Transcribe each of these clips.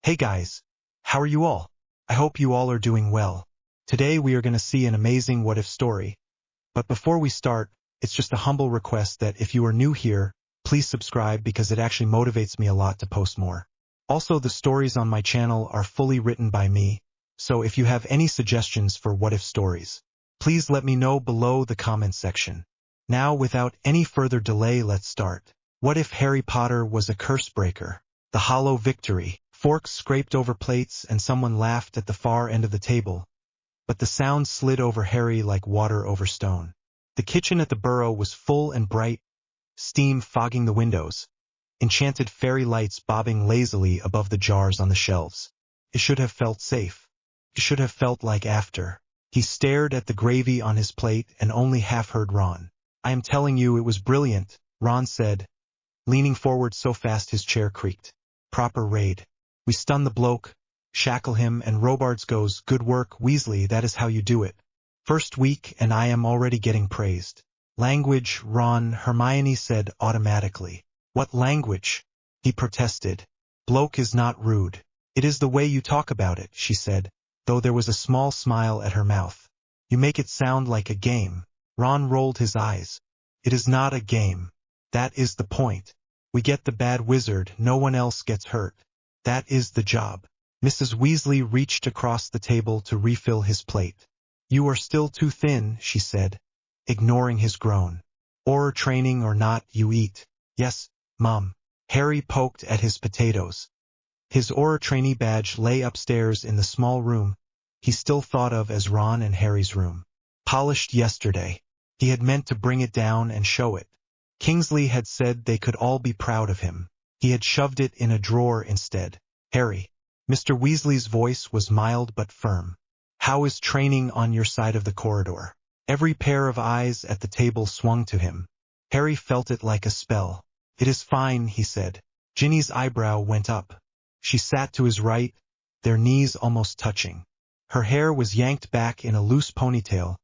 Hey guys, how are you all? I hope you all are doing well. Today we are going to see an amazing what-if story. But before we start, it's just a humble request that if you are new here, please subscribe because it actually motivates me a lot to post more. Also, the stories on my channel are fully written by me, so if you have any suggestions for what-if stories, please let me know below the comment section. Now, without any further delay, let's start. What if Harry Potter was a curse breaker? The Hollow Victory. Forks scraped over plates and someone laughed at the far end of the table, but the sound slid over Harry like water over stone. The kitchen at the Burrow was full and bright, steam fogging the windows, enchanted fairy lights bobbing lazily above the jars on the shelves. It should have felt safe. It should have felt like after. He stared at the gravy on his plate and only half heard Ron. "I am telling you it was brilliant," Ron said, leaning forward so fast his chair creaked. "Proper raid. We stun the bloke, shackle him, and Robards goes, 'Good work, Weasley, that is how you do it.' First week and I am already getting praised." "Language, Ron," Hermione said automatically. "What language?" he protested. "Bloke is not rude. It is the way you talk about it," she said, though there was a small smile at her mouth. "You make it sound like a game." Ron rolled his eyes. "It is not a game. That is the point. We get the bad wizard, no one else gets hurt. That is the job." Mrs. Weasley reached across the table to refill his plate. "You are still too thin," she said, ignoring his groan. "Auror training or not, you eat." "Yes, Mom." Harry poked at his potatoes. His Auror trainee badge lay upstairs in the small room he still thought of as Ron and Harry's room. Polished yesterday. He had meant to bring it down and show it. Kingsley had said they could all be proud of him. He had shoved it in a drawer instead. "Harry." Mr. Weasley's voice was mild but firm. "How is training on your side of the corridor?" Every pair of eyes at the table swung to him. Harry felt it like a spell. "It is fine," he said. Ginny's eyebrow went up. She sat to his right, their knees almost touching. Her hair was yanked back in a loose ponytail,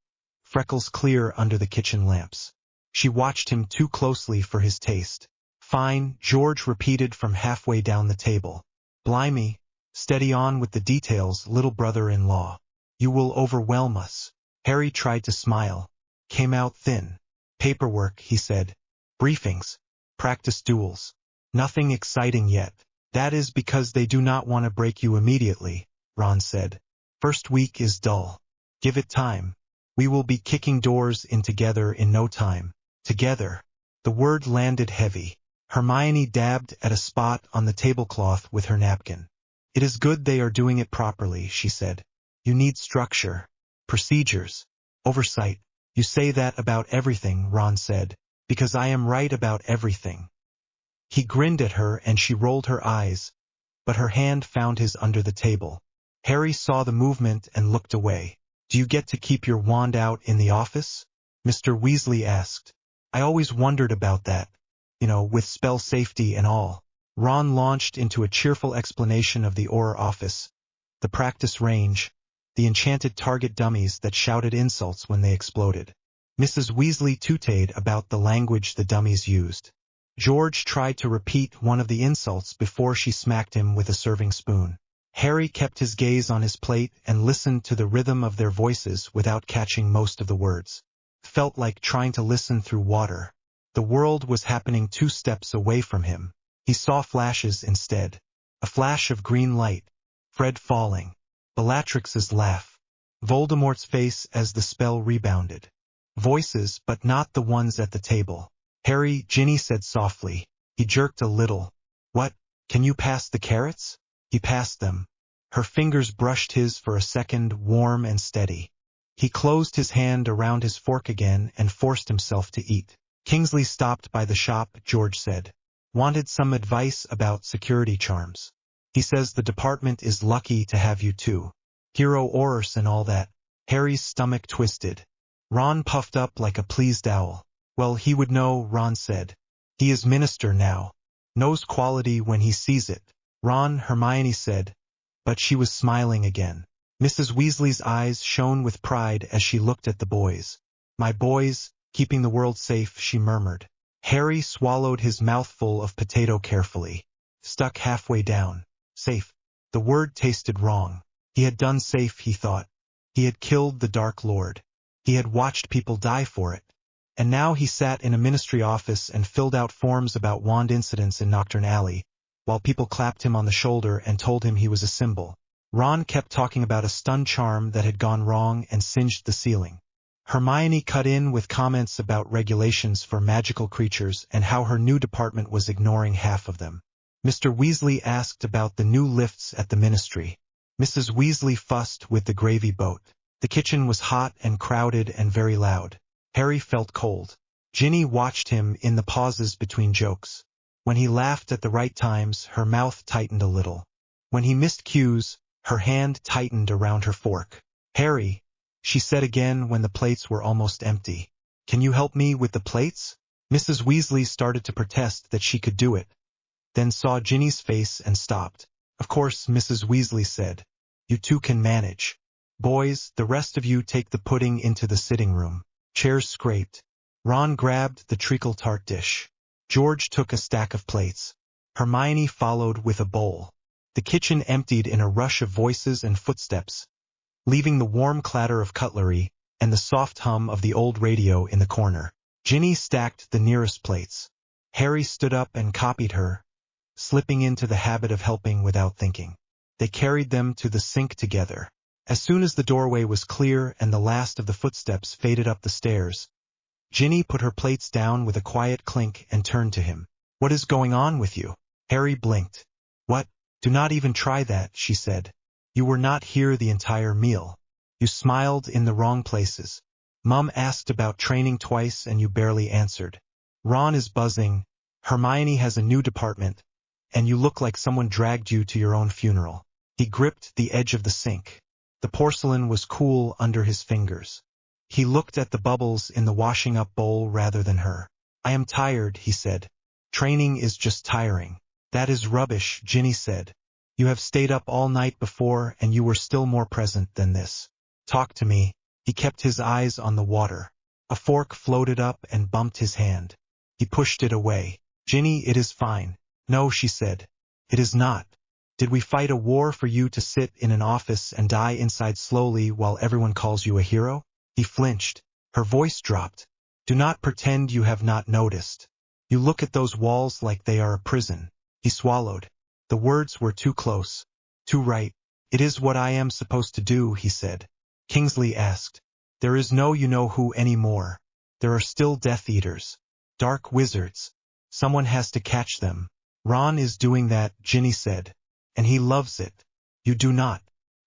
freckles clear under the kitchen lamps. She watched him too closely for his taste. "Fine," George repeated from halfway down the table. "Blimey, steady on with the details, little brother-in-law. You will overwhelm us." Harry tried to smile. Came out thin. "Paperwork," he said. "Briefings. Practice duels. Nothing exciting yet." "That is because they do not want to break you immediately," Ron said. "First week is dull. Give it time. We will be kicking doors in together in no time." Together. The word landed heavy. Hermione dabbed at a spot on the tablecloth with her napkin. "It is good they are doing it properly," she said. "You need structure, procedures, oversight." "You say that about everything," Ron said, "because I am right about everything." He grinned at her and she rolled her eyes, but her hand found his under the table. Harry saw the movement and looked away. "Do you get to keep your wand out in the office?" Mr. Weasley asked. "I always wondered about that. With spell safety and all." Ron launched into a cheerful explanation of the Auror office, the practice range, the enchanted target dummies that shouted insults when they exploded. Mrs. Weasley tooted about the language the dummies used. George tried to repeat one of the insults before she smacked him with a serving spoon. Harry kept his gaze on his plate and listened to the rhythm of their voices without catching most of the words. Felt like trying to listen through water. The world was happening 2 steps away from him. He saw flashes instead. A flash of green light. Fred falling. Bellatrix's laugh. Voldemort's face as the spell rebounded. Voices, but not the ones at the table. "Harry," Ginny said softly. He jerked a little. "What? Can you pass the carrots?" He passed them. Her fingers brushed his for a second, warm and steady. He closed his hand around his fork again and forced himself to eat. "Kingsley stopped by the shop," George said. "Wanted some advice about security charms. He says the department is lucky to have you too. Hero Aurors and all that." Harry's stomach twisted. Ron puffed up like a pleased owl. "Well, he would know," Ron said. "He is minister now. Knows quality when he sees it." "Ron," Hermione said, but she was smiling again. Mrs. Weasley's eyes shone with pride as she looked at the boys. "My boys, keeping the world safe," she murmured. Harry swallowed his mouthful of potato carefully. Stuck halfway down. "Safe. The word tasted wrong. He had done safe, he thought. He had killed the Dark Lord. He had watched people die for it. And now he sat in a ministry office and filled out forms about wand incidents in Nocturne Alley, while people clapped him on the shoulder and told him he was a symbol. Ron kept talking about a stun charm that had gone wrong and singed the ceiling. Hermione cut in with comments about regulations for magical creatures and how her new department was ignoring half of them. Mr. Weasley asked about the new lifts at the ministry. Mrs. Weasley fussed with the gravy boat. The kitchen was hot and crowded and very loud. Harry felt cold. Ginny watched him in the pauses between jokes. When he laughed at the right times, her mouth tightened a little. When he missed cues, her hand tightened around her fork. "Harry," she said again when the plates were almost empty. "Can you help me with the plates?" Mrs. Weasley started to protest that she could do it, then saw Ginny's face and stopped. "Of course," Mrs. Weasley said. "You two can manage. Boys, the rest of you take the pudding into the sitting room." Chairs scraped. Ron grabbed the treacle tart dish. George took a stack of plates. Hermione followed with a bowl. The kitchen emptied in a rush of voices and footsteps, leaving the warm clatter of cutlery and the soft hum of the old radio in the corner. Ginny stacked the nearest plates. Harry stood up and copied her, slipping into the habit of helping without thinking. They carried them to the sink together. As soon as the doorway was clear and the last of the footsteps faded up the stairs, Ginny put her plates down with a quiet clink and turned to him. "What is going on with you?" Harry blinked. "What? Do not even try that," she said. "You were not here the entire meal. You smiled in the wrong places. Mum asked about training twice and you barely answered. Ron is buzzing. Hermione has a new department. And you look like someone dragged you to your own funeral." He gripped the edge of the sink. The porcelain was cool under his fingers. He looked at the bubbles in the washing-up bowl rather than her. "I am tired," he said. "Training is just tiring." "That is rubbish," Ginny said. "You have stayed up all night before and you were still more present than this. Talk to me." He kept his eyes on the water. A fork floated up and bumped his hand. He pushed it away. "Ginny, it is fine." "No," she said. "It is not. Did we fight a war for you to sit in an office and die inside slowly while everyone calls you a hero?" He flinched. Her voice dropped. "Do not pretend you have not noticed. You look at those walls like they are a prison." He swallowed. The words were too close. Too right. "It is what I am supposed to do," he said. Kingsley asked. "There is no you-know-who anymore. There are still Death Eaters. Dark wizards. Someone has to catch them." "Ron is doing that," Ginny said. "And he loves it. You do not.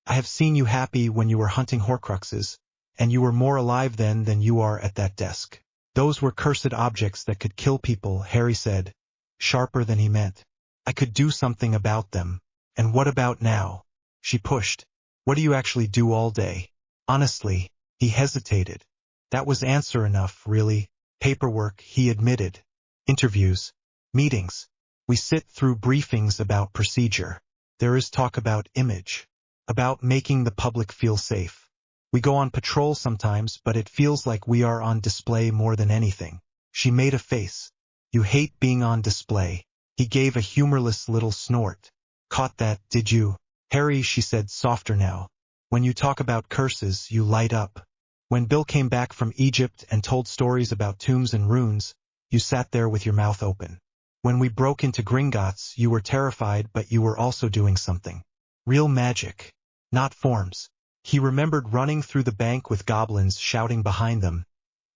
I have seen you happy when you were hunting Horcruxes, and you were more alive then than you are at that desk." "Those were cursed objects that could kill people," Harry said, sharper than he meant. "I could do something about them. And what about now?" She pushed. "What do you actually do all day?" "Honestly," he hesitated. "That was answer enough, really. Paperwork," he admitted. "Interviews. Meetings. We sit through briefings about procedure. There is talk about image. About making the public feel safe. We go on patrol sometimes, but it feels like we are on display more than anything." She made a face. "You hate being on display." He gave a humorless little snort. "Caught that, did you?" "Harry," she said, softer now. "When you talk about curses, you light up. When Bill came back from Egypt and told stories about tombs and runes, you sat there with your mouth open. When we broke into Gringotts, you were terrified, but you were also doing something. Real magic. Not forms." He remembered running through the bank with goblins shouting behind them,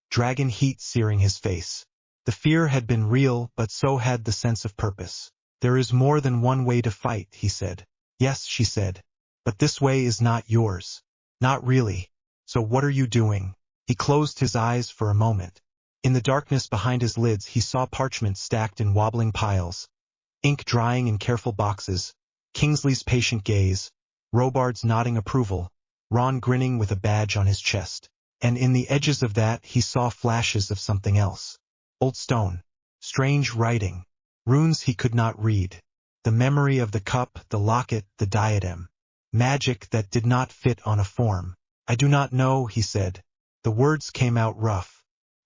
dragon heat searing his face. The fear had been real, but so had the sense of purpose. "There is more than one way to fight," he said. "Yes," she said. "But this way is not yours." "Not really. So what are you doing?" He closed his eyes for a moment. In the darkness behind his lids he saw parchment stacked in wobbling piles, ink drying in careful boxes, Kingsley's patient gaze, Robards nodding approval, Ron grinning with a badge on his chest. And in the edges of that he saw flashes of something else. Old stone. Strange writing. Runes he could not read. The memory of the cup, the locket, the diadem. Magic that did not fit on a form. "I do not know," he said. The words came out rough.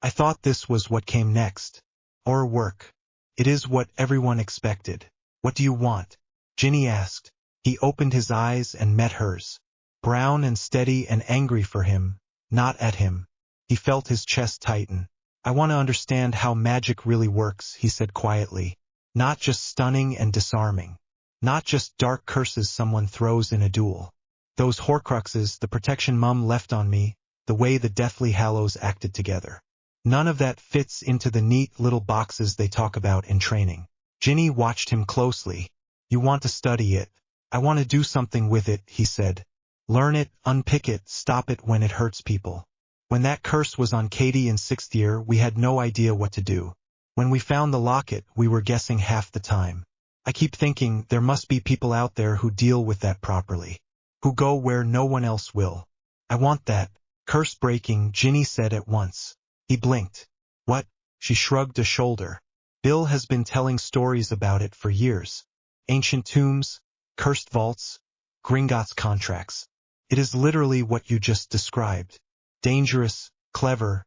"I thought this was what came next. Or work. It is what everyone expected." "What do you want?" Ginny asked. He opened his eyes and met hers. Brown and steady and angry for him, not at him. He felt his chest tighten. I want to understand how magic really works, he said quietly. Not just stunning and disarming. Not just dark curses someone throws in a duel. Those Horcruxes, the protection Mum left on me, the way the Deathly Hallows acted together. None of that fits into the neat little boxes they talk about in training. Ginny watched him closely. You want to study it. I want to do something with it, he said. Learn it, unpick it, stop it when it hurts people. When that curse was on Katie in 6th year, we had no idea what to do. When we found the locket, we were guessing half the time. I keep thinking there must be people out there who deal with that properly. Who go where no one else will. I want that. Curse breaking, Ginny said at once. He blinked. What? She shrugged a shoulder. Bill has been telling stories about it for years. Ancient tombs, cursed vaults, Gringotts contracts. It is literally what you just described. Dangerous, clever,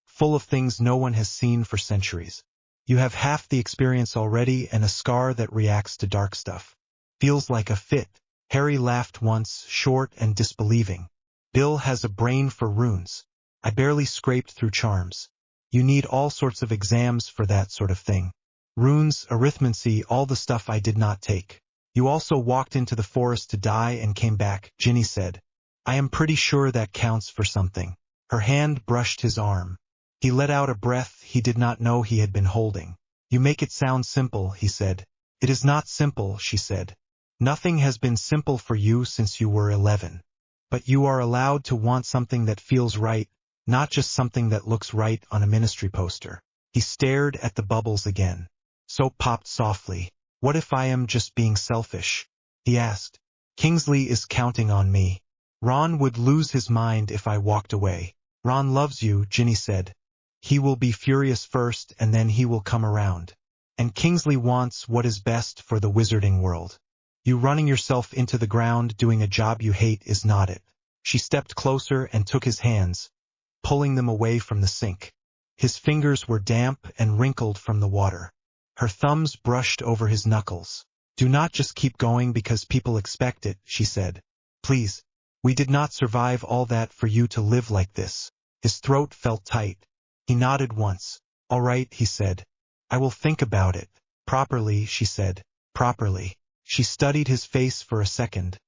full of things no one has seen for centuries. You have half the experience already and a scar that reacts to dark stuff. Feels like a fit. Harry laughed once, short and disbelieving. Bill has a brain for runes. I barely scraped through charms. You need all sorts of exams for that sort of thing. Runes, arithmancy, all the stuff I did not take. You also walked into the forest to die and came back, Ginny said. I am pretty sure that counts for something. Her hand brushed his arm. He let out a breath he did not know he had been holding. You make it sound simple, he said. It is not simple, she said. Nothing has been simple for you since you were 11. But you are allowed to want something that feels right, not just something that looks right on a ministry poster. He stared at the bubbles again. Soap popped softly. What if I am just being selfish? He asked. Kingsley is counting on me. Ron would lose his mind if I walked away. Ron loves you, Ginny said. He will be furious first and then he will come around. And Kingsley wants what is best for the wizarding world. You running yourself into the ground doing a job you hate is not it. She stepped closer and took his hands, pulling them away from the sink. His fingers were damp and wrinkled from the water. Her thumbs brushed over his knuckles. Do not just keep going because people expect it, she said. Please. We did not survive all that for you to live like this. His throat felt tight. He nodded once. All right, he said. I will think about it. Properly, she said. Properly. She studied his face for a second,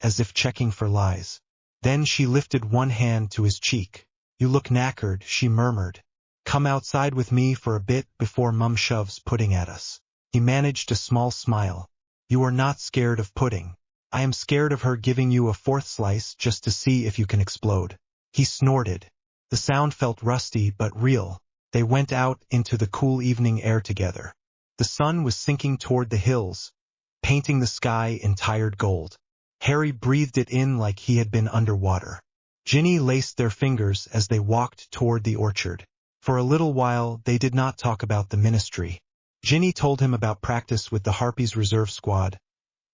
as if checking for lies. Then she lifted one hand to his cheek. You look knackered, she murmured. Come outside with me for a bit before Mum shoves pudding at us. He managed a small smile. You are not scared of pudding. I am scared of her giving you a 4th slice just to see if you can explode. He snorted. The sound felt rusty but real. They went out into the cool evening air together. The sun was sinking toward the hills, painting the sky in tired gold. Harry breathed it in like he had been underwater. Ginny laced their fingers as they walked toward the orchard. For a little while they did not talk about the ministry. Ginny told him about practice with the Harpies reserve squad,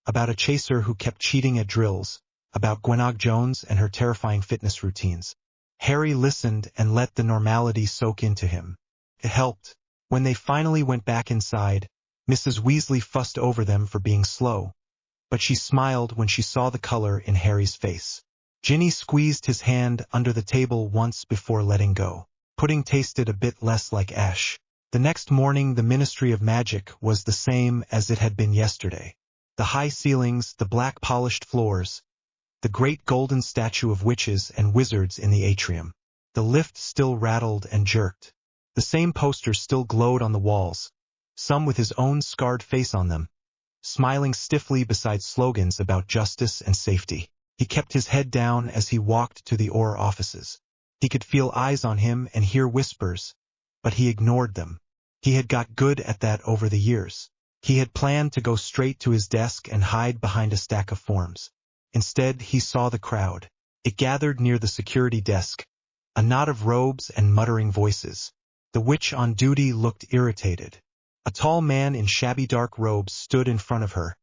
about a chaser who kept cheating at drills, about Gwenog Jones and her terrifying fitness routines. Harry listened and let the normality soak into him. It helped. When they finally went back inside, Mrs. Weasley fussed over them for being slow, but she smiled when she saw the color in Harry's face. Ginny squeezed his hand under the table once before letting go. Pudding tasted a bit less like ash. The next morning the Ministry of Magic was the same as it had been yesterday. The high ceilings, the black polished floors, the great golden statue of witches and wizards in the atrium. The lift still rattled and jerked. The same posters still glowed on the walls, some with his own scarred face on them, smiling stiffly beside slogans about justice and safety. He kept his head down as he walked to the OR offices. He could feel eyes on him and hear whispers, but he ignored them. He had got good at that over the years. He had planned to go straight to his desk and hide behind a stack of forms. Instead, he saw the crowd. It gathered near the security desk, a knot of robes and muttering voices. The witch on duty looked irritated. A tall man in shabby dark robes stood in front of her,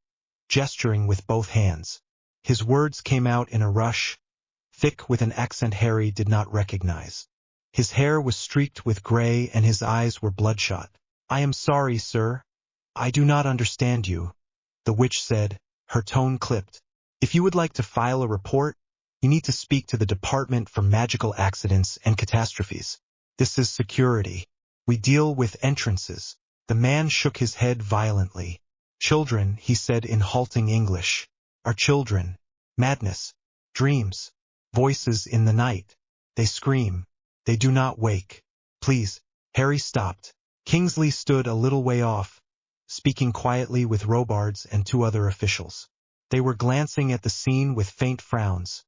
gesturing with both hands. His words came out in a rush, thick with an accent Harry did not recognize. His hair was streaked with gray and his eyes were bloodshot. I am sorry, sir. I do not understand you, the witch said, her tone clipped. If you would like to file a report, you need to speak to the Department for Magical Accidents and Catastrophes. This is security. We deal with entrances. The man shook his head violently. Children, he said in halting English. Our children. Madness. Dreams. Voices in the night. They scream. They do not wake. Please. Harry stopped. Kingsley stood a little way off, speaking quietly with Robards and two other officials. They were glancing at the scene with faint frowns,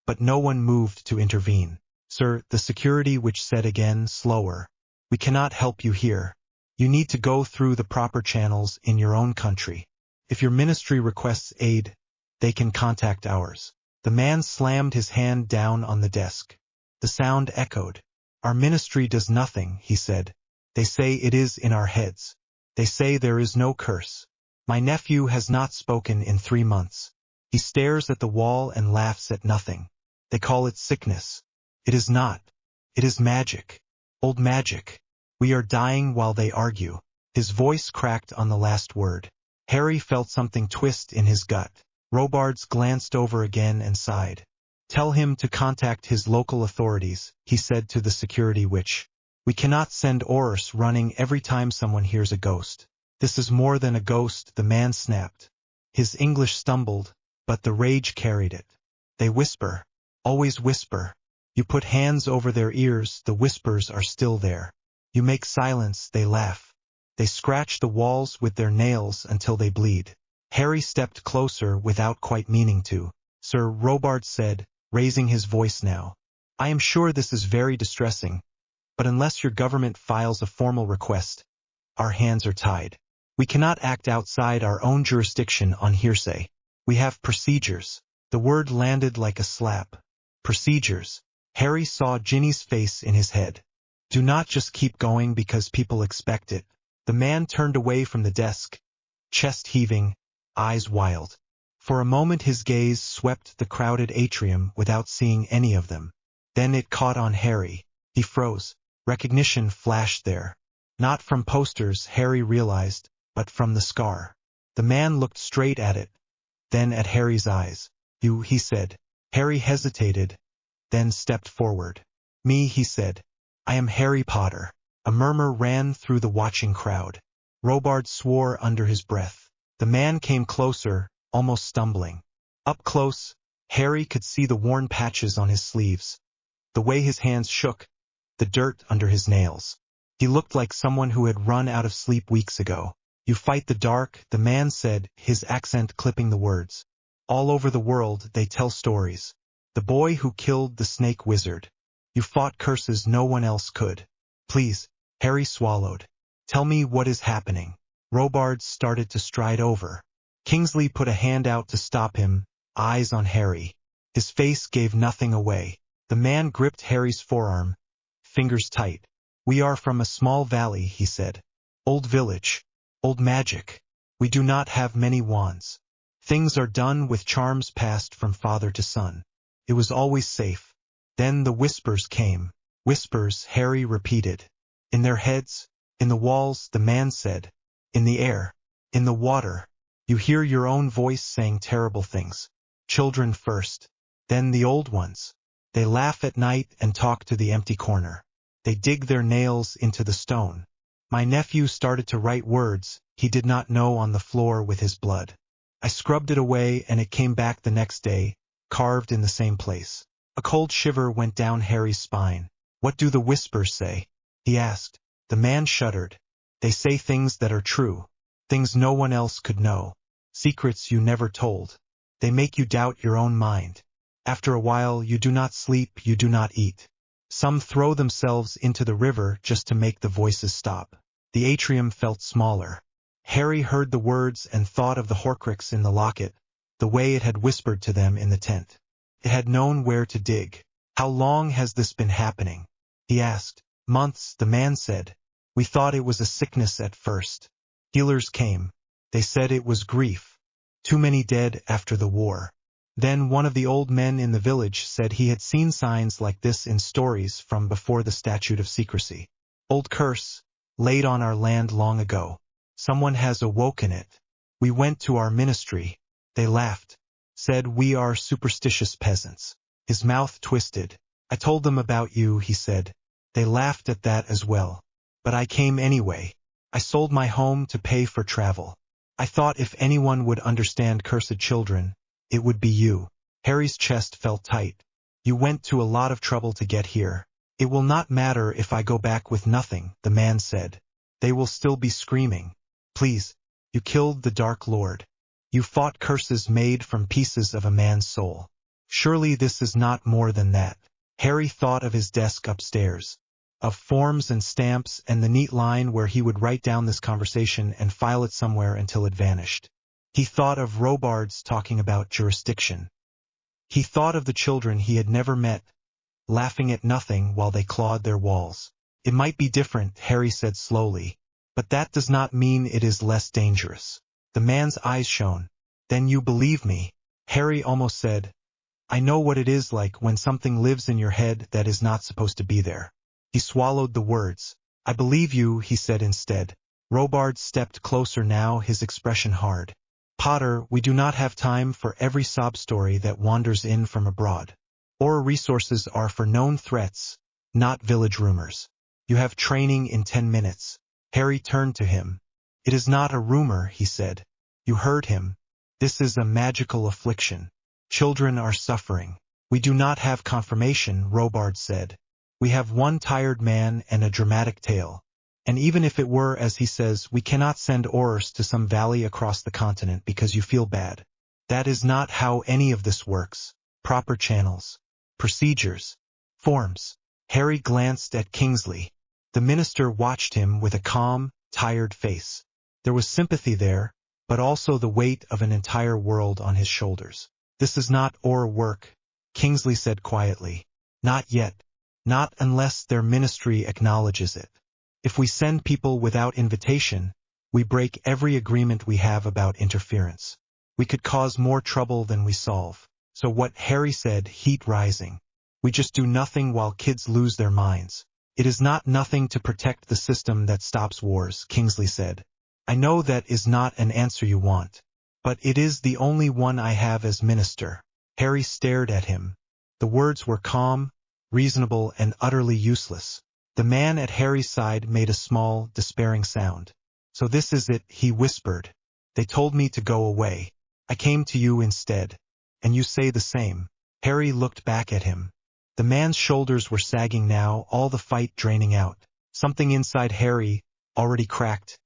but no one moved to intervene. Sir, the security witch said again, slower. We cannot help you here. You need to go through the proper channels in your own country. If your ministry requests aid, they can contact ours. The man slammed his hand down on the desk. The sound echoed. Our ministry does nothing, he said. They say it is in our heads. They say there is no curse. My nephew has not spoken in 3 months. He stares at the wall and laughs at nothing. They call it sickness. It is not. It is magic. Old magic. We are dying while they argue. His voice cracked on the last word. Harry felt something twist in his gut. Robards glanced over again and sighed. Tell him to contact his local authorities, he said to the security witch. We cannot send Aurors running every time someone hears a ghost. This is more than a ghost, the man snapped. His English stumbled, but the rage carried it. They whisper. Always whisper. You put hands over their ears, the whispers are still there. You make silence, they laugh. They scratch the walls with their nails until they bleed. Harry stepped closer without quite meaning to. Sir, Robards said, raising his voice now. I am sure this is very distressing, but unless your government files a formal request, our hands are tied. We cannot act outside our own jurisdiction on hearsay. We have procedures. The word landed like a slap. Procedures. Harry saw Ginny's face in his head. Do not just keep going because people expect it. The man turned away from the desk, chest heaving, eyes wild. For a moment his gaze swept the crowded atrium without seeing any of them. Then it caught on Harry. He froze. Recognition flashed there. Not from posters, Harry realized, but from the scar. The man looked straight at it, then at Harry's eyes. You, he said. Harry hesitated, then stepped forward. Me, he said. I am Harry Potter. A murmur ran through the watching crowd. Robards swore under his breath. The man came closer, almost stumbling. Up close, Harry could see the worn patches on his sleeves, the way his hands shook, the dirt under his nails. He looked like someone who had run out of sleep weeks ago. You fight the dark, the man said, his accent clipping the words. All over the world they tell stories. The boy who killed the snake wizard. You fought curses no one else could. Please, Harry swallowed. Tell me what is happening. Robards started to stride over. Kingsley put a hand out to stop him, eyes on Harry. His face gave nothing away. The man gripped Harry's forearm, fingers tight. We are from a small valley, he said. Old village. Old magic. We do not have many wands. Things are done with charms passed from father to son. It was always safe. Then the whispers came. Whispers, Harry repeated. In their heads, in the walls, the man said. In the air, in the water. You hear your own voice saying terrible things. Children first, then the old ones. They laugh at night and talk to the empty corner. They dig their nails into the stone. My nephew started to write words he did not know on the floor with his blood. I scrubbed it away and it came back the next day, carved in the same place. A cold shiver went down Harry's spine. What do the whispers say? He asked. The man shuddered. They say things that are true. Things no one else could know. Secrets you never told. They make you doubt your own mind. After a while you do not sleep, you do not eat. Some throw themselves into the river just to make the voices stop. The atrium felt smaller. Harry heard the words and thought of the Horcrux in the locket, the way it had whispered to them in the tent. It had known where to dig. How long has this been happening? He asked. Months, the man said. We thought it was a sickness at first. Healers came. They said it was grief. Too many dead after the war. Then one of the old men in the village said he had seen signs like this in stories from before the Statute of Secrecy. Old curse, laid on our land long ago. Someone has awoken it. We went to our ministry. They laughed. Said, "We are superstitious peasants." His mouth twisted. "I told them about you," he said. They laughed at that as well. "But I came anyway. I sold my home to pay for travel. I thought if anyone would understand cursed children, it would be you." Harry's chest felt tight. "You went to a lot of trouble to get here. It will not matter if I go back with nothing," the man said. "They will still be screaming. Please, you killed the Dark Lord. You fought curses made from pieces of a man's soul. Surely this is not more than that." Harry thought of his desk upstairs, of forms and stamps and the neat line where he would write down this conversation and file it somewhere until it vanished. He thought of Robards talking about jurisdiction. He thought of the children he had never met, laughing at nothing while they clawed their walls. "It might be different," Harry said slowly, "but that does not mean it is less dangerous." The man's eyes shone. "Then you believe me?" Harry almost said, "I know what it is like when something lives in your head that is not supposed to be there." He swallowed the words. "I believe you," he said instead. Robards stepped closer now, his expression hard. "Potter, we do not have time for every sob story that wanders in from abroad. Our resources are for known threats, not village rumors. You have training in 10 minutes. Harry turned to him. "It is not a rumor," he said. "You heard him. This is a magical affliction. Children are suffering." "We do not have confirmation," Robards said. "We have one tired man and a dramatic tale. And even if it were as he says, we cannot send Oros to some valley across the continent because you feel bad. That is not how any of this works. Proper channels, procedures, forms." Harry glanced at Kingsley. The minister watched him with a calm, tired face. There was sympathy there, but also the weight of an entire world on his shoulders. "This is not our work," Kingsley said quietly. "Not yet. Not unless their ministry acknowledges it. If we send people without invitation, we break every agreement we have about interference. We could cause more trouble than we solve." "So what?" Harry said, heat rising. "We just do nothing while kids lose their minds." "It is not nothing to protect the system that stops wars," Kingsley said. "I know that is not an answer you want, but it is the only one I have as minister." Harry stared at him. The words were calm, reasonable, and utterly useless. The man at Harry's side made a small, despairing sound. "So this is it," he whispered. "They told me to go away. I came to you instead. And you say the same." Harry looked back at him. The man's shoulders were sagging now, all the fight draining out. Something inside Harry, already cracked,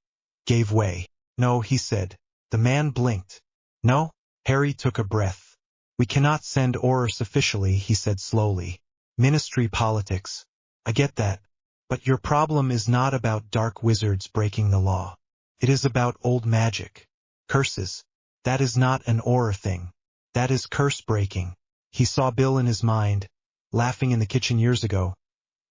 gave way. "No," he said. The man blinked. "No?" Harry took a breath. "We cannot send Oros officially," he said slowly. "Ministry politics. I get that. But your problem is not about dark wizards breaking the law. It is about old magic. Curses. That is not an Aura thing. That is curse breaking." He saw Bill in his mind, laughing in the kitchen years ago,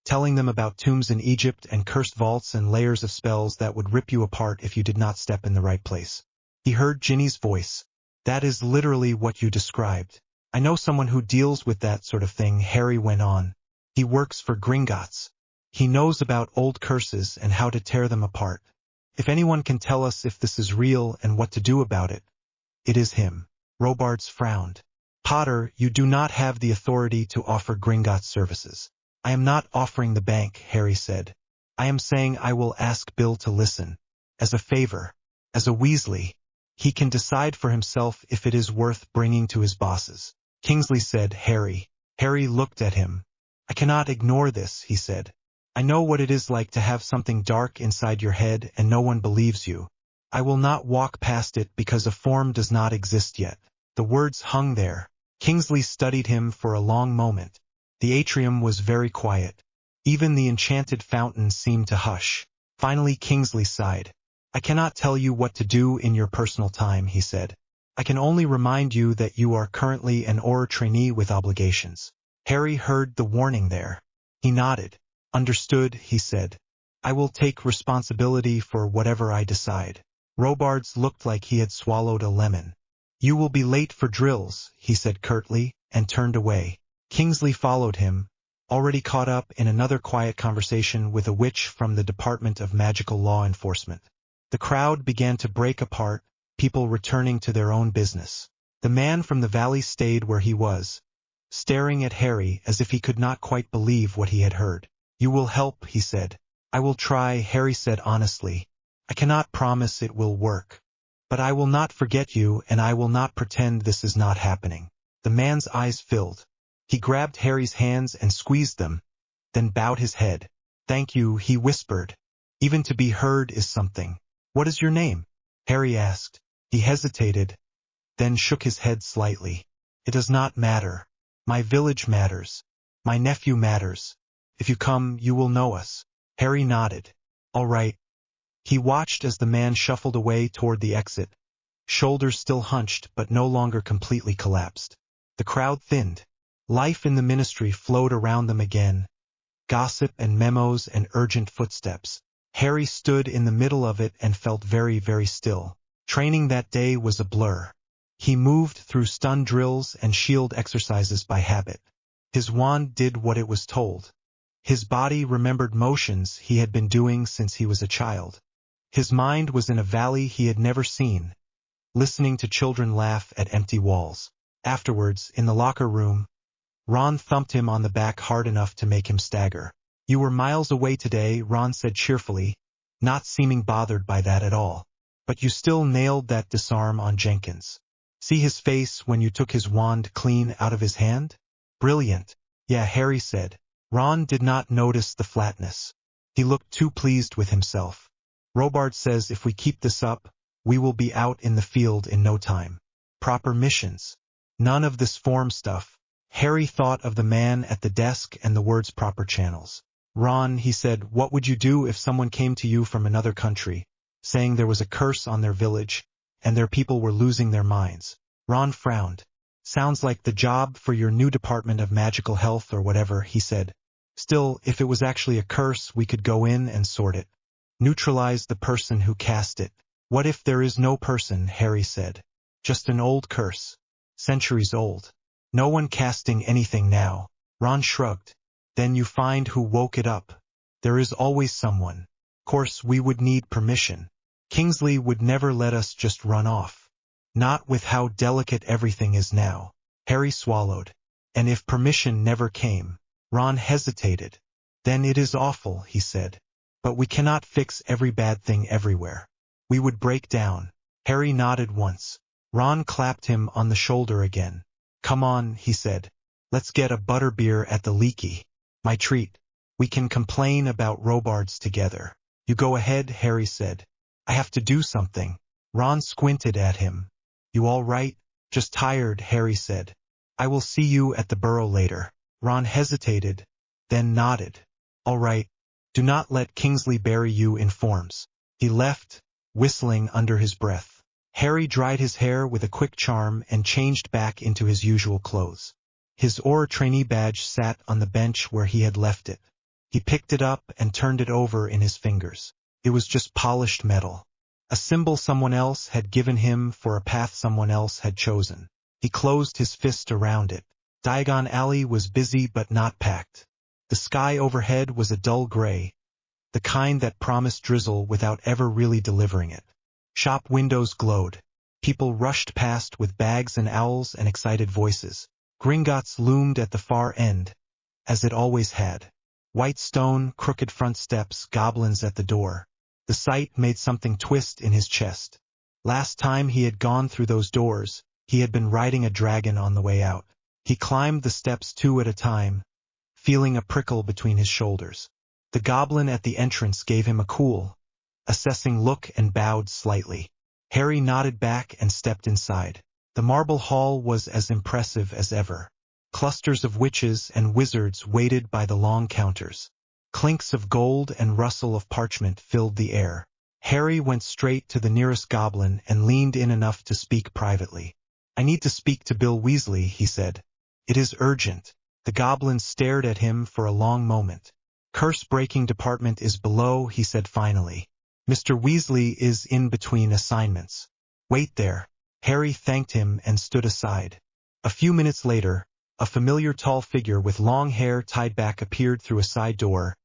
telling them about tombs in Egypt and cursed vaults and layers of spells that would rip you apart if you did not step in the right place. He heard Ginny's voice. "That is literally what you described. I know someone who deals with that sort of thing," Harry went on. "He works for Gringotts. He knows about old curses and how to tear them apart. If anyone can tell us if this is real and what to do about it, it is him." Robards frowned. "Potter, you do not have the authority to offer Gringotts services." "I am not offering the bank," Harry said. "I am saying I will ask Bill to listen. As a favor. As a Weasley. He can decide for himself if it is worth bringing to his bosses." Kingsley said, "Harry." Harry looked at him. "I cannot ignore this," he said. "I know what it is like to have something dark inside your head and no one believes you. I will not walk past it because a form does not exist yet." The words hung there. Kingsley studied him for a long moment. The atrium was very quiet. Even the enchanted fountain seemed to hush. Finally Kingsley sighed. "I cannot tell you what to do in your personal time," he said. "I can only remind you that you are currently an Aura trainee with obligations." Harry heard the warning there. He nodded. "Understood," he said. "I will take responsibility for whatever I decide." Robards looked like he had swallowed a lemon. "You will be late for drills," he said curtly, and turned away. Kingsley followed him, already caught up in another quiet conversation with a witch from the Department of Magical Law Enforcement. The crowd began to break apart, people returning to their own business. The man from the valley stayed where he was, staring at Harry as if he could not quite believe what he had heard. "You will help," he said. "I will try," Harry said honestly. "I cannot promise it will work. But I will not forget you, and I will not pretend this is not happening." The man's eyes filled. He grabbed Harry's hands and squeezed them, then bowed his head. "Thank you," he whispered. "Even to be heard is something." "What is your name?" Harry asked. He hesitated, then shook his head slightly. "It does not matter. My village matters. My nephew matters. If you come, you will know us." Harry nodded. "All right." He watched as the man shuffled away toward the exit, shoulders still hunched but no longer completely collapsed. The crowd thinned. Life in the ministry flowed around them again. Gossip and memos and urgent footsteps. Harry stood in the middle of it and felt very, very still. Training that day was a blur. He moved through stun drills and shield exercises by habit. His wand did what it was told. His body remembered motions he had been doing since he was a child. His mind was in a valley he had never seen, listening to children laugh at empty walls. Afterwards, in the locker room, Ron thumped him on the back hard enough to make him stagger. "You were miles away today," Ron said cheerfully, not seeming bothered by that at all. "But you still nailed that disarm on Jenkins. See his face when you took his wand clean out of his hand? Brilliant." "Yeah," Harry said. Ron did not notice the flatness. He looked too pleased with himself. "Robard says if we keep this up, we will be out in the field in no time. Proper missions. None of this form stuff." Harry thought of the man at the desk and the words proper channels. "Ron," he said, "what would you do if someone came to you from another country, saying there was a curse on their village, and their people were losing their minds?" Ron frowned. "Sounds like the job for your new Department of Magical Health or whatever," he said. "Still, if it was actually a curse, we could go in and sort it. Neutralize the person who cast it." "What if there is no person?" Harry said. "Just an old curse. Centuries old. No one casting anything now." Ron shrugged. "Then you find who woke it up. There is always someone. Course we would need permission. Kingsley would never let us just run off. Not with how delicate everything is now." Harry swallowed. "And if permission never came?" Ron hesitated. "Then it is awful," he said. "But we cannot fix every bad thing everywhere. We would break down." Harry nodded once. Ron clapped him on the shoulder again. "Come on," he said. "Let's get a butterbeer at the Leaky. My treat. We can complain about Robards together." "You go ahead," Harry said. "I have to do something." Ron squinted at him. "You all right?" "Just tired," Harry said. "I will see you at the burrow later." Ron hesitated, then nodded. "All right. Do not let Kingsley bury you in forms." He left, whistling under his breath. Harry dried his hair with a quick charm and changed back into his usual clothes. His Aura trainee badge sat on the bench where he had left it. He picked it up and turned it over in his fingers. It was just polished metal. A symbol someone else had given him for a path someone else had chosen. He closed his fist around it. Diagon Alley was busy but not packed. The sky overhead was a dull gray, the kind that promised drizzle without ever really delivering it. Shop windows glowed. People rushed past with bags and owls and excited voices. Gringotts loomed at the far end, as it always had. White stone, crooked front steps, goblins at the door. The sight made something twist in his chest. Last time he had gone through those doors, he had been riding a dragon on the way out. He climbed the steps 2 at a time, feeling a prickle between his shoulders. The goblin at the entrance gave him a cool, assessing look and bowed slightly. Harry nodded back and stepped inside. The marble hall was as impressive as ever. Clusters of witches and wizards waited by the long counters. Clinks of gold and rustle of parchment filled the air. Harry went straight to the nearest goblin and leaned in enough to speak privately. "I need to speak to Bill Weasley," he said. "It is urgent." The goblin stared at him for a long moment. "Curse-breaking department is below," he said finally. "Mr. Weasley is in between assignments. Wait there." Harry thanked him and stood aside. A few minutes later, a familiar tall figure with long hair tied back appeared through a side door,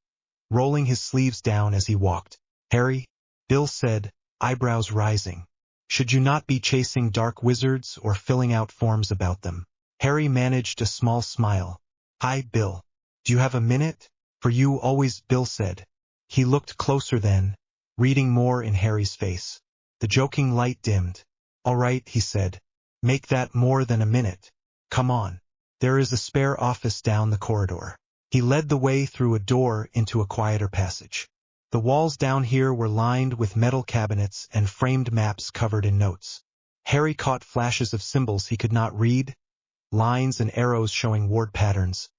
rolling his sleeves down as he walked. "Harry?" Bill said, eyebrows rising. Should you not be chasing dark wizards or filling out forms about them? Harry managed a small smile. Hi, Bill. Do you have a minute? For you always, Bill said. He looked closer then, reading more in Harry's face. The joking light dimmed. All right, he said. Make that more than a minute. Come on. There is a spare office down the corridor. He led the way through a door into a quieter passage. The walls down here were lined with metal cabinets and framed maps covered in notes. Harry caught flashes of symbols he could not read, lines and arrows showing ward patterns,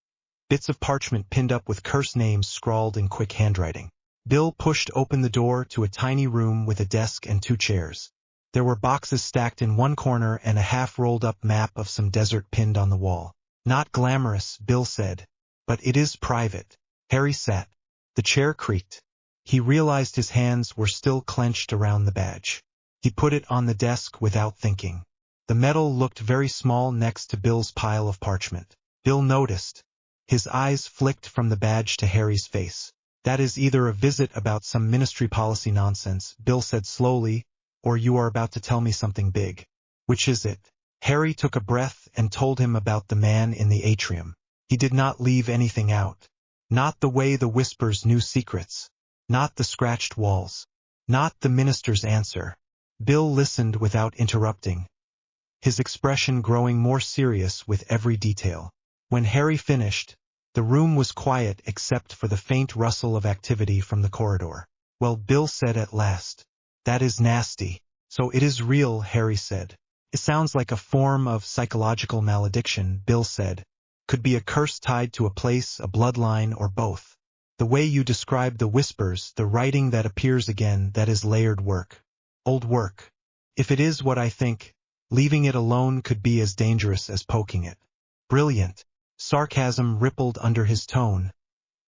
bits of parchment pinned up with curse names scrawled in quick handwriting. Bill pushed open the door to a tiny room with a desk and 2 chairs. There were boxes stacked in one corner and a half-rolled-up map of some desert pinned on the wall. Not glamorous, Bill said, but it is private. Harry sat. The chair creaked. He realized his hands were still clenched around the badge. He put it on the desk without thinking. The metal looked very small next to Bill's pile of parchment. Bill noticed. His eyes flicked from the badge to Harry's face. That is either a visit about some ministry policy nonsense, Bill said slowly, or you are about to tell me something big. Which is it? Harry took a breath and told him about the man in the atrium. He did not leave anything out. Not the way the Whispers knew secrets. Not the scratched walls. Not the minister's answer. Bill listened without interrupting, his expression growing more serious with every detail. When Harry finished, the room was quiet except for the faint rustle of activity from the corridor. Well, Bill said at last. That is nasty. So it is real, Harry said. It sounds like a form of psychological malediction, Bill said. Could be a curse tied to a place, a bloodline, or both. The way you describe the Whispers, the writing that appears again, that is layered work. Old work. If it is what I think, leaving it alone could be as dangerous as poking it. Brilliant. Sarcasm rippled under his tone,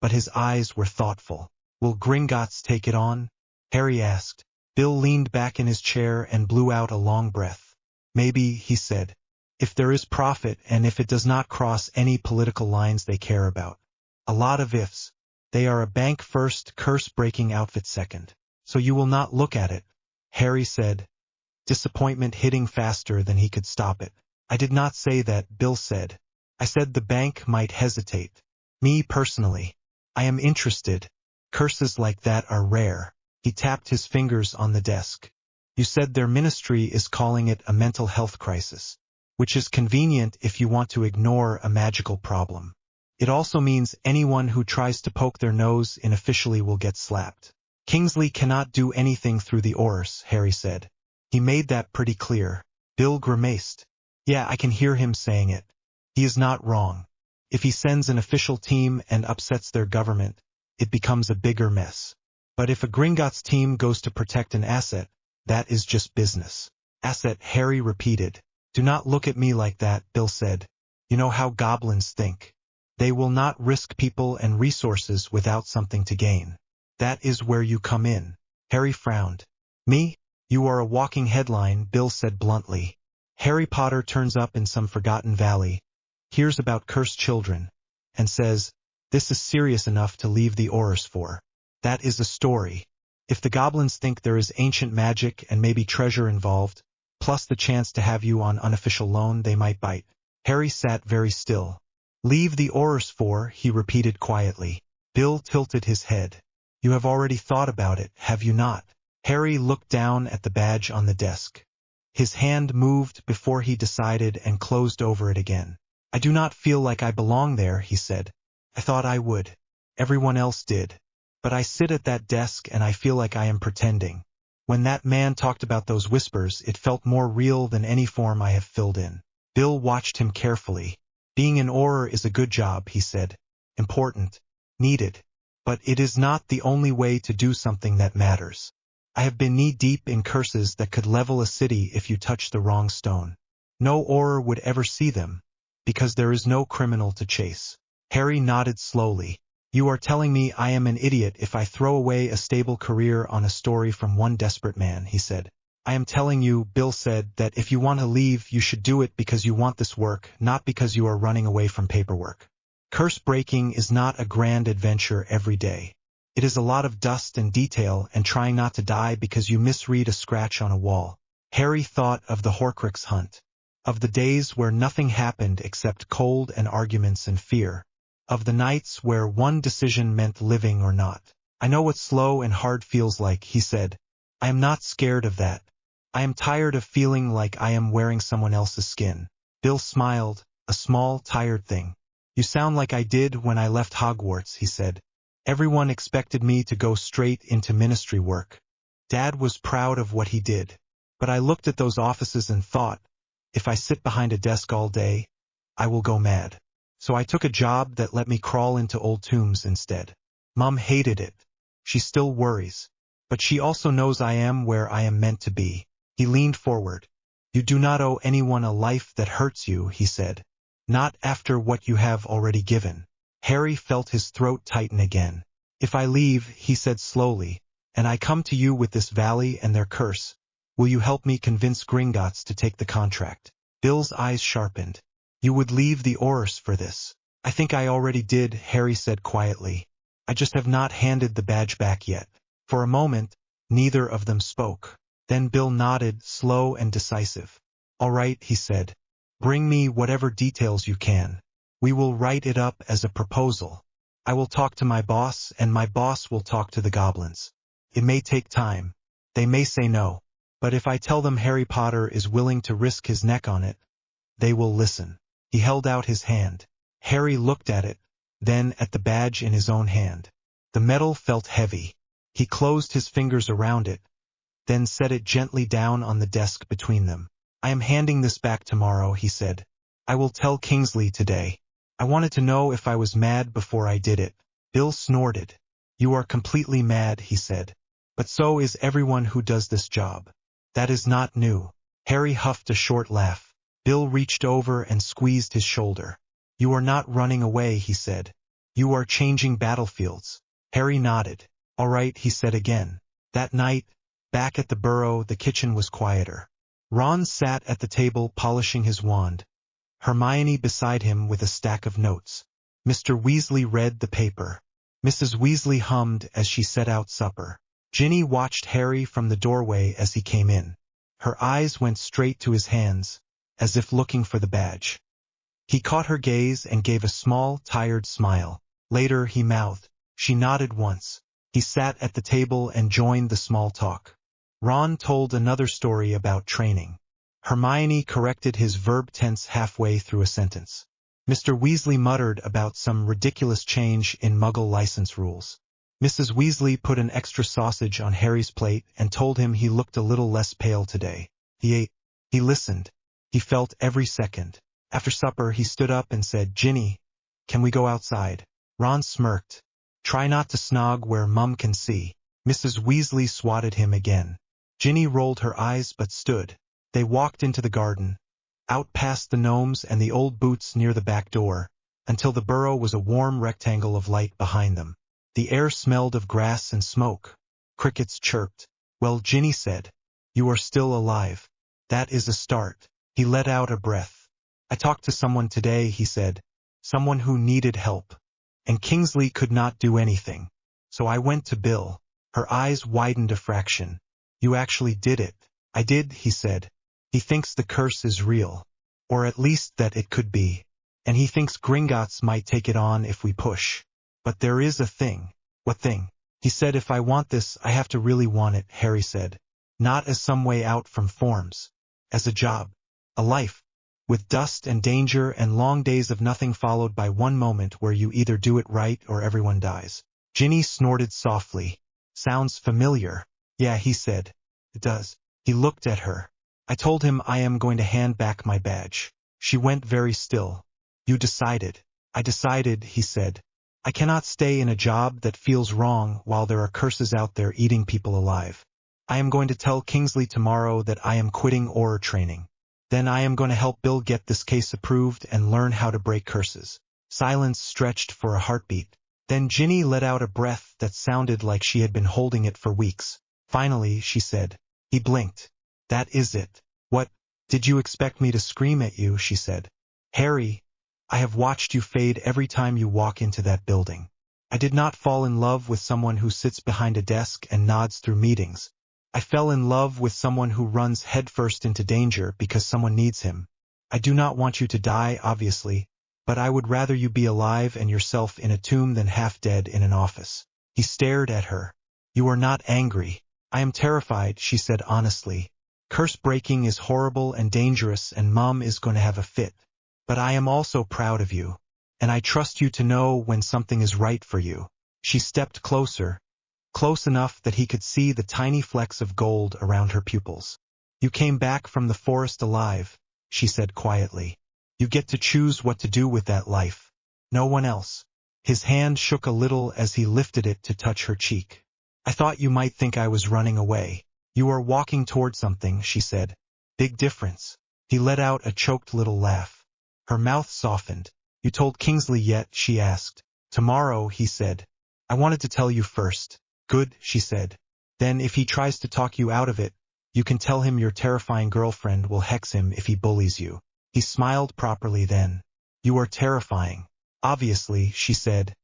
but his eyes were thoughtful. Will Gringotts take it on? Harry asked. Bill leaned back in his chair and blew out a long breath. Maybe, he said. If there is profit and if it does not cross any political lines they care about. A lot of ifs. They are a bank first, curse-breaking outfit second. So you will not look at it, Harry said, disappointment hitting faster than he could stop it. I did not say that, Bill said. I said the bank might hesitate. Me personally. I am interested. Curses like that are rare. He tapped his fingers on the desk. You said their ministry is calling it a mental health crisis, which is convenient if you want to ignore a magical problem. It also means anyone who tries to poke their nose in officially will get slapped. Kingsley cannot do anything through the Aurors, Harry said. He made that pretty clear. Bill grimaced. Yeah, I can hear him saying it. He is not wrong. If he sends an official team and upsets their government, it becomes a bigger mess. But if a Gringotts team goes to protect an asset, that is just business. Asset, Harry repeated. Do not look at me like that, Bill said. You know how goblins think. They will not risk people and resources without something to gain. That is where you come in. Harry frowned. Me? You are a walking headline, Bill said bluntly. Harry Potter turns up in some forgotten valley, hears about cursed children, and says, this is serious enough to leave the Aurors for. That is a story. If the goblins think there is ancient magic and maybe treasure involved, plus the chance to have you on unofficial loan, they might bite. Harry sat very still. Leave the Aurors for, he repeated quietly. Bill tilted his head. You have already thought about it, have you not? Harry looked down at the badge on the desk. His hand moved before he decided and closed over it again. I do not feel like I belong there, he said. I thought I would. Everyone else did. But I sit at that desk and I feel like I am pretending. When that man talked about those Whispers, it felt more real than any form I have filled in. Bill watched him carefully. Being an Auror is a good job, he said. Important. Needed. But it is not the only way to do something that matters. I have been knee-deep in curses that could level a city if you touch the wrong stone. No Auror would ever see them, because there is no criminal to chase. Harry nodded slowly. You are telling me I am an idiot if I throw away a stable career on a story from one desperate man, he said. I am telling you, Bill said, that if you want to leave, you should do it because you want this work, not because you are running away from paperwork. Curse breaking is not a grand adventure every day. It is a lot of dust and detail and trying not to die because you misread a scratch on a wall. Harry thought of the Horcrux hunt, of the days where nothing happened except cold and arguments and fear, of the nights where one decision meant living or not. I know what slow and hard feels like, he said. I am not scared of that. I am tired of feeling like I am wearing someone else's skin. Bill smiled, a small, tired thing. You sound like I did when I left Hogwarts, he said. Everyone expected me to go straight into ministry work. Dad was proud of what he did. But I looked at those offices and thought, if I sit behind a desk all day, I will go mad. So I took a job that let me crawl into old tombs instead. Mom hated it. She still worries. But she also knows I am where I am meant to be. He leaned forward. You do not owe anyone a life that hurts you, he said. Not after what you have already given. Harry felt his throat tighten again. If I leave, he said slowly, and I come to you with this valley and their curse, will you help me convince Gringotts to take the contract? Bill's eyes sharpened. You would leave the Aurors for this. I think I already did, Harry said quietly. I just have not handed the badge back yet. For a moment, neither of them spoke. Then Bill nodded, slow and decisive. All right, he said. Bring me whatever details you can. We will write it up as a proposal. I will talk to my boss, and my boss will talk to the goblins. It may take time. They may say no. But if I tell them Harry Potter is willing to risk his neck on it, they will listen. He held out his hand. Harry looked at it, then at the badge in his own hand. The metal felt heavy. He closed his fingers around it, then set it gently down on the desk between them. I am handing this back tomorrow, he said. I will tell Kingsley today. I wanted to know if I was mad before I did it. Bill snorted. You are completely mad, he said. But so is everyone who does this job. That is not new. Harry huffed a short laugh. Bill reached over and squeezed his shoulder. You are not running away, he said. You are changing battlefields. Harry nodded. All right, he said again. That night, back at the Burrow, the kitchen was quieter. Ron sat at the table polishing his wand. Hermione beside him with a stack of notes. Mr. Weasley read the paper. Mrs. Weasley hummed as she set out supper. Ginny watched Harry from the doorway as he came in. Her eyes went straight to his hands, as if looking for the badge. He caught her gaze and gave a small, tired smile. Later he mouthed. She nodded once. He sat at the table and joined the small talk. Ron told another story about training. Hermione corrected his verb tense halfway through a sentence. Mr. Weasley muttered about some ridiculous change in Muggle license rules. Mrs. Weasley put an extra sausage on Harry's plate and told him he looked a little less pale today. He ate. He listened. He felt every second. After supper he stood up and said, Ginny, can we go outside? Ron smirked. Try not to snog where Mum can see. Mrs. Weasley swatted him again. Ginny rolled her eyes but stood. They walked into the garden, out past the gnomes and the old boots near the back door, until the burrow was a warm rectangle of light behind them. The air smelled of grass and smoke. Crickets chirped. Well, Ginny said, you are still alive. That is a start. He let out a breath. I talked to someone today, he said. Someone who needed help. And Kingsley could not do anything. So I went to Bill. Her eyes widened a fraction. You actually did it. I did, he said. He thinks the curse is real. Or at least that it could be. And he thinks Gringotts might take it on if we push. But there is a thing. What thing? He said if I want this, I have to really want it, Harry said. Not as some way out from forms. As a job. A life. With dust and danger and long days of nothing followed by one moment where you either do it right or everyone dies. Ginny snorted softly. Sounds familiar. Yeah, he said. It does. He looked at her. I told him I am going to hand back my badge. She went very still. You decided. I decided, he said. I cannot stay in a job that feels wrong while there are curses out there eating people alive. I am going to tell Kingsley tomorrow that I am quitting Auror training. Then I am going to help Bill get this case approved and learn how to break curses. Silence stretched for a heartbeat. Then Ginny let out a breath that sounded like she had been holding it for weeks. Finally, she said. He blinked. That is it. What? Did you expect me to scream at you? She said. Harry, I have watched you fade every time you walk into that building. I did not fall in love with someone who sits behind a desk and nods through meetings. I fell in love with someone who runs headfirst into danger because someone needs him. I do not want you to die, obviously, but I would rather you be alive and yourself in a tomb than half dead in an office. He stared at her. You are not angry. I am terrified, she said honestly. Curse breaking is horrible and dangerous and Mom is going to have a fit. But I am also proud of you. And I trust you to know when something is right for you. She stepped closer, close enough that he could see the tiny flecks of gold around her pupils. You came back from the forest alive, she said quietly. You get to choose what to do with that life. No one else. His hand shook a little as he lifted it to touch her cheek. I thought you might think I was running away. You are walking toward something, she said. Big difference. He let out a choked little laugh. Her mouth softened. You told Kingsley yet? She asked. Tomorrow, he said. I wanted to tell you first. Good, she said. Then if he tries to talk you out of it, you can tell him your terrifying girlfriend will hex him if he bullies you. He smiled properly then. You are terrifying. Obviously, she said,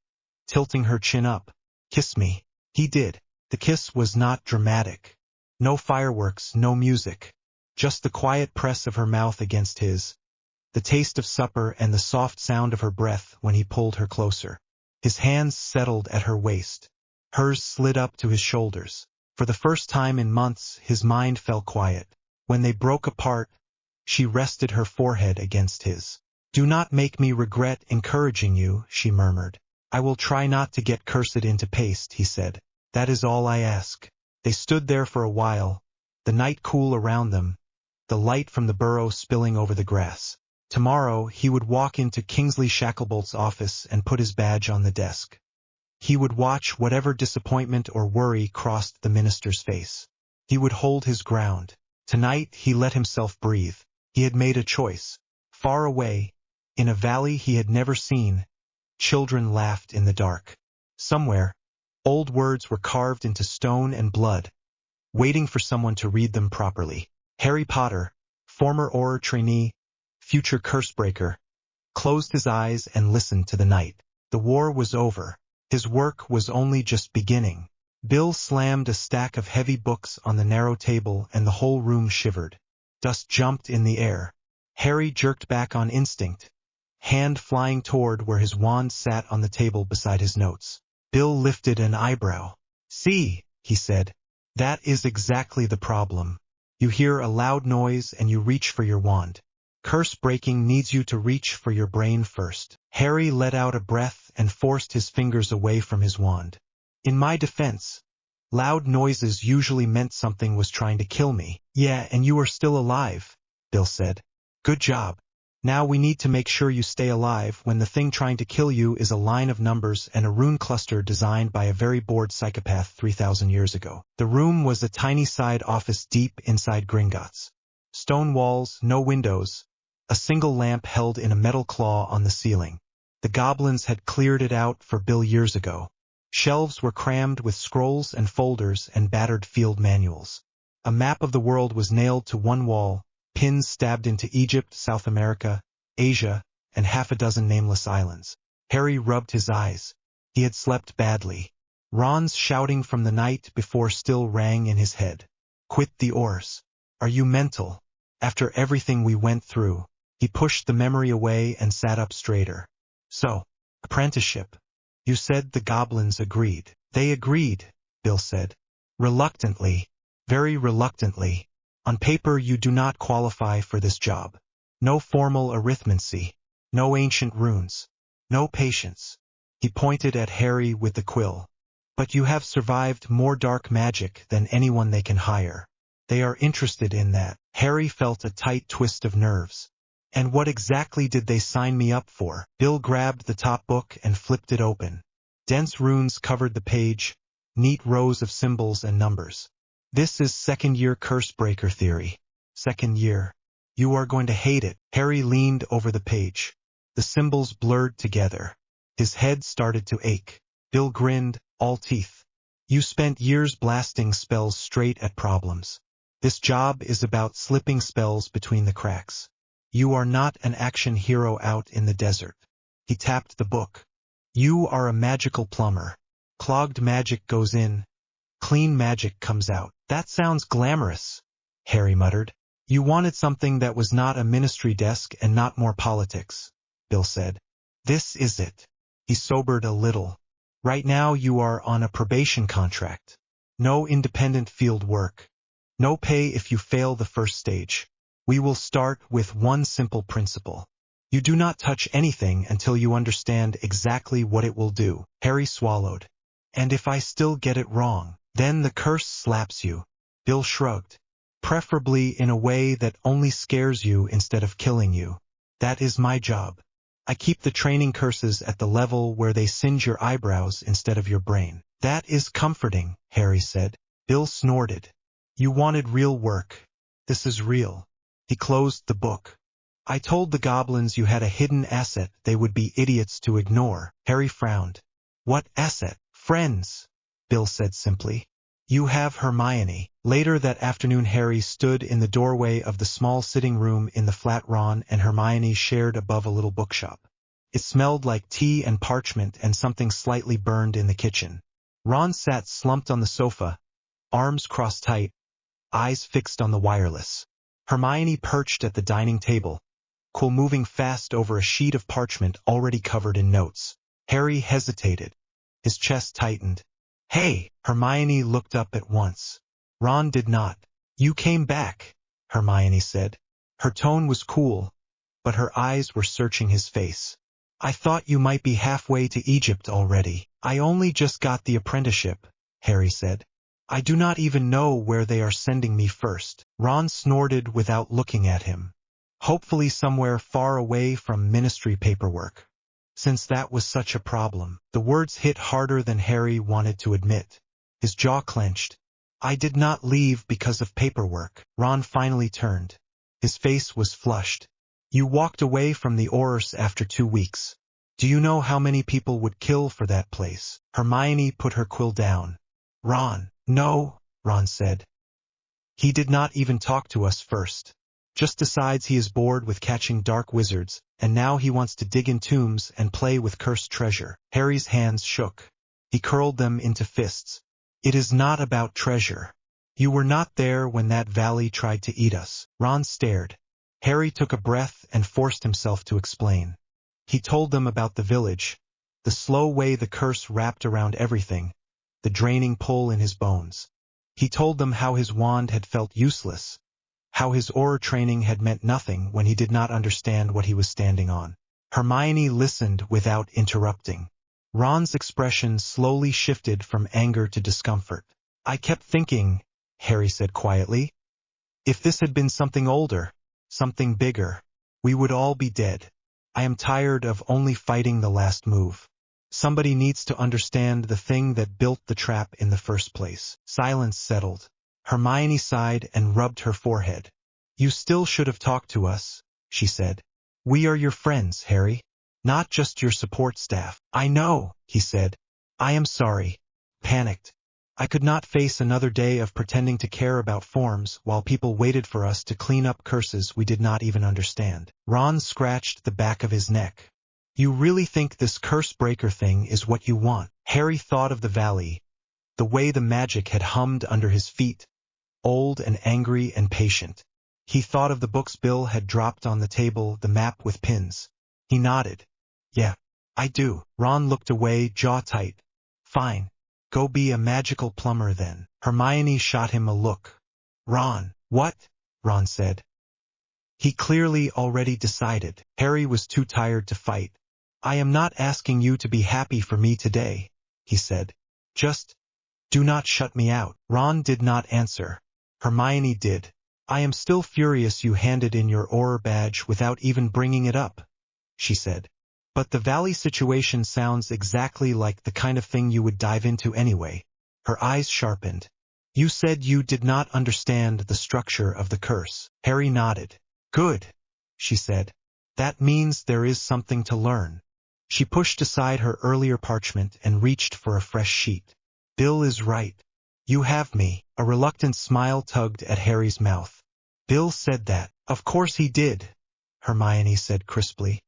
tilting her chin up. Kiss me. He did. The kiss was not dramatic. No fireworks, no music. Just the quiet press of her mouth against his. The taste of supper and the soft sound of her breath when he pulled her closer. His hands settled at her waist. Hers slid up to his shoulders. For the first time in months, his mind fell quiet. When they broke apart, she rested her forehead against his. Do not make me regret encouraging you, she murmured. I will try not to get cursed into paste, he said. That is all I ask. They stood there for a while, the night cool around them, the light from the burrow spilling over the grass. Tomorrow he would walk into Kingsley Shacklebolt's office and put his badge on the desk. He would watch whatever disappointment or worry crossed the minister's face. He would hold his ground. Tonight he let himself breathe. He had made a choice. Far away, in a valley he had never seen, children laughed in the dark. Somewhere, old words were carved into stone and blood, waiting for someone to read them properly. Harry Potter, former Auror trainee, future cursebreaker, closed his eyes and listened to the night. The war was over. His work was only just beginning. Bill slammed a stack of heavy books on the narrow table and the whole room shivered. Dust jumped in the air. Harry jerked back on instinct, hand flying toward where his wand sat on the table beside his notes. Bill lifted an eyebrow. See, he said. That is exactly the problem. You hear a loud noise and you reach for your wand. Curse breaking needs you to reach for your brain first. Harry let out a breath and forced his fingers away from his wand. In my defense, loud noises usually meant something was trying to kill me. Yeah, and you are still alive, Bill said. Good job. Now we need to make sure you stay alive when the thing trying to kill you is a line of numbers and a rune cluster designed by a very bored psychopath 3,000 years ago. The room was a tiny side office deep inside Gringotts. Stone walls, no windows, a single lamp held in a metal claw on the ceiling. The goblins had cleared it out for Bill years ago. Shelves were crammed with scrolls and folders and battered field manuals. A map of the world was nailed to one wall, pins stabbed into Egypt, South America, Asia, and half a dozen nameless islands. Harry rubbed his eyes. He had slept badly. Ron's shouting from the night before still rang in his head. Quit the oars. Are you mental? After everything we went through. He pushed the memory away and sat up straighter. So, apprenticeship. You said the goblins agreed. They agreed, Bill said. Reluctantly. Very reluctantly. On paper you do not qualify for this job. No formal arithmancy. No ancient runes. No patience. He pointed at Harry with the quill. But you have survived more dark magic than anyone they can hire. They are interested in that. Harry felt a tight twist of nerves. And what exactly did they sign me up for? Bill grabbed the top book and flipped it open. Dense runes covered the page, neat rows of symbols and numbers. This is second-year curse breaker theory. Second year. You are going to hate it. Harry leaned over the page. The symbols blurred together. His head started to ache. Bill grinned, all teeth. You spent years blasting spells straight at problems. This job is about slipping spells between the cracks. You are not an action hero out in the desert. He tapped the book. You are a magical plumber. Clogged magic goes in, Clean magic comes out. That sounds glamorous, Harry muttered. You wanted something that was not a ministry desk and not more politics, Bill said. This is it. He sobered a little. Right now you are on a probation contract. No independent field work. No pay if you fail the first stage. We will start with one simple principle. You do not touch anything until you understand exactly what it will do. Harry swallowed. And if I still get it wrong, then the curse slaps you. Bill shrugged. Preferably in a way that only scares you instead of killing you. That is my job. I keep the training curses at the level where they singe your eyebrows instead of your brain. That is comforting, Harry said. Bill snorted. You wanted real work. This is real. He closed the book. I told the goblins you had a hidden asset they would be idiots to ignore. Harry frowned. What asset? Friends, Bill said simply. You have Hermione. Later that afternoon Harry stood in the doorway of the small sitting room in the flat Ron and Hermione shared above a little bookshop. It smelled like tea and parchment and something slightly burned in the kitchen. Ron sat slumped on the sofa, arms crossed tight, eyes fixed on the wireless. Hermione perched at the dining table, quill moving fast over a sheet of parchment already covered in notes. Harry hesitated. His chest tightened. Hey! Hermione looked up at once. Ron did not. You came back, Hermione said. Her tone was cool, but her eyes were searching his face. I thought you might be halfway to Egypt already. I only just got the apprenticeship, Harry said. I do not even know where they are sending me first. Ron snorted without looking at him. Hopefully somewhere far away from ministry paperwork. Since that was such a problem, the words hit harder than Harry wanted to admit. His jaw clenched. I did not leave because of paperwork. Ron finally turned. His face was flushed. You walked away from the Aurors after 2 weeks. Do you know how many people would kill for that place? Hermione put her quill down. Ron. No, Ron said. He did not even talk to us first. Just decides he is bored with catching dark wizards, and now he wants to dig in tombs and play with cursed treasure. Harry's hands shook. He curled them into fists. It is not about treasure. You were not there when that valley tried to eat us. Ron stared. Harry took a breath and forced himself to explain. He told them about the village, the slow way the curse wrapped around everything, the draining pull in his bones. He told them how his wand had felt useless, how his Auror training had meant nothing when he did not understand what he was standing on. Hermione listened without interrupting. Ron's expression slowly shifted from anger to discomfort. I kept thinking, Harry said quietly, if this had been something older, something bigger, we would all be dead. I am tired of only fighting the last move. Somebody needs to understand the thing that built the trap in the first place. Silence settled. Hermione sighed and rubbed her forehead. You still should have talked to us, she said. We are your friends, Harry. Not just your support staff. I know, he said. I am sorry. Panicked. I could not face another day of pretending to care about forms while people waited for us to clean up curses we did not even understand. Ron scratched the back of his neck. You really think this curse breaker thing is what you want? Harry thought of the valley, the way the magic had hummed under his feet, old and angry and patient. He thought of the books Bill had dropped on the table, the map with pins. He nodded. Yeah, I do. Ron looked away, jaw tight. Fine. Go be a magical plumber then. Hermione shot him a look. Ron. What? Ron said. He clearly already decided. Harry was too tired to fight. I am not asking you to be happy for me today, he said. Just do not shut me out. Ron did not answer. Hermione did. I am still furious you handed in your Auror badge without even bringing it up, she said. But the valley situation sounds exactly like the kind of thing you would dive into anyway. Her eyes sharpened. You said you did not understand the structure of the curse. Harry nodded. Good, she said. That means there is something to learn. She pushed aside her earlier parchment and reached for a fresh sheet. Bill is right. You have me. A reluctant smile tugged at Harry's mouth. Bill said that. Of course he did, Hermione said crisply.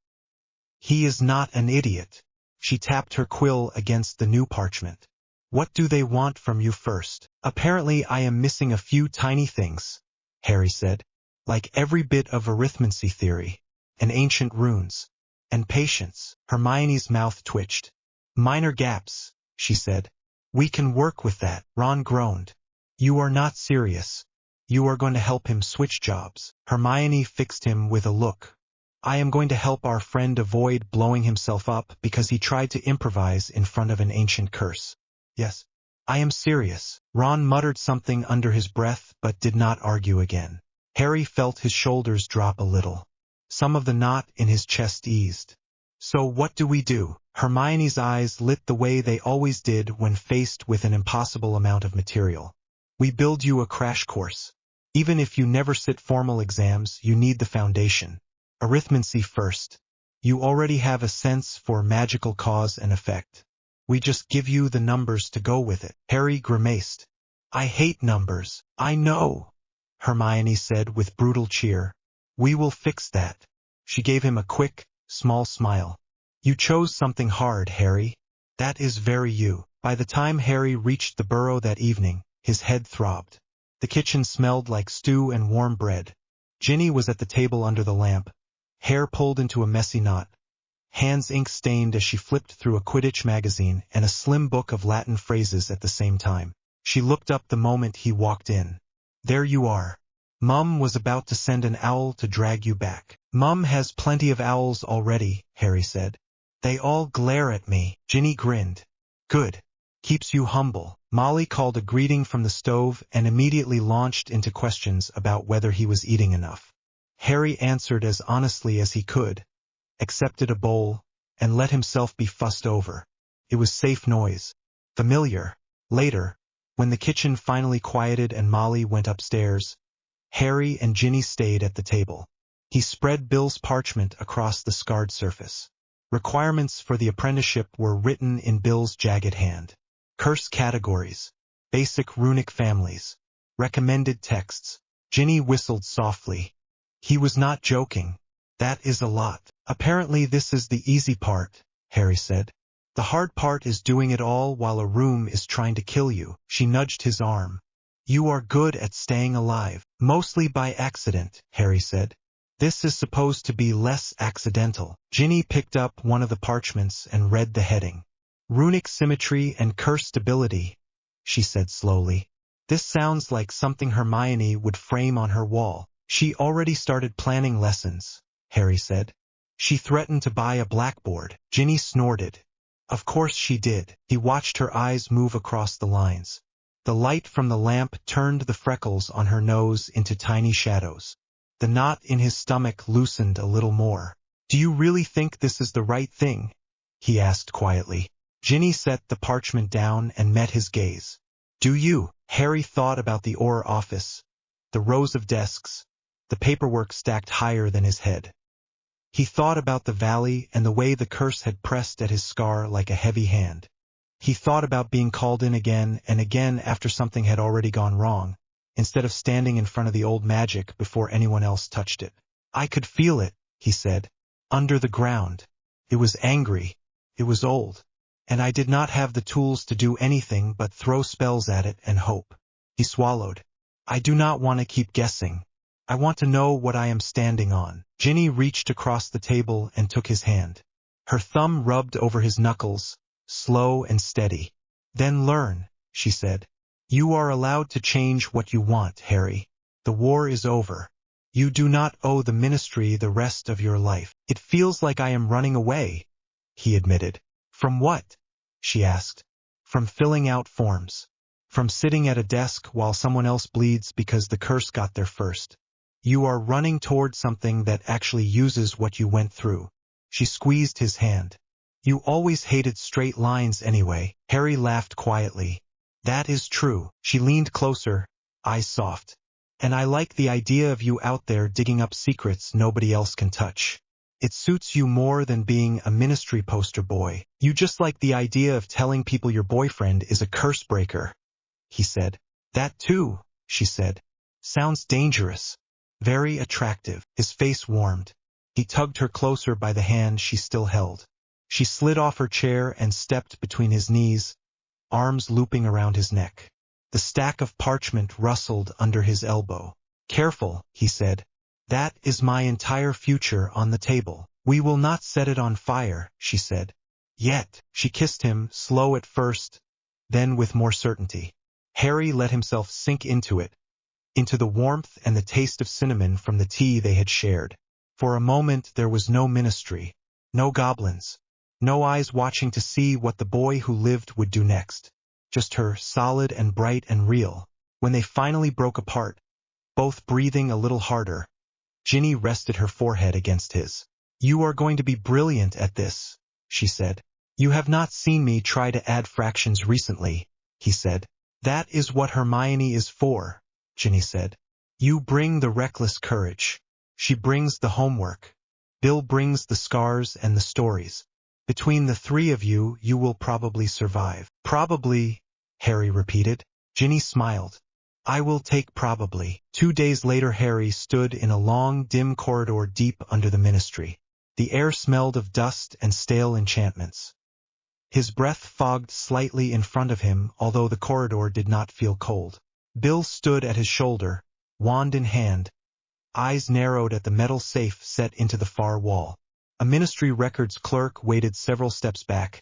He is not an idiot. She tapped her quill against the new parchment. What do they want from you first? Apparently I am missing a few tiny things, Harry said. Like every bit of arithmancy theory, and ancient runes, and patience. Hermione's mouth twitched. Minor gaps, she said. We can work with that. Ron groaned. You are not serious. You are going to help him switch jobs. Hermione fixed him with a look. I am going to help our friend avoid blowing himself up because he tried to improvise in front of an ancient curse. Yes, I am serious. Ron muttered something under his breath but did not argue again. Harry felt his shoulders drop a little. Some of the knot in his chest eased. So what do we do? Hermione's eyes lit the way they always did when faced with an impossible amount of material. We build you a crash course. Even if you never sit formal exams, you need the foundation. Arithmancy first. You already have a sense for magical cause and effect. We just give you the numbers to go with it. Harry grimaced. I hate numbers. I know, Hermione said with brutal cheer. We will fix that. She gave him a quick, small smile. You chose something hard, Harry. That is very you. By the time Harry reached the burrow that evening, his head throbbed. The kitchen smelled like stew and warm bread. Ginny was at the table under the lamp, hair pulled into a messy knot, hands ink-stained as she flipped through a Quidditch magazine and a slim book of Latin phrases at the same time. She looked up the moment he walked in. There you are. Mum was about to send an owl to drag you back. Mum has plenty of owls already, Harry said. They all glare at me. Ginny grinned. Good. Keeps you humble. Molly called a greeting from the stove and immediately launched into questions about whether he was eating enough. Harry answered as honestly as he could, accepted a bowl, and let himself be fussed over. It was safe noise. Familiar. Later, when the kitchen finally quieted and Molly went upstairs, Harry and Ginny stayed at the table. He spread Bill's parchment across the scarred surface. Requirements for the apprenticeship were written in Bill's jagged hand. Curse categories, basic runic families, recommended texts. Ginny whistled softly. He was not joking. That is a lot. Apparently this is the easy part, Harry said. The hard part is doing it all while a room is trying to kill you. She nudged his arm. You are good at staying alive. Mostly by accident, Harry said. This is supposed to be less accidental. Ginny picked up one of the parchments and read the heading. Runic symmetry and curse stability, she said slowly. This sounds like something Hermione would frame on her wall. She already started planning lessons, Harry said. She threatened to buy a blackboard. Ginny snorted. Of course she did. He watched her eyes move across the lines. The light from the lamp turned the freckles on her nose into tiny shadows. The knot in his stomach loosened a little more. Do you really think this is the right thing? He asked quietly. Ginny set the parchment down and met his gaze. Do you? Harry thought about the Orr office, the rows of desks, the paperwork stacked higher than his head. He thought about the valley and the way the curse had pressed at his scar like a heavy hand. He thought about being called in again and again after something had already gone wrong, instead of standing in front of the old magic before anyone else touched it. I could feel it, he said, under the ground. It was angry. It was old. And I did not have the tools to do anything but throw spells at it and hope. He swallowed. I do not want to keep guessing. I want to know what I am standing on. Ginny reached across the table and took his hand. Her thumb rubbed over his knuckles, slow and steady. Then learn, she said. You are allowed to change what you want, Harry. The war is over. You do not owe the ministry the rest of your life. It feels like I am running away, he admitted. From what? She asked. From filling out forms. From sitting at a desk while someone else bleeds because the curse got there first. You are running toward something that actually uses what you went through. She squeezed his hand. You always hated straight lines anyway. Harry laughed quietly. That is true. She leaned closer, eyes soft. And I like the idea of you out there digging up secrets nobody else can touch. It suits you more than being a ministry poster boy. You just like the idea of telling people your boyfriend is a curse breaker, he said. That too, she said. Sounds dangerous. Very attractive. His face warmed. He tugged her closer by the hand she still held. She slid off her chair and stepped between his knees, arms looping around his neck. The stack of parchment rustled under his elbow. "Careful," he said. "That is my entire future on the table." "We will not set it on fire," she said. "Yet." She kissed him, slow at first, then with more certainty. Harry let himself sink into it, into the warmth and the taste of cinnamon from the tea they had shared. For a moment there was no ministry, no goblins, no eyes watching to see what the boy who lived would do next. Just her, solid and bright and real. When they finally broke apart, both breathing a little harder, Ginny rested her forehead against his. "You are going to be brilliant at this," she said. "You have not seen me try to add fractions recently," he said. "That is what Hermione is for," Ginny said. "You bring the reckless courage. She brings the homework. Bill brings the scars and the stories. Between the three of you, you will probably survive." "Probably," Harry repeated. Ginny smiled. "I will take probably." 2 days later Harry stood in a long, dim corridor deep under the ministry. The air smelled of dust and stale enchantments. His breath fogged slightly in front of him, although the corridor did not feel cold. Bill stood at his shoulder, wand in hand, eyes narrowed at the metal safe set into the far wall. A ministry records clerk waited several steps back,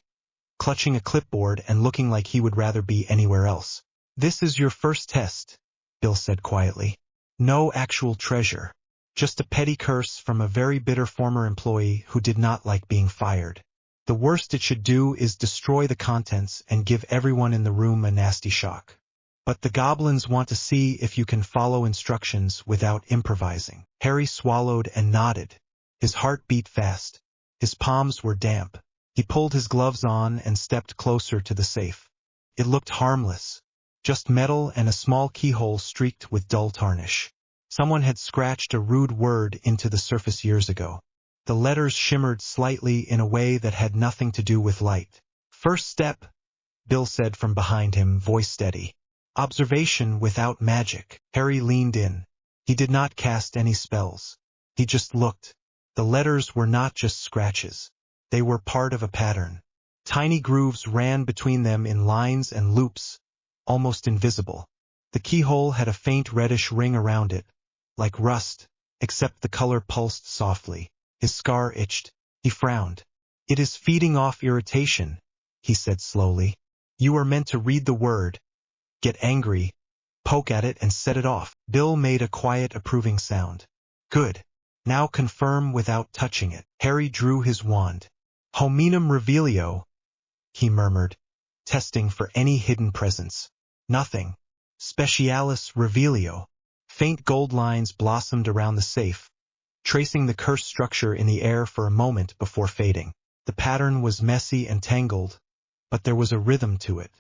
clutching a clipboard and looking like he would rather be anywhere else. "This is your first test," Bill said quietly. "No actual treasure. Just a petty curse from a very bitter former employee who did not like being fired. The worst it should do is destroy the contents and give everyone in the room a nasty shock. But the goblins want to see if you can follow instructions without improvising." Harry swallowed and nodded. His heart beat fast. His palms were damp. He pulled his gloves on and stepped closer to the safe. It looked harmless. Just metal and a small keyhole streaked with dull tarnish. Someone had scratched a rude word into the surface years ago. The letters shimmered slightly in a way that had nothing to do with light. "First step," Bill said from behind him, voice steady. "Observation without magic." Harry leaned in. He did not cast any spells. He just looked. The letters were not just scratches. They were part of a pattern. Tiny grooves ran between them in lines and loops, almost invisible. The keyhole had a faint reddish ring around it, like rust, except the color pulsed softly. His scar itched. He frowned. "It is feeding off irritation," he said slowly. "You are meant to read the word, get angry, poke at it and set it off." Bill made a quiet approving sound. "Good. Now confirm without touching it." Harry drew his wand. "Hominum revelio," he murmured, testing for any hidden presence. Nothing. "Specialis revelio." Faint gold lines blossomed around the safe, tracing the cursed structure in the air for a moment before fading. The pattern was messy and tangled, but there was a rhythm to it.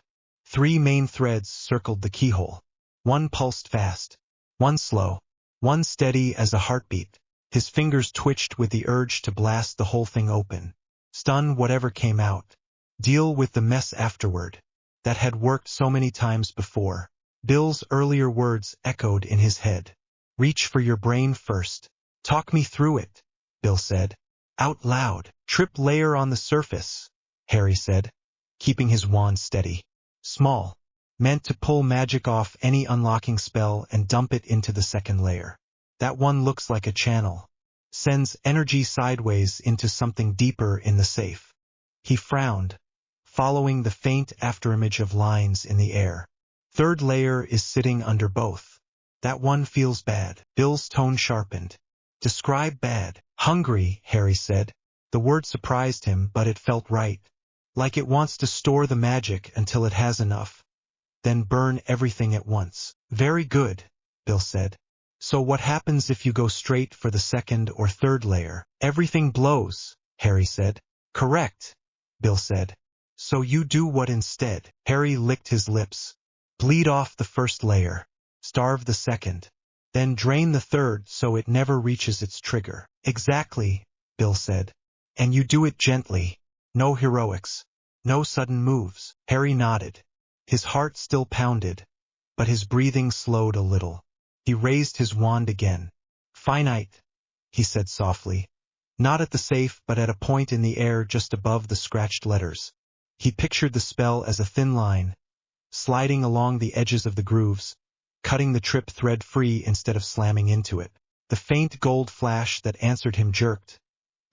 3 main threads circled the keyhole. One pulsed fast, one slow, one steady as a heartbeat. His fingers twitched with the urge to blast the whole thing open. Stun whatever came out. Deal with the mess afterward. That had worked so many times before. Bill's earlier words echoed in his head. "Reach for your brain first. Talk me through it," Bill said. Out loud. "Trip layer on the surface," Harry said, keeping his wand steady. "Small. Meant to pull magic off any unlocking spell and dump it into the second layer. That one looks like a channel. Sends energy sideways into something deeper in the safe." He frowned, following the faint afterimage of lines in the air. "Third layer is sitting under both. That one feels bad." Bill's tone sharpened. "Describe bad." "Hungry," Harry said. The word surprised him, but it felt right. Like it wants to store the magic until it has enough, then burn everything at once. "Very good," Bill said. "So what happens if you go straight for the second or third layer?" "Everything blows," Harry said. "Correct," Bill said. "So you do what instead?" Harry licked his lips. "Bleed off the first layer. Starve the second. Then drain the third so it never reaches its trigger." "Exactly," Bill said. "And you do it gently. No heroics. No sudden moves." Harry nodded. His heart still pounded, but his breathing slowed a little. He raised his wand again. "Finite," he said softly. Not at the safe, but at a point in the air just above the scratched letters. He pictured the spell as a thin line, sliding along the edges of the grooves, cutting the trip thread-free instead of slamming into it. The faint gold flash that answered him jerked,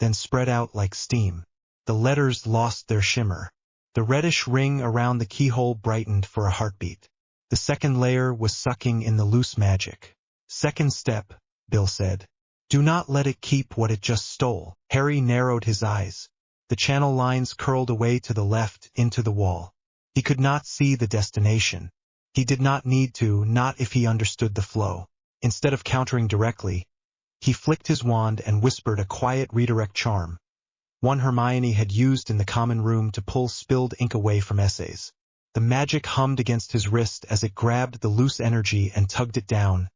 then spread out like steam. The letters lost their shimmer. The reddish ring around the keyhole brightened for a heartbeat. The second layer was sucking in the loose magic. "Second step," Bill said. "Do not let it keep what it just stole." Harry narrowed his eyes. The channel lines curled away to the left into the wall. He could not see the destination. He did not need to, not if he understood the flow. Instead of countering directly, he flicked his wand and whispered a quiet redirect charm, one Hermione had used in the common room to pull spilled ink away from essays. The magic hummed against his wrist as it grabbed the loose energy and tugged it down,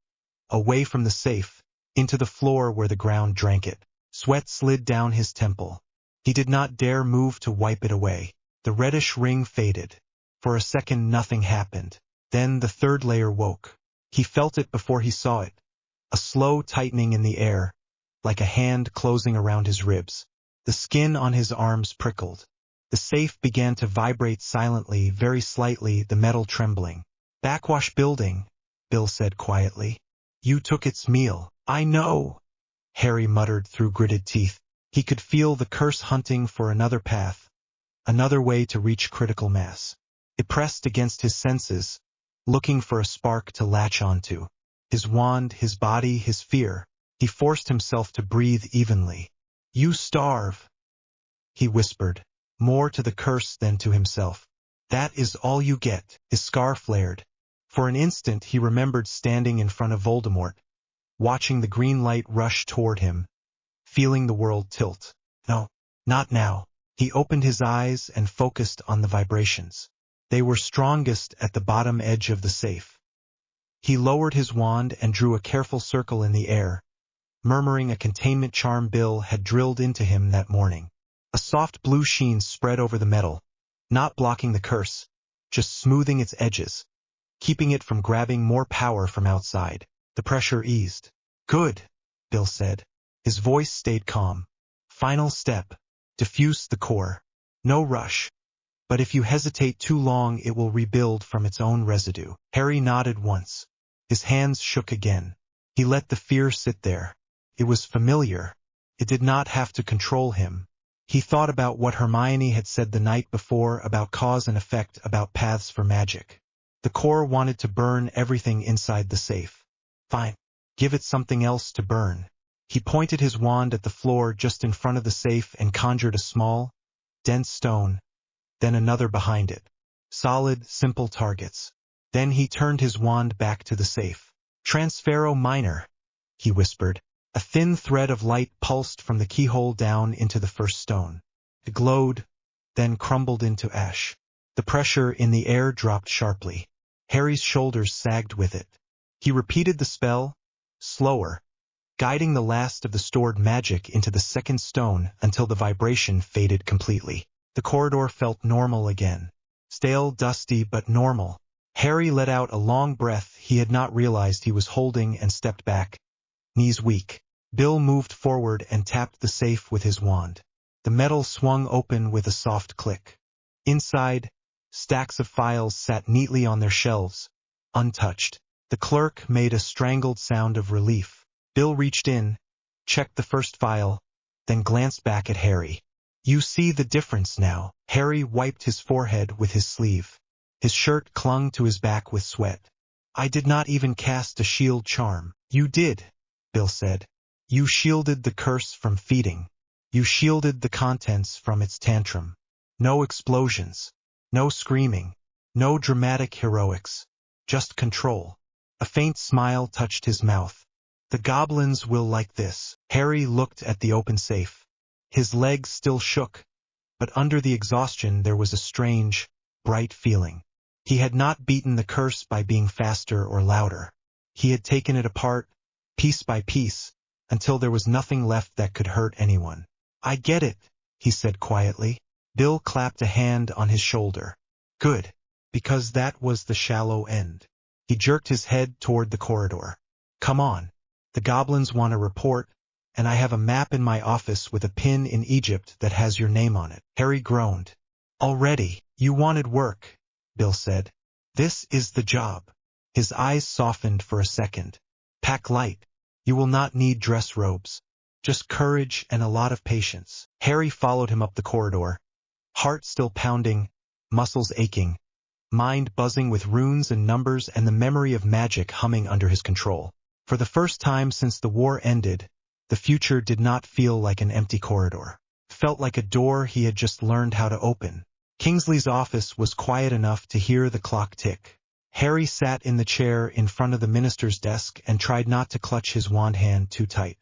away from the safe, into the floor where the ground drank it. Sweat slid down his temple. He did not dare move to wipe it away. The reddish ring faded. For a second nothing happened. Then the third layer woke. He felt it before he saw it. A slow tightening in the air, like a hand closing around his ribs. The skin on his arms prickled. The safe began to vibrate silently, very slightly, the metal trembling. "Backwash building," Bill said quietly. "You took its meal." "I know," Harry muttered through gritted teeth. He could feel the curse hunting for another path, another way to reach critical mass. It pressed against his senses, looking for a spark to latch onto. His wand, his body, his fear. He forced himself to breathe evenly. "You starve," he whispered, more to the curse than to himself. "That is all you get." His scar flared. For an instant he remembered standing in front of Voldemort, watching the green light rush toward him, feeling the world tilt. No, not now. He opened his eyes and focused on the vibrations. They were strongest at the bottom edge of the safe. He lowered his wand and drew a careful circle in the air, murmuring a containment charm Bill had drilled into him that morning. A soft blue sheen spread over the metal, not blocking the curse, just smoothing its edges, keeping it from grabbing more power from outside. The pressure eased. "Good," Bill said. His voice stayed calm. "Final step. Diffuse the core. No rush. But if you hesitate too long it will rebuild from its own residue." Harry nodded once. His hands shook again. He let the fear sit there. It was familiar. It did not have to control him. He thought about what Hermione had said the night before about cause and effect, about paths for magic. The core wanted to burn everything inside the safe. Fine. Give it something else to burn. He pointed his wand at the floor just in front of the safe and conjured a small, dense stone, then another behind it. Solid, simple targets. Then he turned his wand back to the safe. "Transfero Minor," he whispered. A thin thread of light pulsed from the keyhole down into the first stone. It glowed, then crumbled into ash. The pressure in the air dropped sharply. Harry's shoulders sagged with it. He repeated the spell, slower, guiding the last of the stored magic into the second stone until the vibration faded completely. The corridor felt normal again. Stale, dusty, but normal. Harry let out a long breath he had not realized he was holding and stepped back, knees weak. Bill moved forward and tapped the safe with his wand. The metal swung open with a soft click. Inside, stacks of files sat neatly on their shelves, untouched. The clerk made a strangled sound of relief. Bill reached in, checked the first file, then glanced back at Harry. "You see the difference now." Harry wiped his forehead with his sleeve. His shirt clung to his back with sweat. "I did not even cast a shield charm." "You did," Bill said. "You shielded the curse from feeding. You shielded the contents from its tantrum. No explosions. No screaming. No dramatic heroics. Just control." A faint smile touched his mouth. "The goblins will like this." Harry looked at the open safe. His legs still shook, but under the exhaustion there was a strange, bright feeling. He had not beaten the curse by being faster or louder. He had taken it apart, piece by piece, until there was nothing left that could hurt anyone. "I get it," he said quietly. Bill clapped a hand on his shoulder. "Good, because that was the shallow end." He jerked his head toward the corridor. "Come on. The goblins want a report, and I have a map in my office with a pin in Egypt that has your name on it." Harry groaned. "Already? You wanted work," Bill said. This is the job. His eyes softened for a second. Pack light. You will not need dress robes. Just courage and a lot of patience. Harry followed him up the corridor. Heart still pounding, muscles aching, mind buzzing with runes and numbers and the memory of magic humming under his control. For the first time since the war ended, the future did not feel like an empty corridor. It felt like a door he had just learned how to open. Kingsley's office was quiet enough to hear the clock tick. Harry sat in the chair in front of the minister's desk and tried not to clutch his wand hand too tight.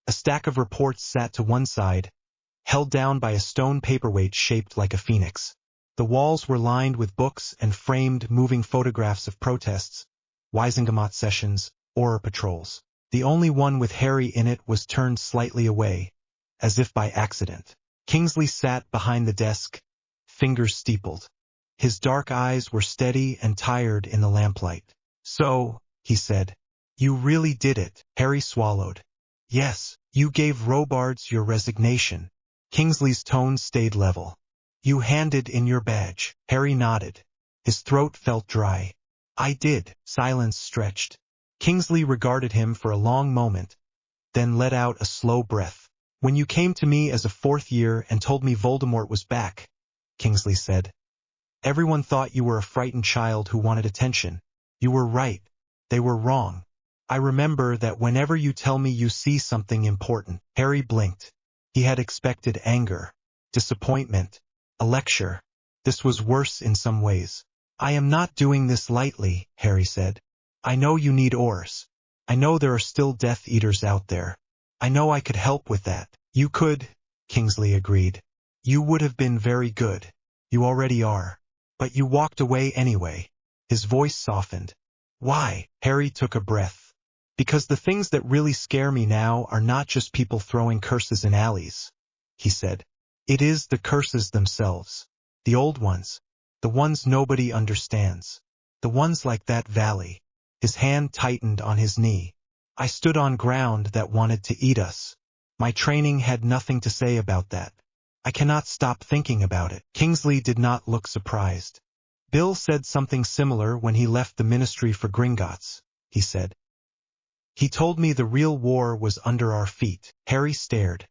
A stack of reports sat to one side, held down by a stone paperweight shaped like a phoenix. The walls were lined with books and framed moving photographs of protests, Wisengamot sessions, Auror patrols. The only one with Harry in it was turned slightly away, as if by accident. Kingsley sat behind the desk, fingers steepled. His dark eyes were steady and tired in the lamplight. So, he said, you really did it. Harry swallowed. Yes, you gave Robards your resignation. Kingsley's tone stayed level. You handed in your badge. Harry nodded. His throat felt dry. I did. Silence stretched. Kingsley regarded him for a long moment, then let out a slow breath. When you came to me as a fourth year and told me Voldemort was back, Kingsley said, everyone thought you were a frightened child who wanted attention. You were right. They were wrong. I remember that whenever you tell me you see something important. Harry blinked. He had expected anger, disappointment, a lecture. This was worse in some ways. I am not doing this lightly, Harry said. I know you need Aurors. I know there are still Death Eaters out there. I know I could help with that. You could, Kingsley agreed. You would have been very good. You already are. But you walked away anyway. His voice softened. Why? Harry took a breath. Because the things that really scare me now are not just people throwing curses in alleys, he said. It is the curses themselves. The old ones. The ones nobody understands. The ones like that valley. His hand tightened on his knee. I stood on ground that wanted to eat us. My training had nothing to say about that. I cannot stop thinking about it. Kingsley did not look surprised. Bill said something similar when he left the Ministry for Gringotts, he said. He told me the real war was under our feet. Harry stared.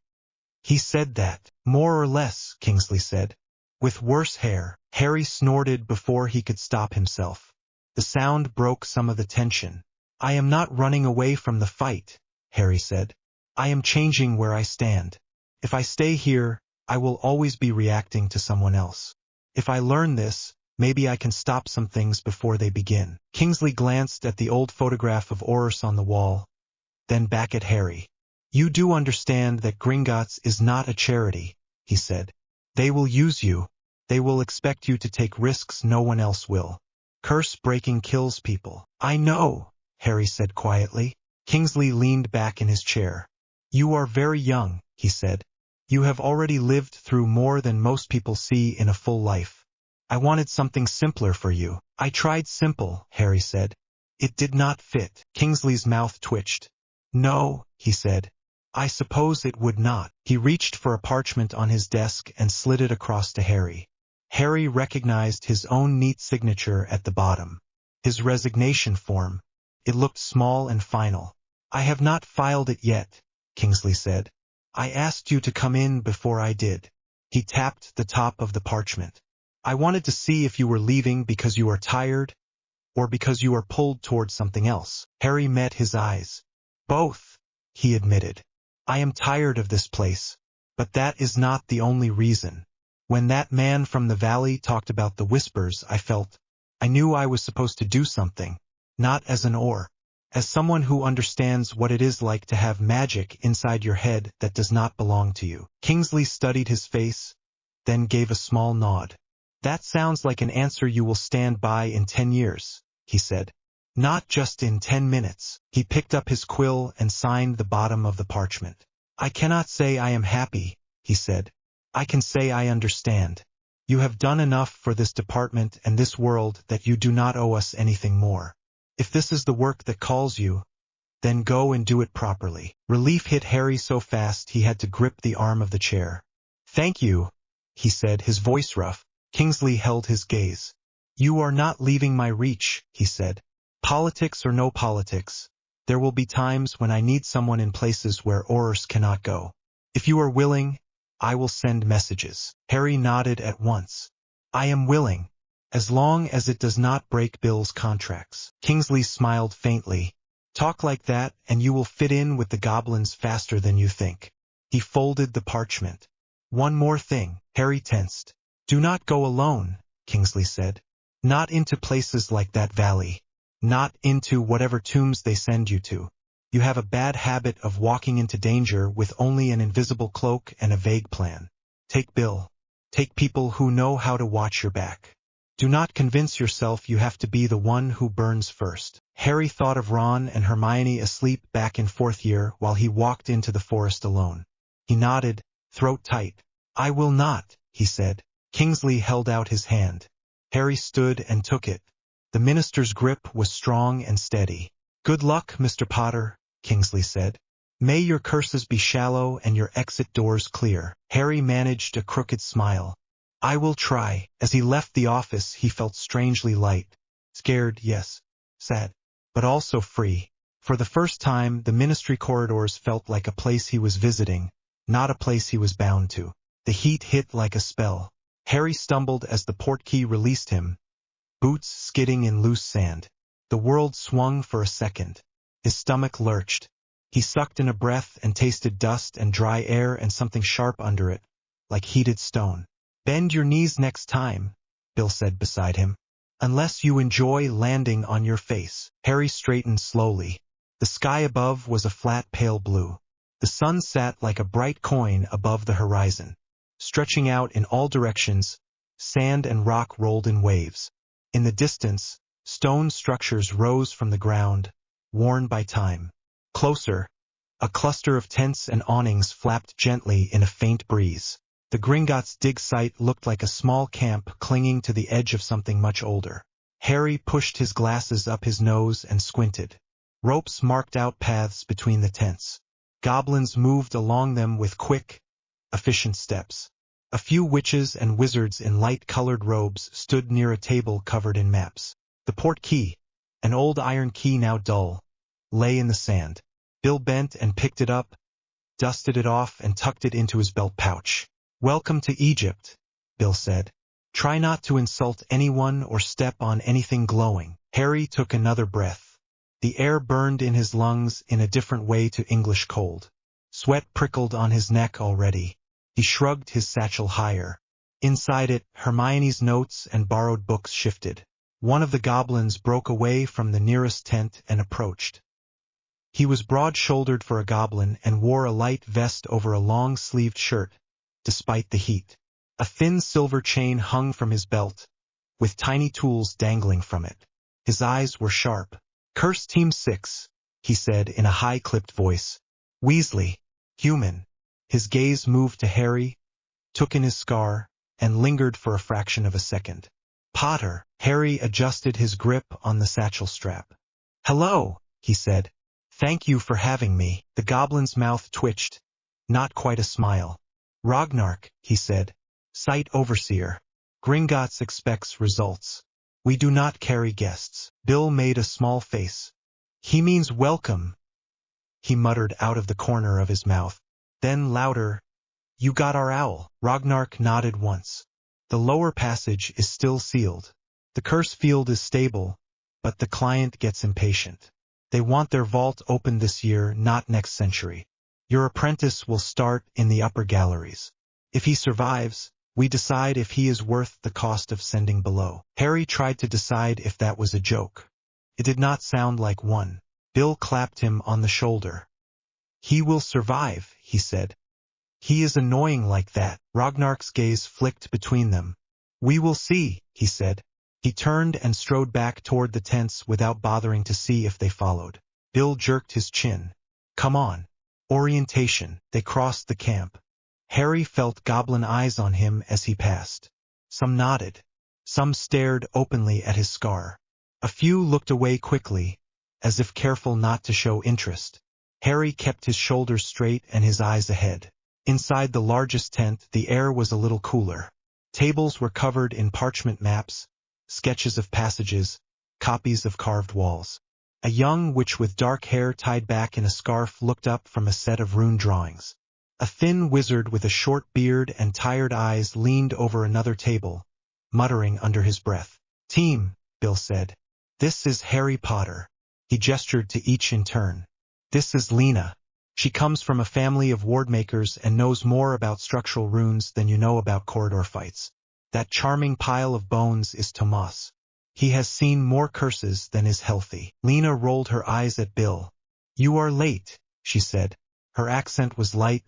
He said that. More or less, Kingsley said. With worse hair. Harry snorted before he could stop himself. The sound broke some of the tension. I am not running away from the fight, Harry said. I am changing where I stand. If I stay here, I will always be reacting to someone else. If I learn this, maybe I can stop some things before they begin. Kingsley glanced at the old photograph of Aurors on the wall, then back at Harry. You do understand that Gringotts is not a charity, he said. They will use you. They will expect you to take risks no one else will. Curse breaking kills people. I know, Harry said quietly. Kingsley leaned back in his chair. You are very young, he said. You have already lived through more than most people see in a full life. I wanted something simpler for you. I tried simple, Harry said. It did not fit. Kingsley's mouth twitched. No, he said. I suppose it would not. He reached for a parchment on his desk and slid it across to Harry. Harry recognized his own neat signature at the bottom. His resignation form. It looked small and final. I have not filed it yet, Kingsley said. I asked you to come in before I did. He tapped the top of the parchment. I wanted to see if you were leaving because you are tired, or because you are pulled towards something else. Harry met his eyes. Both, he admitted. I am tired of this place, but that is not the only reason. When that man from the valley talked about the whispers, I knew I was supposed to do something, not as an Auror, as someone who understands what it is like to have magic inside your head that does not belong to you. Kingsley studied his face, then gave a small nod. That sounds like an answer you will stand by in 10 years, he said. Not just in 10 minutes. He picked up his quill and signed the bottom of the parchment. I cannot say I am happy, he said. I can say I understand. You have done enough for this department and this world that you do not owe us anything more. If this is the work that calls you, then go and do it properly. Relief hit Harry so fast he had to grip the arm of the chair. Thank you, he said, his voice rough. Kingsley held his gaze. You are not leaving my reach, he said. Politics or no politics, there will be times when I need someone in places where others cannot go. If you are willing, I will send messages. Harry nodded at once. I am willing, as long as it does not break Bill's contracts. Kingsley smiled faintly. Talk like that and you will fit in with the goblins faster than you think. He folded the parchment. One more thing. Harry tensed. Do not go alone, Kingsley said. Not into places like that valley. Not into whatever tombs they send you to. You have a bad habit of walking into danger with only an invisible cloak and a vague plan. Take Bill. Take people who know how to watch your back. Do not convince yourself you have to be the one who burns first. Harry thought of Ron and Hermione asleep back in 4th year while he walked into the forest alone. He nodded, throat tight. I will not, he said. Kingsley held out his hand. Harry stood and took it. The minister's grip was strong and steady. Good luck, Mr. Potter, Kingsley said. May your curses be shallow and your exit doors clear. Harry managed a crooked smile. I will try. As he left the office, he felt strangely light. Scared, yes. Sad. But also free. For the first time, the ministry corridors felt like a place he was visiting, not a place he was bound to. The heat hit like a spell. Harry stumbled as the portkey released him, boots skidding in loose sand. The world swung for a second. His stomach lurched. He sucked in a breath and tasted dust and dry air and something sharp under it, like heated stone. Bend your knees next time, Bill said beside him. Unless you enjoy landing on your face. Harry straightened slowly. The sky above was a flat pale blue. The sun sat like a bright coin above the horizon. Stretching out in all directions, sand and rock rolled in waves. In the distance, stone structures rose from the ground, worn by time. Closer, a cluster of tents and awnings flapped gently in a faint breeze. The Gringotts dig site looked like a small camp clinging to the edge of something much older. Harry pushed his glasses up his nose and squinted. Ropes marked out paths between the tents. Goblins moved along them with quick, efficient steps. A few witches and wizards in light-colored robes stood near a table covered in maps. The portkey, an old iron key now dull, lay in the sand. Bill bent and picked it up, dusted it off and tucked it into his belt pouch. Welcome to Egypt, Bill said. Try not to insult anyone or step on anything glowing. Harry took another breath. The air burned in his lungs in a different way to English cold. Sweat prickled on his neck already. He shrugged his satchel higher. Inside it, Hermione's notes and borrowed books shifted. One of the goblins broke away from the nearest tent and approached. He was broad-shouldered for a goblin and wore a light vest over a long-sleeved shirt, despite the heat. A thin silver chain hung from his belt, with tiny tools dangling from it. His eyes were sharp. Curse Team 6, he said in a high-clipped voice. Weasley, human. His gaze moved to Harry, took in his scar, and lingered for a fraction of a second. Potter. Harry adjusted his grip on the satchel strap. Hello, he said. Thank you for having me. The goblin's mouth twitched. Not quite a smile. Ragnark, he said. Site overseer. Gringotts expects results. We do not carry guests. Bill made a small face. He means welcome, he muttered out of the corner of his mouth. Then louder, you got our owl. Ragnark nodded once. The lower passage is still sealed. The curse field is stable, but the client gets impatient. They want their vault open this year, not next century. Your apprentice will start in the upper galleries. If he survives, we decide if he is worth the cost of sending below. Harry tried to decide if that was a joke. It did not sound like one. Bill clapped him on the shoulder. He will survive, he said. He is annoying like that. Ragnark's gaze flicked between them. We will see, he said. He turned and strode back toward the tents without bothering to see if they followed. Bill jerked his chin. Come on. Orientation. They crossed the camp. Harry felt goblin eyes on him as he passed. Some nodded. Some stared openly at his scar. A few looked away quickly, as if careful not to show interest. Harry kept his shoulders straight and his eyes ahead. Inside the largest tent, the air was a little cooler. Tables were covered in parchment maps, sketches of passages, copies of carved walls. A young witch with dark hair tied back in a scarf looked up from a set of rune drawings. A thin wizard with a short beard and tired eyes leaned over another table, muttering under his breath. "Team," Bill said. "This is Harry Potter." He gestured to each in turn. "This is Lena. She comes from a family of wardmakers and knows more about structural runes than you know about corridor fights. That charming pile of bones is Tomas. He has seen more curses than is healthy." Lena rolled her eyes at Bill. "You are late," she said. Her accent was light,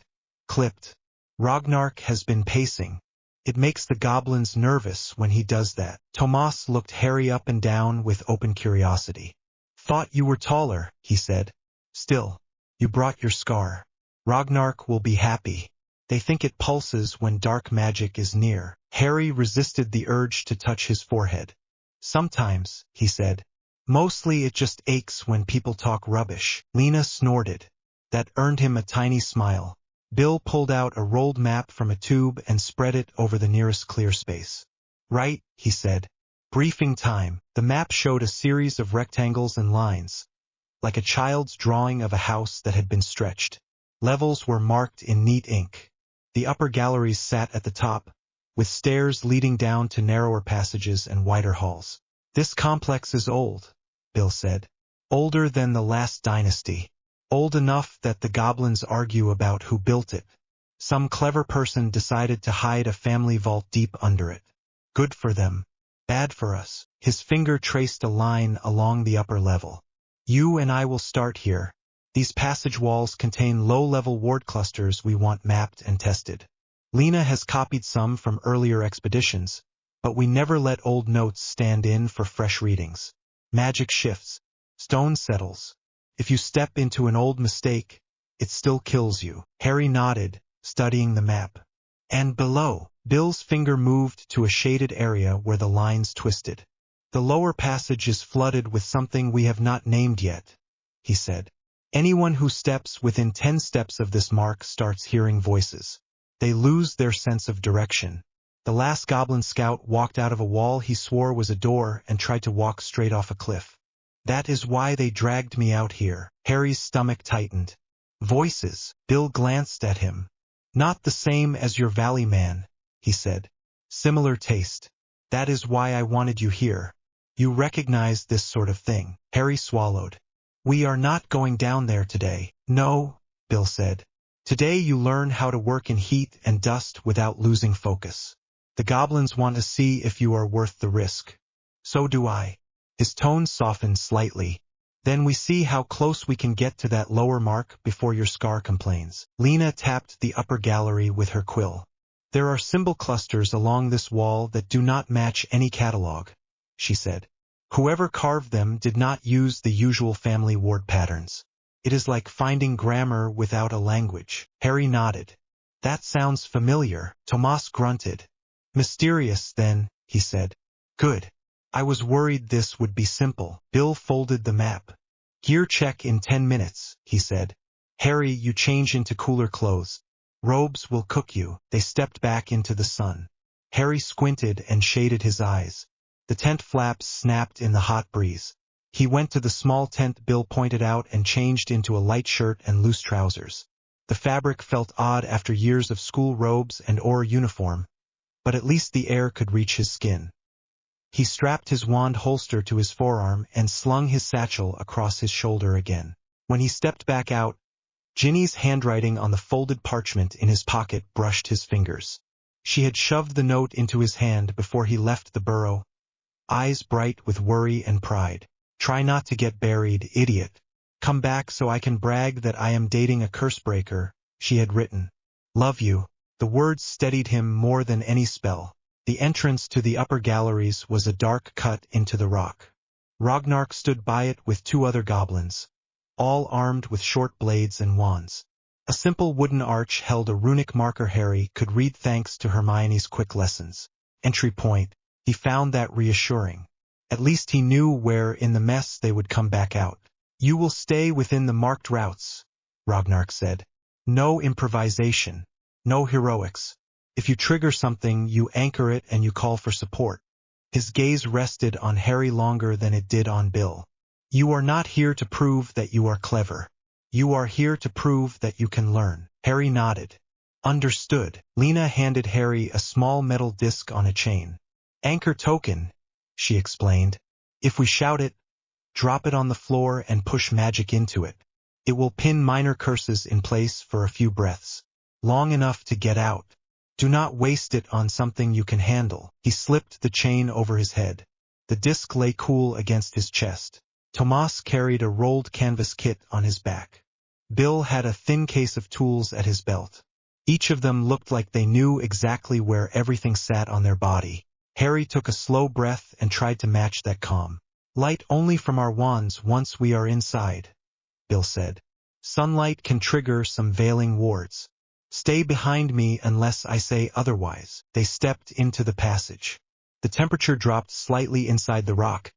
clipped. "Ragnark has been pacing. It makes the goblins nervous when he does that." Tomas looked Harry up and down with open curiosity. "Thought you were taller," he said. "Still, you brought your scar. Ragnark will be happy. They think it pulses when dark magic is near." Harry resisted the urge to touch his forehead. "Sometimes," he said. "Mostly it just aches when people talk rubbish." Lena snorted. That earned him a tiny smile. Bill pulled out a rolled map from a tube and spread it over the nearest clear space. "Right," he said. "Briefing time." The map showed a series of rectangles and lines, like a child's drawing of a house that had been stretched. Levels were marked in neat ink. The upper galleries sat at the top, with stairs leading down to narrower passages and wider halls. "This complex is old," Bill said. "Older than the last dynasty. Old enough that the goblins argue about who built it. Some clever person decided to hide a family vault deep under it. Good for them. Bad for us." His finger traced a line along the upper level. "You and I will start here. These passage walls contain low-level ward clusters we want mapped and tested. Lena has copied some from earlier expeditions, but we never let old notes stand in for fresh readings. Magic shifts. Stone settles. If you step into an old mistake, it still kills you." Harry nodded, studying the map. "And below." Bill's finger moved to a shaded area where the lines twisted. "The lower passage is flooded with something we have not named yet," he said. "Anyone who steps within 10 steps of this mark starts hearing voices. They lose their sense of direction." The last goblin scout walked out of a wall he swore was a door and tried to walk straight off a cliff. "That is why they dragged me out here." Harry's stomach tightened. "Voices." Bill glanced at him. "Not the same as your valley man," he said. "Similar taste. That is why I wanted you here. You recognize this sort of thing." Harry swallowed. "We are not going down there today." "No," Bill said. "Today you learn how to work in heat and dust without losing focus. The goblins want to see if you are worth the risk. So do I." His tone softened slightly. "Then we see how close we can get to that lower mark before your scar complains." Lena tapped the upper gallery with her quill. "There are symbol clusters along this wall that do not match any catalog," she said. "Whoever carved them did not use the usual family ward patterns. It is like finding grammar without a language." Harry nodded. "That sounds familiar." Tomas grunted. "Mysterious, then," he said. "Good. I was worried this would be simple." Bill folded the map. "Gear check in 10 minutes, he said. "Harry, you change into cooler clothes. Robes will cook you." They stepped back into the sun. Harry squinted and shaded his eyes. The tent flaps snapped in the hot breeze. He went to the small tent Bill pointed out and changed into a light shirt and loose trousers. The fabric felt odd after years of school robes and or uniform, but at least the air could reach his skin. He strapped his wand holster to his forearm and slung his satchel across his shoulder again. When he stepped back out, Ginny's handwriting on the folded parchment in his pocket brushed his fingers. She had shoved the note into his hand before he left the burrow, eyes bright with worry and pride. "Try not to get buried, idiot. Come back so I can brag that I am dating a cursebreaker," she had written. "Love you." The words steadied him more than any spell. The entrance to the upper galleries was a dark cut into the rock. Ragnark stood by it with 2 other goblins, all armed with short blades and wands. A simple wooden arch held a runic marker Harry could read thanks to Hermione's quick lessons. Entry point. He found that reassuring. At least he knew where in the mess they would come back out. "You will stay within the marked routes," Ragnark said. "No improvisation. No heroics. If you trigger something, you anchor it and you call for support. His gaze rested on Harry longer than it did on Bill. "You are not here to prove that you are clever. You are here to prove that you can learn." Harry nodded. "Understood." Lena handed Harry a small metal disc on a chain. "Anchor token," she explained. "If we shout it, drop it on the floor and push magic into it. It will pin minor curses in place for a few breaths. Long enough to get out. Do not waste it on something you can handle." He slipped the chain over his head. The disc lay cool against his chest. Tomas carried a rolled canvas kit on his back. Bill had a thin case of tools at his belt. Each of them looked like they knew exactly where everything sat on their body. Harry took a slow breath and tried to match that calm. "Light only from our wands once we are inside," Bill said. "Sunlight can trigger some veiling wards. Stay behind me unless I say otherwise." They stepped into the passage. The temperature dropped slightly inside the rock,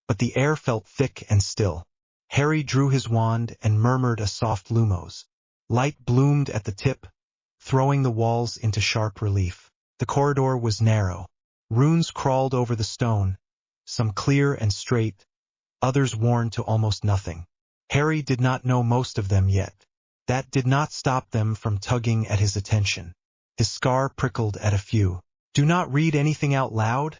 but the air felt thick and still. Harry drew his wand and murmured a soft lumos. Light bloomed at the tip, throwing the walls into sharp relief. The corridor was narrow. Runes crawled over the stone, some clear and straight, others worn to almost nothing. Harry did not know most of them yet. That did not stop them from tugging at his attention. His scar prickled at a few. "Do not read anything out loud,"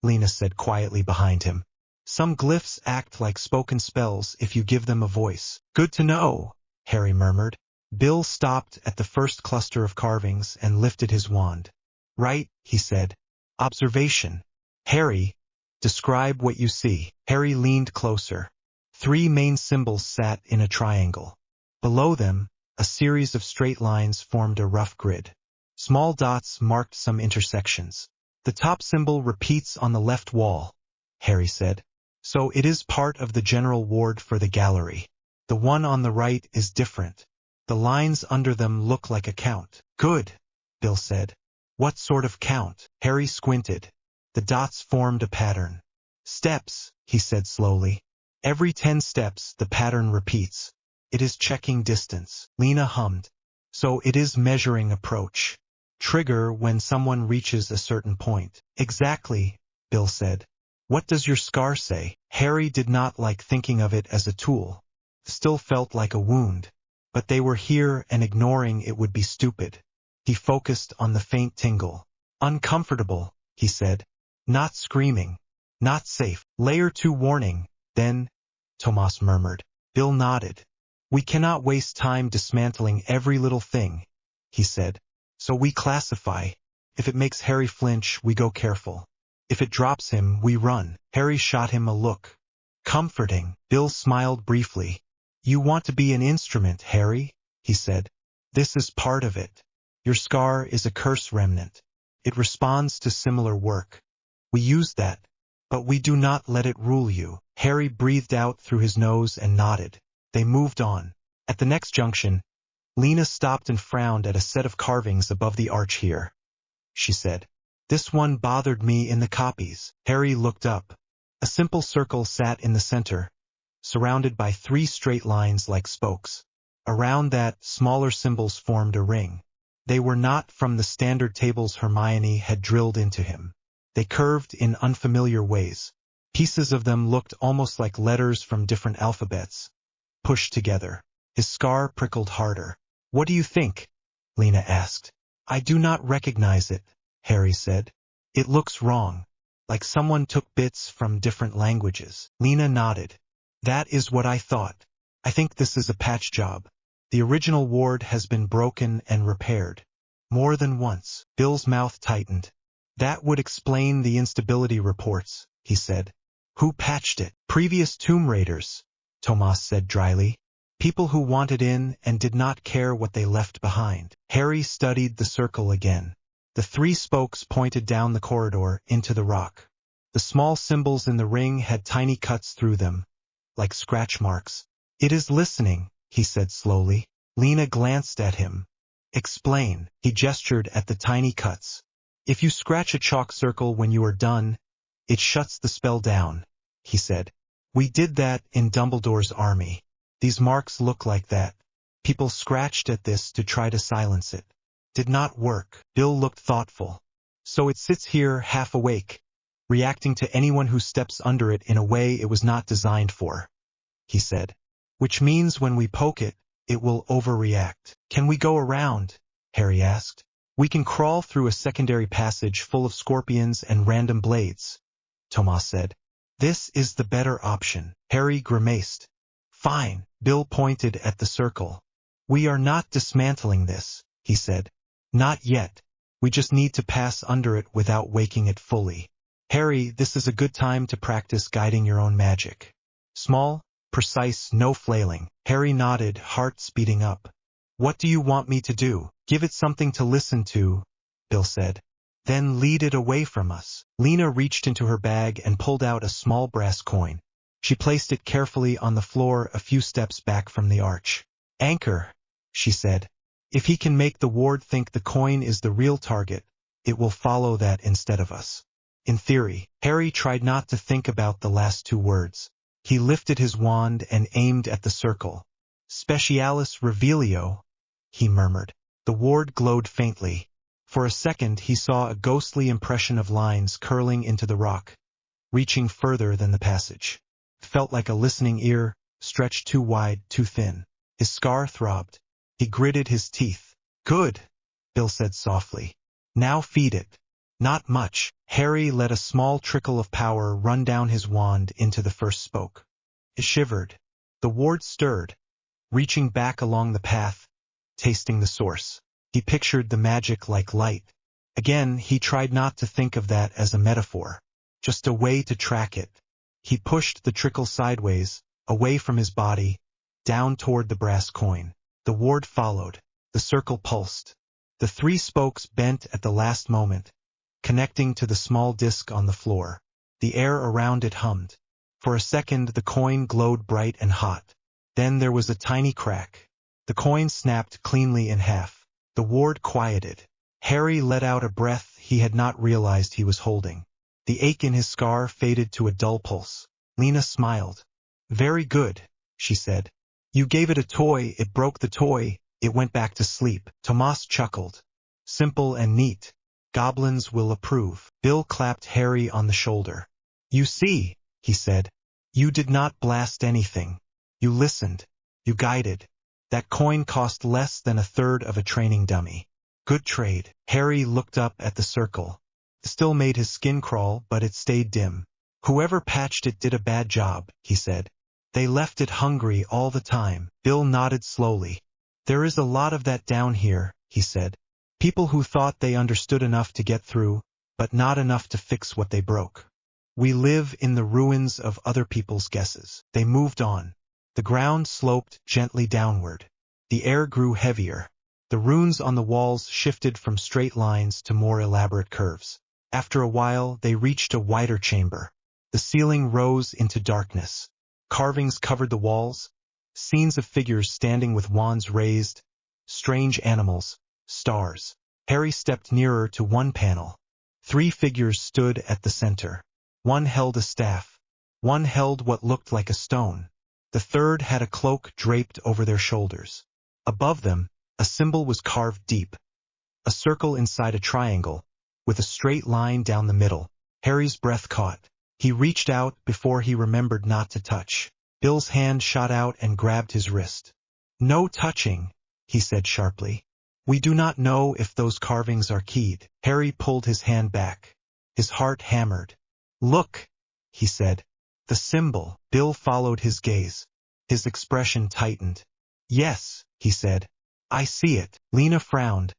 Lena said quietly behind him. "Some glyphs act like spoken spells if you give them a voice." "Good to know," Harry murmured. Bill stopped at the first cluster of carvings and lifted his wand. "Right," he said. "Observation. Harry, describe what you see." Harry leaned closer. 3 main symbols sat in a triangle. Below them, a series of straight lines formed a rough grid. Small dots marked some intersections. "The top symbol repeats on the left wall," Harry said. "So it is part of the general ward for the gallery. The one on the right is different. The lines under them look like a count." "Good," Bill said. "What sort of count?" Harry squinted. The dots formed a pattern. "Steps," he said slowly. "Every 10 steps the pattern repeats. It is checking distance." Lena hummed. "So it is measuring approach. Trigger when someone reaches a certain point." "Exactly," Bill said. "What does your scar say?" Harry did not like thinking of it as a tool. It still felt like a wound. But they were here and ignoring it would be stupid. He focused on the faint tingle. "Uncomfortable," he said. "Not screaming. Not safe. Layer 2 warning, then," Tomas murmured. Bill nodded. "We cannot waste time dismantling every little thing," he said. "So we classify. If it makes Harry flinch, we go careful. If it drops him, we run." Harry shot him a look. "Comforting." Bill smiled briefly. "You want to be an instrument, Harry," he said. "This is part of it. Your scar is a curse remnant. It responds to similar work. We use that, but we do not let it rule you." Harry breathed out through his nose and nodded. They moved on. At the next junction, Lena stopped and frowned at a set of carvings above the arch here. She said, "This one bothered me in the copies." Harry looked up. A simple circle sat in the center, surrounded by 3 straight lines like spokes. Around that, smaller symbols formed a ring. They were not from the standard tables Hermione had drilled into him. They curved in unfamiliar ways. Pieces of them looked almost like letters from different alphabets, pushed together. His scar prickled harder. "What do you think?" Lena asked. "I do not recognize it," Harry said. "It looks wrong, like someone took bits from different languages." Lena nodded. "That is what I thought. I think this is a patch job. The original ward has been broken and repaired. More than once." Bill's mouth tightened. "That would explain the instability reports," he said. "Who patched it?" "Previous Tomb Raiders," Tomas said dryly. "People who wanted in and did not care what they left behind." Harry studied the circle again. The 3 spokes pointed down the corridor into the rock. The small symbols in the ring had tiny cuts through them, like scratch marks. "It is listening," he said slowly. Lena glanced at him. "Explain." He gestured at the tiny cuts. "If you scratch a chalk circle when you are done, it shuts the spell down," he said. "We did that in Dumbledore's army. These marks look like that. People scratched at this to try to silence it. Did not work." Bill looked thoughtful. "So it sits here half awake, reacting to anyone who steps under it in a way it was not designed for, he said. Which means when we poke it, it will overreact. Can we go around? Harry asked. We can crawl through a secondary passage full of scorpions and random blades, Tomas said. This is the better option. Harry grimaced. Fine. Bill pointed at the circle. We are not dismantling this, he said. Not yet. We just need to pass under it without waking it fully. Harry, this is a good time to practice guiding your own magic. Small, precise, no flailing. Harry nodded, heart speeding up. What do you want me to do? Give it something to listen to, Bill said. Then lead it away from us. Lena reached into her bag and pulled out a small brass coin. She placed it carefully on the floor a few steps back from the arch. Anchor, she said. If he can make the ward think the coin is the real target, it will follow that instead of us. In theory, Harry tried not to think about the last two words. He lifted his wand and aimed at the circle. Specialis Revelio, he murmured. The ward glowed faintly. For a second he saw a ghostly impression of lines curling into the rock, reaching further than the passage. It felt like a listening ear, stretched too wide, too thin. His scar throbbed. He gritted his teeth. Good, Bill said softly. Now feed it. Not much. Harry let a small trickle of power run down his wand into the first spoke. It shivered. The ward stirred, reaching back along the path, tasting the source. He pictured the magic like light. Again, he tried not to think of that as a metaphor, just a way to track it. He pushed the trickle sideways, away from his body, down toward the brass coin. The ward followed. The circle pulsed. The three spokes bent at the last moment, connecting to the small disc on the floor. The air around it hummed. For a second the coin glowed bright and hot. Then there was a tiny crack. The coin snapped cleanly in half. The ward quieted. Harry let out a breath he had not realized he was holding. The ache in his scar faded to a dull pulse. Lena smiled. Very good, she said. You gave it a toy, it broke the toy, it went back to sleep. Tomas chuckled. Simple and neat. Goblins will approve. Bill clapped Harry on the shoulder. You see, he said. You did not blast anything. You listened. You guided. That coin cost less than a third of a training dummy. Good trade. Harry looked up at the circle. It still made his skin crawl, but it stayed dim. Whoever patched it did a bad job, he said. They left it hungry all the time. Bill nodded slowly. There is a lot of that down here, he said. People who thought they understood enough to get through, but not enough to fix what they broke. We live in the ruins of other people's guesses. They moved on. The ground sloped gently downward. The air grew heavier. The runes on the walls shifted from straight lines to more elaborate curves. After a while, they reached a wider chamber. The ceiling rose into darkness. Carvings covered the walls, scenes of figures standing with wands raised, strange animals, stars. Harry stepped nearer to one panel. 3 figures stood at the center. One held a staff. One held what looked like a stone. The third had a cloak draped over their shoulders. Above them, a symbol was carved deep. A circle inside a triangle, with a straight line down the middle. Harry's breath caught. He reached out before he remembered not to touch. Bill's hand shot out and grabbed his wrist. No touching, he said sharply. We do not know if those carvings are keyed. Harry pulled his hand back. His heart hammered. Look, he said. The symbol. Bill followed his gaze. His expression tightened. Yes, he said. I see it. Lena frowned,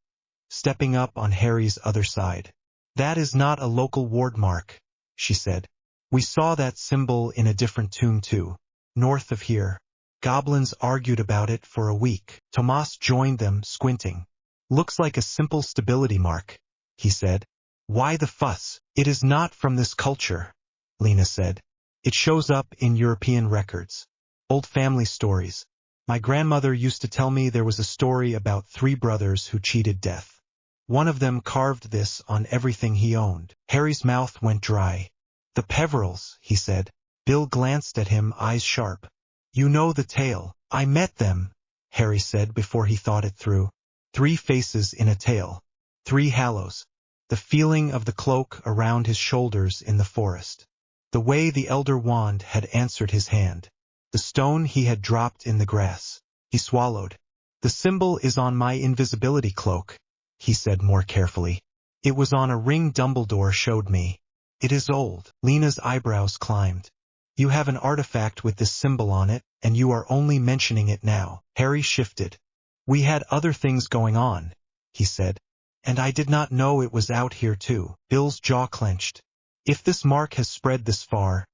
stepping up on Harry's other side. That is not a local ward mark, she said. We saw that symbol in a different tomb too, north of here. Goblins argued about it for a week. Tomas joined them, squinting. Looks like a simple stability mark, he said. Why the fuss? It is not from this culture, Lena said. It shows up in European records. Old family stories. My grandmother used to tell me there was a story about 3 brothers who cheated death. One of them carved this on everything he owned. Harry's mouth went dry. The Peverils, he said. Bill glanced at him, eyes sharp. You know the tale. I met them, Harry said before he thought it through. 3 faces in a tale. 3 Hallows. the feeling of the cloak around his shoulders in the forest, the way the elder wand had answered his hand, the stone he had dropped in the grass. He swallowed. "The symbol is on my invisibility cloak," he said more carefully. "It was on a ring Dumbledore showed me. It is old." Lena's eyebrows climbed. "You have an artifact with this symbol on it, and you are only mentioning it now." Harry shifted. "We had other things going on," he said. "And I did not know it was out here too." Bill's jaw clenched. "If this mark has spread this far,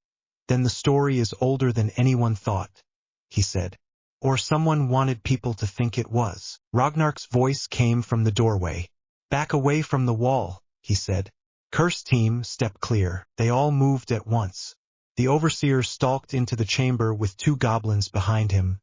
then the story is older than anyone thought," he said. "Or someone wanted people to think it was." Ragnar's voice came from the doorway. "Back away from the wall," he said. "Curse team, step clear." They all moved at once. The overseer stalked into the chamber with 2 goblins behind him,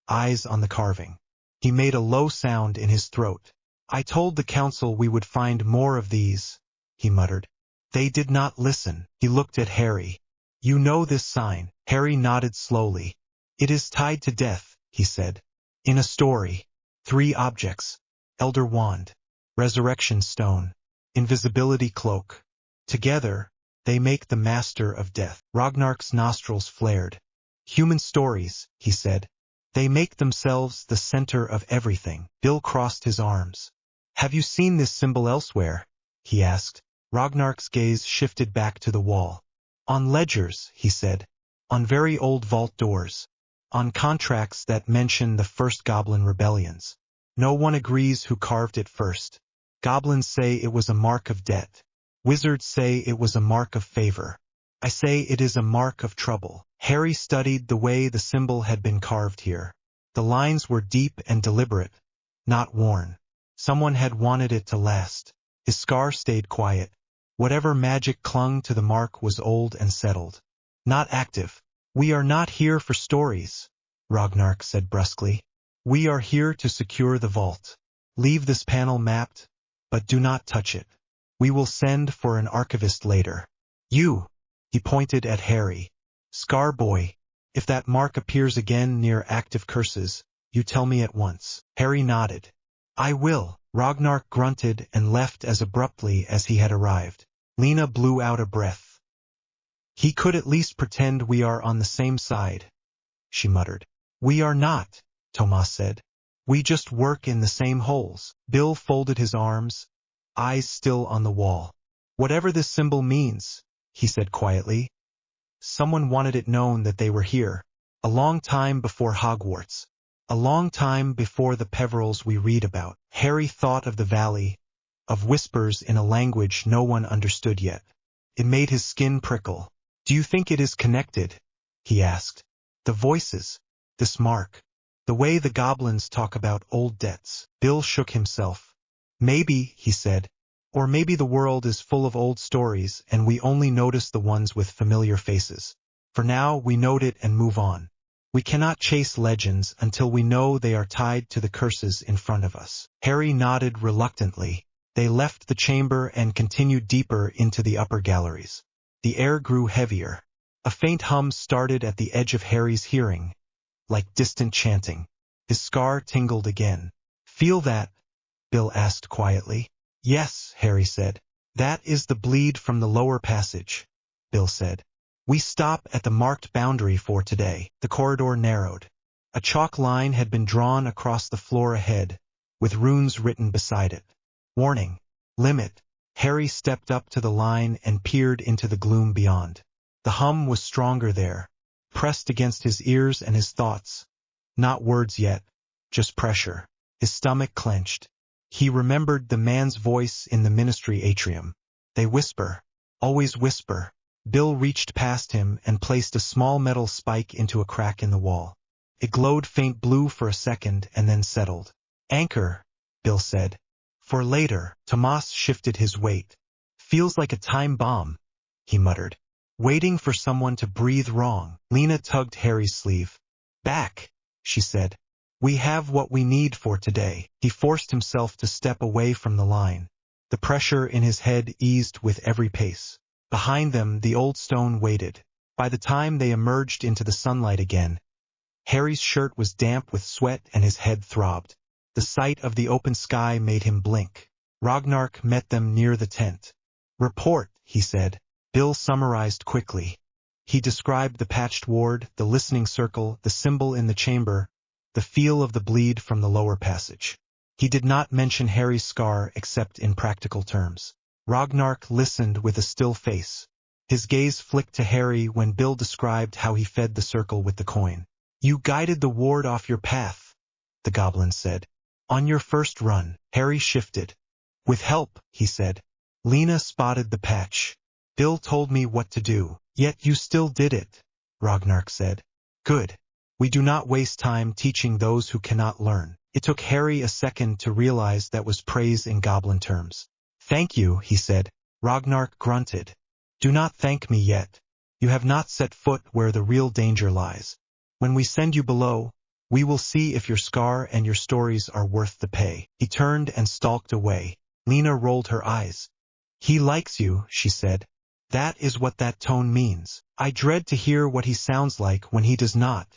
eyes on the carving. He made a low sound in his throat. "I told the council we would find more of these," he muttered. "They did not listen." He looked at Harry. "You know this sign?" Harry nodded slowly. "It is tied to death," he said. "In a story. 3 objects. Elder Wand. Resurrection Stone. Invisibility Cloak. Together, they make the Master of Death." Ragnar's nostrils flared. "Human stories," he said. "They make themselves the center of everything." Bill crossed his arms. "Have you seen this symbol elsewhere?" he asked. Ragnar's gaze shifted back to the wall. "On ledgers," he said. "On very old vault doors. On contracts that mention the first goblin rebellions. No one agrees who carved it first. Goblins say it was a mark of debt. Wizards say it was a mark of favor. I say it is a mark of trouble." Harry studied the way the symbol had been carved here. The lines were deep and deliberate, not worn. Someone had wanted it to last. His scar stayed quiet. Whatever magic clung to the mark was old and settled. Not active. "We are not here for stories," Ragnar said brusquely. "We are here to secure the vault. Leave this panel mapped, but do not touch it. We will send for an archivist later. You," he pointed at Harry. "Scar boy, if that mark appears again near active curses, you tell me at once." Harry nodded. "I will." Ragnar grunted and left as abruptly as he had arrived. Lena blew out a breath. "He could at least pretend we are on the same side," she muttered. "We are not," Tomas said. "We just work in the same holes." Bill folded his arms, eyes still on the wall. "Whatever this symbol means," he said quietly, "someone wanted it known that they were here. A long time before Hogwarts. A long time before the Peverils we read about." Harry thought of the valley, of whispers in a language no one understood yet. It made his skin prickle. "Do you think it is connected?" he asked. "The voices, this mark, the way the goblins talk about old debts." Bill shook himself. "Maybe," he said. "Or maybe the world is full of old stories and we only notice the ones with familiar faces. For now, we note it and move on. We cannot chase legends until we know they are tied to the curses in front of us." Harry nodded reluctantly. They left the chamber and continued deeper into the upper galleries. The air grew heavier. A faint hum started at the edge of Harry's hearing, like distant chanting. His scar tingled again. "Feel that?" Bill asked quietly. "Yes," Harry said. "That is the bleed from the lower passage," Bill said. "We stop at the marked boundary for today." The corridor narrowed. A chalk line had been drawn across the floor ahead, with runes written beside it. "Warning. Limit." Harry stepped up to the line and peered into the gloom beyond. The hum was stronger there, pressed against his ears and his thoughts. Not words yet, just pressure. His stomach clenched. He remembered the man's voice in the ministry atrium. "They whisper. Always whisper." Bill reached past him and placed a small metal spike into a crack in the wall. It glowed faint blue for a second and then settled. "Anchor," Bill said. "For later." Tomas shifted his weight. "Feels like a time bomb," he muttered. "Waiting for someone to breathe wrong." Lena tugged Harry's sleeve. "Back," she said. "We have what we need for today." He forced himself to step away from the line. The pressure in his head eased with every pace. Behind them, the old stone waited. By the time they emerged into the sunlight again, Harry's shirt was damp with sweat and his head throbbed. The sight of the open sky made him blink. Ragnar met them near the tent. "Report," he said. Bill summarized quickly. He described the patched ward, the listening circle, the symbol in the chamber, the feel of the bleed from the lower passage. He did not mention Harry's scar except in practical terms. Ragnar listened with a still face. His gaze flicked to Harry when Bill described how he fed the circle with the coin. "You guided the ward off your path," the goblin said. "On your first run." Harry shifted. "With help," he said. "Lena spotted the patch. Bill told me what to do." "Yet you still did it," Ragnar said. "Good. We do not waste time teaching those who cannot learn." It took Harry a second to realize that was praise in goblin terms. "Thank you," he said. Ragnar grunted. "Do not thank me yet. You have not set foot where the real danger lies. When we send you below, we will see if your scar and your stories are worth the pay." He turned and stalked away. Lena rolled her eyes. "He likes you," she said. "That is what that tone means." "I dread to hear what he sounds like when he does not,"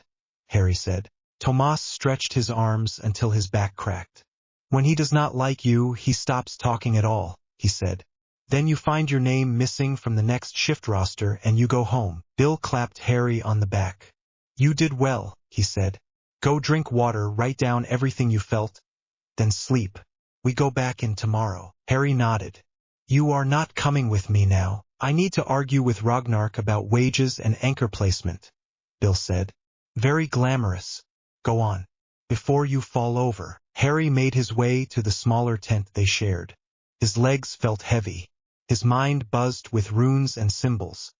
Harry said. Tomas stretched his arms until his back cracked. "When he does not like you, he stops talking at all," he said. "Then you find your name missing from the next shift roster and you go home." Bill clapped Harry on the back. "You did well," he said. "Go drink water, write down everything you felt, then sleep. We go back in tomorrow." Harry nodded. "You are not coming with me now. I need to argue with Ragnar about wages and anchor placement," Bill said. "Very glamorous. Go on. Before you fall over." Harry made his way to the smaller tent they shared. His legs felt heavy. His mind buzzed with runes and symbols.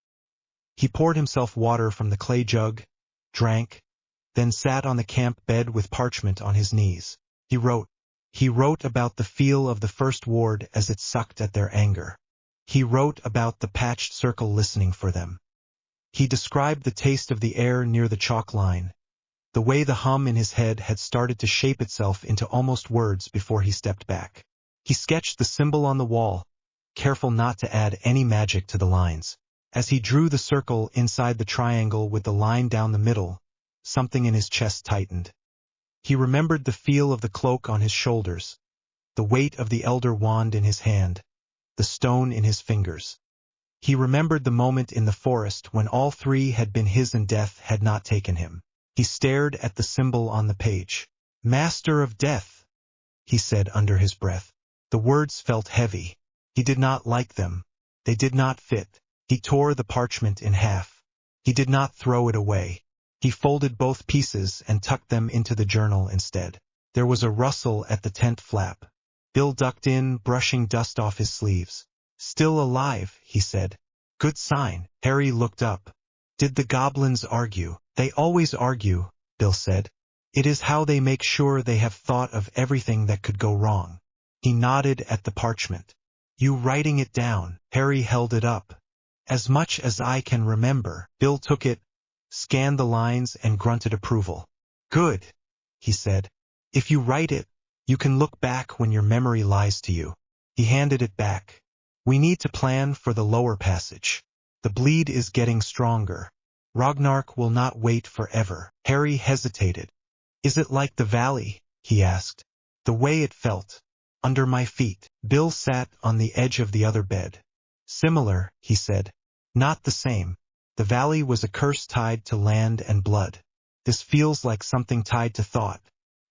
He poured himself water from the clay jug, drank, then sat on the camp bed with parchment on his knees. He wrote. He wrote about the feel of the first ward as it sucked at their anger. He wrote about the patched circle listening for them. He described the taste of the air near the chalk line, the way the hum in his head had started to shape itself into almost words before he stepped back. He sketched the symbol on the wall, careful not to add any magic to the lines. As he drew the circle inside the triangle with the line down the middle, something in his chest tightened. He remembered the feel of the cloak on his shoulders, the weight of the elder wand in his hand, the stone in his fingers. He remembered the moment in the forest when all three had been his and death had not taken him. He stared at the symbol on the page. "Master of Death," he said under his breath. The words felt heavy. He did not like them. They did not fit. He tore the parchment in half. He did not throw it away. He folded both pieces and tucked them into the journal instead. There was a rustle at the tent flap. Bill ducked in, brushing dust off his sleeves. "Still alive," he said. "Good sign." Harry looked up. "Did the goblins argue?" "They always argue," Bill said. "It is how they make sure they have thought of everything that could go wrong." He nodded at the parchment. "You writing it down?" Harry held it up. "As much as I can remember." Bill took it, scanned the lines and grunted approval. "Good," he said. "If you write it, you can look back when your memory lies to you." He handed it back. "We need to plan for the lower passage. The bleed is getting stronger. Ragnar will not wait forever." Harry hesitated. "Is it like the valley?" he asked. "The way it felt, under my feet." Bill sat on the edge of the other bed. "Similar," he said. "Not the same. The valley was a curse tied to land and blood. This feels like something tied to thought,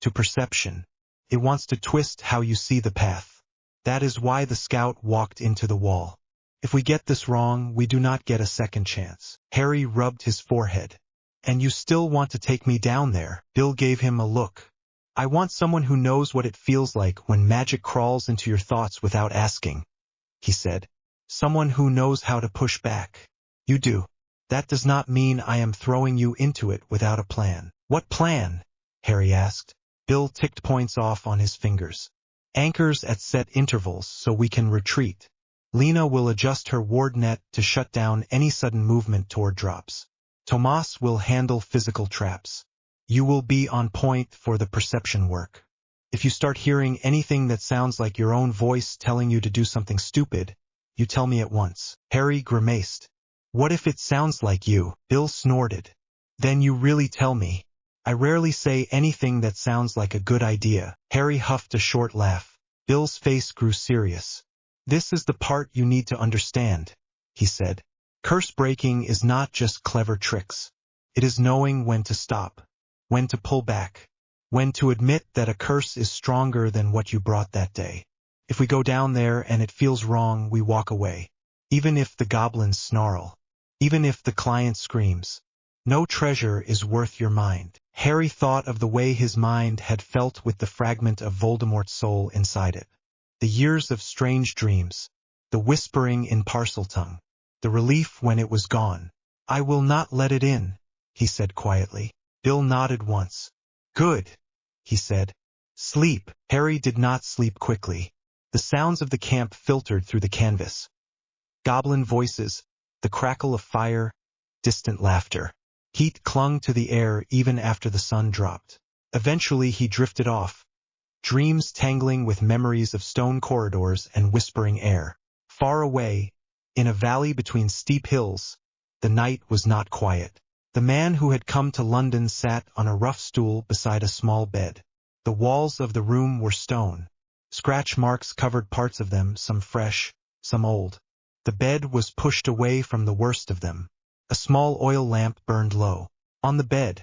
to perception. It wants to twist how you see the path. That is why the scout walked into the wall. If we get this wrong, we do not get a second chance." Harry rubbed his forehead. "And you still want to take me down there?" Bill gave him a look. "I want someone who knows what it feels like when magic crawls into your thoughts without asking," he said. "Someone who knows how to push back." "You do. That does not mean I am throwing you into it without a plan." "What plan?" Harry asked. Bill ticked points off on his fingers. "Anchors at set intervals so we can retreat. Lena will adjust her ward net to shut down any sudden movement toward drops. Tomas will handle physical traps. You will be on point for the perception work. If you start hearing anything that sounds like your own voice telling you to do something stupid, you tell me at once." Harry grimaced. "What if it sounds like you?" Bill snorted. "Then you really tell me. I rarely say anything that sounds like a good idea." Harry huffed a short laugh. Bill's face grew serious. "This is the part you need to understand," he said. "Curse breaking is not just clever tricks. It is knowing when to stop, when to pull back, when to admit that a curse is stronger than what you brought that day. If we go down there and it feels wrong, we walk away. Even if the goblins snarl. Even if the client screams. No treasure is worth your mind." Harry thought of the way his mind had felt with the fragment of Voldemort's soul inside it. The years of strange dreams. The whispering in Parseltongue. The relief when it was gone. "I will not let it in," he said quietly. Bill nodded once. "Good," he said. "Sleep." Harry did not sleep quickly. The sounds of the camp filtered through the canvas. Goblin voices, the crackle of fire, distant laughter. Heat clung to the air even after the sun dropped. Eventually he drifted off, dreams tangling with memories of stone corridors and whispering air. Far away, in a valley between steep hills, the night was not quiet. The man who had come to London sat on a rough stool beside a small bed. The walls of the room were stone. Scratch marks covered parts of them, some fresh, some old. The bed was pushed away from the worst of them. A small oil lamp burned low. On the bed,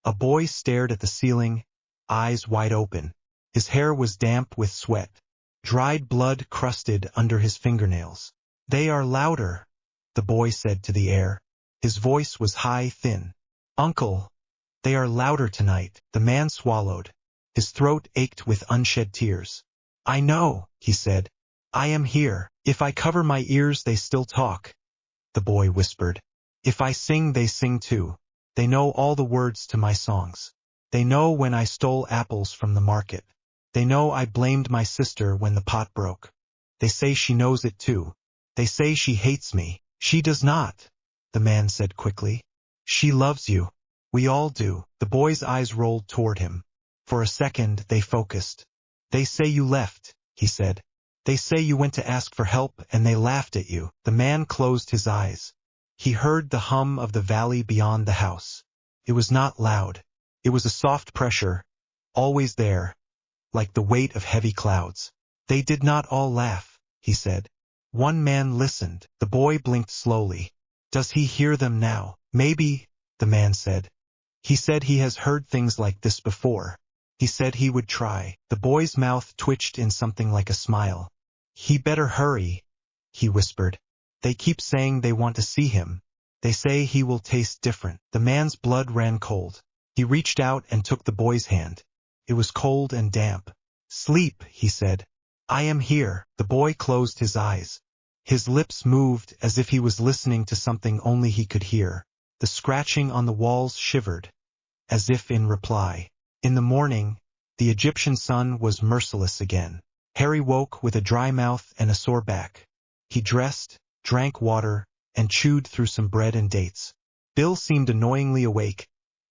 a boy stared at the ceiling, eyes wide open. His hair was damp with sweat. Dried blood crusted under his fingernails. "They are louder," the boy said to the air. His voice was high, thin. "Uncle, they are louder tonight." The man swallowed. His throat ached with unshed tears. "I know," he said. "I am here. If I cover my ears they still talk," the boy whispered. "If I sing they sing too. They know all the words to my songs. They know when I stole apples from the market. They know I blamed my sister when the pot broke. They say she knows it too. They say she hates me." "She does not," the man said quickly. "She loves you. We all do." The boy's eyes rolled toward him. For a second they focused. "They say you left," he said. "They say you went to ask for help and they laughed at you." The man closed his eyes. He heard the hum of the valley beyond the house. It was not loud. It was a soft pressure, always there, like the weight of heavy clouds. "They did not all laugh," he said. One man listened. The boy blinked slowly. "Does he hear them now?" "Maybe," the man said. "He said he has heard things like this before. He said he would try." The boy's mouth twitched in something like a smile. "He better hurry," he whispered. "They keep saying they want to see him. They say he will taste different." The man's blood ran cold. He reached out and took the boy's hand. It was cold and damp. "Sleep," he said. "I am here." The boy closed his eyes. His lips moved as if he was listening to something only he could hear. The scratching on the walls shivered, as if in reply. In the morning, the Egyptian sun was merciless again. Harry woke with a dry mouth and a sore back. He dressed, drank water, and chewed through some bread and dates. Bill seemed annoyingly awake,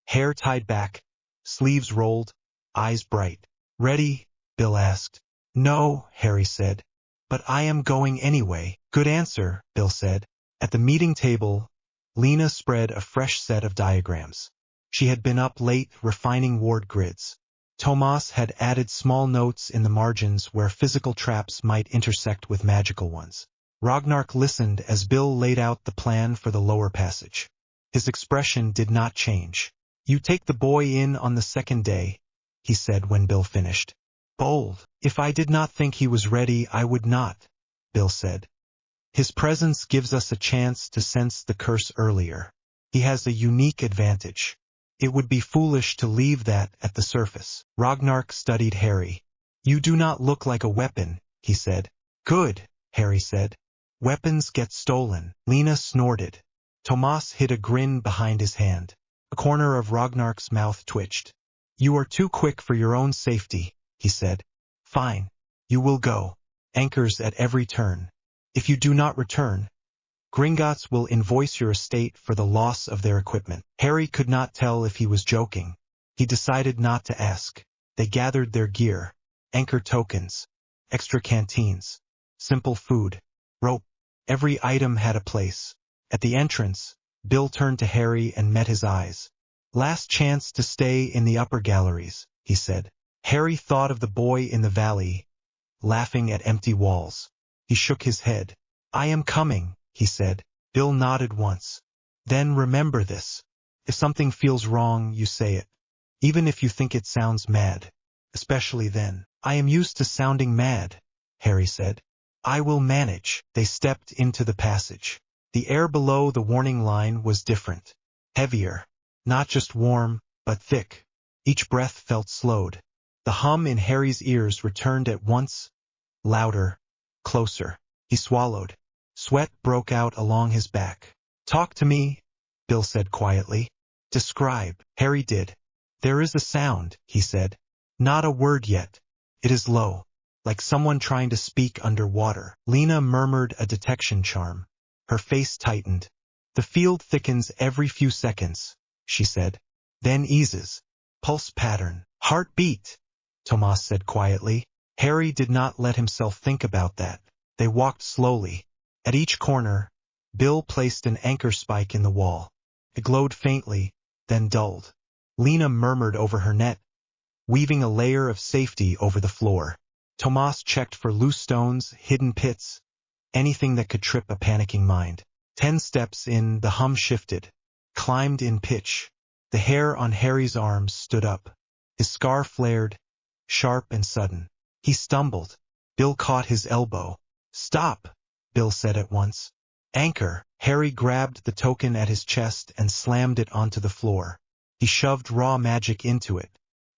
hair tied back, sleeves rolled, eyes bright. "Ready?" Bill asked. "No," Harry said. "But I am going anyway." "Good answer," Bill said. At the meeting table, Lena spread a fresh set of diagrams. She had been up late refining ward grids. Tomas had added small notes in the margins where physical traps might intersect with magical ones. Ragnarok listened as Bill laid out the plan for the lower passage. His expression did not change. "You take the boy in on the second day," he said when Bill finished. "Bold." "If I did not think he was ready, I would not," Bill said. "His presence gives us a chance to sense the curse earlier. He has a unique advantage. It would be foolish to leave that at the surface." Ragnarok studied Harry. "You do not look like a weapon," he said. "Good," Harry said. "Weapons get stolen." Lena snorted. Tomas hid a grin behind his hand. A corner of Ragnarok's mouth twitched. "You are too quick for your own safety," he said. "Fine. You will go. Anchors at every turn. If you do not return, Gringotts will invoice your estate for the loss of their equipment." Harry could not tell if he was joking. He decided not to ask. They gathered their gear. Anchor tokens. Extra canteens. Simple food. Rope. Every item had a place. At the entrance, Bill turned to Harry and met his eyes. "Last chance to stay in the upper galleries," he said. Harry thought of the boy in the valley, laughing at empty walls. He shook his head. I am coming, he said. Bill nodded once. Then remember this. If something feels wrong, you say it. Even if you think it sounds mad. Especially then. I am used to sounding mad, Harry said. I will manage. They stepped into the passage. The air below the warning line was different. Heavier. Not just warm, but thick. Each breath felt slowed. The hum in Harry's ears returned at once. Louder. Closer. He swallowed. Sweat broke out along his back. Talk to me, Bill said quietly. Describe. Harry did. There is a sound, he said. Not a word yet. It is low. Like someone trying to speak underwater. Lena murmured a detection charm. Her face tightened. The field thickens every few seconds, she said. Then eases. Pulse pattern. Heartbeat, Tomas said quietly. Harry did not let himself think about that. They walked slowly. At each corner, Bill placed an anchor spike in the wall. It glowed faintly, then dulled. Lena murmured over her net, weaving a layer of safety over the floor. Tomas checked for loose stones, hidden pits, anything that could trip a panicking mind. 10 steps in, the hum shifted, climbed in pitch. The hair on Harry's arms stood up. His scar flared, sharp and sudden. He stumbled. Bill caught his elbow. Stop, Bill said at once. Anchor. Harry grabbed the token at his chest and slammed it onto the floor. He shoved raw magic into it.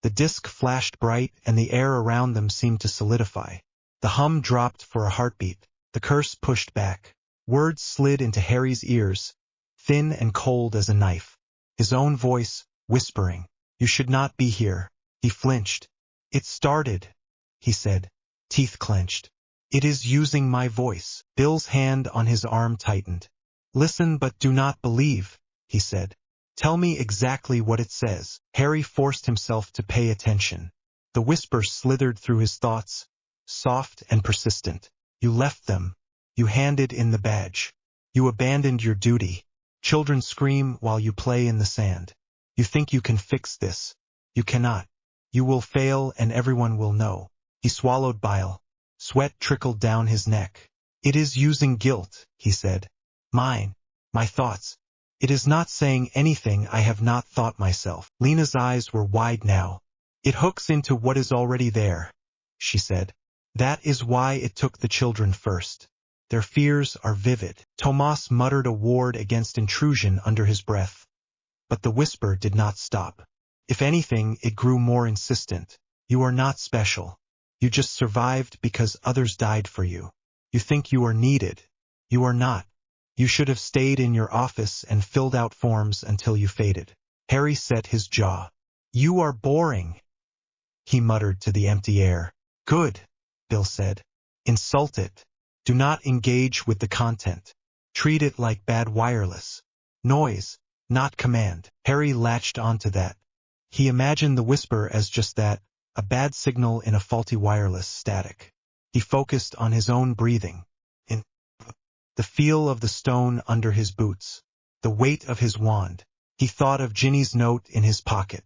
The disc flashed bright and the air around them seemed to solidify. The hum dropped for a heartbeat. The curse pushed back. Words slid into Harry's ears, thin and cold as a knife. His own voice, whispering, You should not be here. He flinched. It started, he said, teeth clenched. It is using my voice. Bill's hand on his arm tightened. Listen but do not believe, he said. Tell me exactly what it says. Harry forced himself to pay attention. The whisper slithered through his thoughts, soft and persistent. You left them. You handed in the badge. You abandoned your duty. Children scream while you play in the sand. You think you can fix this. You cannot. You will fail and everyone will know. He swallowed bile. Sweat trickled down his neck. It is using guilt, he said. Mine. My thoughts. It is not saying anything I have not thought myself. Lena's eyes were wide now. It hooks into what is already there, she said. That is why it took the children first. Their fears are vivid. Tomas muttered a word against intrusion under his breath. But the whisper did not stop. If anything, it grew more insistent. You are not special. You just survived because others died for you. You think you are needed. You are not. You should have stayed in your office and filled out forms until you faded. Harry set his jaw. You are boring, he muttered to the empty air. Good, Bill said. Insult it. Do not engage with the content. Treat it like bad wireless. Noise, not command. Harry latched onto that. He imagined the whisper as just that, a bad signal in a faulty wireless static. He focused on his own breathing. In the feel of the stone under his boots. The weight of his wand. He thought of Ginny's note in his pocket.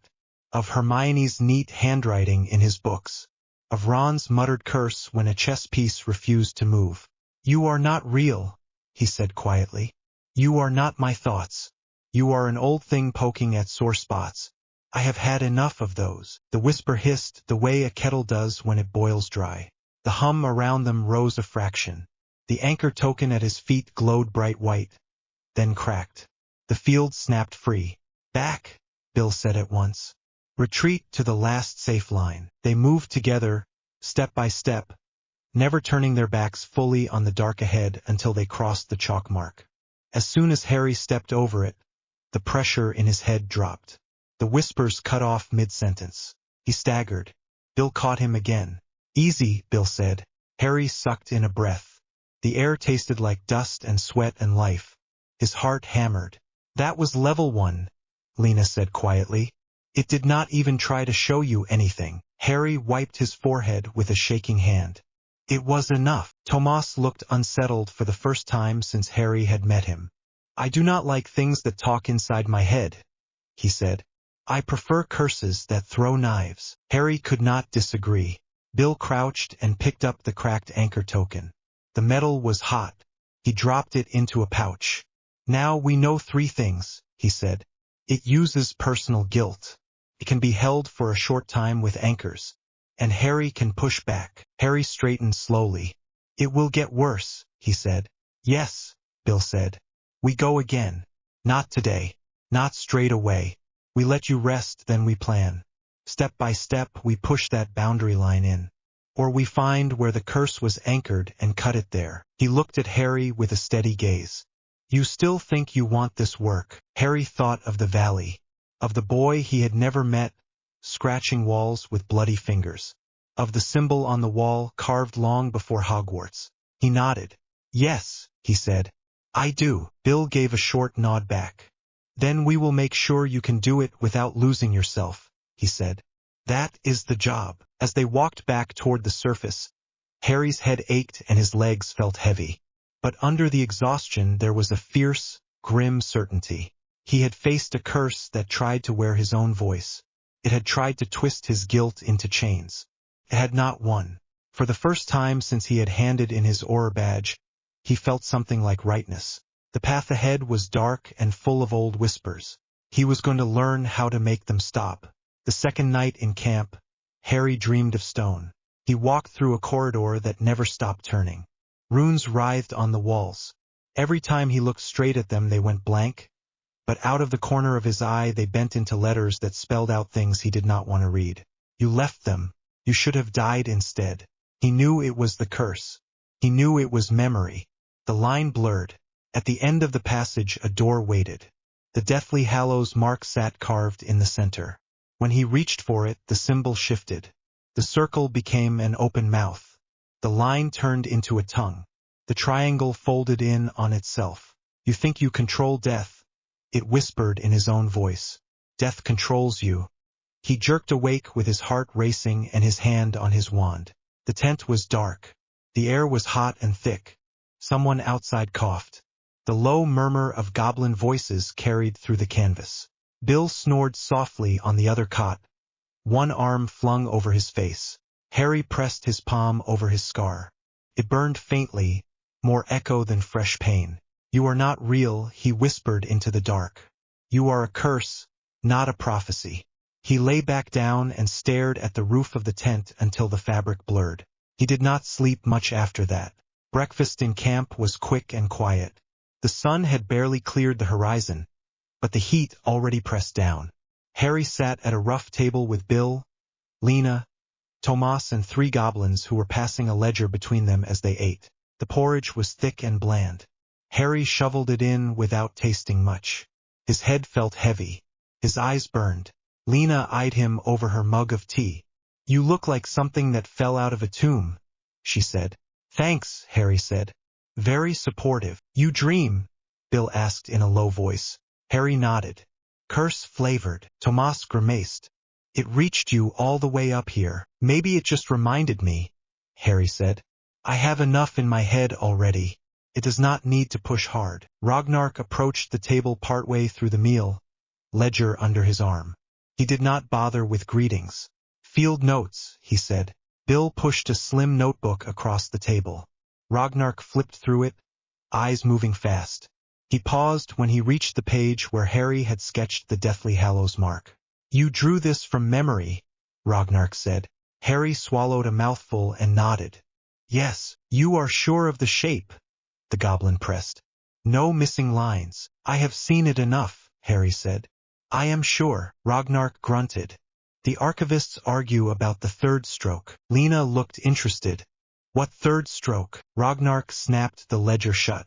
Of Hermione's neat handwriting in his books. Of Ron's muttered curse when a chess piece refused to move. You are not real, he said quietly. You are not my thoughts. You are an old thing poking at sore spots. I have had enough of those. The whisper hissed the way a kettle does when it boils dry. The hum around them rose a fraction. The anchor token at his feet glowed bright white, then cracked. The field snapped free. Back, Bill said at once. Retreat to the last safe line. They moved together, step by step, never turning their backs fully on the dark ahead until they crossed the chalk mark. As soon as Harry stepped over it, the pressure in his head dropped. The whispers cut off mid-sentence. He staggered. Bill caught him again. Easy, Bill said. Harry sucked in a breath. The air tasted like dust and sweat and life. His heart hammered. That was level 1, Lena said quietly. It did not even try to show you anything. Harry wiped his forehead with a shaking hand. It was enough. Tomas looked unsettled for the first time since Harry had met him. I do not like things that talk inside my head, he said. I prefer curses that throw knives. Harry could not disagree. Bill crouched and picked up the cracked anchor token. The metal was hot. He dropped it into a pouch. Now we know 3 things, he said. It uses personal guilt. It can be held for a short time with anchors. And Harry can push back. Harry straightened slowly. It will get worse, he said. Yes, Bill said. We go again. Not today. Not straight away. We let you rest, then we plan. Step by step we push that boundary line in. Or we find where the curse was anchored and cut it there. He looked at Harry with a steady gaze. You still think you want this work? Harry thought of the valley. Of the boy he had never met, scratching walls with bloody fingers. Of the symbol on the wall carved long before Hogwarts. He nodded. Yes, he said. I do. Bill gave a short nod back. Then we will make sure you can do it without losing yourself, he said. That is the job. As they walked back toward the surface, Harry's head ached and his legs felt heavy. But under the exhaustion there was a fierce, grim certainty. He had faced a curse that tried to wear his own voice. It had tried to twist his guilt into chains. It had not won. For the first time since he had handed in his Auror badge, he felt something like rightness. The path ahead was dark and full of old whispers. He was going to learn how to make them stop. The second night in camp, Harry dreamed of stone. He walked through a corridor that never stopped turning. Runes writhed on the walls. Every time he looked straight at them they went blank, but out of the corner of his eye they bent into letters that spelled out things he did not want to read. You left them. You should have died instead. He knew it was the curse. He knew it was memory. The line blurred. At the end of the passage a door waited. The Deathly Hallows mark sat carved in the center. When he reached for it, the symbol shifted. The circle became an open mouth. The line turned into a tongue. The triangle folded in on itself. You think you control death? It whispered in his own voice. Death controls you. He jerked awake with his heart racing and his hand on his wand. The tent was dark. The air was hot and thick. Someone outside coughed. The low murmur of goblin voices carried through the canvas. Bill snored softly on the other cot, one arm flung over his face. Harry pressed his palm over his scar. It burned faintly, more echo than fresh pain. You are not real, he whispered into the dark. You are a curse, not a prophecy. He lay back down and stared at the roof of the tent until the fabric blurred. He did not sleep much after that. Breakfast in camp was quick and quiet. The sun had barely cleared the horizon, but the heat already pressed down. Harry sat at a rough table with Bill, Lena, Tomas and 3 goblins who were passing a ledger between them as they ate. The porridge was thick and bland. Harry shoveled it in without tasting much. His head felt heavy. His eyes burned. Lena eyed him over her mug of tea. You look like something that fell out of a tomb, she said. Thanks, Harry said. Very supportive. You dream? Bill asked in a low voice. Harry nodded. Curse-flavored. Tomas grimaced. It reached you all the way up here. Maybe it just reminded me, Harry said. I have enough in my head already. It does not need to push hard. Ragnark approached the table partway through the meal, ledger under his arm. He did not bother with greetings. Field notes, he said. Bill pushed a slim notebook across the table. Ragnark flipped through it, eyes moving fast. He paused when he reached the page where Harry had sketched the Deathly Hallows mark. You drew this from memory, Ragnark said. Harry swallowed a mouthful and nodded. Yes, you are sure of the shape, the goblin pressed. No missing lines. I have seen it enough, Harry said. I am sure, Ragnark grunted. The archivists argue about the third stroke. Lena looked interested. What third stroke? Ragnark snapped the ledger shut.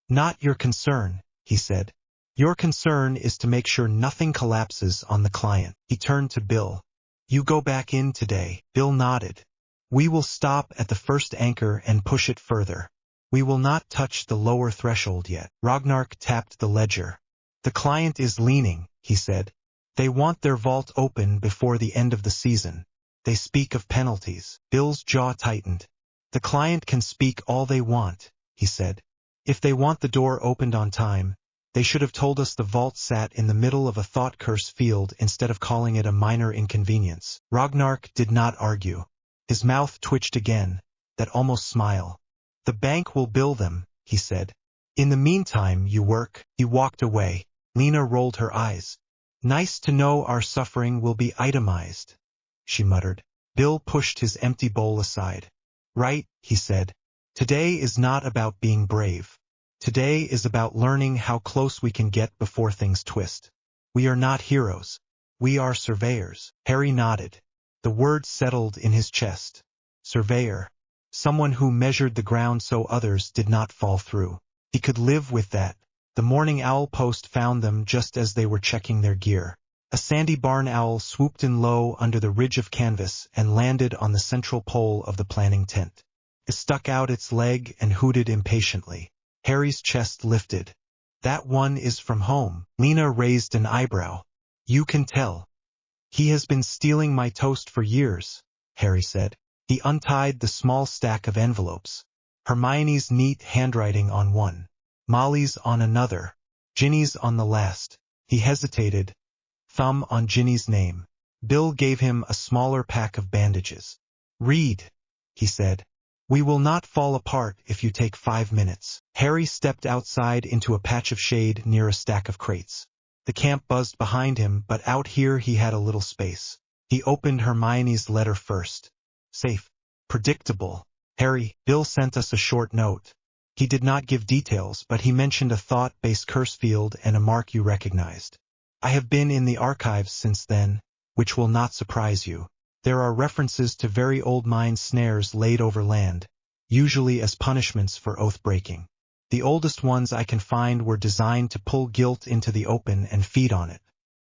Not your concern, he said. Your concern is to make sure nothing collapses on the client. He turned to Bill. You go back in today. Bill nodded. We will stop at the first anchor and push it further. We will not touch the lower threshold yet. Ragnark tapped the ledger. The client is leaning, he said. They want their vault open before the end of the season. They speak of penalties. Bill's jaw tightened. The client can speak all they want, he said. If they want the door opened on time, they should have told us the vault sat in the middle of a thought curse field instead of calling it a minor inconvenience. Ragnark did not argue. His mouth twitched again, that almost smile. The bank will bill them, he said. In the meantime, you work. He walked away. Lena rolled her eyes. Nice to know our suffering will be itemized, she muttered. Bill pushed his empty bowl aside. Right, he said. Today is not about being brave. Today is about learning how close we can get before things twist. We are not heroes. We are surveyors. Harry nodded. The word settled in his chest. Surveyor. Someone who measured the ground so others did not fall through. He could live with that. The morning owl post found them just as they were checking their gear. A sandy barn owl swooped in low under the ridge of canvas and landed on the central pole of the planning tent. It stuck out its leg and hooted impatiently. Harry's chest lifted. That one is from home. Lena raised an eyebrow. You can tell. He has been stealing my toast for years, Harry said. He untied the small stack of envelopes. Hermione's neat handwriting on one. Molly's on another. Ginny's on the last. He hesitated. Thumb on Ginny's name. Bill gave him a smaller pack of bandages. Read, he said. We will not fall apart if you take 5 minutes. Harry stepped outside into a patch of shade near a stack of crates. The camp buzzed behind him, but out here he had a little space. He opened Hermione's letter first. Safe. Predictable. Harry, Bill sent us a short note. He did not give details, but he mentioned a thought-based curse field and a mark you recognized. I have been in the archives since then, which will not surprise you. There are references to very old mine snares laid over land, usually as punishments for oath-breaking. The oldest ones I can find were designed to pull guilt into the open and feed on it.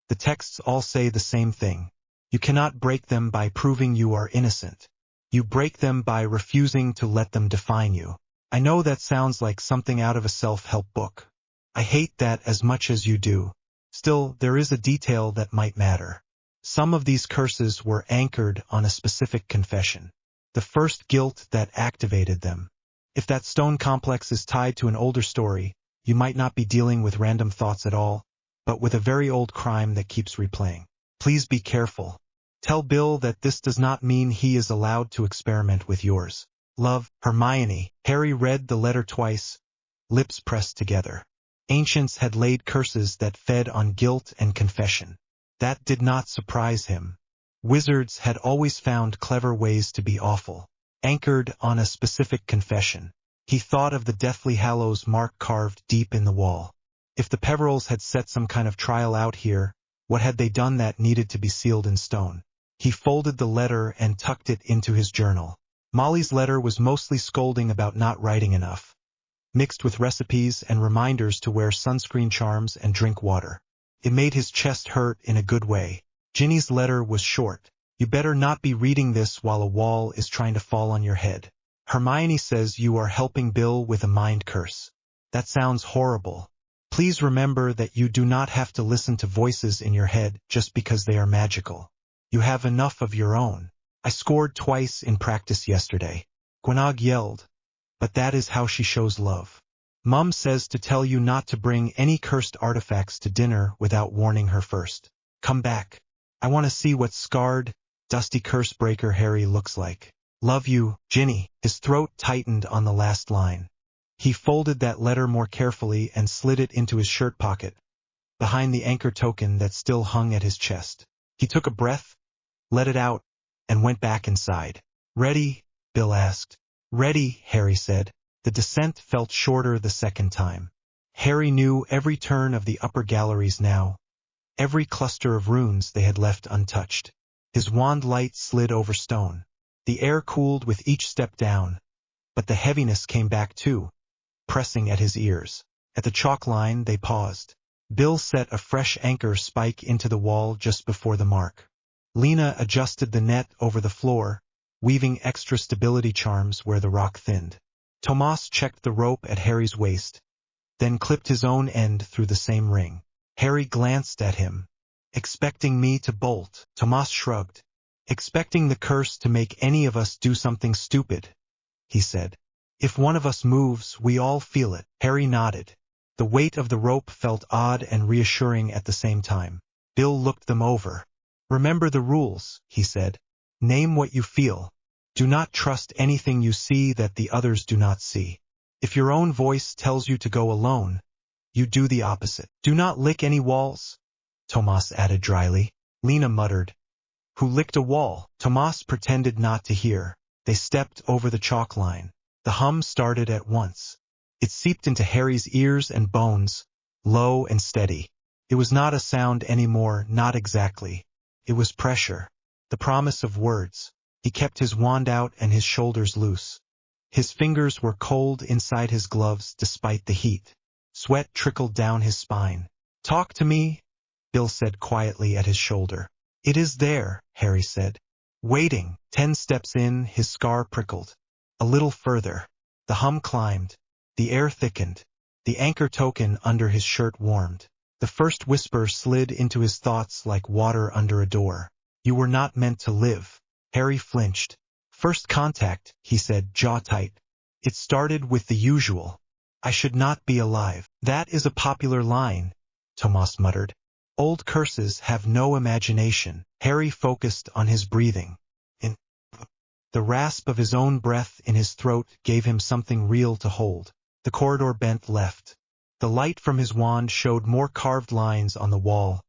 The texts all say the same thing. You cannot break them by proving you are innocent. You break them by refusing to let them define you. I know that sounds like something out of a self-help book. I hate that as much as you do. Still, there is a detail that might matter. Some of these curses were anchored on a specific confession. The first guilt that activated them. If that stone complex is tied to an older story, you might not be dealing with random thoughts at all, but with a very old crime that keeps replaying. Please be careful. Tell Bill that this does not mean he is allowed to experiment with yours. Love, Hermione. Harry read the letter twice, lips pressed together. Ancients had laid curses that fed on guilt and confession. That did not surprise him. Wizards had always found clever ways to be awful, anchored on a specific confession. He thought of the Deathly Hallows mark carved deep in the wall. If the Peverills had set some kind of trial out here, what had they done that needed to be sealed in stone? He folded the letter and tucked it into his journal. Molly's letter was mostly scolding about not writing enough, mixed with recipes and reminders to wear sunscreen charms and drink water. It made his chest hurt in a good way. Ginny's letter was short. You better not be reading this while a wall is trying to fall on your head. Hermione says you are helping Bill with a mind curse. That sounds horrible. Please remember that you do not have to listen to voices in your head just because they are magical. You have enough of your own. I scored twice in practice yesterday. Gwenog yelled. But that is how she shows love. Mum says to tell you not to bring any cursed artifacts to dinner without warning her first. Come back. I want to see what scarred, dusty curse breaker Harry looks like. Love you, Ginny. His throat tightened on the last line. He folded that letter more carefully and slid it into his shirt pocket, behind the anchor token that still hung at his chest. He took a breath, let it out, and went back inside. Ready? Bill asked. Ready, Harry said. The descent felt shorter the second time. Harry knew every turn of the upper galleries now, every cluster of runes they had left untouched. His wand light slid over stone. The air cooled with each step down, but the heaviness came back too, pressing at his ears. At the chalk line they paused. Bill set a fresh anchor spike into the wall just before the mark. Lena adjusted the net over the floor, weaving extra stability charms where the rock thinned. Tomas checked the rope at Harry's waist, then clipped his own end through the same ring. Harry glanced at him. Expecting me to bolt? Tomas shrugged. Expecting the curse to make any of us do something stupid, he said. If one of us moves, we all feel it. Harry nodded. The weight of the rope felt odd and reassuring at the same time. Bill looked them over. Remember the rules, he said. Name what you feel. Do not trust anything you see that the others do not see. If your own voice tells you to go alone, you do the opposite. Do not lick any walls, Tomas added dryly. Lena muttered. Who licked a wall? Tomas pretended not to hear. They stepped over the chalk line. The hum started at once. It seeped into Harry's ears and bones, low and steady. It was not a sound anymore, not exactly. It was pressure, the promise of words. He kept his wand out and his shoulders loose. His fingers were cold inside his gloves despite the heat. Sweat trickled down his spine. Talk to me, Bill said quietly at his shoulder. It is there, Harry said. Waiting. 10 steps in, his scar prickled. A little further. The hum climbed. The air thickened. The anchor token under his shirt warmed. The first whisper slid into his thoughts like water under a door. You were not meant to live. Harry flinched. First contact, he said, jaw tight. It started with the usual. I should not be alive. That is a popular line, Tomas muttered. Old curses have no imagination. Harry focused on his breathing. The rasp of his own breath in his throat gave him something real to hold. The corridor bent left. The light from his wand showed more carved lines on the wall,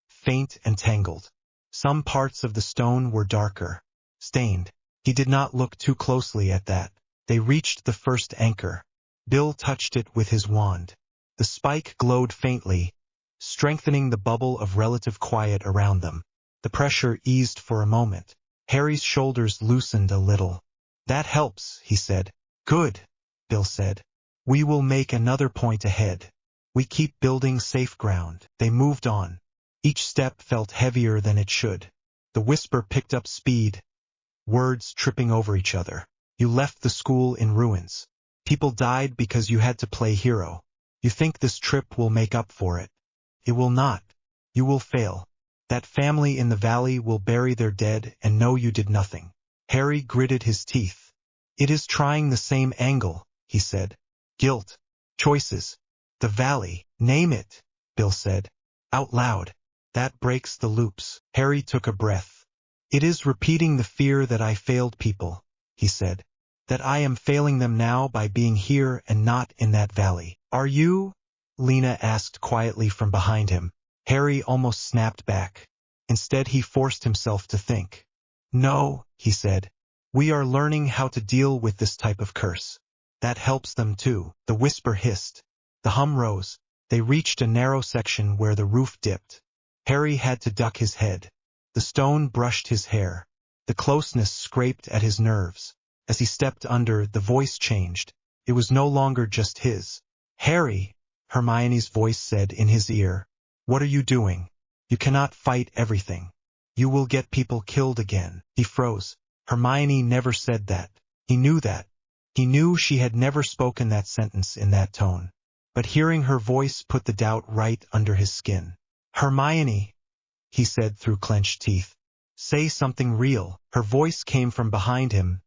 faint and tangled. Some parts of the stone were darker, stained. He did not look too closely at that. They reached the first anchor. Bill touched it with his wand. The spike glowed faintly, strengthening the bubble of relative quiet around them. The pressure eased for a moment. Harry's shoulders loosened a little. That helps, he said. Good, Bill said. We will make another point ahead. We keep building safe ground. They moved on. Each step felt heavier than it should. The whisper picked up speed, words tripping over each other. You left the school in ruins. People died because you had to play hero. You think this trip will make up for it. It will not. You will fail. That family in the valley will bury their dead and know you did nothing. Harry gritted his teeth. It is trying the same angle, he said. Guilt. Choices. The valley. Name it, Bill said. Out loud. That breaks the loops. Harry took a breath. It is repeating the fear that I failed people, he said. That I am failing them now by being here and not in that valley. Are you? Lena asked quietly from behind him. Harry almost snapped back. Instead he forced himself to think. No, he said. We are learning how to deal with this type of curse. That helps them too. The whisper hissed. The hum rose. They reached a narrow section where the roof dipped. Harry had to duck his head. The stone brushed his hair. The closeness scraped at his nerves. As he stepped under, the voice changed. It was no longer just his. Harry, Hermione's voice said in his ear. What are you doing? You cannot fight everything. You will get people killed again. He froze. Hermione never said that. He knew that. He knew she had never spoken that sentence in that tone. But hearing her voice put the doubt right under his skin. Hermione, he said through clenched teeth. Say something real. Her voice came from behind him,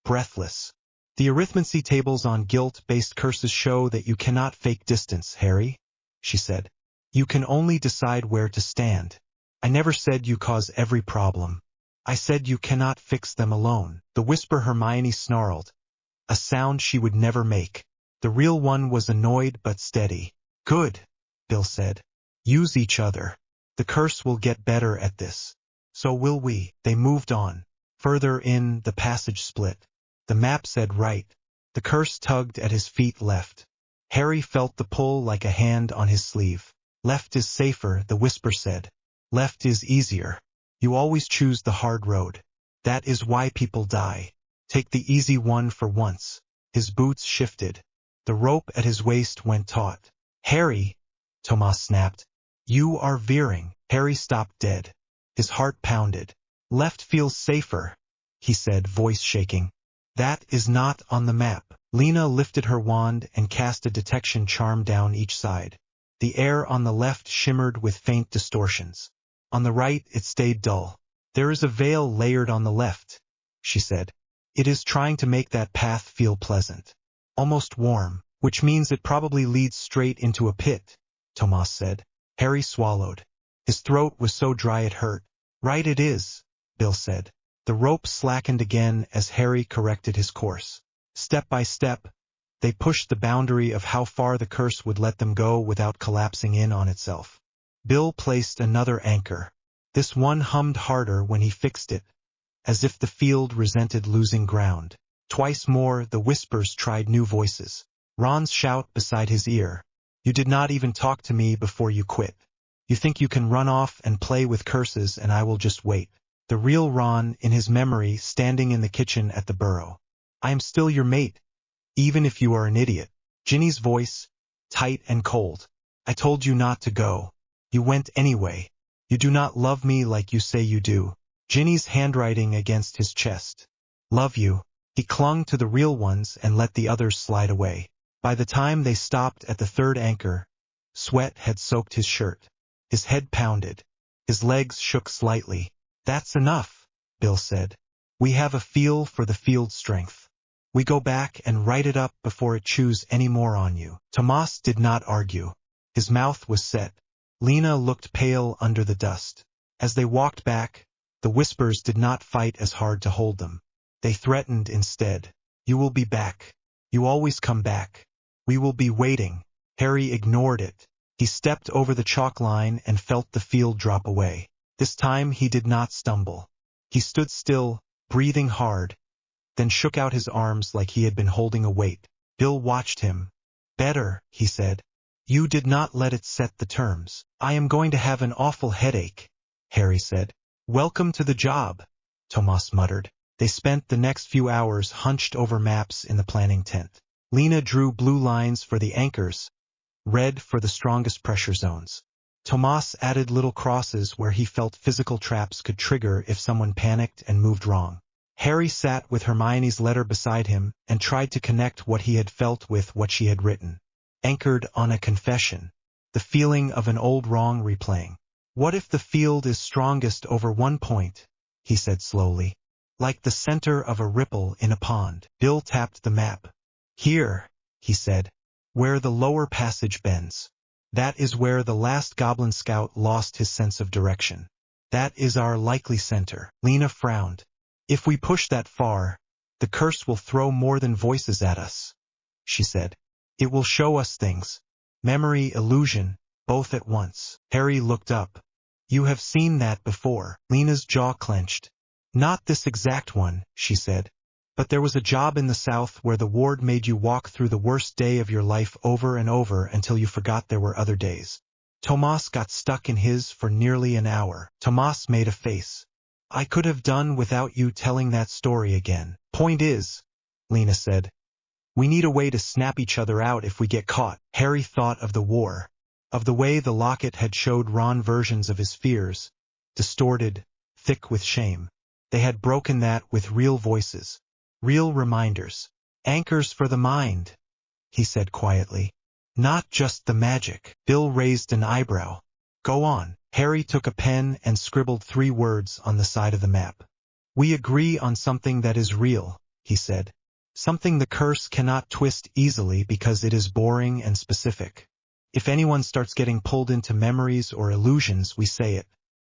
breathless. The arithmancy tables on guilt-based curses show that you cannot fake distance, Harry, she said. You can only decide where to stand. I never said you cause every problem. I said you cannot fix them alone. The whisper Hermione snarled, a sound she would never make. The real one was annoyed but steady. Good, Bill said. Use each other. The curse will get better at this. So will we. They moved on. Further in, the passage split. The map said right. The curse tugged at his feet left. Harry felt the pull like a hand on his sleeve. Left is safer, the whisper said. Left is easier. You always choose the hard road. That is why people die. Take the easy one for once. His boots shifted. The rope at his waist went taut. Harry, Tomas snapped. You are veering. Harry stopped dead. His heart pounded. Left feels safer, he said, voice shaking. That is not on the map. Lena lifted her wand and cast a detection charm down each side. The air on the left shimmered with faint distortions. On the right it stayed dull. There is a veil layered on the left, she said. It is trying to make that path feel pleasant. Almost warm, which means it probably leads straight into a pit, Tomas said. Harry swallowed. His throat was so dry it hurt. Right it is, Bill said. The rope slackened again as Harry corrected his course. Step by step, they pushed the boundary of how far the curse would let them go without collapsing in on itself. Bill placed another anchor. This one hummed harder when he fixed it, as if the field resented losing ground. Twice more, the whispers tried new voices. Ron's shout beside his ear. You did not even talk to me before you quit. You think you can run off and play with curses and I will just wait. The real Ron, in his memory, standing in the kitchen at the burrow. I am still your mate, even if you are an idiot. Ginny's voice, tight and cold. I told you not to go. You went anyway. You do not love me like you say you do. Ginny's handwriting against his chest. Love you. He clung to the real ones and let the others slide away. By the time they stopped at the third anchor, sweat had soaked his shirt. His head pounded. His legs shook slightly. That's enough, Bill said. We have a feel for the field strength. We go back and write it up before it chews any more on you. Tomas did not argue. His mouth was set. Lena looked pale under the dust. As they walked back, the whispers did not fight as hard to hold them. They threatened instead. You will be back. You always come back. We will be waiting. Harry ignored it. He stepped over the chalk line and felt the field drop away. This time he did not stumble. He stood still, breathing hard, then shook out his arms like he had been holding a weight. Bill watched him. Better, he said. You did not let it set the terms. I am going to have an awful headache, Harry said. Welcome to the job, Tomas muttered. They spent the next few hours hunched over maps in the planning tent. Lena drew blue lines for the anchors, red for the strongest pressure zones. Tomas added little crosses where he felt physical traps could trigger if someone panicked and moved wrong. Harry sat with Hermione's letter beside him and tried to connect what he had felt with what she had written. Anchored on a confession. The feeling of an old wrong replaying. What if the field is strongest over one point? He said slowly. Like the center of a ripple in a pond. Bill tapped the map. Here, he said, where the lower passage bends. That is where the last Goblin Scout lost his sense of direction. That is our likely center. Lena frowned. If we push that far, the curse will throw more than voices at us, she said. It will show us things. Memory, illusion, both at once. Harry looked up. You have seen that before. Lena's jaw clenched. Not this exact one, she said. But there was a job in the South where the ward made you walk through the worst day of your life over and over until you forgot there were other days. Tomas got stuck in his for nearly an hour. Tomas made a face. I could have done without you telling that story again. Point is, Lena said, we need a way to snap each other out if we get caught. Harry thought of the war, of the way the locket had showed Ron versions of his fears, distorted, thick with shame. They had broken that with real voices. Real reminders. Anchors for the mind, he said quietly. Not just the magic. Bill raised an eyebrow. Go on. Harry took a pen and scribbled 3 words on the side of the map. We agree on something that is real, he said. Something the curse cannot twist easily because it is boring and specific. If anyone starts getting pulled into memories or illusions, we say it.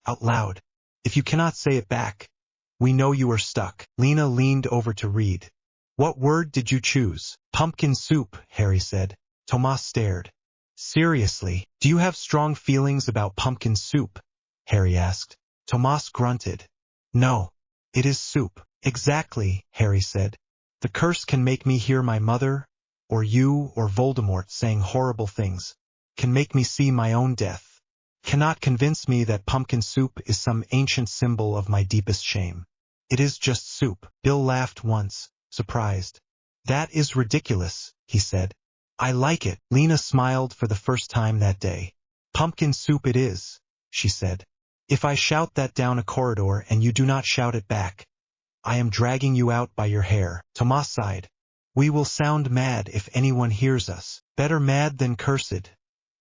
Out loud. If you cannot say it back, we know you are stuck. Lena leaned over to read. What word did you choose? Pumpkin soup, Harry said. Tomas stared. Seriously, do you have strong feelings about pumpkin soup? Harry asked. Tomas grunted. No. It is soup. Exactly, Harry said. The curse can make me hear my mother, or you, or Voldemort saying horrible things. Can make me see my own death. Cannot convince me that pumpkin soup is some ancient symbol of my deepest shame. It is just soup. Bill laughed once, surprised. That is ridiculous, he said. I like it. Lena smiled for the first time that day. Pumpkin soup it is, she said. If I shout that down a corridor and you do not shout it back, I am dragging you out by your hair. Tomas sighed. We will sound mad if anyone hears us. Better mad than cursed,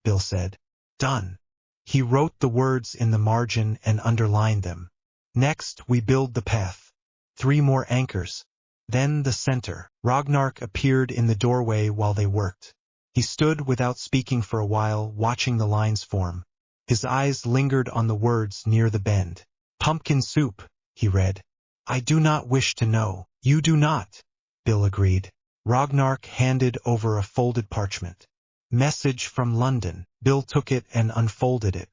Bill said. Done. He wrote the words in the margin and underlined them. Next, we build the path. 3 more anchors. Then the center. Ragnark appeared in the doorway while they worked. He stood without speaking for a while, watching the lines form. His eyes lingered on the words near the bend. Pumpkin soup, he read. I do not wish to know. You do not, Bill agreed. Ragnarok handed over a folded parchment. Message from London. Bill took it and unfolded it.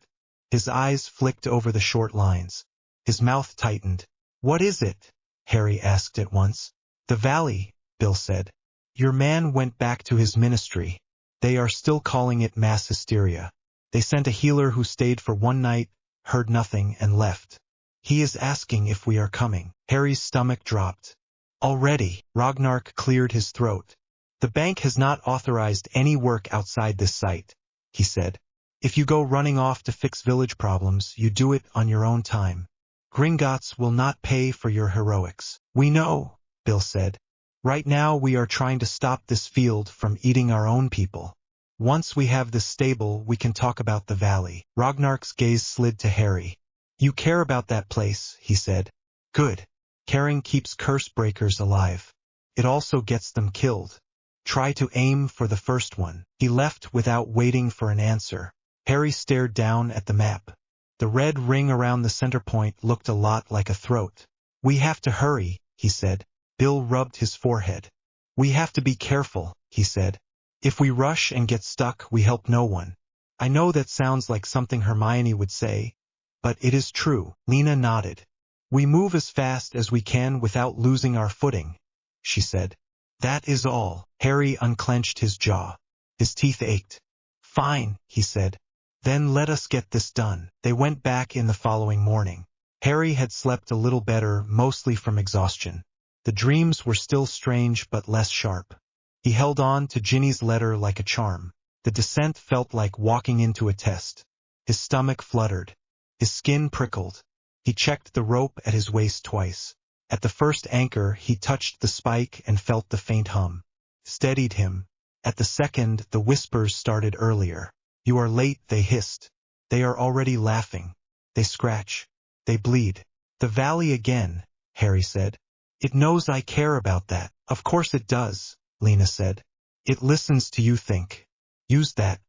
His eyes flicked over the short lines. His mouth tightened. What is it? Harry asked at once. The valley, Bill said. Your man went back to his ministry. They are still calling it mass hysteria. They sent a healer who stayed for one night, heard nothing, and left. He is asking if we are coming. Harry's stomach dropped. Already, Ragnarok cleared his throat. The bank has not authorized any work outside this site, he said. If you go running off to fix village problems, you do it on your own time. Gringotts will not pay for your heroics. We know, Bill said. Right now we are trying to stop this field from eating our own people. Once we have this stable, we can talk about the valley. Ragnarok's gaze slid to Harry. You care about that place, he said. Good. Caring keeps curse breakers alive. It also gets them killed. Try to aim for the first one. He left without waiting for an answer. Harry stared down at the map. The red ring around the center point looked a lot like a throat. We have to hurry, he said. Bill rubbed his forehead. We have to be careful, he said. If we rush and get stuck, we help no one. I know that sounds like something Hermione would say, but it is true. Lena nodded. We move as fast as we can without losing our footing, she said. That is all. Harry unclenched his jaw. His teeth ached. Fine, he said. Then let us get this done. They went back in the following morning. Harry had slept a little better, mostly from exhaustion. The dreams were still strange but less sharp. He held on to Ginny's letter like a charm. The descent felt like walking into a test. His stomach fluttered. His skin prickled. He checked the rope at his waist twice. At the first anchor, he touched the spike and felt the faint hum. Steadied him. At the second, the whispers started earlier. You are late, they hissed. They are already laughing. They scratch. They bleed. The valley again, Harry said. It knows I care about that. Of course it does, Lena said. It listens to you think. Use that.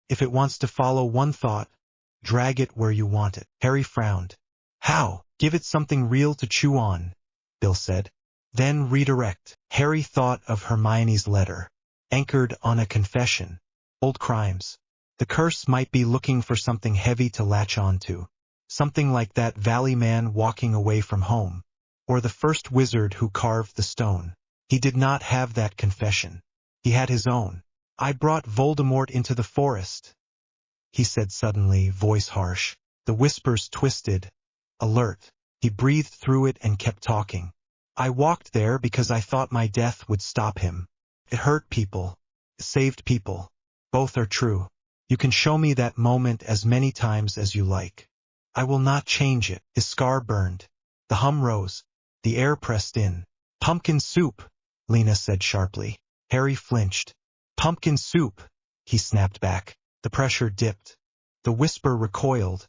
If it wants to follow one thought, drag it where you want it. Harry frowned. How? Give it something real to chew on, Bill said. Then redirect. Harry thought of Hermione's letter. Anchored on a confession. Old crimes. The curse might be looking for something heavy to latch onto. Something like that valley man walking away from home. Or the first wizard who carved the stone. He did not have that confession. He had his own. I brought Voldemort into the forest, he said suddenly, voice harsh. The whispers twisted. Alert. He breathed through it and kept talking. I walked there because I thought my death would stop him. It hurt people. It saved people. Both are true. You can show me that moment as many times as you like. I will not change it. His scar burned. The hum rose. The air pressed in. Pumpkin soup, Lena said sharply. Harry flinched. Pumpkin soup, he snapped back. The pressure dipped. The whisper recoiled,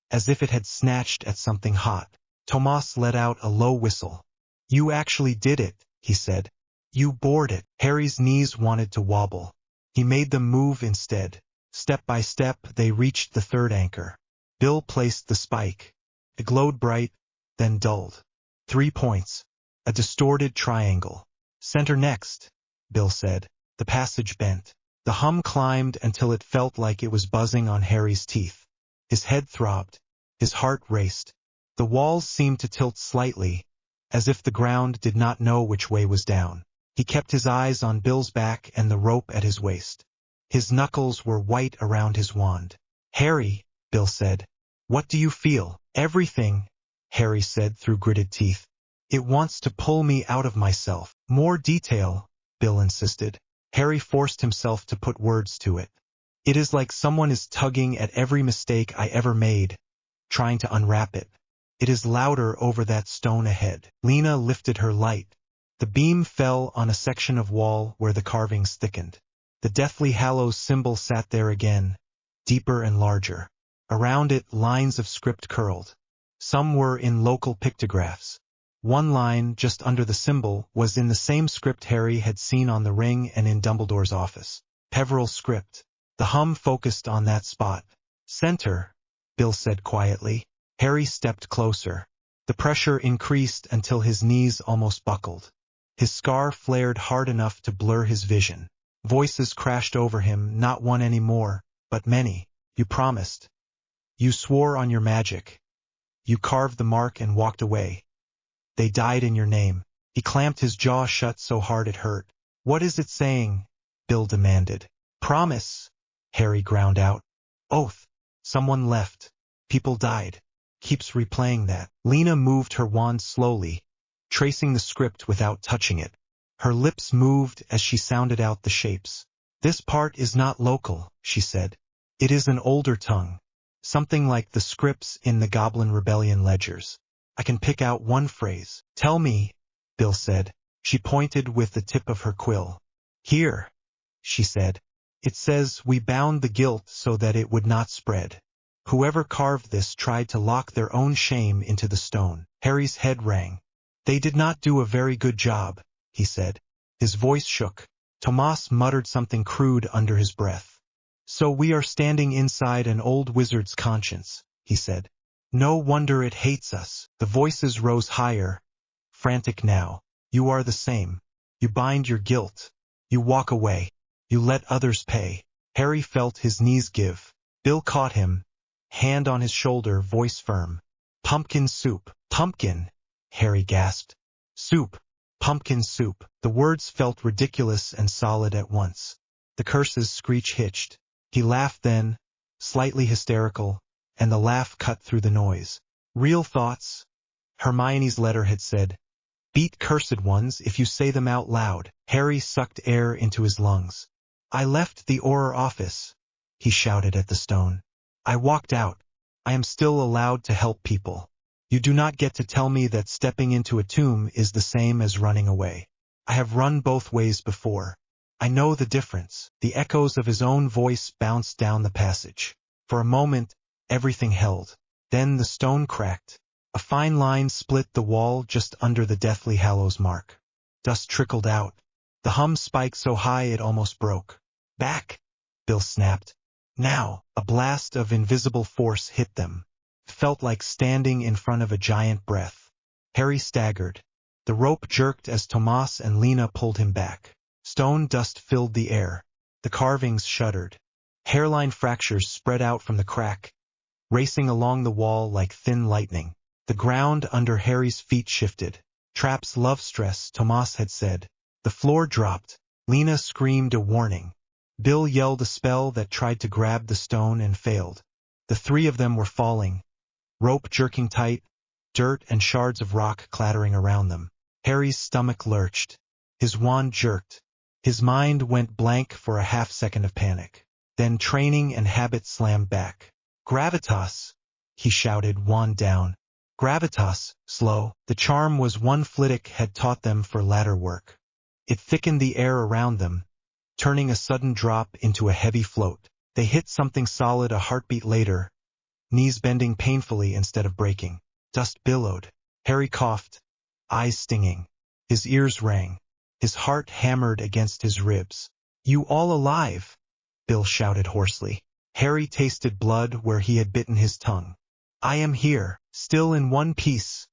as if it had snatched at something hot. Tomas let out a low whistle. You actually did it, he said. You bored it. Harry's knees wanted to wobble. He made them move instead. Step by step, they reached the third anchor. Bill placed the spike. It glowed bright, then dulled. 3 points. A distorted triangle. Center next, Bill said. The passage bent. The hum climbed until it felt like it was buzzing on Harry's teeth. His head throbbed. His heart raced. The walls seemed to tilt slightly, as if the ground did not know which way was down. He kept his eyes on Bill's back and the rope at his waist. His knuckles were white around his wand. Harry, Bill said. What do you feel? Everything, Harry said through gritted teeth. It wants to pull me out of myself. More detail, Bill insisted. Harry forced himself to put words to it. It is like someone is tugging at every mistake I ever made, trying to unwrap it. It is louder over that stone ahead. Lena lifted her light. The beam fell on a section of wall where the carvings thickened. The Deathly Hallows symbol sat there again, deeper and larger. Around it, lines of script curled. Some were in local pictographs. One line, just under the symbol, was in the same script Harry had seen on the ring and in Dumbledore's office. Peveril's script. The hum focused on that spot. Center, Bill said quietly. Harry stepped closer. The pressure increased until his knees almost buckled. His scar flared hard enough to blur his vision. Voices crashed over him, not one anymore, but many. You promised. You swore on your magic. You carved the mark and walked away. They died in your name. He clamped his jaw shut so hard it hurt. What is it saying? Bill demanded. Promise, Harry ground out. Oath. Someone left. People died. Keeps replaying that. Lena moved her wand slowly, tracing the script without touching it. Her lips moved as she sounded out the shapes. This part is not local, she said. It is an older tongue. Something like the scripts in the Goblin Rebellion ledgers. I can pick out one phrase. Tell me, Bill said. She pointed with the tip of her quill. Here, she said. It says we bound the guilt so that it would not spread. Whoever carved this tried to lock their own shame into the stone. Harry's head rang. They did not do a very good job, he said. His voice shook. Tomas muttered something crude under his breath. So we are standing inside an old wizard's conscience, he said. No wonder it hates us. The voices rose higher, frantic now. You are the same. You bind your guilt. You walk away. You let others pay. Harry felt his knees give. Bill caught him, hand on his shoulder, voice firm. Pumpkin soup. Pumpkin, Harry gasped. Soup. Pumpkin soup. The words felt ridiculous and solid at once. The curses Screech hitched. He laughed then, slightly hysterical, and the laugh cut through the noise. Real thoughts? Hermione's letter had said. Beat cursed ones if you say them out loud. Harry sucked air into his lungs. I left the Auror office, he shouted at the stone. I walked out. I am still allowed to help people. You do not get to tell me that stepping into a tomb is the same as running away. I have run both ways before. I know the difference. The echoes of his own voice bounced down the passage. For a moment, everything held. Then the stone cracked. A fine line split the wall just under the Deathly Hallows mark. Dust trickled out. The hum spiked so high it almost broke. Back, Bill snapped. Now, a blast of invisible force hit them. It felt like standing in front of a giant breath. Harry staggered. The rope jerked as Tomas and Lena pulled him back. Stone dust filled the air. The carvings shuddered. Hairline fractures spread out from the crack, racing along the wall like thin lightning. The ground under Harry's feet shifted. Traps love stress, Tomas had said. The floor dropped. Lena screamed a warning. Bill yelled a spell that tried to grab the stone and failed. The three of them were falling, rope jerking tight, dirt and shards of rock clattering around them. Harry's stomach lurched. His wand jerked. His mind went blank for a half-second of panic. Then training and habit slammed back. Gravitas, he shouted, wand down. Gravitas, slow. The charm was one Flitwick had taught them for ladder work. It thickened the air around them, turning a sudden drop into a heavy float. They hit something solid a heartbeat later, knees bending painfully instead of breaking. Dust billowed. Harry coughed, eyes stinging. His ears rang. His heart hammered against his ribs. You all alive? Bill shouted hoarsely. Harry tasted blood where he had bitten his tongue. I am here, still in one piece.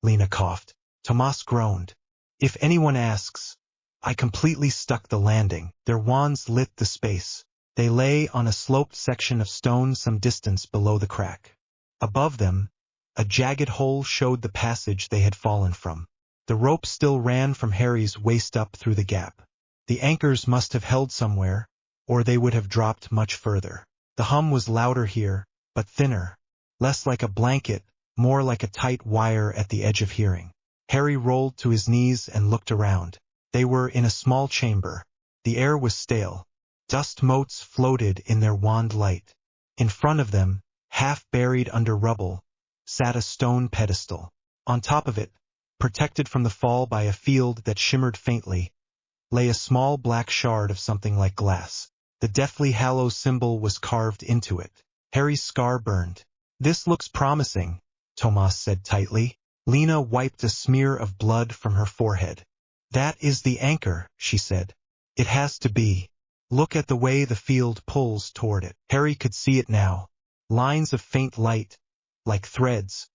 Lena coughed. Tomas groaned. If anyone asks, I completely stuck the landing. Their wands lit the space. They lay on a sloped section of stone some distance below the crack. Above them, a jagged hole showed the passage they had fallen from. The rope still ran from Harry's waist up through the gap. The anchors must have held somewhere, or they would have dropped much further. The hum was louder here, but thinner, less like a blanket, more like a tight wire at the edge of hearing. Harry rolled to his knees and looked around. They were in a small chamber. The air was stale. Dust motes floated in their wand light. In front of them, half buried under rubble, sat a stone pedestal. On top of it, protected from the fall by a field that shimmered faintly, lay a small black shard of something like glass. The Deathly Hallows symbol was carved into it. Harry's scar burned. This looks promising, Tomas said tightly. Lena wiped a smear of blood from her forehead. That is the anchor, she said. It has to be. Look at the way the field pulls toward it. Harry could see it now. Lines of faint light, like threads,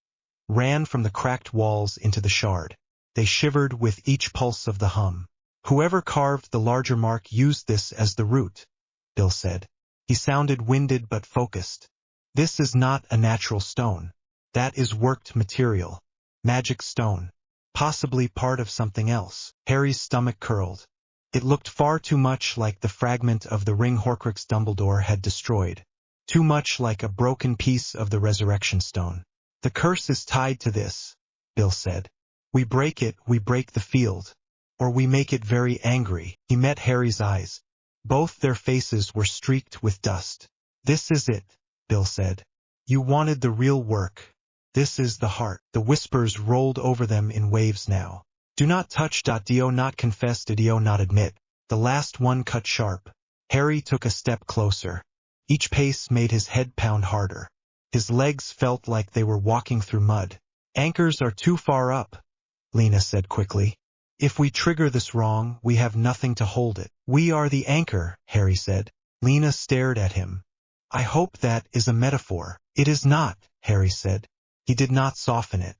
ran from the cracked walls into the shard. They shivered with each pulse of the hum. Whoever carved the larger mark used this as the root, Bill said. He sounded winded but focused. This is not a natural stone. That is worked material. Magic stone. Possibly part of something else. Harry's stomach curled. It looked far too much like the fragment of the ring Horcrux Dumbledore had destroyed. Too much like a broken piece of the resurrection stone. The curse is tied to this, Bill said. We break it, we break the field. Or we make it very angry. He met Harry's eyes. Both their faces were streaked with dust. This is it, Bill said. You wanted the real work. This is the heart. The whispers rolled over them in waves now. Do not touch. Do not confess. Do not admit. The last one cut sharp. Harry took a step closer. Each pace made his head pound harder. His legs felt like they were walking through mud. Anchors are too far up, Lena said quickly. If we trigger this wrong, we have nothing to hold it. We are the anchor, Harry said. Lena stared at him. I hope that is a metaphor. It is not, Harry said. He did not soften it.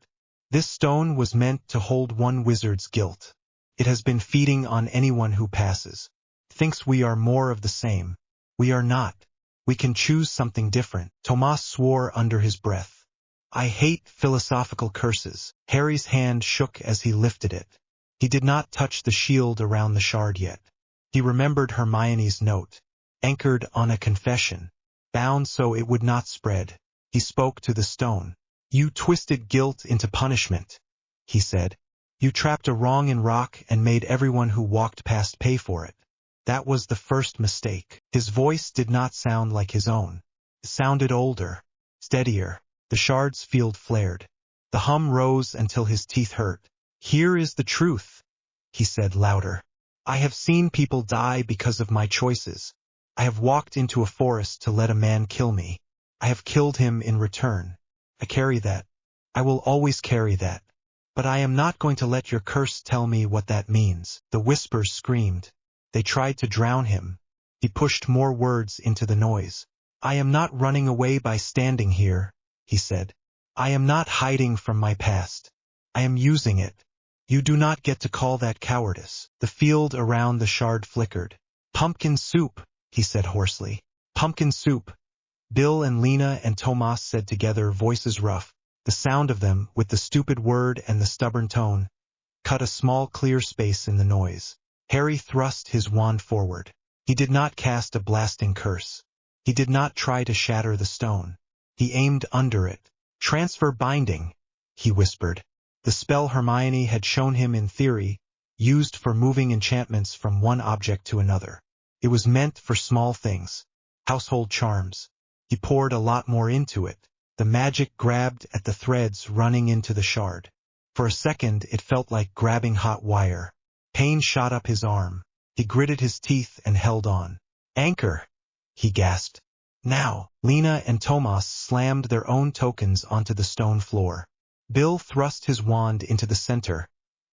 This stone was meant to hold one wizard's guilt. It has been feeding on anyone who passes. Thinks we are more of the same. We are not. We can choose something different. Tomas swore under his breath. I hate philosophical curses. Harry's hand shook as he lifted it. He did not touch the shield around the shard yet. He remembered Hermione's note, anchored on a confession, bound so it would not spread. He spoke to the stone. You twisted guilt into punishment, he said. You trapped a wrong in rock and made everyone who walked past pay for it. That was the first mistake. His voice did not sound like his own. It sounded older, steadier. The shard's field flared. The hum rose until his teeth hurt. Here is the truth, he said louder. I have seen people die because of my choices. I have walked into a forest to let a man kill me. I have killed him in return. I carry that. I will always carry that. But I am not going to let your curse tell me what that means. The whispers screamed. They tried to drown him. He pushed more words into the noise. I am not running away by standing here, he said. I am not hiding from my past. I am using it. You do not get to call that cowardice. The field around the shard flickered. Pumpkin soup, he said hoarsely. Pumpkin soup. Bill and Lena and Tomas said together, voices rough. The sound of them, with the stupid word and the stubborn tone, cut a small clear space in the noise. Harry thrust his wand forward. He did not cast a blasting curse. He did not try to shatter the stone. He aimed under it. Transfer binding, he whispered. The spell Hermione had shown him in theory, used for moving enchantments from one object to another. It was meant for small things, household charms. He poured a lot more into it. The magic grabbed at the threads running into the shard. For a second it felt like grabbing hot wire. Pain shot up his arm. He gritted his teeth and held on. Anchor, he gasped. Now, Lena and Tomas slammed their own tokens onto the stone floor. Bill thrust his wand into the center,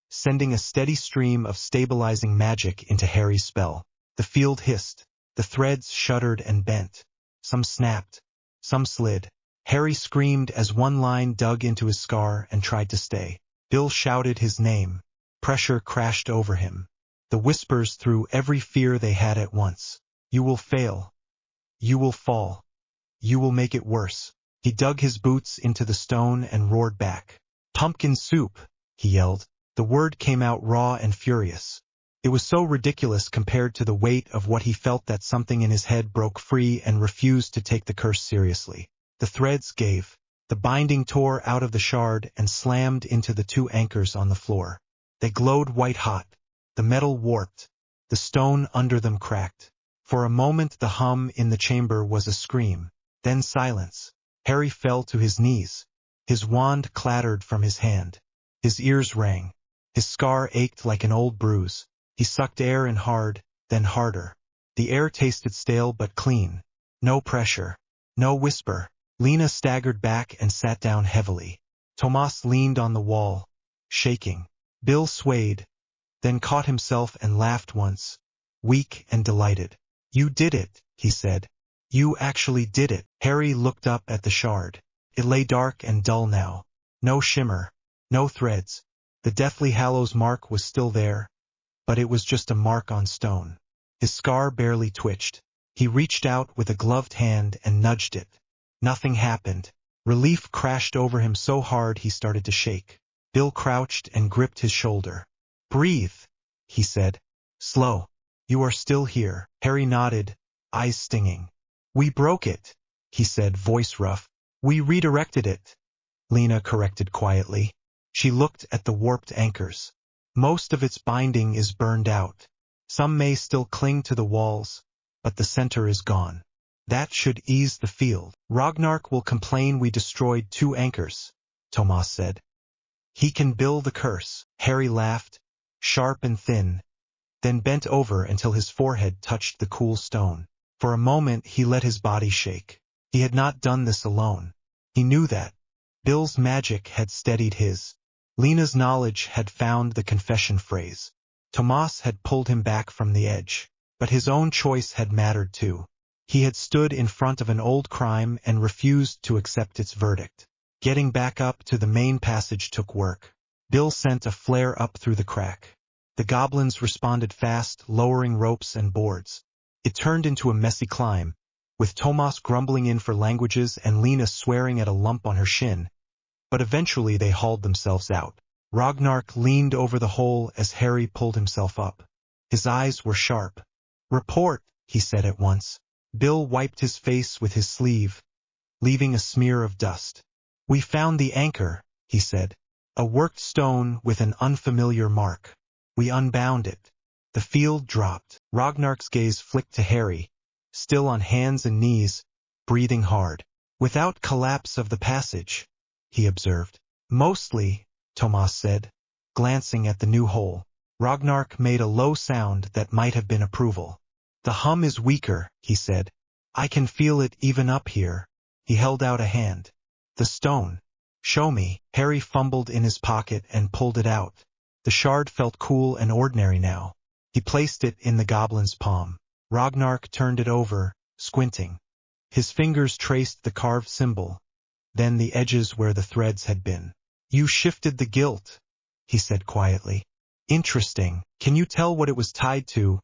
sending a steady stream of stabilizing magic into Harry's spell. The field hissed. The threads shuddered and bent. Some snapped. Some slid. Harry screamed as one line dug into his scar and tried to stay. Bill shouted his name. Pressure crashed over him. The whispers threw every fear they had at once. You will fail. You will fall. You will make it worse. He dug his boots into the stone and roared back. Pumpkin soup, he yelled. The word came out raw and furious. It was so ridiculous compared to the weight of what he felt that something in his head broke free and refused to take the curse seriously. The threads gave. The binding tore out of the shard and slammed into the two anchors on the floor. They glowed white-hot. The metal warped. The stone under them cracked. For a moment the hum in the chamber was a scream. Then silence. Harry fell to his knees. His wand clattered from his hand. His ears rang. His scar ached like an old bruise. He sucked air in hard, then harder. The air tasted stale but clean. No pressure. No whisper. Lena staggered back and sat down heavily. Tomas leaned on the wall, shaking. Bill swayed, then caught himself and laughed once, weak and delighted. You did it, he said. You actually did it. Harry looked up at the shard. It lay dark and dull now. No shimmer. No threads. The Deathly Hallows mark was still there, but it was just a mark on stone. His scar barely twitched. He reached out with a gloved hand and nudged it. Nothing happened. Relief crashed over him so hard he started to shake. Bill crouched and gripped his shoulder. "Breathe," he said. "Slow. You are still here." Harry nodded, eyes stinging. "We broke it," he said, voice rough. "We redirected it," Lena corrected quietly. She looked at the warped anchors. "Most of its binding is burned out. Some may still cling to the walls, but the center is gone. That should ease the field." "Ragnark will complain we destroyed 2 anchors," Tomas said. "He can bill the curse." Harry laughed, sharp and thin, then bent over until his forehead touched the cool stone. For a moment he let his body shake. He had not done this alone. He knew that. Bill's magic had steadied his. Lena's knowledge had found the confession phrase. Tomas had pulled him back from the edge. But his own choice had mattered too. He had stood in front of an old crime and refused to accept its verdict. Getting back up to the main passage took work. Bill sent a flare up through the crack. The goblins responded fast, lowering ropes and boards. It turned into a messy climb, with Tomas grumbling in for languages and Lena swearing at a lump on her shin. But eventually they hauled themselves out. Ragnark leaned over the hole as Harry pulled himself up. His eyes were sharp. "Report," he said at once. Bill wiped his face with his sleeve, leaving a smear of dust. "We found the anchor," he said. "A worked stone with an unfamiliar mark. We unbound it." The field dropped. Ragnark's gaze flicked to Harry, still on hands and knees, breathing hard. "Without collapse of the passage," he observed. "Mostly," Tomas said, glancing at the new hole. Ragnark made a low sound that might have been approval. "The hum is weaker," he said. "I can feel it even up here." He held out a hand. "The stone." "Show me." Harry fumbled in his pocket and pulled it out. The shard felt cool and ordinary now. He placed it in the goblin's palm. Ragnark turned it over, squinting. His fingers traced the carved symbol, then the edges where the threads had been. "You shifted the gilt," he said quietly. "Interesting. Can you tell what it was tied to?"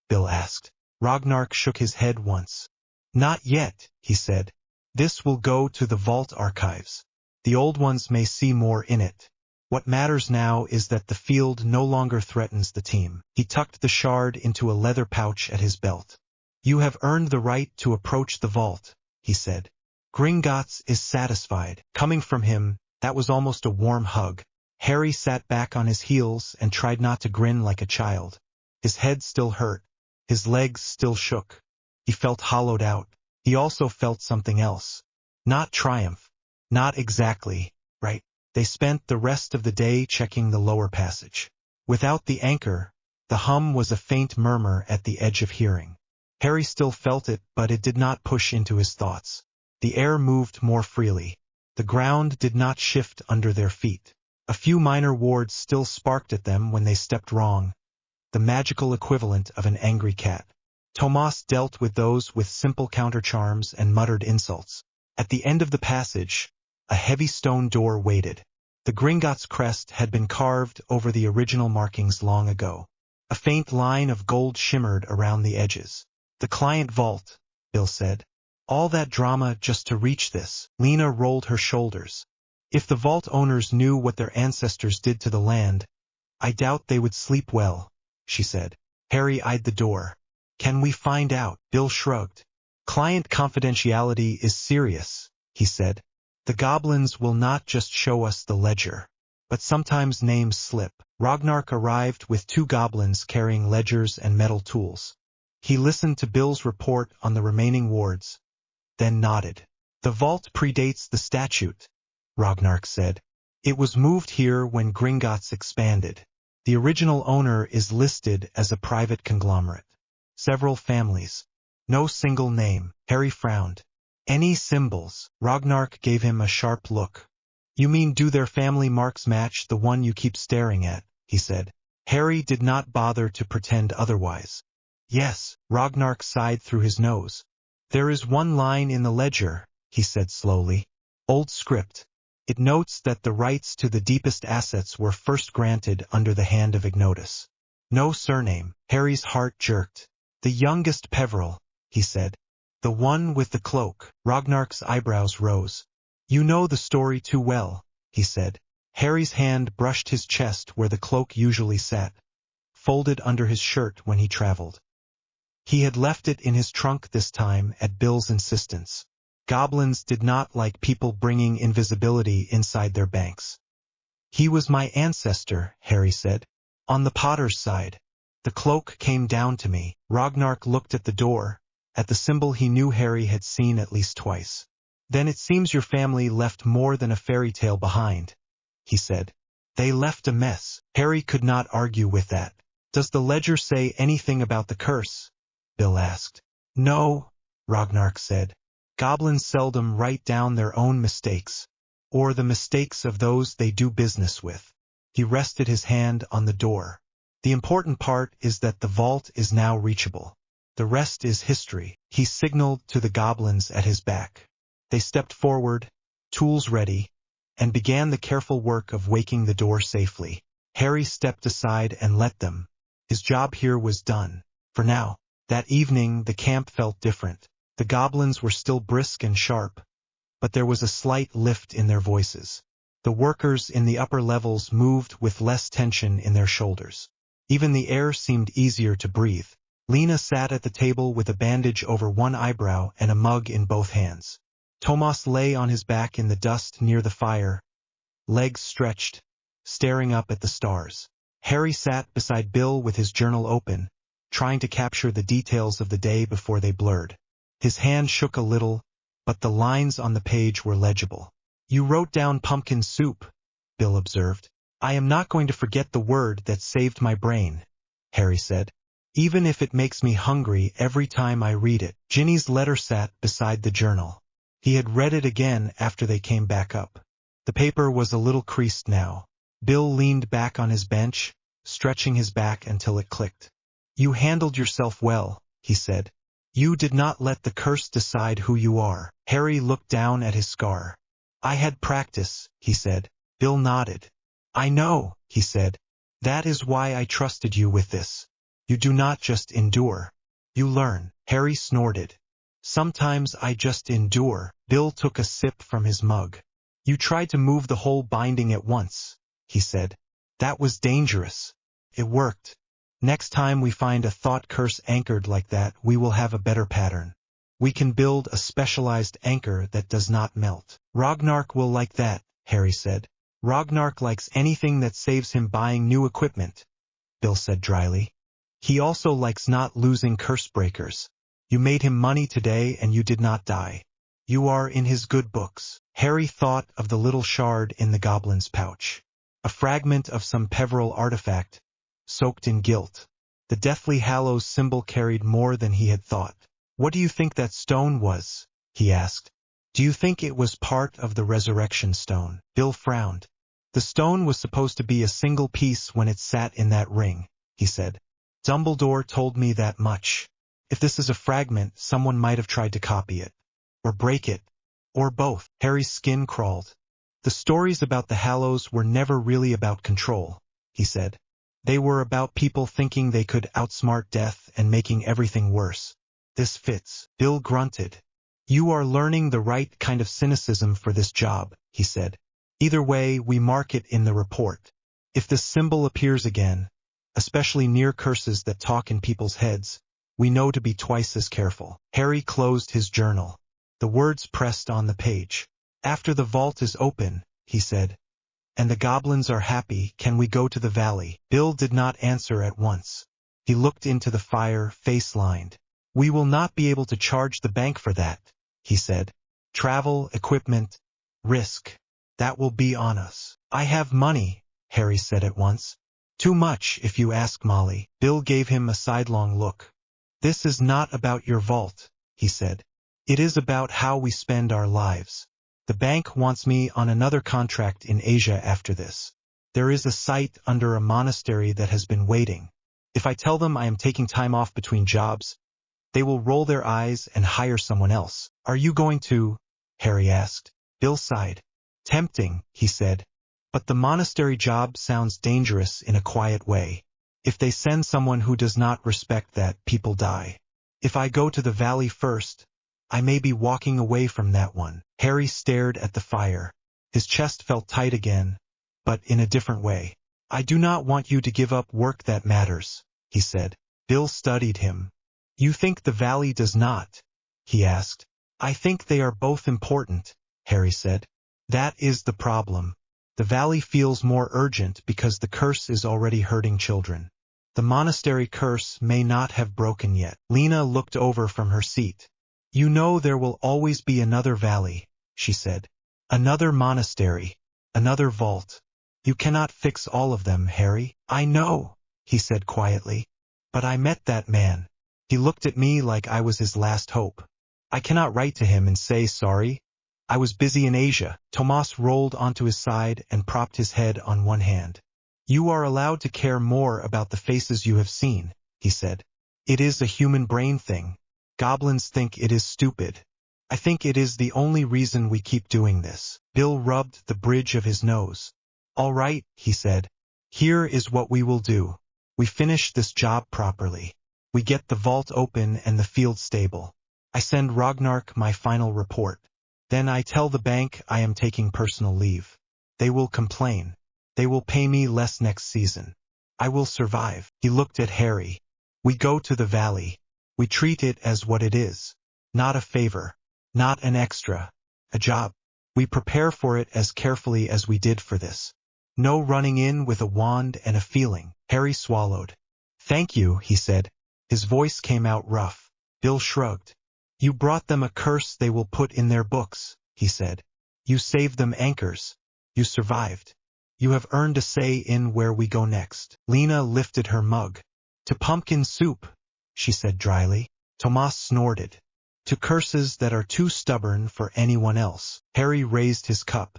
Bill asked. Ragnark shook his head once. "Not yet," he said. "This will go to the vault archives. The old ones may see more in it. What matters now is that the field no longer threatens the team." He tucked the shard into a leather pouch at his belt. "You have earned the right to approach the vault," he said. Gringotts is satisfied. Coming from him, that was almost a warm hug. Harry sat back on his heels and tried not to grin like a child. His head still hurt. His legs still shook. He felt hollowed out. He also felt something else. Not triumph. Not exactly, right? They spent the rest of the day checking the lower passage. Without the anchor, the hum was a faint murmur at the edge of hearing. Harry still felt it, but it did not push into his thoughts. The air moved more freely. The ground did not shift under their feet. A few minor wards still sparked at them when they stepped wrong, the magical equivalent of an angry cat. Tomas dealt with those with simple counter-charms and muttered insults. At the end of the passage, a heavy stone door waited. The Gringotts crest had been carved over the original markings long ago. A faint line of gold shimmered around the edges. "The client vault," Bill said. "All that drama just to reach this." Lena rolled her shoulders. "If the vault owners knew what their ancestors did to the land, I doubt they would sleep well," she said. Harry eyed the door. "Can we find out?" Bill shrugged. "Client confidentiality is serious," he said. "The goblins will not just show us the ledger, but sometimes names slip." Ragnark arrived with 2 goblins carrying ledgers and metal tools. He listened to Bill's report on the remaining wards, then nodded. "The vault predates the statute," Ragnark said. "It was moved here when Gringotts expanded. The original owner is listed as a private conglomerate. Several families. No single name." Harry frowned. "Any symbols?" Ragnark gave him a sharp look. "You mean do their family marks match the one you keep staring at?" he said. Harry did not bother to pretend otherwise. "Yes," Ragnark sighed through his nose. "There is one line in the ledger," he said slowly. "Old script. It notes that the rights to the deepest assets were first granted under the hand of Ignotus. No surname. Harry's heart jerked. The youngest Peveril, he said. The one with the cloak. Ragnar's eyebrows rose. You know the story too well, he said. Harry's hand brushed his chest where the cloak usually sat, folded under his shirt when he traveled. He had left it in his trunk this time at Bill's insistence. Goblins did not like people bringing invisibility inside their banks. He was my ancestor, Harry said. On the Potter's side. The cloak came down to me. Ragnar looked at the door, at the symbol he knew Harry had seen at least twice. Then it seems your family left more than a fairy tale behind, he said. They left a mess. Harry could not argue with that. Does the ledger say anything about the curse? Bill asked. No, Ragnar said. Goblins seldom write down their own mistakes, or the mistakes of those they do business with. He rested his hand on the door. The important part is that the vault is now reachable. The rest is history. He signaled to the goblins at his back. They stepped forward, tools ready, and began the careful work of waking the door safely. Harry stepped aside and let them. His job here was done. For now. That evening the camp felt different. The goblins were still brisk and sharp, but there was a slight lift in their voices. The workers in the upper levels moved with less tension in their shoulders. Even the air seemed easier to breathe. Lena sat at the table with a bandage over one eyebrow and a mug in both hands. Tomas lay on his back in the dust near the fire, legs stretched, staring up at the stars. Harry sat beside Bill with his journal open, trying to capture the details of the day before they blurred. His hand shook a little, but the lines on the page were legible. You wrote down pumpkin soup, Bill observed. I am not going to forget the word that saved my brain, Harry said. Even if it makes me hungry every time I read it. Ginny's letter sat beside the journal. He had read it again after they came back up. The paper was a little creased now. Bill leaned back on his bench, stretching his back until it clicked. You handled yourself well, he said. You did not let the curse decide who you are. Harry looked down at his scar. I had practice, he said. Bill nodded. I know, he said. That is why I trusted you with this. You do not just endure. You learn. Harry snorted. Sometimes I just endure. Bill took a sip from his mug. You tried to move the whole binding at once, he said. That was dangerous. It worked. Next time we find a thought curse anchored like that, we will have a better pattern. We can build a specialized anchor that does not melt. Ragnar will like that, Harry said. Ragnar likes anything that saves him buying new equipment, Bill said dryly. He also likes not losing curse breakers. You made him money today and you did not die. You are in his good books. Harry thought of the little shard in the goblin's pouch. A fragment of some Peveril artifact, soaked in guilt. The Deathly Hallows symbol carried more than he had thought. What do you think that stone was? He asked. Do you think it was part of the resurrection stone? Bill frowned. The stone was supposed to be a single piece when it sat in that ring, he said. Dumbledore told me that much. If this is a fragment, someone might have tried to copy it. Or break it. Or both. Harry's skin crawled. The stories about the Hallows were never really about control, he said. They were about people thinking they could outsmart death and making everything worse. This fits. Bill grunted. You are learning the right kind of cynicism for this job, he said. Either way, we mark it in the report. If this symbol appears again, especially near curses that talk in people's heads, we know to be twice as careful. Harry closed his journal. The words pressed on the page. After the vault is open, he said, and the goblins are happy, can we go to the valley? Bill did not answer at once. He looked into the fire, face-lined. We will not be able to charge the bank for that, he said. Travel, equipment, risk. That will be on us. I have money, Harry said at once. Too much, if you ask Molly. Bill gave him a sidelong look. This is not about your vault, he said. It is about how we spend our lives. The bank wants me on another contract in Asia after this. There is a site under a monastery that has been waiting. If I tell them I am taking time off between jobs, they will roll their eyes and hire someone else. Are you going to? Harry asked. Bill sighed. Tempting, he said. But the monastery job sounds dangerous in a quiet way. If they send someone who does not respect that, people die. If I go to the valley first, I may be walking away from that one. Harry stared at the fire. His chest felt tight again, but in a different way. I do not want you to give up work that matters, he said. Bill studied him. You think the valley does not? He asked. I think they are both important, Harry said. That is the problem. The valley feels more urgent because the curse is already hurting children. The monastery curse may not have broken yet. Lena looked over from her seat. You know there will always be another valley, she said. Another monastery. Another vault. You cannot fix all of them, Harry. I know, he said quietly. But I met that man. He looked at me like I was his last hope. I cannot write to him and say sorry. I was busy in Asia. Tomas rolled onto his side and propped his head on one hand. You are allowed to care more about the faces you have seen, he said. It is a human brain thing. Goblins think it is stupid. I think it is the only reason we keep doing this. Bill rubbed the bridge of his nose. All right, he said. Here is what we will do. We finish this job properly. We get the vault open and the field stable. I send Ragnark my final report. Then I tell the bank I am taking personal leave. They will complain. They will pay me less next season. I will survive. He looked at Harry. We go to the valley. We treat it as what it is. Not a favor. Not an extra. A job. We prepare for it as carefully as we did for this. No running in with a wand and a feeling. Harry swallowed. Thank you, he said. His voice came out rough. Bill shrugged. You brought them a curse they will put in their books, he said. You saved them anchors. You survived. You have earned a say in where we go next. Lena lifted her mug. To pumpkin soup, she said dryly. Tomas snorted. To curses that are too stubborn for anyone else. Harry raised his cup.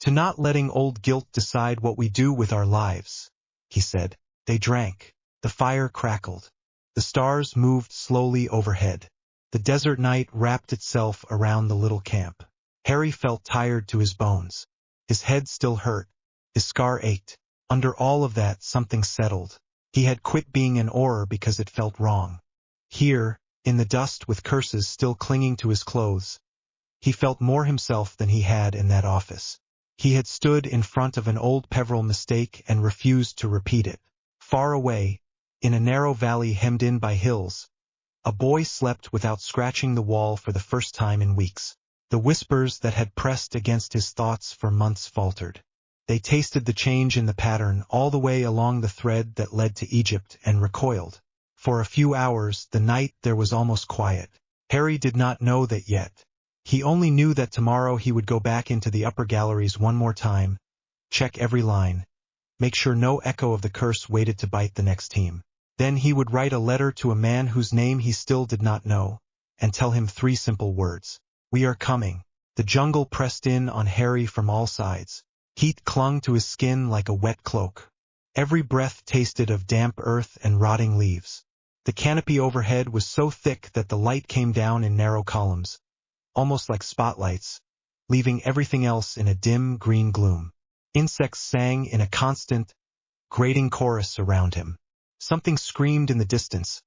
To not letting old guilt decide what we do with our lives, he said. They drank. The fire crackled. The stars moved slowly overhead. The desert night wrapped itself around the little camp. Harry felt tired to his bones. His head still hurt. His scar ached. Under all of that, something settled. He had quit being an Auror because it felt wrong. Here, in the dust with curses still clinging to his clothes, he felt more himself than he had in that office. He had stood in front of an old Peveril mistake and refused to repeat it. Far away, in a narrow valley hemmed in by hills, a boy slept without scratching the wall for the first time in weeks. The whispers that had pressed against his thoughts for months faltered. They tasted the change in the pattern all the way along the thread that led to Egypt and recoiled. For a few hours, the night there was almost quiet. Harry did not know that yet. He only knew that tomorrow he would go back into the upper galleries one more time, check every line, make sure no echo of the curse waited to bite the next team. Then he would write a letter to a man whose name he still did not know, and tell him 3 simple words. We are coming. The jungle pressed in on Harry from all sides. Heat clung to his skin like a wet cloak. Every breath tasted of damp earth and rotting leaves. The canopy overhead was so thick that the light came down in narrow columns, almost like spotlights, leaving everything else in a dim green gloom. Insects sang in a constant, grating chorus around him. Something screamed in the distance,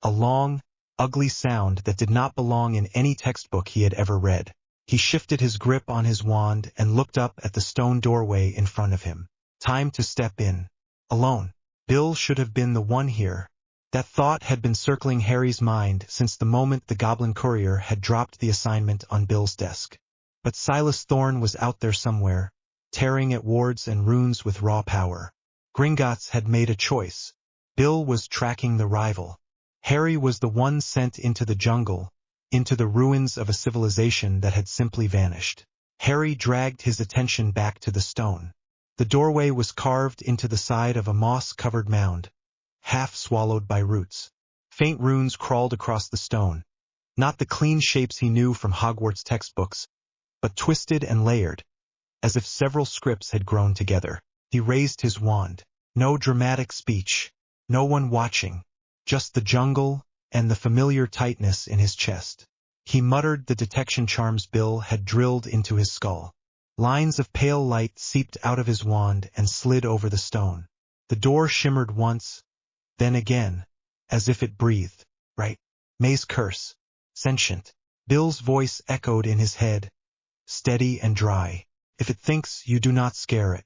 a long, ugly sound that did not belong in any textbook he had ever read. He shifted his grip on his wand and looked up at the stone doorway in front of him. Time to step in. Alone. Bill should have been the one here. That thought had been circling Harry's mind since the moment the Goblin Courier had dropped the assignment on Bill's desk. But Silas Thorne was out there somewhere, tearing at wards and runes with raw power. Gringotts had made a choice. Bill was tracking the rival. Harry was the one sent into the jungle, into the ruins of a civilization that had simply vanished. Harry dragged his attention back to the stone. The doorway was carved into the side of a moss-covered mound, half swallowed by roots. Faint runes crawled across the stone, not the clean shapes he knew from Hogwarts textbooks, but twisted and layered, as if several scripts had grown together. He raised his wand. No dramatic speech, no one watching, just the jungle and the familiar tightness in his chest. He muttered the detection charms Bill had drilled into his skull. Lines of pale light seeped out of his wand and slid over the stone. The door shimmered once, then again, as if it breathed. Right. May's curse. Sentient. Bill's voice echoed in his head, steady and dry. If it thinks, you do not scare it.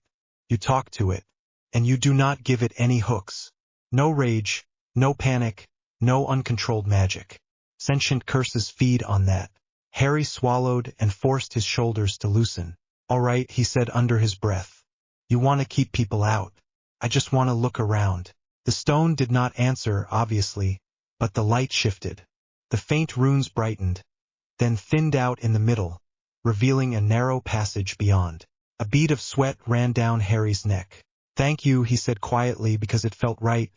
You talk to it. And you do not give it any hooks. No rage, no panic, no uncontrolled magic. Sentient curses feed on that. Harry swallowed and forced his shoulders to loosen. All right, he said under his breath. You want to keep people out. I just want to look around. The stone did not answer, obviously, but the light shifted. The faint runes brightened, then thinned out in the middle, revealing a narrow passage beyond. A bead of sweat ran down Harry's neck. Thank you, he said quietly because it felt right,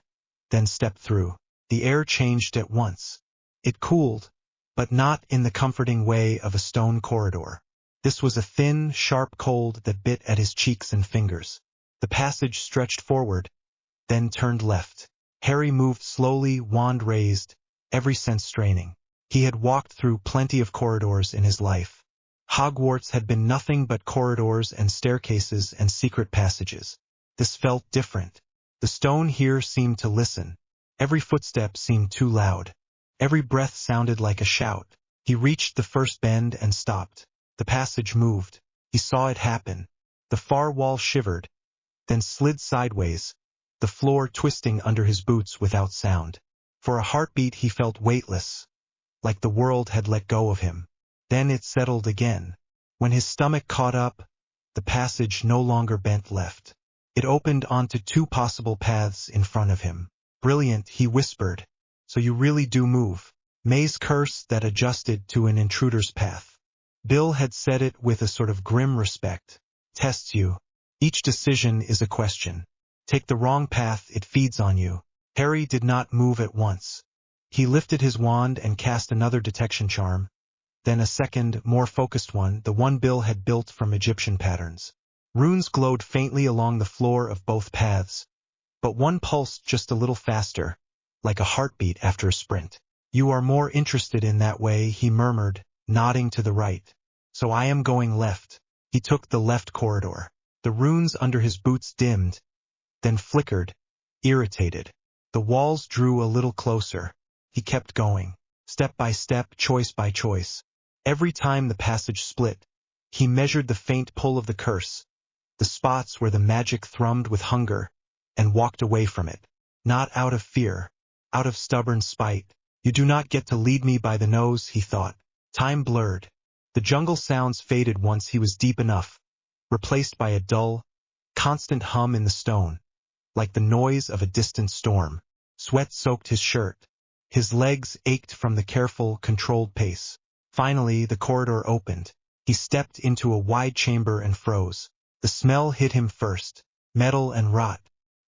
then stepped through. The air changed at once. It cooled, but not in the comforting way of a stone corridor. This was a thin, sharp cold that bit at his cheeks and fingers. The passage stretched forward, then turned left. Harry moved slowly, wand raised, every sense straining. He had walked through plenty of corridors in his life. Hogwarts had been nothing but corridors and staircases and secret passages. This felt different. The stone here seemed to listen. Every footstep seemed too loud. Every breath sounded like a shout. He reached the first bend and stopped. The passage moved. He saw it happen. The far wall shivered, then slid sideways, the floor twisting under his boots without sound. For a heartbeat he felt weightless, like the world had let go of him. Then it settled again. When his stomach caught up, the passage no longer bent left. It opened onto two possible paths in front of him. Brilliant, he whispered. So you really do move. May's curse that adjusted to an intruder's path. Bill had said it with a sort of grim respect. Tests you. Each decision is a question. Take the wrong path, it feeds on you. Harry did not move at once. He lifted his wand and cast another detection charm, then a second, more focused one, the one Bill had built from Egyptian patterns. Runes glowed faintly along the floor of both paths, but one pulsed just a little faster, like a heartbeat after a sprint. You are more interested in that way, he murmured, nodding to the right. So I am going left. He took the left corridor. The runes under his boots dimmed, then flickered, irritated. The walls drew a little closer. He kept going, step by step, choice by choice. Every time the passage split, he measured the faint pull of the curse, the spots where the magic thrummed with hunger, and walked away from it. Not out of fear, out of stubborn spite. You do not get to lead me by the nose, he thought. Time blurred. The jungle sounds faded once he was deep enough, replaced by a dull, constant hum in the stone, like the noise of a distant storm. Sweat soaked his shirt. His legs ached from the careful, controlled pace. Finally, the corridor opened. He stepped into a wide chamber and froze. The smell hit him first, metal and rot.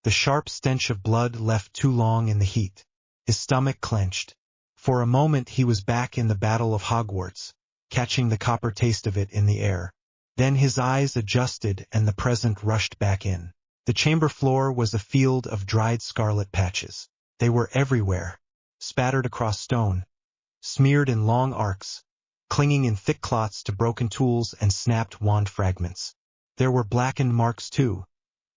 The sharp stench of blood left too long in the heat. His stomach clenched. For a moment he was back in the Battle of Hogwarts, catching the copper taste of it in the air. Then his eyes adjusted and the present rushed back in. The chamber floor was a field of dried scarlet patches. They were everywhere, spattered across stone, smeared in long arcs, clinging in thick clots to broken tools and snapped wand fragments. There were blackened marks too,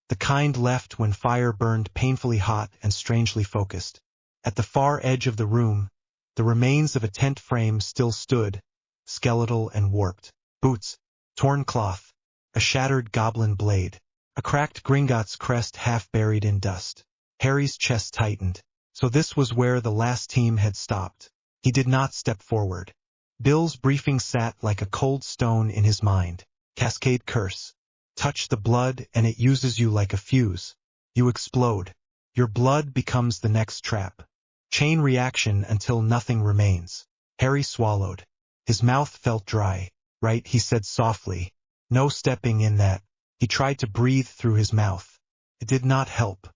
the kind left when fire burned painfully hot and strangely focused. At the far edge of the room, the remains of a tent frame still stood, skeletal and warped. Boots, torn cloth, a shattered goblin blade, a cracked Gringotts crest half buried in dust. Harry's chest tightened. So this was where the last team had stopped. He did not step forward. Bill's briefing sat like a cold stone in his mind. Cascade curse. Touch the blood and it uses you like a fuse. You explode. Your blood becomes the next trap. Chain reaction until nothing remains. Harry swallowed. His mouth felt dry. Right, he said softly. No stepping in that. He tried to breathe through his mouth. It did not help.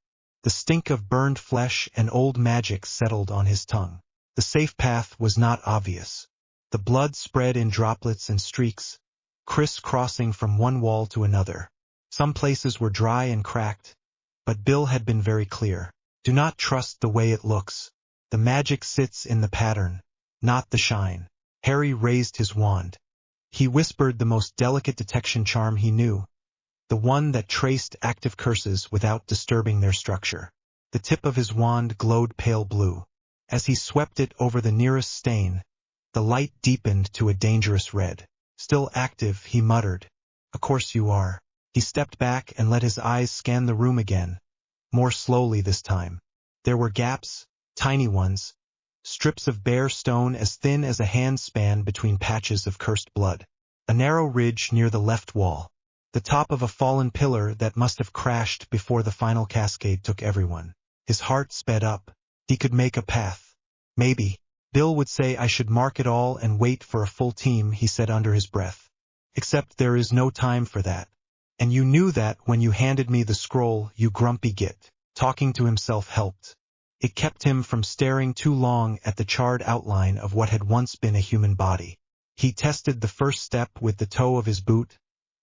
The stink of burned flesh and old magic settled on his tongue. The safe path was not obvious. The blood spread in droplets and streaks, criss-crossing from one wall to another. Some places were dry and cracked, but Bill had been very clear. Do not trust the way it looks. The magic sits in the pattern, not the shine. Harry raised his wand. He whispered the most delicate detection charm he knew, the one that traced active curses without disturbing their structure. The tip of his wand glowed pale blue. As he swept it over the nearest stain, the light deepened to a dangerous red. Still active, he muttered. Of course you are. He stepped back and let his eyes scan the room again, more slowly this time. There were gaps, tiny ones, strips of bare stone as thin as a hand span between patches of cursed blood. A narrow ridge near the left wall, the top of a fallen pillar that must have crashed before the final cascade took everyone. His heart sped up. He could make a path. Maybe. Bill would say I should mark it all and wait for a full team, he said under his breath. Except there is no time for that. And you knew that when you handed me the scroll, you grumpy git. Talking to himself helped. It kept him from staring too long at the charred outline of what had once been a human body. He tested the first step with the toe of his boot,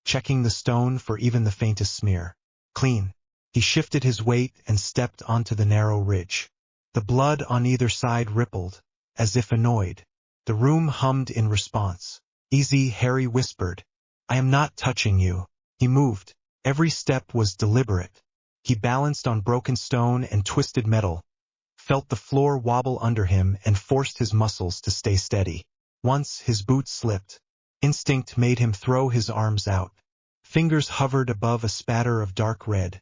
checking the stone for even the faintest smear. Clean. He shifted his weight and stepped onto the narrow ridge. The blood on either side rippled, as if annoyed. The room hummed in response. Easy, Harry whispered. I am not touching you. He moved. Every step was deliberate. He balanced on broken stone and twisted metal, felt the floor wobble under him and forced his muscles to stay steady. Once his boot slipped. Instinct made him throw his arms out. Fingers hovered above a spatter of dark red,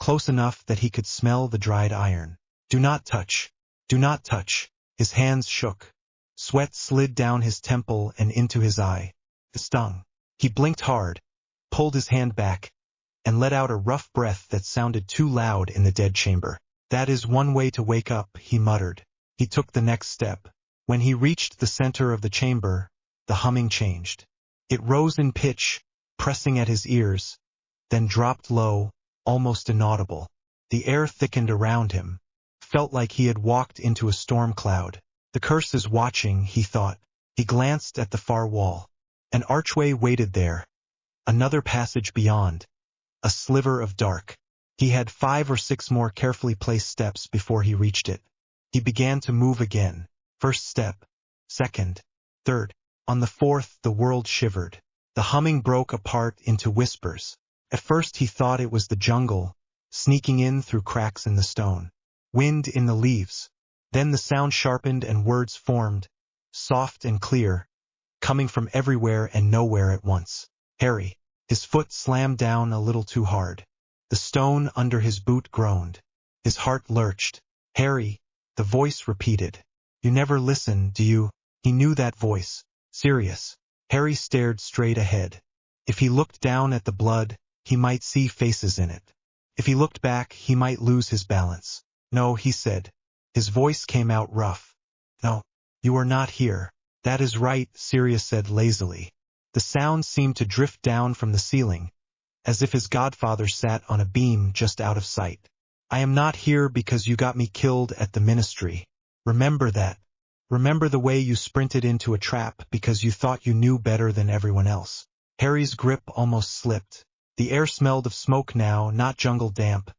close enough that he could smell the dried iron. Do not touch. Do not touch. His hands shook. Sweat slid down his temple and into his eye. It stung. He blinked hard, pulled his hand back, and let out a rough breath that sounded too loud in the dead chamber. That is one way to wake up, he muttered. He took the next step. When he reached the center of the chamber, the humming changed. It rose in pitch, pressing at his ears, then dropped low, almost inaudible. The air thickened around him, felt like he had walked into a storm cloud. The curse is watching, he thought. He glanced at the far wall. An archway waited there. Another passage beyond. A sliver of dark. He had 5 or 6 more carefully placed steps before he reached it. He began to move again. First step. Second. Third. On the fourth, the world shivered. The humming broke apart into whispers. At first he thought it was the jungle, sneaking in through cracks in the stone. Wind in the leaves. Then the sound sharpened and words formed, soft and clear, coming from everywhere and nowhere at once. Harry. His foot slammed down a little too hard. The stone under his boot groaned. His heart lurched. Harry, the voice repeated. You never listen, do you? He knew that voice. Serious. Harry stared straight ahead. If he looked down at the blood, he might see faces in it. If he looked back, he might lose his balance. No, he said. His voice came out rough. No, you are not here. That is right, Sirius said lazily. The sound seemed to drift down from the ceiling, as if his godfather sat on a beam just out of sight. I am not here because you got me killed at the ministry. Remember that. Remember the way you sprinted into a trap because you thought you knew better than everyone else. Harry's grip almost slipped. The air smelled of smoke now, not jungle damp,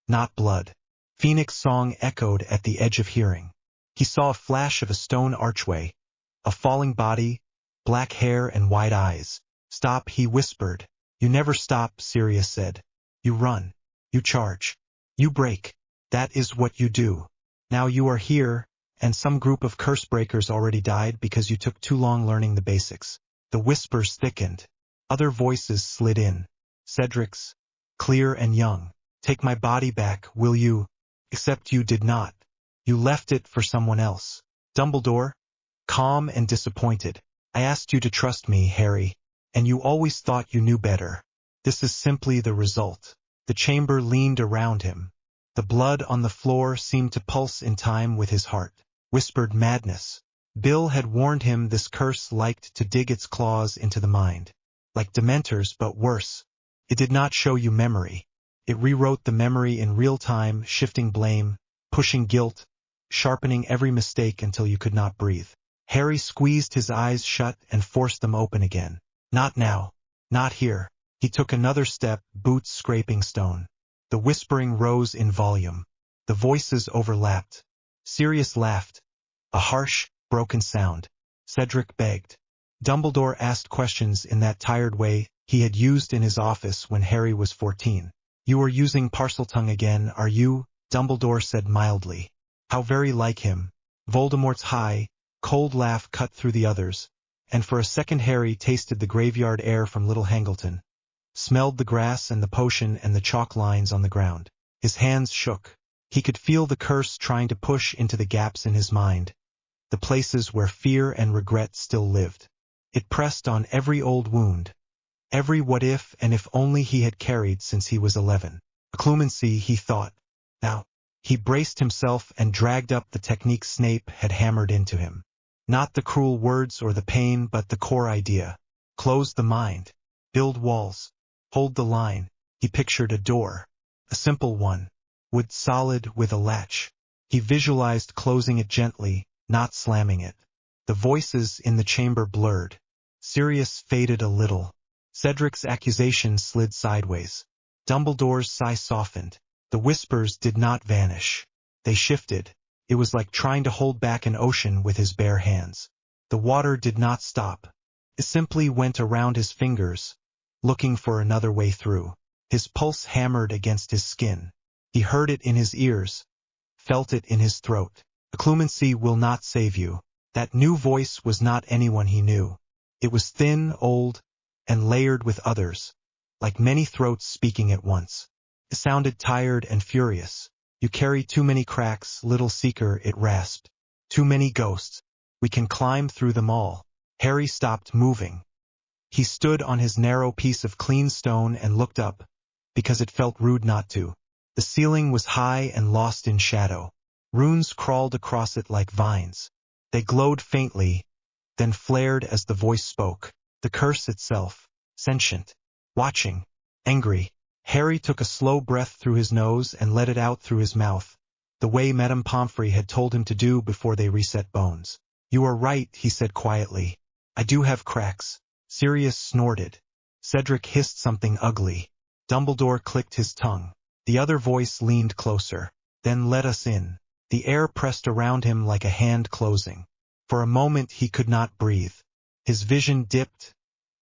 not blood. Phoenix song echoed at the edge of hearing. He saw a flash of a stone archway, a falling body, black hair and wide eyes. Stop, he whispered. You never stop, Sirius said. You run. You charge. You break. That is what you do. Now you are here, and some group of curse breakers already died because you took too long learning the basics. The whispers thickened. Other voices slid in. Cedric's, clear and young. Take my body back, will you? Except you did not. You left it for someone else. Dumbledore? Calm and disappointed. I asked you to trust me, Harry, and you always thought you knew better. This is simply the result. The chamber leaned around him. The blood on the floor seemed to pulse in time with his heart. Whispered madness. Bill had warned him this curse liked to dig its claws into the mind. Like Dementors, but worse. It did not show you memory. It rewrote the memory in real time, shifting blame, pushing guilt, sharpening every mistake until you could not breathe. Harry squeezed his eyes shut and forced them open again. Not now. Not here. He took another step, boots scraping stone. The whispering rose in volume. The voices overlapped. Sirius laughed. A harsh, broken sound. Cedric begged. Dumbledore asked questions in that tired way he had used in his office when Harry was 14. You are using Parseltongue again, are you? Dumbledore said mildly. How very like him. Voldemort's high, cold laugh cut through the others, and for a second Harry tasted the graveyard air from Little Hangleton, smelled the grass and the potion and the chalk lines on the ground. His hands shook. He could feel the curse trying to push into the gaps in his mind, the places where fear and regret still lived. It pressed on every old wound, every what if and if only he had carried since he was 11. Occlumency, he thought. Now, he braced himself and dragged up the technique Snape had hammered into him. Not the cruel words or the pain, but the core idea. Close the mind. Build walls. Hold the line. He pictured a door. A simple one. Wood solid with a latch. He visualized closing it gently, not slamming it. The voices in the chamber blurred. Sirius faded a little. Cedric's accusation slid sideways. Dumbledore's sigh softened. The whispers did not vanish. They shifted. It was like trying to hold back an ocean with his bare hands. The water did not stop. It simply went around his fingers, looking for another way through. His pulse hammered against his skin. He heard it in his ears, felt it in his throat. Occlumency will not save you. That new voice was not anyone he knew. It was thin, old, and layered with others, like many throats speaking at once. It sounded tired and furious. You carry too many cracks, little seeker, it rasped. Too many ghosts. We can climb through them all. Harry stopped moving. He stood on his narrow piece of clean stone and looked up, because it felt rude not to. The ceiling was high and lost in shadow. Runes crawled across it like vines. They glowed faintly, then flared as the voice spoke. The curse itself, sentient, watching, angry. Harry took a slow breath through his nose and let it out through his mouth, the way Madame Pomfrey had told him to do before they reset bones. You are right, he said quietly. I do have cracks. Sirius snorted. Cedric hissed something ugly. Dumbledore clicked his tongue. The other voice leaned closer. Then let us in. The air pressed around him like a hand closing. For a moment he could not breathe. His vision dipped,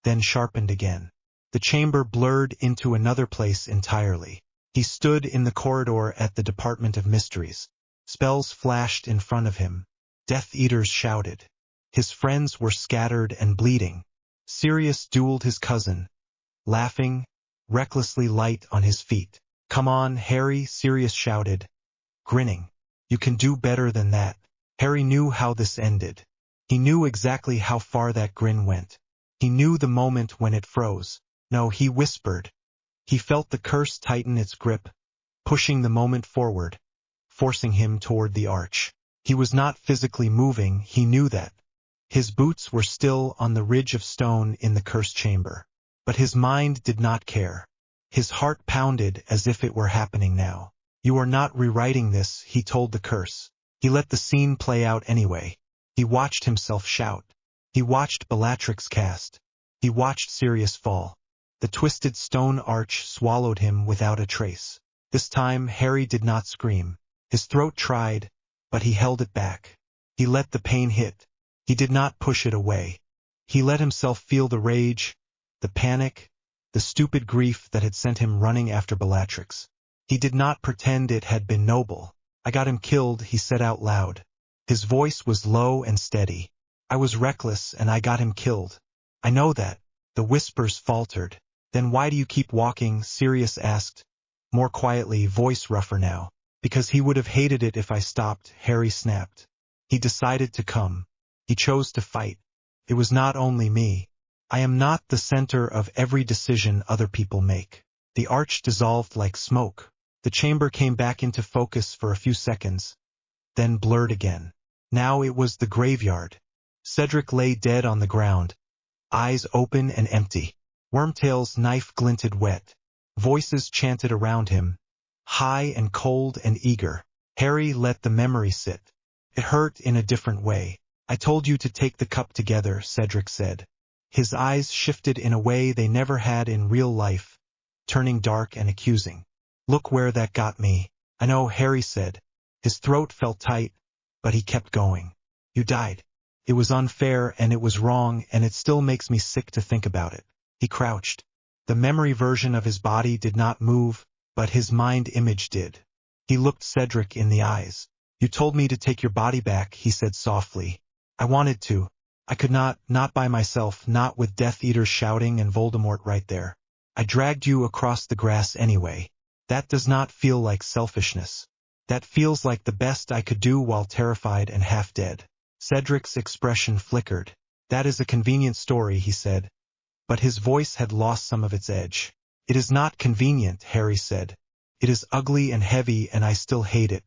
then sharpened again. The chamber blurred into another place entirely. He stood in the corridor at the Department of Mysteries. Spells flashed in front of him. Death Eaters shouted. His friends were scattered and bleeding. Sirius dueled his cousin, laughing, recklessly light on his feet. Come on, Harry, Sirius shouted, grinning. You can do better than that. Harry knew how this ended. He knew exactly how far that grin went. He knew the moment when it froze. No, he whispered. He felt the curse tighten its grip, pushing the moment forward, forcing him toward the arch. He was not physically moving, he knew that. His boots were still on the ridge of stone in the cursed chamber. But his mind did not care. His heart pounded as if it were happening now. You are not rewriting this, he told the curse. He let the scene play out anyway. He watched himself shout. He watched Bellatrix cast. He watched Sirius fall. The twisted stone arch swallowed him without a trace. This time Harry did not scream. His throat tried, but he held it back. He let the pain hit. He did not push it away. He let himself feel the rage, the panic, the stupid grief that had sent him running after Bellatrix. He did not pretend it had been noble. I got him killed, he said out loud. His voice was low and steady. I was reckless and I got him killed. I know that. The whispers faltered. Then why do you keep walking? Sirius asked, more quietly, voice rougher now. Because he would have hated it if I stopped, Harry snapped. He decided to come. He chose to fight. It was not only me. I am not the center of every decision other people make. The arch dissolved like smoke. The chamber came back into focus for a few seconds, then blurred again. Now it was the graveyard. Cedric lay dead on the ground, eyes open and empty. Wormtail's knife glinted wet. Voices chanted around him, high and cold and eager. Harry let the memory sit. It hurt in a different way. I told you to take the cup together, Cedric said. His eyes shifted in a way they never had in real life, turning dark and accusing. Look where that got me. I know, Harry said. His throat felt tight, but he kept going. You died. It was unfair and it was wrong, and it still makes me sick to think about it. He crouched. The memory version of his body did not move, but his mind image did. He looked Cedric in the eyes. You told me to take your body back, he said softly. I wanted to. I could not by myself, not with Death Eaters shouting and Voldemort right there. I dragged you across the grass anyway. That does not feel like selfishness. That feels like the best I could do while terrified and half dead. Cedric's expression flickered. That is a convenient story, he said. But his voice had lost some of its edge. It is not convenient, Harry said. It is ugly and heavy and I still hate it.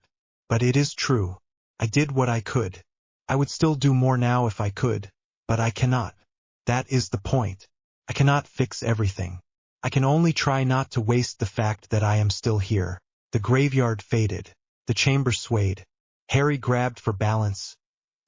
But it is true. I did what I could. I would still do more now if I could. But I cannot. That is the point. I cannot fix everything. I can only try not to waste the fact that I am still here. The graveyard faded. The chamber swayed. Harry grabbed for balance,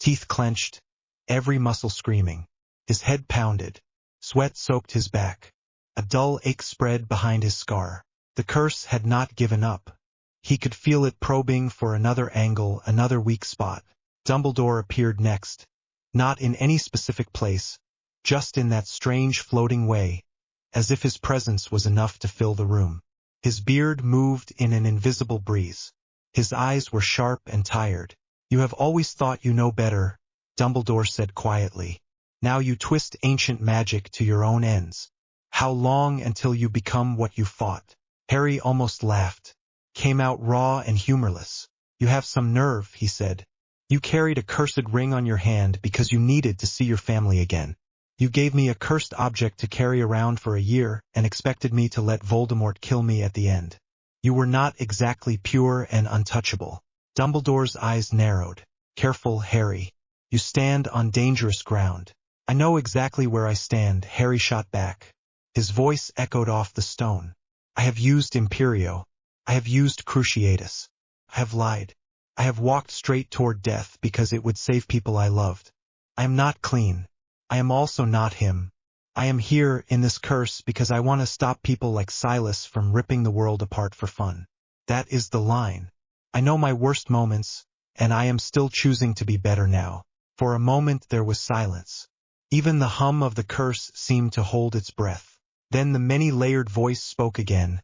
teeth clenched, every muscle screaming. His head pounded. Sweat soaked his back. A dull ache spread behind his scar. The curse had not given up. He could feel it probing for another angle, another weak spot. Dumbledore appeared next. Not in any specific place, just in that strange floating way, as if his presence was enough to fill the room. His beard moved in an invisible breeze. His eyes were sharp and tired. You have always thought you know better, Dumbledore said quietly. Now you twist ancient magic to your own ends. How long until you become what you fought? Harry almost laughed. Came out raw and humorless. You have some nerve, he said. You carried a cursed ring on your hand because you needed to see your family again. You gave me a cursed object to carry around for a year and expected me to let Voldemort kill me at the end. You were not exactly pure and untouchable. Dumbledore's eyes narrowed. Careful, Harry. You stand on dangerous ground. I know exactly where I stand, Harry shot back. His voice echoed off the stone. I have used Imperio. I have used Cruciatus. I have lied. I have walked straight toward death because it would save people I loved. I am not clean. I am also not him. I am here in this curse because I want to stop people like Silas from ripping the world apart for fun. That is the line. I know my worst moments, and I am still choosing to be better now. For a moment there was silence. Even the hum of the curse seemed to hold its breath. Then the many-layered voice spoke again,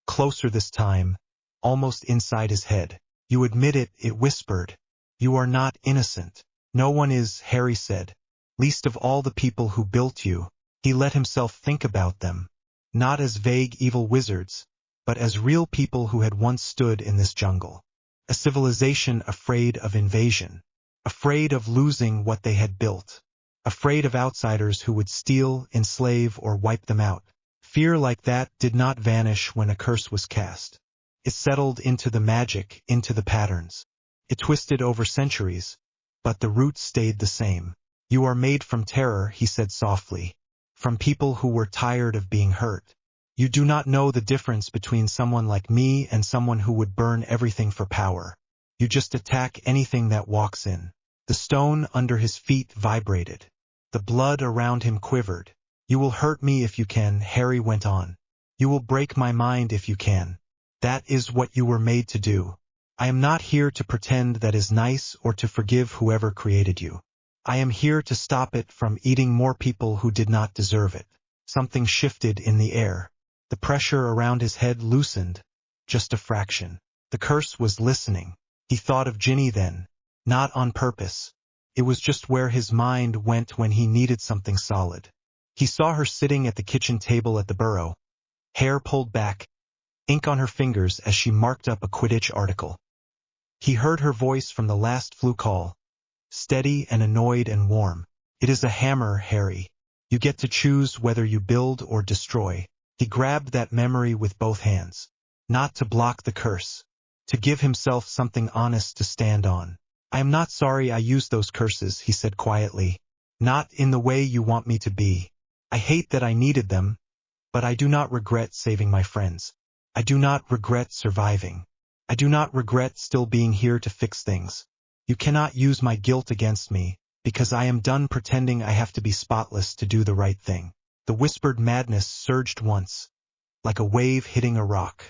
closer this time, almost inside his head. You admit it, it whispered. You are not innocent. No one is, Harry said. Least of all the people who built you. He let himself think about them. Not as vague evil wizards, but as real people who had once stood in this jungle. A civilization afraid of invasion. Afraid of losing what they had built. Afraid of outsiders who would steal, enslave, or wipe them out. Fear like that did not vanish when a curse was cast. It settled into the magic, into the patterns. It twisted over centuries, but the roots stayed the same. You are made from terror, he said softly. From people who were tired of being hurt. You do not know the difference between someone like me and someone who would burn everything for power. You just attack anything that walks in. The stone under his feet vibrated. The blood around him quivered. You will hurt me if you can, Harry went on. You will break my mind if you can. That is what you were made to do. I am not here to pretend that is nice or to forgive whoever created you. I am here to stop it from eating more people who did not deserve it. Something shifted in the air. The pressure around his head loosened, just a fraction. The curse was listening. He thought of Ginny then, not on purpose. It was just where his mind went when he needed something solid. He saw her sitting at the kitchen table at the Burrow, hair pulled back, ink on her fingers as she marked up a Quidditch article. He heard her voice from the last flu call, steady and annoyed and warm. It is a hammer, Harry. You get to choose whether you build or destroy. He grabbed that memory with both hands. Not to block the curse. To give himself something honest to stand on. I am not sorry I used those curses, he said quietly. Not in the way you want me to be. I hate that I needed them, but I do not regret saving my friends. I do not regret surviving. I do not regret still being here to fix things. You cannot use my guilt against me, because I am done pretending I have to be spotless to do the right thing. The whispered madness surged once, like a wave hitting a rock.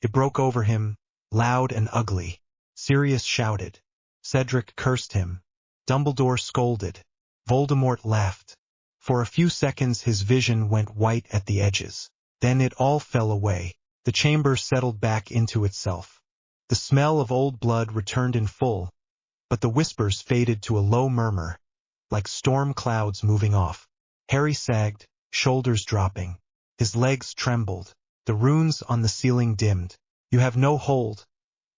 It broke over him, loud and ugly. Sirius shouted. Cedric cursed him. Dumbledore scolded. Voldemort laughed. For a few seconds his vision went white at the edges. Then it all fell away. The chamber settled back into itself. The smell of old blood returned in full, but the whispers faded to a low murmur, like storm clouds moving off. Harry sagged, shoulders dropping. His legs trembled. The runes on the ceiling dimmed. "You have no hold,"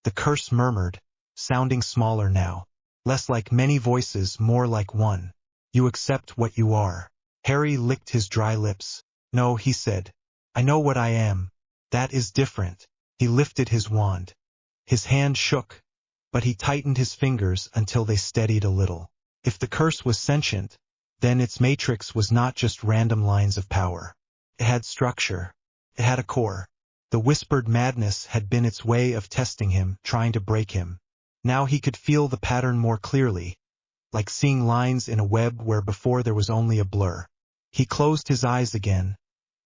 the curse murmured, sounding smaller now. Less like many voices, more like one. "You accept what you are." Harry licked his dry lips. "No," he said. "I know what I am. That is different." He lifted his wand. His hand shook, but he tightened his fingers until they steadied a little. If the curse was sentient, then its matrix was not just random lines of power. It had structure. It had a core. The whispered madness had been its way of testing him, trying to break him. Now he could feel the pattern more clearly, like seeing lines in a web where before there was only a blur. He closed his eyes again,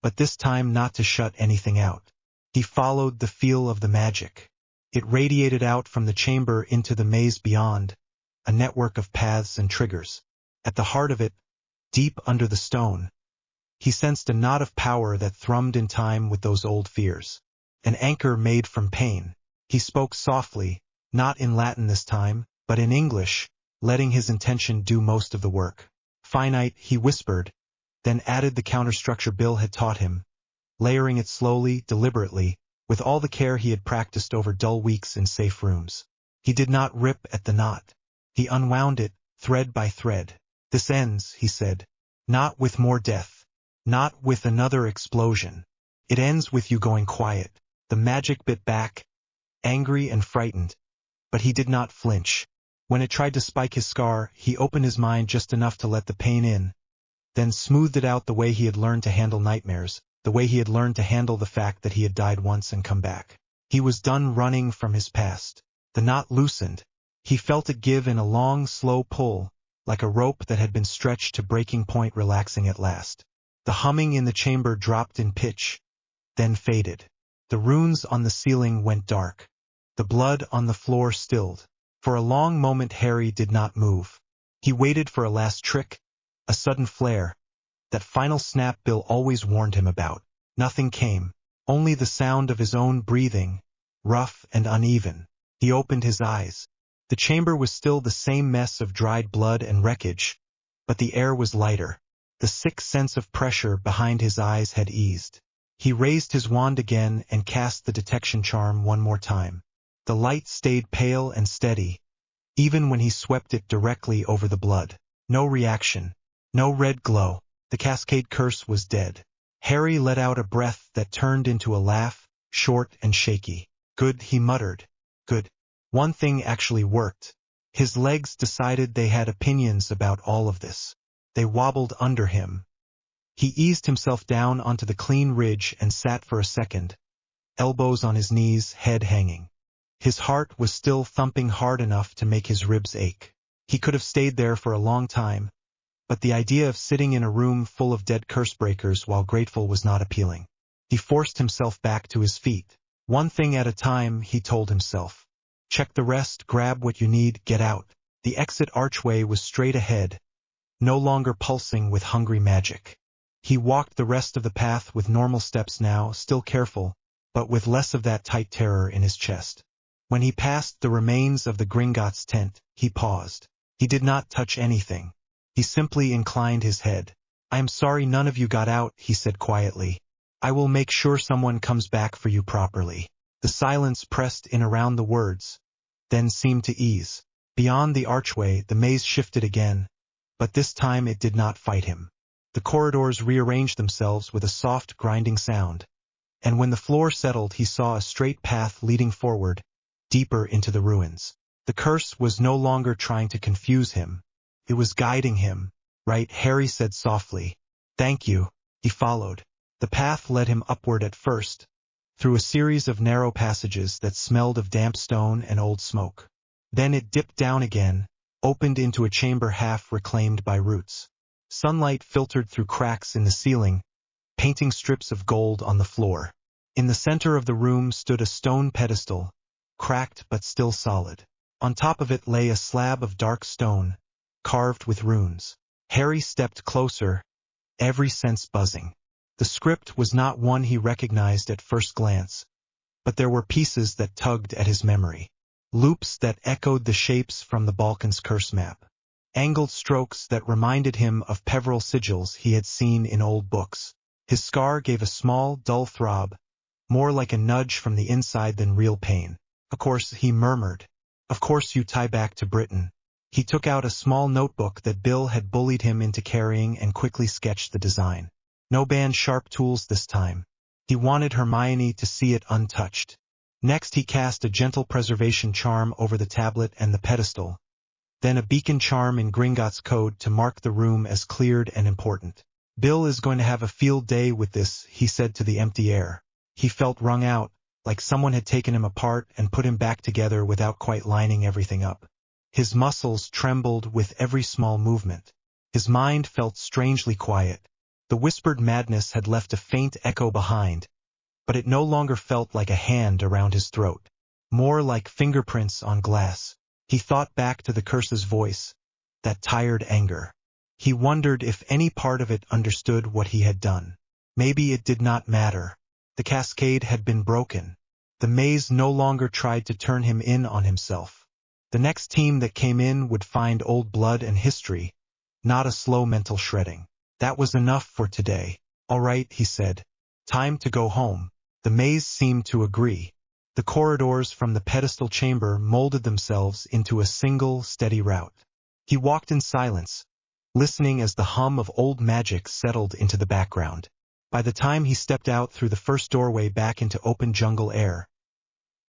but this time not to shut anything out. He followed the feel of the magic. It radiated out from the chamber into the maze beyond, a network of paths and triggers. At the heart of it, deep under the stone, he sensed a knot of power that thrummed in time with those old fears. An anchor made from pain. He spoke softly, not in Latin this time, but in English, letting his intention do most of the work. "Finite," he whispered, then added the counterstructure Bill had taught him, layering it slowly, deliberately, with all the care he had practiced over dull weeks in safe rooms. He did not rip at the knot. He unwound it, thread by thread. "This ends," he said. "Not with more death. Not with another explosion. It ends with you going quiet." The magic bit back, angry and frightened, but he did not flinch. When it tried to spike his scar, he opened his mind just enough to let the pain in, then smoothed it out the way he had learned to handle nightmares, the way he had learned to handle the fact that he had died once and come back. He was done running from his past. The knot loosened. He felt it give in a long, slow pull, like a rope that had been stretched to breaking point, relaxing at last. The humming in the chamber dropped in pitch, then faded. The runes on the ceiling went dark. The blood on the floor stilled. For a long moment Harry did not move. He waited for a last trick, a sudden flare, that final snap Bill always warned him about. Nothing came, only the sound of his own breathing, rough and uneven. He opened his eyes. The chamber was still the same mess of dried blood and wreckage, but the air was lighter. The sick sense of pressure behind his eyes had eased. He raised his wand again and cast the detection charm one more time. The light stayed pale and steady, even when he swept it directly over the blood. No reaction, no red glow. The cascade curse was dead. Harry let out a breath that turned into a laugh, short and shaky. "Good," he muttered. "Good. One thing actually worked." His legs decided they had opinions about all of this. They wobbled under him. He eased himself down onto the clean ridge and sat for a second, elbows on his knees, head hanging. His heart was still thumping hard enough to make his ribs ache. He could have stayed there for a long time, but the idea of sitting in a room full of dead curse-breakers while grateful was not appealing. He forced himself back to his feet. One thing at a time, he told himself. Check the rest, grab what you need, get out. The exit archway was straight ahead, no longer pulsing with hungry magic. He walked the rest of the path with normal steps now, still careful, but with less of that tight terror in his chest. When he passed the remains of the Gringotts tent, he paused. He did not touch anything. He simply inclined his head. "I am sorry none of you got out," he said quietly. "I will make sure someone comes back for you properly." The silence pressed in around the words, then seemed to ease. Beyond the archway, the maze shifted again, but this time it did not fight him. The corridors rearranged themselves with a soft, grinding sound, and when the floor settled he saw a straight path leading forward, deeper into the ruins. The curse was no longer trying to confuse him. It was guiding him. "Right," Harry said softly. "Thank you." He followed. The path led him upward at first, through a series of narrow passages that smelled of damp stone and old smoke. Then it dipped down again, opened into a chamber half reclaimed by roots. Sunlight filtered through cracks in the ceiling, painting strips of gold on the floor. In the center of the room stood a stone pedestal, cracked but still solid. On top of it lay a slab of dark stone, carved with runes. Harry stepped closer, every sense buzzing. The script was not one he recognized at first glance, but there were pieces that tugged at his memory. Loops that echoed the shapes from the Balkans curse map. Angled strokes that reminded him of Peveril sigils he had seen in old books. His scar gave a small, dull throb, more like a nudge from the inside than real pain. Of course, he murmured. Of course you tie back to Britain. He took out a small notebook that Bill had bullied him into carrying and quickly sketched the design. No band sharp tools this time. He wanted Hermione to see it untouched. Next he cast a gentle preservation charm over the tablet and the pedestal, then a beacon charm in Gringotts code to mark the room as cleared and important. Bill is going to have a field day with this, he said to the empty air. He felt wrung out, like someone had taken him apart and put him back together without quite lining everything up. His muscles trembled with every small movement. His mind felt strangely quiet. The whispered madness had left a faint echo behind, but it no longer felt like a hand around his throat, more like fingerprints on glass. He thought back to the curse's voice, that tired anger. He wondered if any part of it understood what he had done. Maybe it did not matter. The cascade had been broken. The maze no longer tried to turn him in on himself. The next team that came in would find old blood and history, not a slow mental shredding. That was enough for today. All right, he said. Time to go home. The maze seemed to agree. The corridors from the pedestal chamber molded themselves into a single, steady route. He walked in silence, listening as the hum of old magic settled into the background. By the time he stepped out through the first doorway back into open jungle air,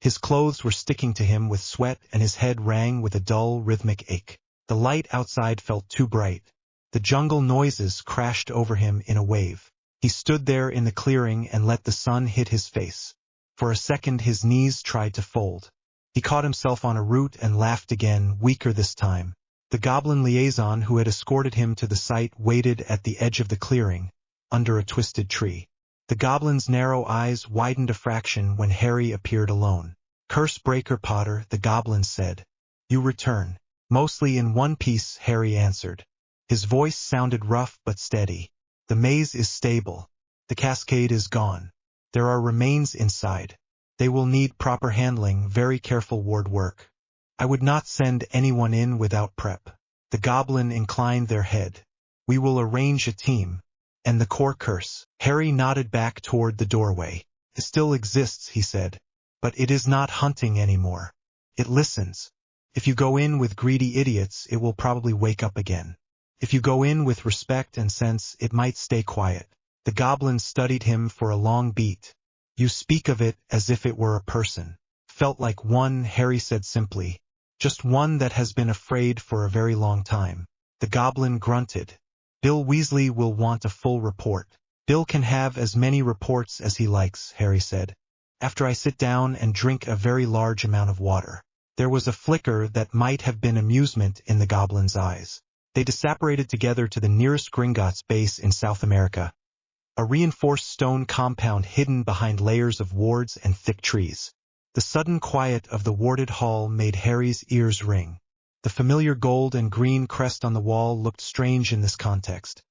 his clothes were sticking to him with sweat and his head rang with a dull, rhythmic ache. The light outside felt too bright. The jungle noises crashed over him in a wave. He stood there in the clearing and let the sun hit his face. For a second his knees tried to fold. He caught himself on a root and laughed again, weaker this time. The goblin liaison who had escorted him to the site waited at the edge of the clearing, under a twisted tree. The goblin's narrow eyes widened a fraction when Harry appeared alone. "Curse breaker Potter," the goblin said. "You return." "Mostly in one piece," Harry answered. His voice sounded rough but steady. "The maze is stable. The cascade is gone. There are remains inside. They will need proper handling, very careful ward work. I would not send anyone in without prep." The goblin inclined their head. "We will arrange a team." "And the core curse?" Harry nodded back toward the doorway. "It still exists," he said. "But it is not hunting anymore. It listens. If you go in with greedy idiots, it will probably wake up again. If you go in with respect and sense, it might stay quiet." The goblin studied him for a long beat. "You speak of it as if it were a person." "Felt like one," Harry said simply. "Just one that has been afraid for a very long time." The goblin grunted. "Bill Weasley will want a full report." "Bill can have as many reports as he likes," Harry said, "after I sit down and drink a very large amount of water." There was a flicker that might have been amusement in the goblin's eyes. They disapparated together to the nearest Gringotts base in South America, a reinforced stone compound hidden behind layers of wards and thick trees. The sudden quiet of the warded hall made Harry's ears ring. The familiar gold and green crest on the wall looked strange in this context,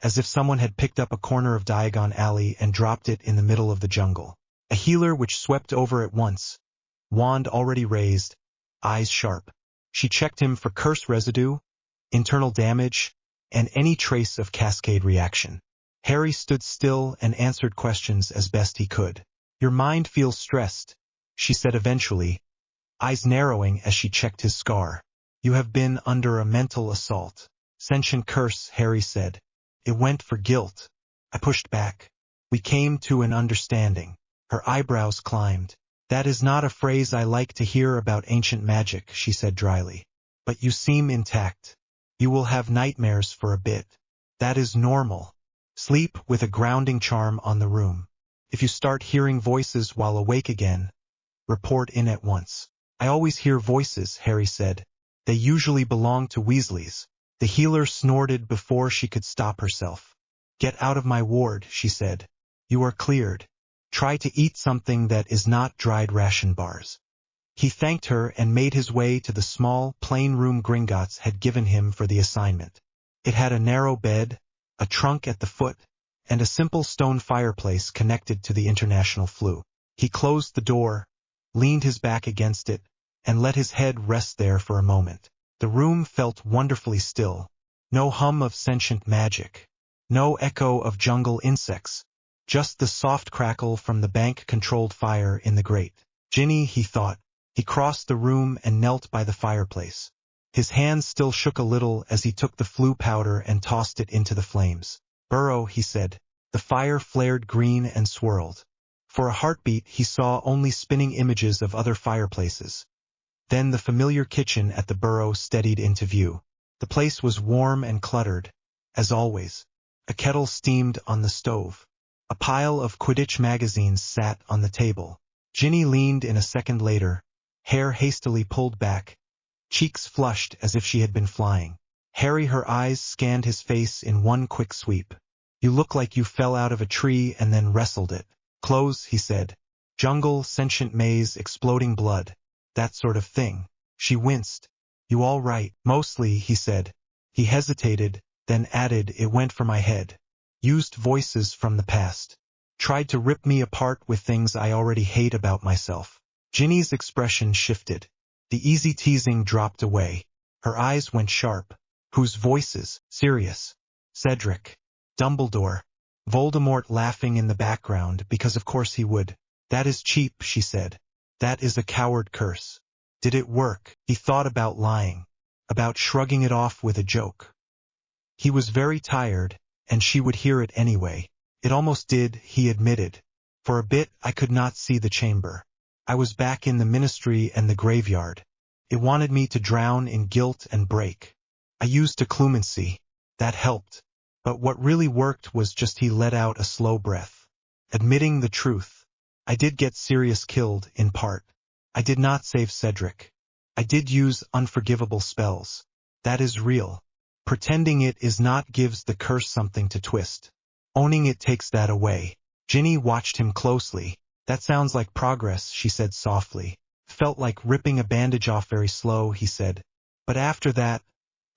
as if someone had picked up a corner of Diagon Alley and dropped it in the middle of the jungle. A healer which swept over at once, wand already raised, eyes sharp. She checked him for curse residue, internal damage, and any trace of cascade reaction. Harry stood still and answered questions as best he could. "Your mind feels stressed," she said eventually, eyes narrowing as she checked his scar. "You have been under a mental assault." "Sentient curse," Harry said. "It went for guilt." I pushed back. "We came to an understanding." Her eyebrows climbed. "That is not a phrase I like to hear about ancient magic," she said dryly. "But you seem intact. You will have nightmares for a bit. That is normal. Sleep with a grounding charm on the room. If you start hearing voices while awake again, report in at once." "I always hear voices," Harry said. "They usually belong to Weasleys." The healer snorted before she could stop herself. "Get out of my ward," she said. "You are cleared. Try to eat something that is not dried ration bars." He thanked her and made his way to the small, plain room Gringotts had given him for the assignment. It had a narrow bed, a trunk at the foot, and a simple stone fireplace connected to the international flue. He closed the door, leaned his back against it, and let his head rest there for a moment. The room felt wonderfully still. No hum of sentient magic. No echo of jungle insects. Just the soft crackle from the bank-controlled fire in the grate. Ginny, he thought. He crossed the room and knelt by the fireplace. His hands still shook a little as he took the flue powder and tossed it into the flames. "Burrow," he said. The fire flared green and swirled. For a heartbeat he saw only spinning images of other fireplaces. Then the familiar kitchen at the burrow steadied into view. The place was warm and cluttered, as always. A kettle steamed on the stove. A pile of Quidditch magazines sat on the table. Ginny leaned in a second later, hair hastily pulled back, cheeks flushed as if she had been flying. Harry, her eyes scanned his face in one quick sweep. "You look like you fell out of a tree and then wrestled it." "Clothes," he said. "Jungle, sentient maze, exploding blood. That sort of thing." She winced. "You all right?" "Mostly," he said. He hesitated, then added, "It went for my head. Used voices from the past. Tried to rip me apart with things I already hate about myself." Ginny's expression shifted. The easy teasing dropped away. Her eyes went sharp. "Whose voices?" "Sirius. Cedric. Dumbledore." Voldemort laughing in the background, because of course he would. "That is cheap," she said. "That is a coward curse." Did it work? He thought about lying. About shrugging it off with a joke. He was very tired, and she would hear it anyway. "It almost did," he admitted. "For a bit I could not see the chamber. I was back in the ministry and the graveyard. It wanted me to drown in guilt and break. I used occlumency. That helped. But what really worked was just," he let out a slow breath. "Admitting the truth. I did get Sirius killed, in part. I did not save Cedric. I did use unforgivable spells. That is real. Pretending it is not gives the curse something to twist. Owning it takes that away." Ginny watched him closely. "That sounds like progress," she said softly. "Felt like ripping a bandage off very slow," he said. "But after that,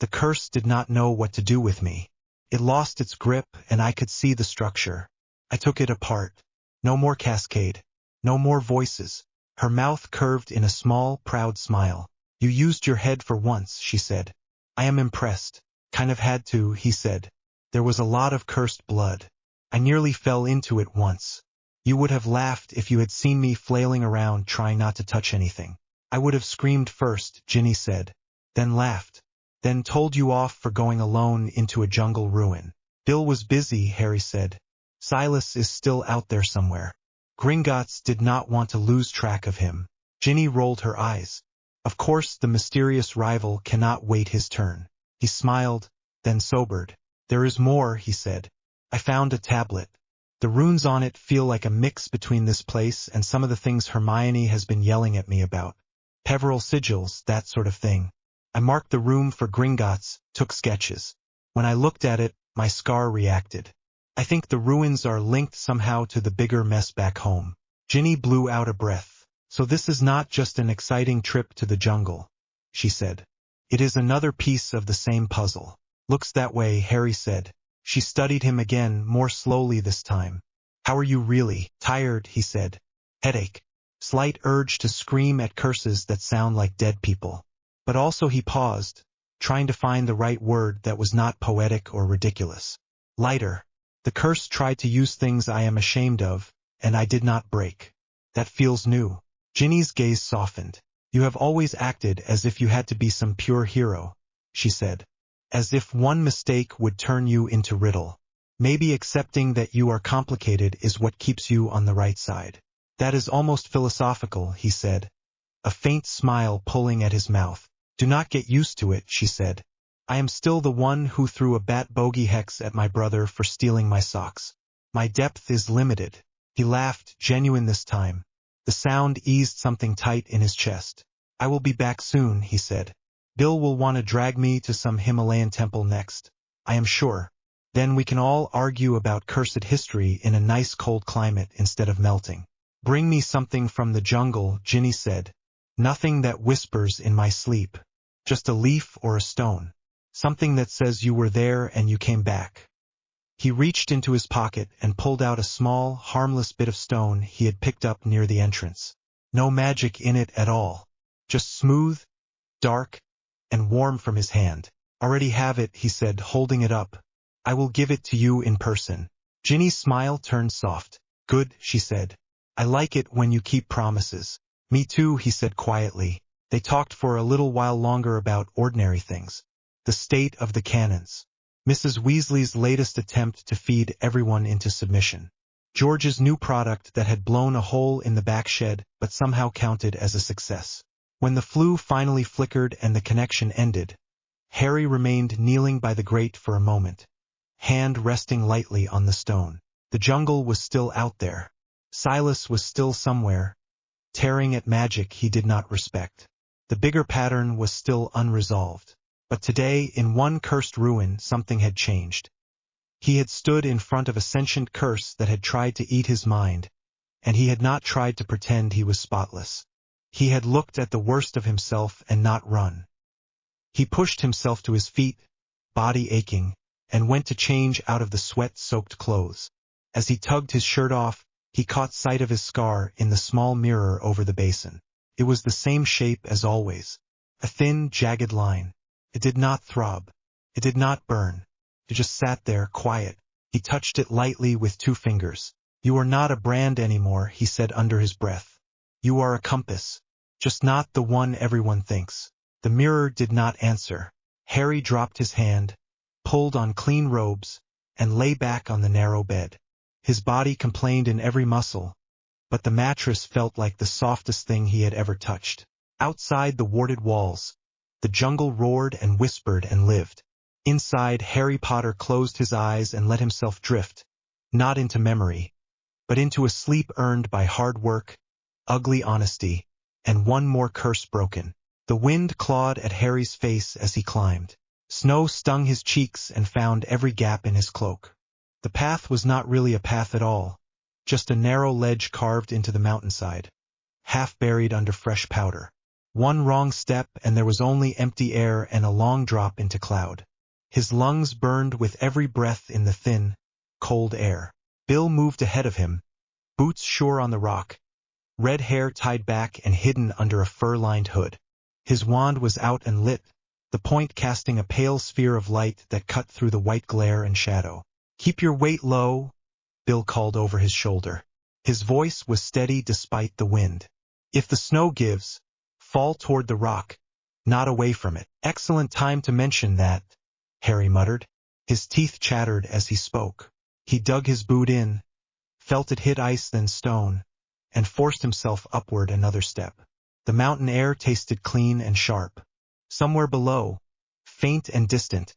the curse did not know what to do with me. It lost its grip, and I could see the structure. I took it apart. No more cascade. No more voices." Her mouth curved in a small, proud smile. "You used your head for once," she said. "I am impressed." "Kind of had to," he said. "There was a lot of cursed blood. I nearly fell into it once. You would have laughed if you had seen me flailing around trying not to touch anything." "I would have screamed first," Ginny said. "Then laughed. Then told you off for going alone into a jungle ruin." "Bill was busy," Harry said. "Silas is still out there somewhere. Gringotts did not want to lose track of him." Ginny rolled her eyes. "Of course the mysterious rival cannot wait his turn." He smiled, then sobered. "There is more," he said. "I found a tablet. The runes on it feel like a mix between this place and some of the things Hermione has been yelling at me about. Peveril sigils, that sort of thing. I marked the room for Gringotts, took sketches. When I looked at it, my scar reacted. I think the ruins are linked somehow to the bigger mess back home." Ginny blew out a breath. "So this is not just an exciting trip to the jungle," she said. "It is another piece of the same puzzle." "Looks that way," Harry said. She studied him again, more slowly this time. "How are you really?" "Tired," he said. "Headache. Slight urge to scream at curses that sound like dead people." But also he paused, trying to find the right word that was not poetic or ridiculous. "Lighter. The curse tried to use things I am ashamed of, and I did not break. That feels new." Ginny's gaze softened. "You have always acted as if you had to be some pure hero," she said. "As if one mistake would turn you into Riddle. Maybe accepting that you are complicated is what keeps you on the right side." "That is almost philosophical," he said, a faint smile pulling at his mouth. "Do not get used to it," she said. "I am still the one who threw a bat bogey hex at my brother for stealing my socks. My depth is limited." He laughed, genuine this time. The sound eased something tight in his chest. "I will be back soon," he said. "Bill will want to drag me to some Himalayan temple next, I am sure. Then we can all argue about cursed history in a nice cold climate instead of melting." "Bring me something from the jungle," Ginny said. "Nothing that whispers in my sleep. Just a leaf or a stone." Something that says you were there and you came back. He reached into his pocket and pulled out a small, harmless bit of stone he had picked up near the entrance. No magic in it at all. Just smooth, dark, and warm from his hand. Already have it, he said, holding it up. I will give it to you in person. Ginny's smile turned soft. Good, she said. I like it when you keep promises. Me too, he said quietly. They talked for a little while longer about ordinary things. The state of the cannons. Mrs. Weasley's latest attempt to feed everyone into submission. George's new product that had blown a hole in the back shed but somehow counted as a success. When the flue finally flickered and the connection ended, Harry remained kneeling by the grate for a moment, hand resting lightly on the stone. The jungle was still out there. Silas was still somewhere, tearing at magic he did not respect. The bigger pattern was still unresolved. But today, in one cursed ruin, something had changed. He had stood in front of a sentient curse that had tried to eat his mind, and he had not tried to pretend he was spotless. He had looked at the worst of himself and not run. He pushed himself to his feet, body aching, and went to change out of the sweat-soaked clothes. As he tugged his shirt off, he caught sight of his scar in the small mirror over the basin. It was the same shape as always. A thin, jagged line. It did not throb. It did not burn. It just sat there, quiet. He touched it lightly with 2 fingers. You are not a brand anymore, he said under his breath. You are a compass. Just not the one everyone thinks. The mirror did not answer. Harry dropped his hand, pulled on clean robes, and lay back on the narrow bed. His body complained in every muscle, but the mattress felt like the softest thing he had ever touched. Outside the warded walls, the jungle roared and whispered and lived. Inside, Harry Potter closed his eyes and let himself drift, not into memory, but into a sleep earned by hard work, ugly honesty, and one more curse broken. The wind clawed at Harry's face as he climbed. Snow stung his cheeks and found every gap in his cloak. The path was not really a path at all, just a narrow ledge carved into the mountainside, half buried under fresh powder. One wrong step and there was only empty air and a long drop into cloud. His lungs burned with every breath in the thin, cold air. Bill moved ahead of him, boots sure on the rock, red hair tied back and hidden under a fur-lined hood. His wand was out and lit, the point casting a pale sphere of light that cut through the white glare and shadow. Keep your weight low, Bill called over his shoulder. His voice was steady despite the wind. If the snow gives, fall toward the rock, not away from it. Excellent time to mention that, Harry muttered. His teeth chattered as he spoke. He dug his boot in, felt it hit ice then stone, and forced himself upward another step. The mountain air tasted clean and sharp. Somewhere below, faint and distant,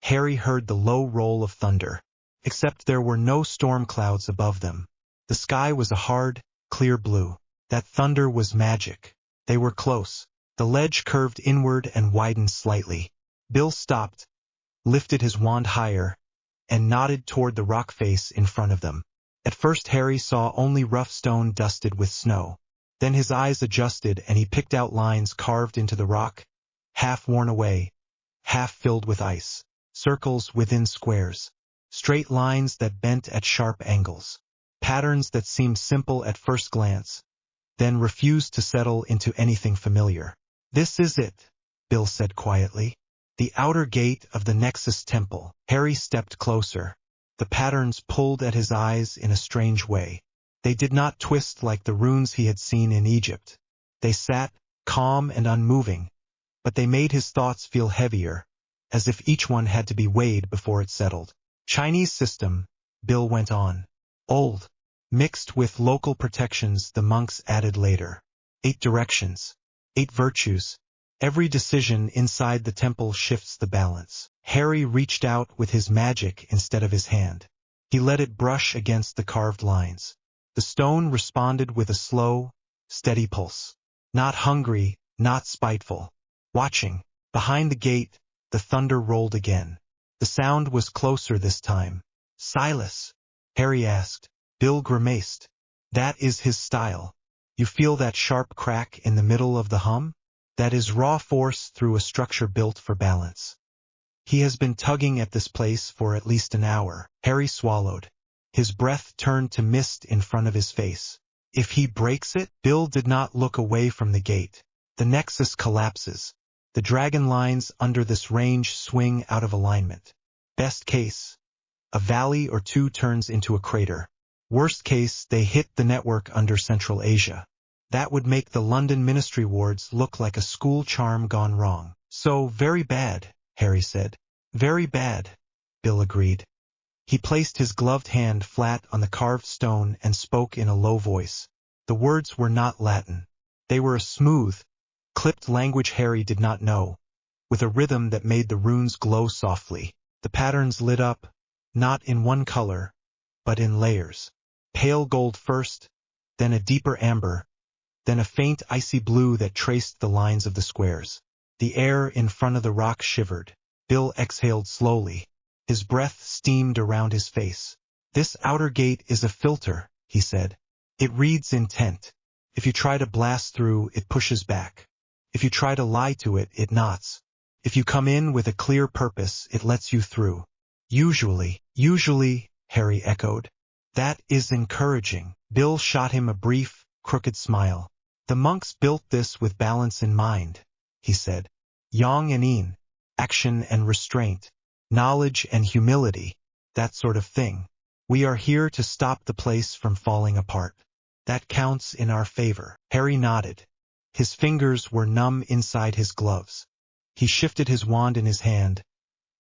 Harry heard the low roll of thunder, except there were no storm clouds above them. The sky was a hard, clear blue. That thunder was magic. They were close. The ledge curved inward and widened slightly. Bill stopped, lifted his wand higher, and nodded toward the rock face in front of them. At first Harry saw only rough stone dusted with snow. Then his eyes adjusted and he picked out lines carved into the rock, half worn away, half filled with ice. Circles within squares. Straight lines that bent at sharp angles. Patterns that seemed simple at first glance, then refused to settle into anything familiar. This is it, Bill said quietly. The outer gate of the Nexus Temple. Harry stepped closer. The patterns pulled at his eyes in a strange way. They did not twist like the runes he had seen in Egypt. They sat, calm and unmoving, but they made his thoughts feel heavier, as if each one had to be weighed before it settled. Chinese system, Bill went on. Old. Mixed with local protections the monks added later. 8 directions. 8 virtues. Every decision inside the temple shifts the balance. Harry reached out with his magic instead of his hand. He let it brush against the carved lines. The stone responded with a slow, steady pulse. Not hungry, not spiteful. Watching. Behind the gate, the thunder rolled again. The sound was closer this time. Silas? Harry asked. Bill grimaced. That is his style. You feel that sharp crack in the middle of the hum? That is raw force through a structure built for balance. He has been tugging at this place for at least an hour. Harry swallowed. His breath turned to mist in front of his face. If he breaks it? Bill did not look away from the gate. The nexus collapses. The dragon lines under this range swing out of alignment. Best case, a valley or two turns into a crater. Worst case, they hit the network under Central Asia. That would make the London Ministry wards look like a school charm gone wrong. So, very bad, Harry said. Very bad, Bill agreed. He placed his gloved hand flat on the carved stone and spoke in a low voice. The words were not Latin. They were a smooth, clipped language Harry did not know, with a rhythm that made the runes glow softly. The patterns lit up, not in one color, but in layers. Pale gold first, then a deeper amber, then a faint icy blue that traced the lines of the squares. The air in front of the rock shivered. Bill exhaled slowly. His breath steamed around his face. This outer gate is a filter, he said. It reads intent. If you try to blast through, it pushes back. If you try to lie to it, it knots. If you come in with a clear purpose, it lets you through. Usually, Harry echoed. That is encouraging. Bill shot him a brief, crooked smile. The monks built this with balance in mind, he said. Yang and yin, action and restraint, knowledge and humility, that sort of thing. We are here to stop the place from falling apart. That counts in our favor. Harry nodded. His fingers were numb inside his gloves. He shifted his wand in his hand,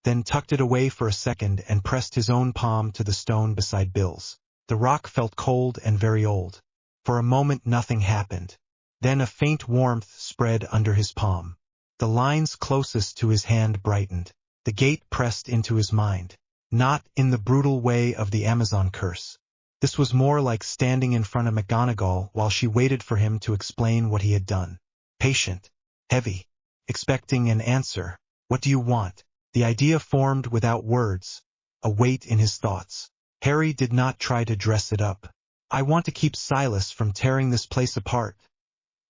then tucked it away for a second and pressed his own palm to the stone beside Bill's. The rock felt cold and very old. For a moment nothing happened. Then a faint warmth spread under his palm. The lines closest to his hand brightened. The gate pressed into his mind. Not in the brutal way of the Amazon curse. This was more like standing in front of McGonagall while she waited for him to explain what he had done. Patient, heavy, expecting an answer. What do you want? The idea formed without words, a weight in his thoughts. Harry did not try to dress it up. I want to keep Silas from tearing this place apart,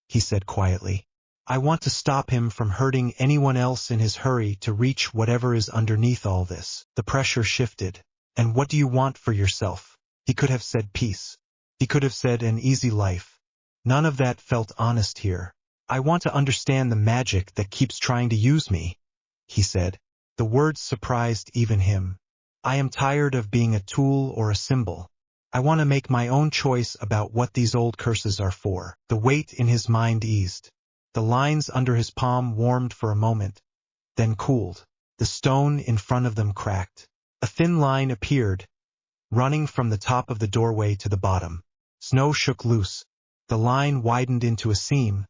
he said quietly. I want to stop him from hurting anyone else in his hurry to reach whatever is underneath all this. The pressure shifted. And what do you want for yourself? He could have said peace. He could have said an easy life. None of that felt honest here. I want to understand the magic that keeps trying to use me, he said. The words surprised even him. I am tired of being a tool or a symbol. I want to make my own choice about what these old curses are for. The weight in his mind eased. The lines under his palm warmed for a moment, then cooled. The stone in front of them cracked. A thin line appeared, running from the top of the doorway to the bottom. Snow shook loose. The line widened into a seam,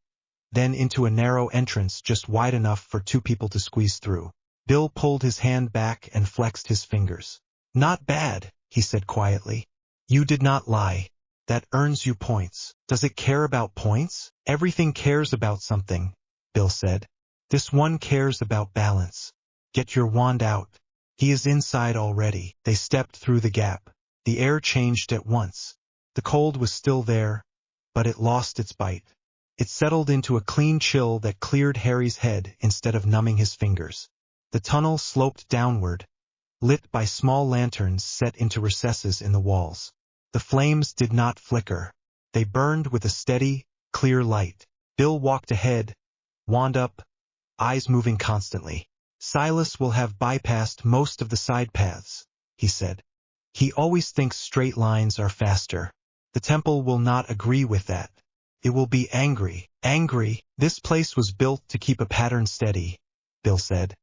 then into a narrow entrance just wide enough for two people to squeeze through. Bill pulled his hand back and flexed his fingers. Not bad, he said quietly. You did not lie. That earns you points. Does it care about points? Everything cares about something, Bill said. This one cares about balance. Get your wand out. He is inside already. They stepped through the gap. The air changed at once. The cold was still there, but it lost its bite. It settled into a clean chill that cleared Harry's head instead of numbing his fingers. The tunnel sloped downward, lit by small lanterns set into recesses in the walls. The flames did not flicker. They burned with a steady, clear light. Bill walked ahead, wand up, eyes moving constantly. Silas will have bypassed most of the side paths, he said. He always thinks straight lines are faster. The temple will not agree with that. It will be angry. Angry. This place was built to keep a pattern steady, Bill said.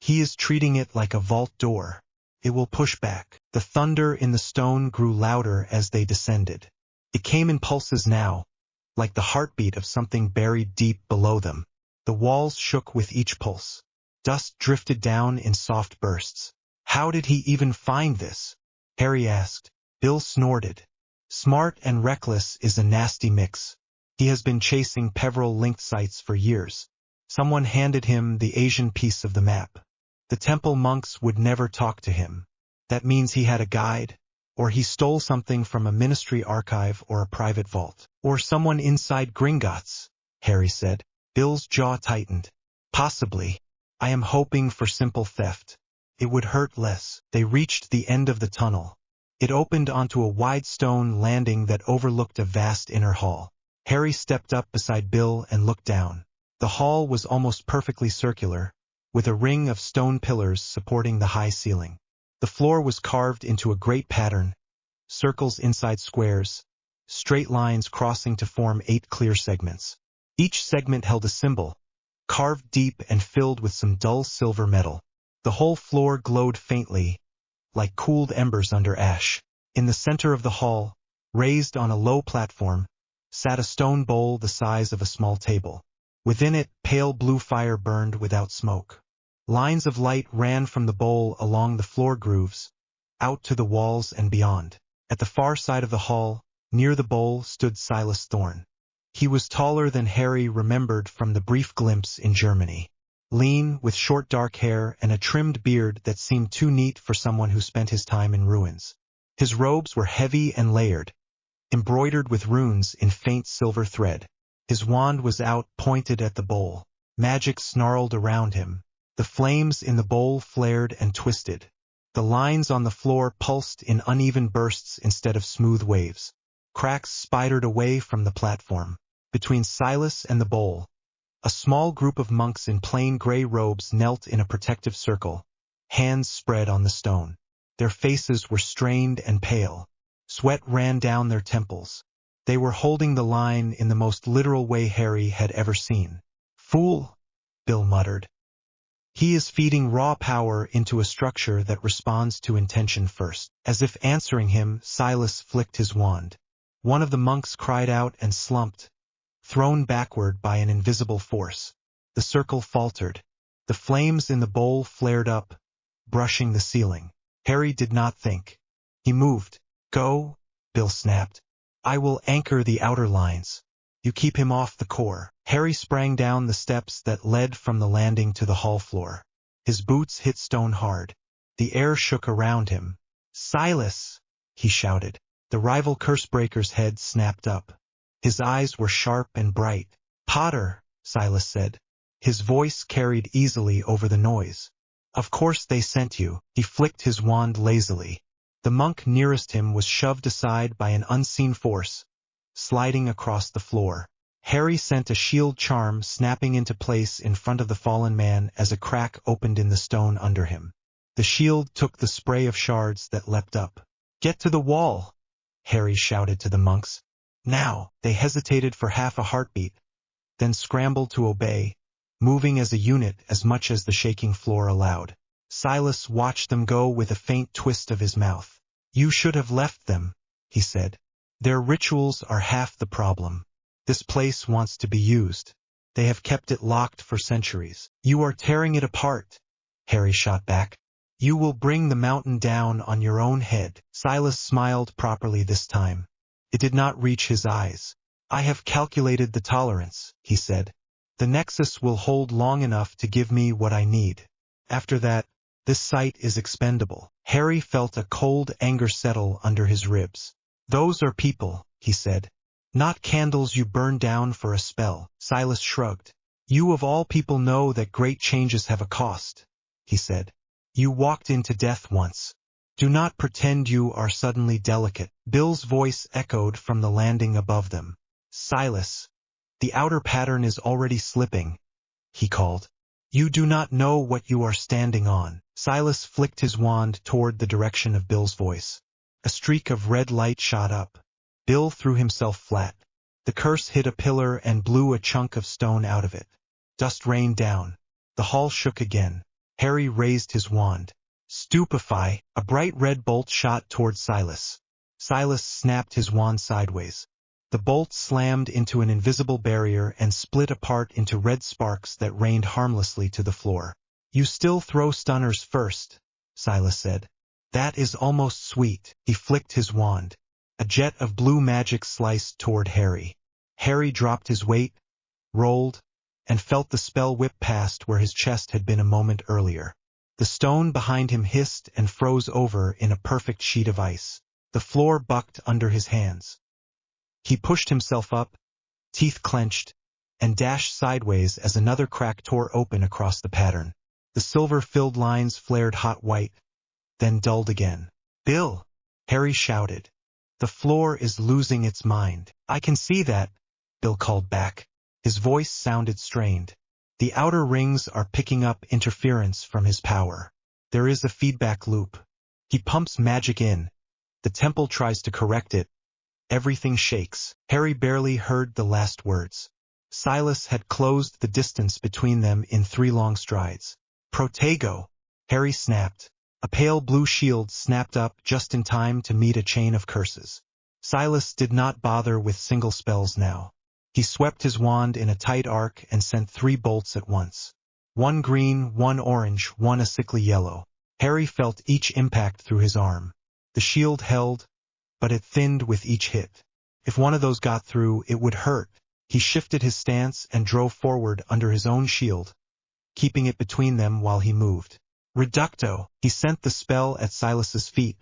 He is treating it like a vault door. It will push back. The thunder in the stone grew louder as they descended. It came in pulses now, like the heartbeat of something buried deep below them. The walls shook with each pulse. Dust drifted down in soft bursts. How did he even find this? Harry asked. Bill snorted. Smart and reckless is a nasty mix. He has been chasing Peveril linked sites for years. Someone handed him the Asian piece of the map. The temple monks would never talk to him. That means he had a guide, or he stole something from a ministry archive or a private vault, or someone inside Gringotts, Harry said. Bill's jaw tightened. Possibly. I am hoping for simple theft. It would hurt less. They reached the end of the tunnel. It opened onto a wide stone landing that overlooked a vast inner hall. Harry stepped up beside Bill and looked down. The hall was almost perfectly circular, with a ring of stone pillars supporting the high ceiling. The floor was carved into a great pattern, circles inside squares, straight lines crossing to form 8 clear segments. Each segment held a symbol, carved deep and filled with some dull silver metal. The whole floor glowed faintly, like cooled embers under ash. In the center of the hall, raised on a low platform, sat a stone bowl the size of a small table. Within it, pale blue fire burned without smoke. Lines of light ran from the bowl along the floor grooves, out to the walls and beyond. At the far side of the hall, near the bowl, stood Silas Thorne. He was taller than Harry remembered from the brief glimpse in Germany. Lean, with short dark hair and a trimmed beard that seemed too neat for someone who spent his time in ruins. His robes were heavy and layered, embroidered with runes in faint silver thread. His wand was out, pointed at the bowl. Magic snarled around him. The flames in the bowl flared and twisted. The lines on the floor pulsed in uneven bursts instead of smooth waves. Cracks spidered away from the platform. Between Silas and the bowl, a small group of monks in plain gray robes knelt in a protective circle, hands spread on the stone. Their faces were strained and pale. Sweat ran down their temples. They were holding the line in the most literal way Harry had ever seen. "Fool," Bill muttered. "He is feeding raw power into a structure that responds to intention first." As if answering him, Silas flicked his wand. One of the monks cried out and slumped, thrown backward by an invisible force. The circle faltered. The flames in the bowl flared up, brushing the ceiling. Harry did not think. He moved. "Go," Bill snapped. "I will anchor the outer lines. You keep him off the core." Harry sprang down the steps that led from the landing to the hall floor. His boots hit stone hard. The air shook around him. "Silas!" he shouted. The rival Cursebreaker's head snapped up. His eyes were sharp and bright. "Potter," Silas said. His voice carried easily over the noise. "Of course they sent you." He flicked his wand lazily. The monk nearest him was shoved aside by an unseen force, sliding across the floor. Harry sent a shield charm snapping into place in front of the fallen man as a crack opened in the stone under him. The shield took the spray of shards that leapt up. "Get to the wall," Harry shouted to the monks. "Now!" They hesitated for half a heartbeat, then scrambled to obey, moving as a unit as much as the shaking floor allowed. Silas watched them go with a faint twist of his mouth. "You should have left them," he said. "Their rituals are half the problem. This place wants to be used. They have kept it locked for centuries." "You are tearing it apart," Harry shot back. "You will bring the mountain down on your own head." Silas smiled properly this time. It did not reach his eyes. "I have calculated the tolerance," he said. "The Nexus will hold long enough to give me what I need. After that, this site is expendable." Harry felt a cold anger settle under his ribs. "Those are people," he said. "Not candles you burn down for a spell." Silas shrugged. "You of all people know that great changes have a cost," he said. "You walked into death once. Do not pretend you are suddenly delicate." Bill's voice echoed from the landing above them. "Silas, the outer pattern is already slipping," he called. "You do not know what you are standing on." Silas flicked his wand toward the direction of Bill's voice. A streak of red light shot up. Bill threw himself flat. The curse hit a pillar and blew a chunk of stone out of it. Dust rained down. The hall shook again. Harry raised his wand. "Stupefy!" A bright red bolt shot toward Silas. Silas snapped his wand sideways. The bolt slammed into an invisible barrier and split apart into red sparks that rained harmlessly to the floor. "You still throw stunners first," Silas said. "That is almost sweet." He flicked his wand. A jet of blue magic sliced toward Harry. Harry dropped his weight, rolled, and felt the spell whip past where his chest had been a moment earlier. The stone behind him hissed and froze over in a perfect sheet of ice. The floor bucked under his hands. He pushed himself up, teeth clenched, and dashed sideways as another crack tore open across the pattern. The silver-filled lines flared hot white, then dulled again. "Bill!" Harry shouted. "The floor is losing its mind." "I can see that," Bill called back. His voice sounded strained. "The outer rings are picking up interference from his power. There is a feedback loop. He pumps magic in. The temple tries to correct it. Everything shakes." Harry barely heard the last words. Silas had closed the distance between them in 3 long strides. "Protego!" Harry snapped. A pale blue shield snapped up just in time to meet a chain of curses. Silas did not bother with single spells now. He swept his wand in a tight arc and sent 3 bolts at once. 1 green, 1 orange, 1 a sickly yellow. Harry felt each impact through his arm. The shield held, but it thinned with each hit. If one of those got through, it would hurt. He shifted his stance and drove forward under his own shield, keeping it between them while he moved. Reducto! He sent the spell at Silas's feet,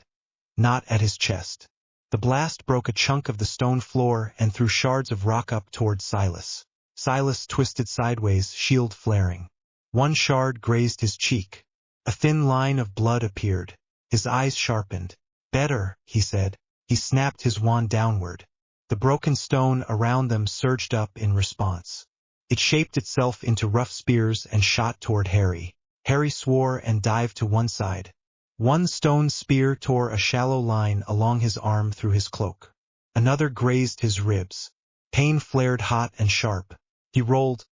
not at his chest. The blast broke a chunk of the stone floor and threw shards of rock up towards Silas. Silas twisted sideways, shield flaring. 1 shard grazed his cheek. A thin line of blood appeared. His eyes sharpened. "Better," he said. He snapped his wand downward. The broken stone around them surged up in response. It shaped itself into rough spears and shot toward Harry. Harry swore and dived to one side. 1 stone spear tore a shallow line along his arm through his cloak. Another grazed his ribs. Pain flared hot and sharp. He rolled,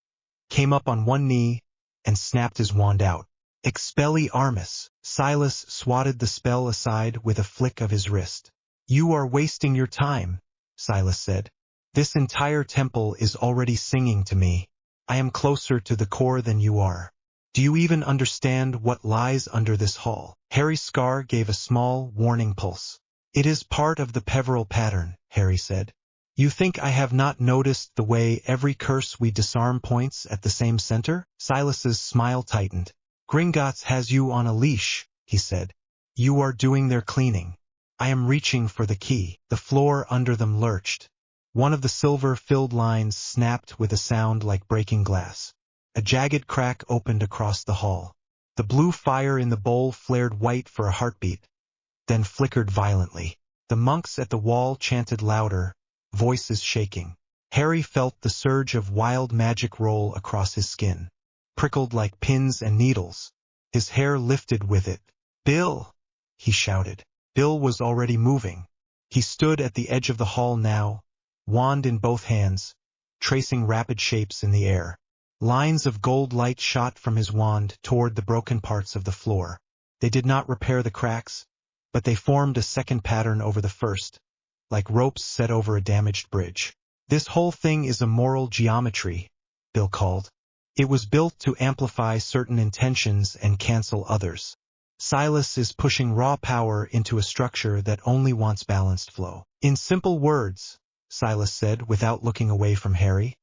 came up on 1 knee, and snapped his wand out. Expelliarmus! Silas swatted the spell aside with a flick of his wrist. "You are wasting your time," Silas said. "This entire temple is already singing to me. I am closer to the core than you are. Do you even understand what lies under this hall?" Harry's scar gave a small, warning pulse. "It is part of the Peveril pattern," Harry said. "You think I have not noticed the way every curse we disarm points at the same center?" Silas's smile tightened. "Gringotts has you on a leash," he said. "You are doing their cleaning. I am reaching for the key." The floor under them lurched. One of the silver-filled lines snapped with a sound like breaking glass. A jagged crack opened across the hall. The blue fire in the bowl flared white for a heartbeat, then flickered violently. The monks at the wall chanted louder, voices shaking. Harry felt the surge of wild magic roll across his skin, prickled like pins and needles. His hair lifted with it. "Bill!" he shouted. Bill was already moving. He stood at the edge of the hall now, wand in both hands, tracing rapid shapes in the air. Lines of gold light shot from his wand toward the broken parts of the floor. They did not repair the cracks, but they formed a second pattern over the first, like ropes set over a damaged bridge. "This whole thing is a moral geometry," Bill called. "It was built to amplify certain intentions and cancel others. Silas is pushing raw power into a structure that only wants balanced flow." "In simple words," Silas said without looking away from Harry,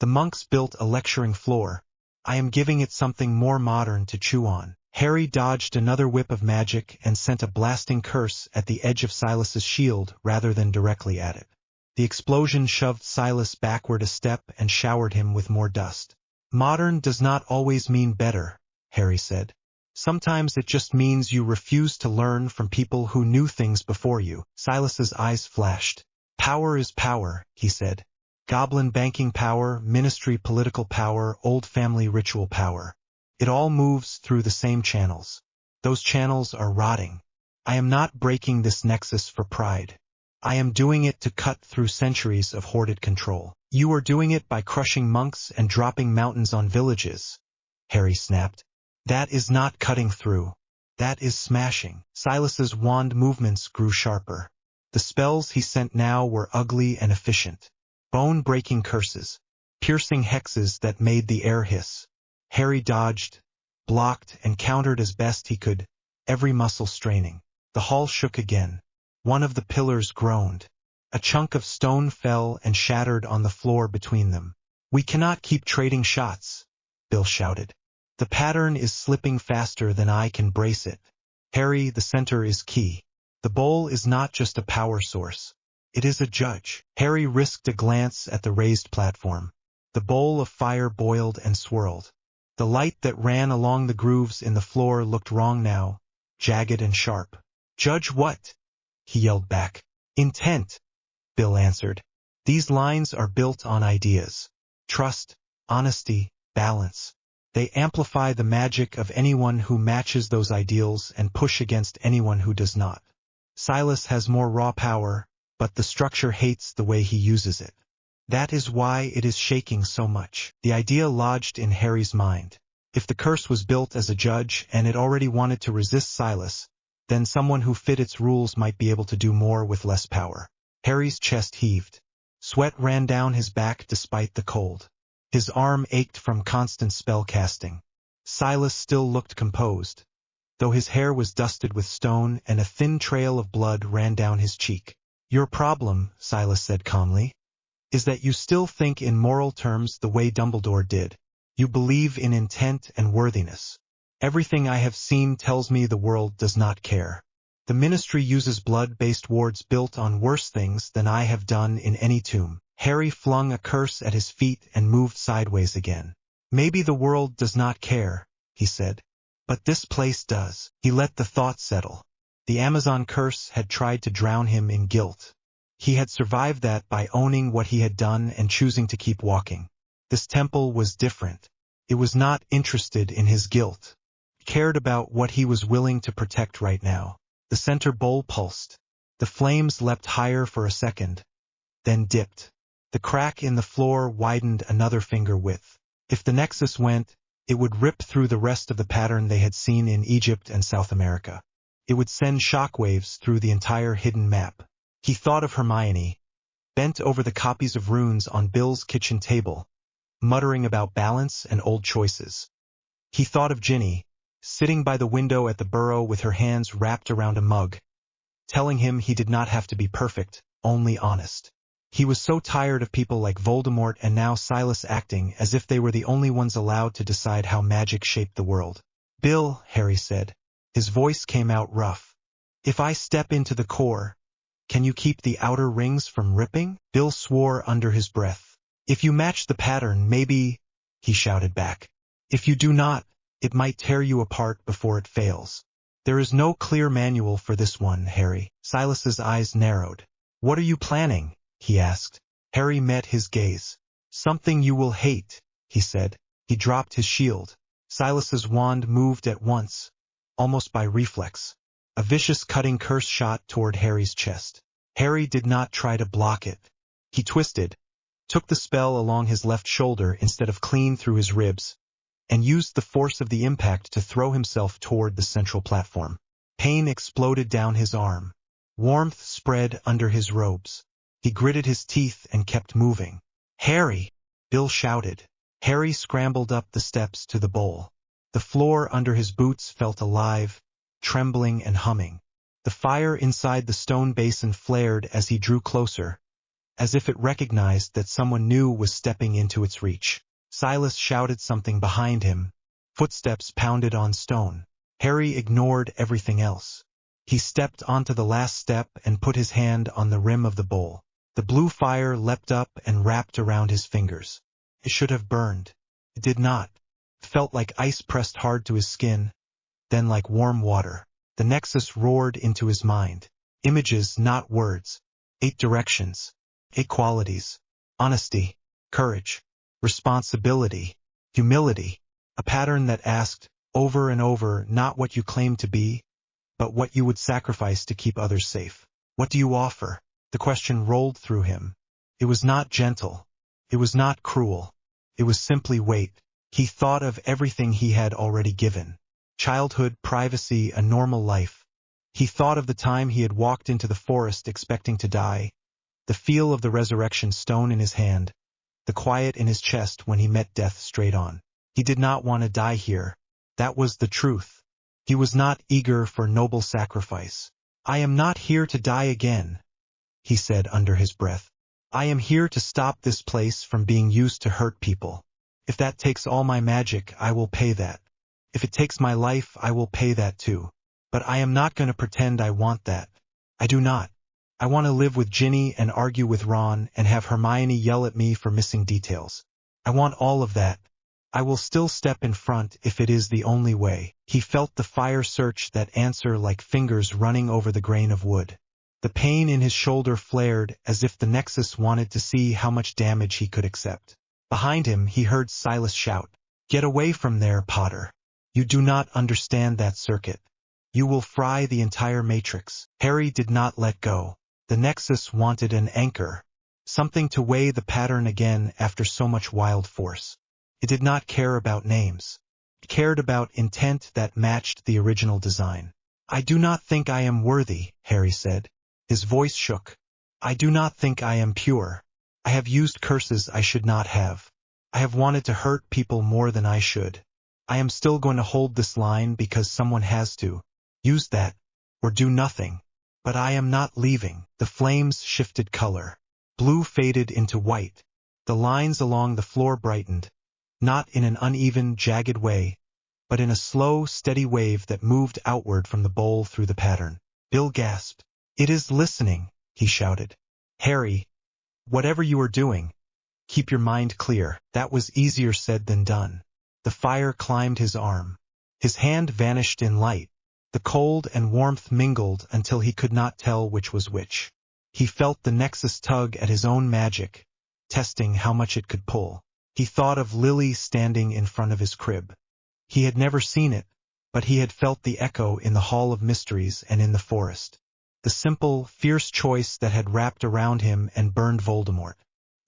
"the monks built a lecturing floor. I am giving it something more modern to chew on." Harry dodged another whip of magic and sent a blasting curse at the edge of Silas's shield rather than directly at it. The explosion shoved Silas backward a step and showered him with more dust. "Modern does not always mean better," Harry said. "Sometimes it just means you refuse to learn from people who knew things before you." Silas's eyes flashed. "Power is power," he said. "Goblin banking power, ministry political power, old family ritual power. It all moves through the same channels. Those channels are rotting. I am not breaking this nexus for pride. I am doing it to cut through centuries of hoarded control." "You are doing it by crushing monks and dropping mountains on villages," Harry snapped. "That is not cutting through. That is smashing." Silas's wand movements grew sharper. The spells he sent now were ugly and efficient. Bone-breaking curses, piercing hexes that made the air hiss. Harry dodged, blocked, and countered as best he could, every muscle straining. The hall shook again. One of the pillars groaned. A chunk of stone fell and shattered on the floor between them. "We cannot keep trading shots," Bill shouted. "The pattern is slipping faster than I can brace it." "Harry, the center is key. The bowl is not just a power source. It is a judge." Harry risked a glance at the raised platform. The bowl of fire boiled and swirled. The light that ran along the grooves in the floor looked wrong now, jagged and sharp. "Judge what?" he yelled back. "Intent," Bill answered. "These lines are built on ideas. Trust, honesty, balance. They amplify the magic of anyone who matches those ideals and push against anyone who does not. Silas has more raw power, but the structure hates the way he uses it. That is why it is shaking so much." The idea lodged in Harry's mind. If the curse was built as a judge and it already wanted to resist Silas, then someone who fit its rules might be able to do more with less power. Harry's chest heaved. Sweat ran down his back despite the cold. His arm ached from constant spell casting. Silas still looked composed, though his hair was dusted with stone and a thin trail of blood ran down his cheek. "Your problem," Silas said calmly, "is that you still think in moral terms the way Dumbledore did. You believe in intent and worthiness. Everything I have seen tells me the world does not care. The Ministry uses blood-based wards built on worse things than I have done in any tomb." Harry flung a curse at his feet and moved sideways again. "Maybe the world does not care," he said, "but this place does." He let the thought settle. The Amazon curse had tried to drown him in guilt. He had survived that by owning what he had done and choosing to keep walking. This temple was different. It was not interested in his guilt. It cared about what he was willing to protect right now. The center bowl pulsed. The flames leapt higher for a second, then dipped. The crack in the floor widened another finger width. If the Nexus went, it would rip through the rest of the pattern they had seen in Egypt and South America. It would send shockwaves through the entire hidden map. He thought of Hermione, bent over the copies of runes on Bill's kitchen table, muttering about balance and old choices. He thought of Ginny, sitting by the window at the burrow with her hands wrapped around a mug, telling him he did not have to be perfect, only honest. He was so tired of people like Voldemort and now Silas acting as if they were the only ones allowed to decide how magic shaped the world. "Bill," Harry said. His voice came out rough. "If I step into the core, can you keep the outer rings from ripping?" Bill swore under his breath. "If you match the pattern, maybe," he shouted back. "If you do not, it might tear you apart before it fails." "There is no clear manual for this one, Harry." Silas's eyes narrowed. "What are you planning?" he asked. Harry met his gaze. "Something you will hate," he said. He dropped his shield. Silas's wand moved at once, almost by reflex. A vicious cutting curse shot toward Harry's chest. Harry did not try to block it. He twisted, took the spell along his left shoulder instead of clean through his ribs, and used the force of the impact to throw himself toward the central platform. Pain exploded down his arm. Warmth spread under his robes. He gritted his teeth and kept moving. "Harry!" Bill shouted. Harry scrambled up the steps to the bowl. The floor under his boots felt alive, trembling and humming. The fire inside the stone basin flared as he drew closer, as if it recognized that someone new was stepping into its reach. Silas shouted something behind him. Footsteps pounded on stone. Harry ignored everything else. He stepped onto the last step and put his hand on the rim of the bowl. The blue fire leapt up and wrapped around his fingers. It should have burned. It did not. It felt like ice pressed hard to his skin, then like warm water. The Nexus roared into his mind. Images, not words. 8 directions. 8 qualities. Honesty, courage, responsibility, humility. A pattern that asked, over and over, not what you claim to be, but what you would sacrifice to keep others safe. "What do you offer?" The question rolled through him. It was not gentle. It was not cruel. It was simply weight. He thought of everything he had already given. Childhood, privacy, a normal life. He thought of the time he had walked into the forest expecting to die, the feel of the resurrection stone in his hand, the quiet in his chest when he met death straight on. He did not want to die here. That was the truth. He was not eager for noble sacrifice. "I am not here to die again," he said under his breath. "I am here to stop this place from being used to hurt people. If that takes all my magic, I will pay that. If it takes my life, I will pay that too. But I am not going to pretend I want that. I do not. I want to live with Ginny and argue with Ron and have Hermione yell at me for missing details. I want all of that. I will still step in front if it is the only way. He felt the fire search that answer like fingers running over the grain of wood. The pain in his shoulder flared as if the Nexus wanted to see how much damage he could accept. Behind him, he heard Silas shout, "Get away from there, Potter. You do not understand that circuit. You will fry the entire matrix." Harry did not let go. The Nexus wanted an anchor, something to weigh the pattern again after so much wild force. It did not care about names. It cared about intent that matched the original design. "I do not think I am worthy," Harry said. His voice shook. "I do not think I am pure. I have used curses I should not have. I have wanted to hurt people more than I should. I am still going to hold this line because someone has to. Use that, or do nothing. But I am not leaving." The flames shifted color. Blue faded into white. The lines along the floor brightened, not in an uneven, jagged way, but in a slow, steady wave that moved outward from the bowl through the pattern. Bill gasped. "It is listening," he shouted. "Harry, whatever you are doing, keep your mind clear." That was easier said than done. The fire climbed his arm. His hand vanished in light. The cold and warmth mingled until he could not tell which was which. He felt the Nexus tug at his own magic, testing how much it could pull. He thought of Lily standing in front of his crib. He had never seen it, but he had felt the echo in the Hall of Mysteries and in the forest. The simple, fierce choice that had wrapped around him and burned Voldemort.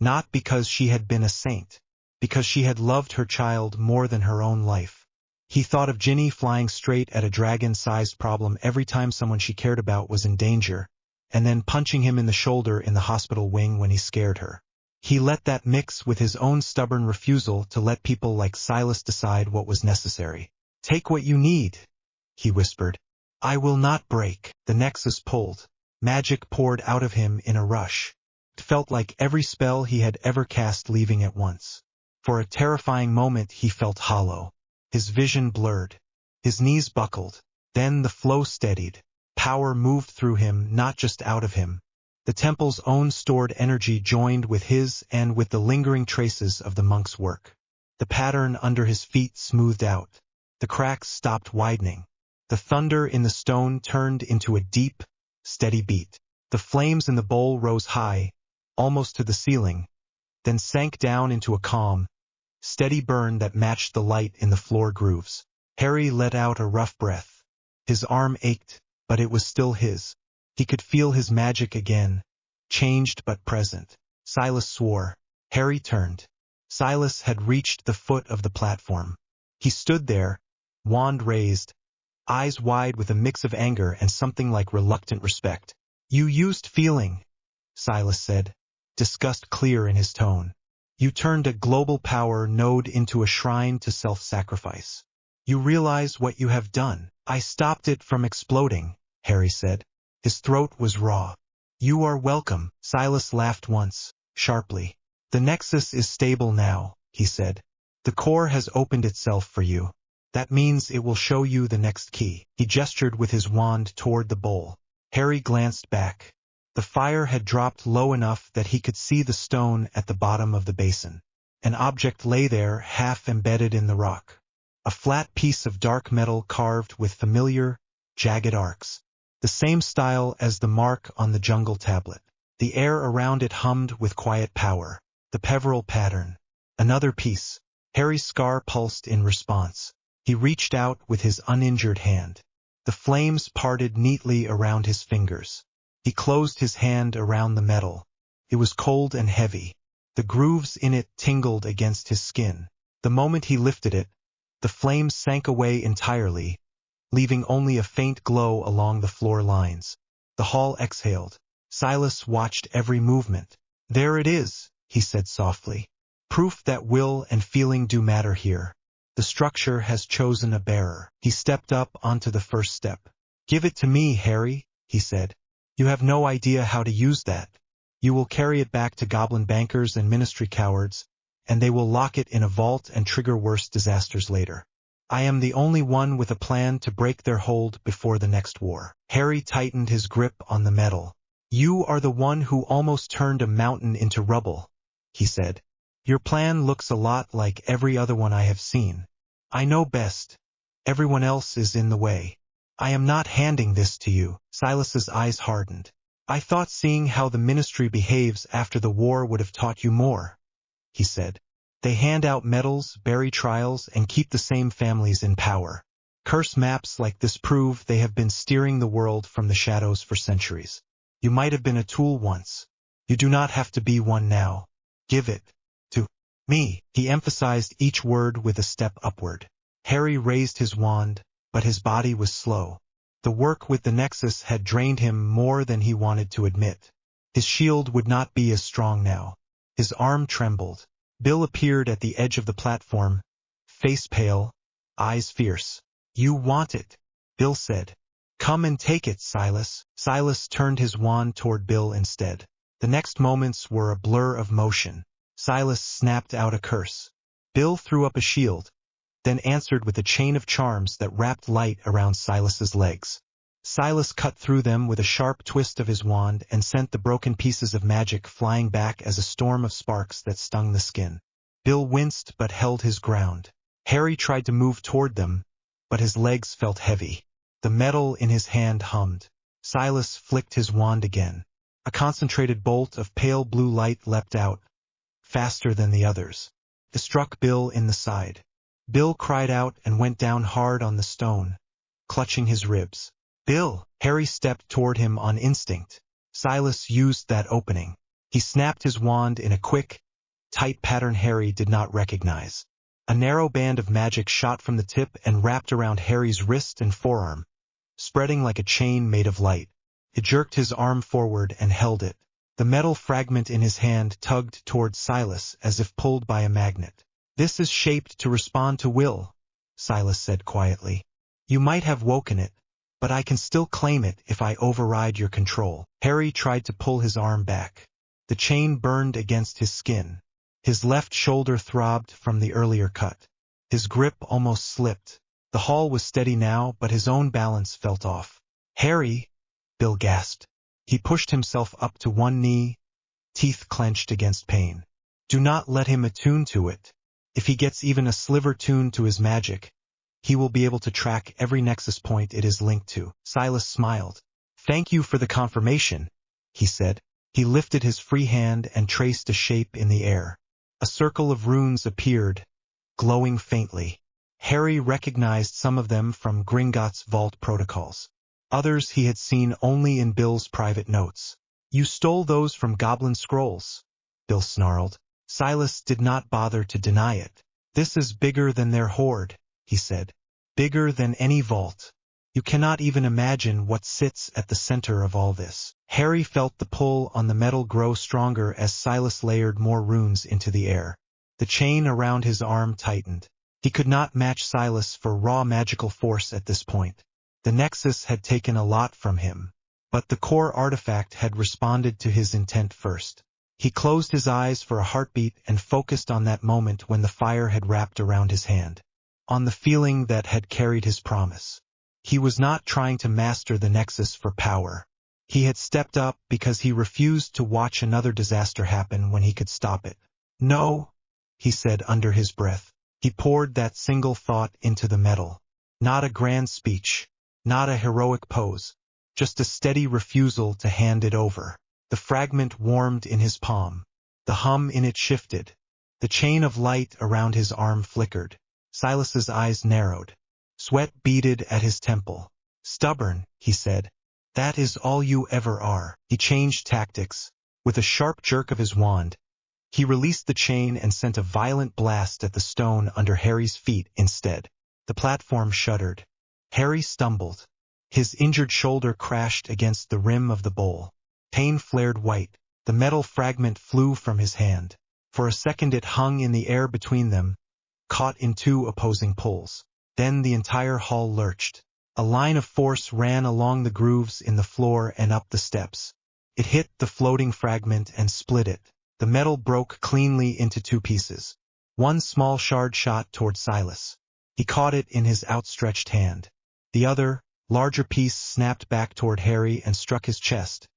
Not because she had been a saint, because she had loved her child more than her own life. He thought of Ginny flying straight at a dragon-sized problem every time someone she cared about was in danger, and then punching him in the shoulder in the hospital wing when he scared her. He let that mix with his own stubborn refusal to let people like Silas decide what was necessary. "Take what you need," he whispered. "I will not break." The Nexus pulled. Magic poured out of him in a rush. It felt like every spell he had ever cast leaving at once. For a terrifying moment he felt hollow. His vision blurred. His knees buckled. Then the flow steadied. Power moved through him, not just out of him. The temple's own stored energy joined with his and with the lingering traces of the monk's work. The pattern under his feet smoothed out. The cracks stopped widening. The thunder in the stone turned into a deep, steady beat. The flames in the bowl rose high, almost to the ceiling, then sank down into a calm, steady burn that matched the light in the floor grooves. Harry let out a rough breath. His arm ached, but it was still his. He could feel his magic again, changed but present. Silas swore. Harry turned. Silas had reached the foot of the platform. He stood there, wand raised, eyes wide with a mix of anger and something like reluctant respect. "You used feeling," Silas said, disgust clear in his tone. "You turned a global power node into a shrine to self-sacrifice. You realize what you have done." "I stopped it from exploding," Harry said. His throat was raw. "You are welcome." Silas laughed once, sharply. "The Nexus is stable now," he said. "The core has opened itself for you. That means it will show you the next key." He gestured with his wand toward the bowl. Harry glanced back. The fire had dropped low enough that he could see the stone at the bottom of the basin. An object lay there, half embedded in the rock. A flat piece of dark metal carved with familiar, jagged arcs. The same style as the mark on the jungle tablet. The air around it hummed with quiet power. The Peveril pattern. Another piece. Harry's scar pulsed in response. He reached out with his uninjured hand. The flames parted neatly around his fingers. He closed his hand around the metal. It was cold and heavy. The grooves in it tingled against his skin. The moment he lifted it, the flames sank away entirely, leaving only a faint glow along the floor lines. The hall exhaled. Silas watched every movement. "There it is," he said softly. "Proof that will and feeling do matter here. The structure has chosen a bearer." He stepped up onto the first step. "Give it to me, Harry," he said. "You have no idea how to use that. You will carry it back to goblin bankers and ministry cowards, and they will lock it in a vault and trigger worse disasters later. I am the only one with a plan to break their hold before the next war." Harry tightened his grip on the metal. "You are the one who almost turned a mountain into rubble," he said. Your plan looks a lot like every other one I have seen. I know best. Everyone else is in the way. I am not handing this to you. Silas's eyes hardened. I thought seeing how the ministry behaves after the war would have taught you more, he said. They hand out medals, bury trials, and keep the same families in power. Curse maps like this prove they have been steering the world from the shadows for centuries. You might have been a tool once. You do not have to be one now. Give it to me. He emphasized each word with a step upward. Harry raised his wand, but his body was slow. The work with the Nexus had drained him more than he wanted to admit. His shield would not be as strong now. His arm trembled. Bill appeared at the edge of the platform, face pale, eyes fierce. You want it, Bill said. Come and take it, Silas. Silas turned his wand toward Bill instead. The next moments were a blur of motion. Silas snapped out a curse. Bill threw up a shield, then answered with a chain of charms that wrapped light around Silas's legs. Silas cut through them with a sharp twist of his wand and sent the broken pieces of magic flying back as a storm of sparks that stung the skin. Bill winced but held his ground. Harry tried to move toward them, but his legs felt heavy. The metal in his hand hummed. Silas flicked his wand again. A concentrated bolt of pale blue light leapt out, faster than the others. It struck Bill in the side. Bill cried out and went down hard on the stone, clutching his ribs. Bill! Harry stepped toward him on instinct. Silas used that opening. He snapped his wand in a quick, tight pattern Harry did not recognize. A narrow band of magic shot from the tip and wrapped around Harry's wrist and forearm, spreading like a chain made of light. He jerked his arm forward and held it. The metal fragment in his hand tugged toward Silas as if pulled by a magnet. This is shaped to respond to will, Silas said quietly. You might have woken it, but I can still claim it if I override your control. Harry tried to pull his arm back. The chain burned against his skin. His left shoulder throbbed from the earlier cut. His grip almost slipped. The hall was steady now, but his own balance felt off. Harry, Bill gasped. He pushed himself up to one knee, teeth clenched against pain. Do not let him attune to it. If he gets even a sliver tuned to his magic, he will be able to track every nexus point it is linked to. Silas smiled. Thank you for the confirmation, he said. He lifted his free hand and traced a shape in the air. A circle of runes appeared, glowing faintly. Harry recognized some of them from Gringotts' vault protocols. Others he had seen only in Bill's private notes. You stole those from Goblin Scrolls, Bill snarled. Silas did not bother to deny it. This is bigger than their hoard, he said. Bigger than any vault. You cannot even imagine what sits at the center of all this. Harry felt the pull on the metal grow stronger as Silas layered more runes into the air. The chain around his arm tightened. He could not match Silas for raw magical force at this point. The Nexus had taken a lot from him, but the core artifact had responded to his intent first. He closed his eyes for a heartbeat and focused on that moment when the fire had wrapped around his hand, on the feeling that had carried his promise. He was not trying to master the Nexus for power. He had stepped up because he refused to watch another disaster happen when he could stop it. No, he said under his breath. He poured that single thought into the metal. Not a grand speech, not a heroic pose, just a steady refusal to hand it over. The fragment warmed in his palm. The hum in it shifted. The chain of light around his arm flickered. Silas's eyes narrowed. Sweat beaded at his temple. Stubborn, he said. That is all you ever are. He changed tactics. With a sharp jerk of his wand, he released the chain and sent a violent blast at the stone under Harry's feet instead. The platform shuddered. Harry stumbled. His injured shoulder crashed against the rim of the bowl. Pain flared white. The metal fragment flew from his hand. For a second it hung in the air between them, caught in two opposing pulls. Then the entire hall lurched. A line of force ran along the grooves in the floor and up the steps. It hit the floating fragment and split it. The metal broke cleanly into two pieces. One small shard shot toward Silas. He caught it in his outstretched hand. The other, larger piece snapped back toward Harry and struck his chest,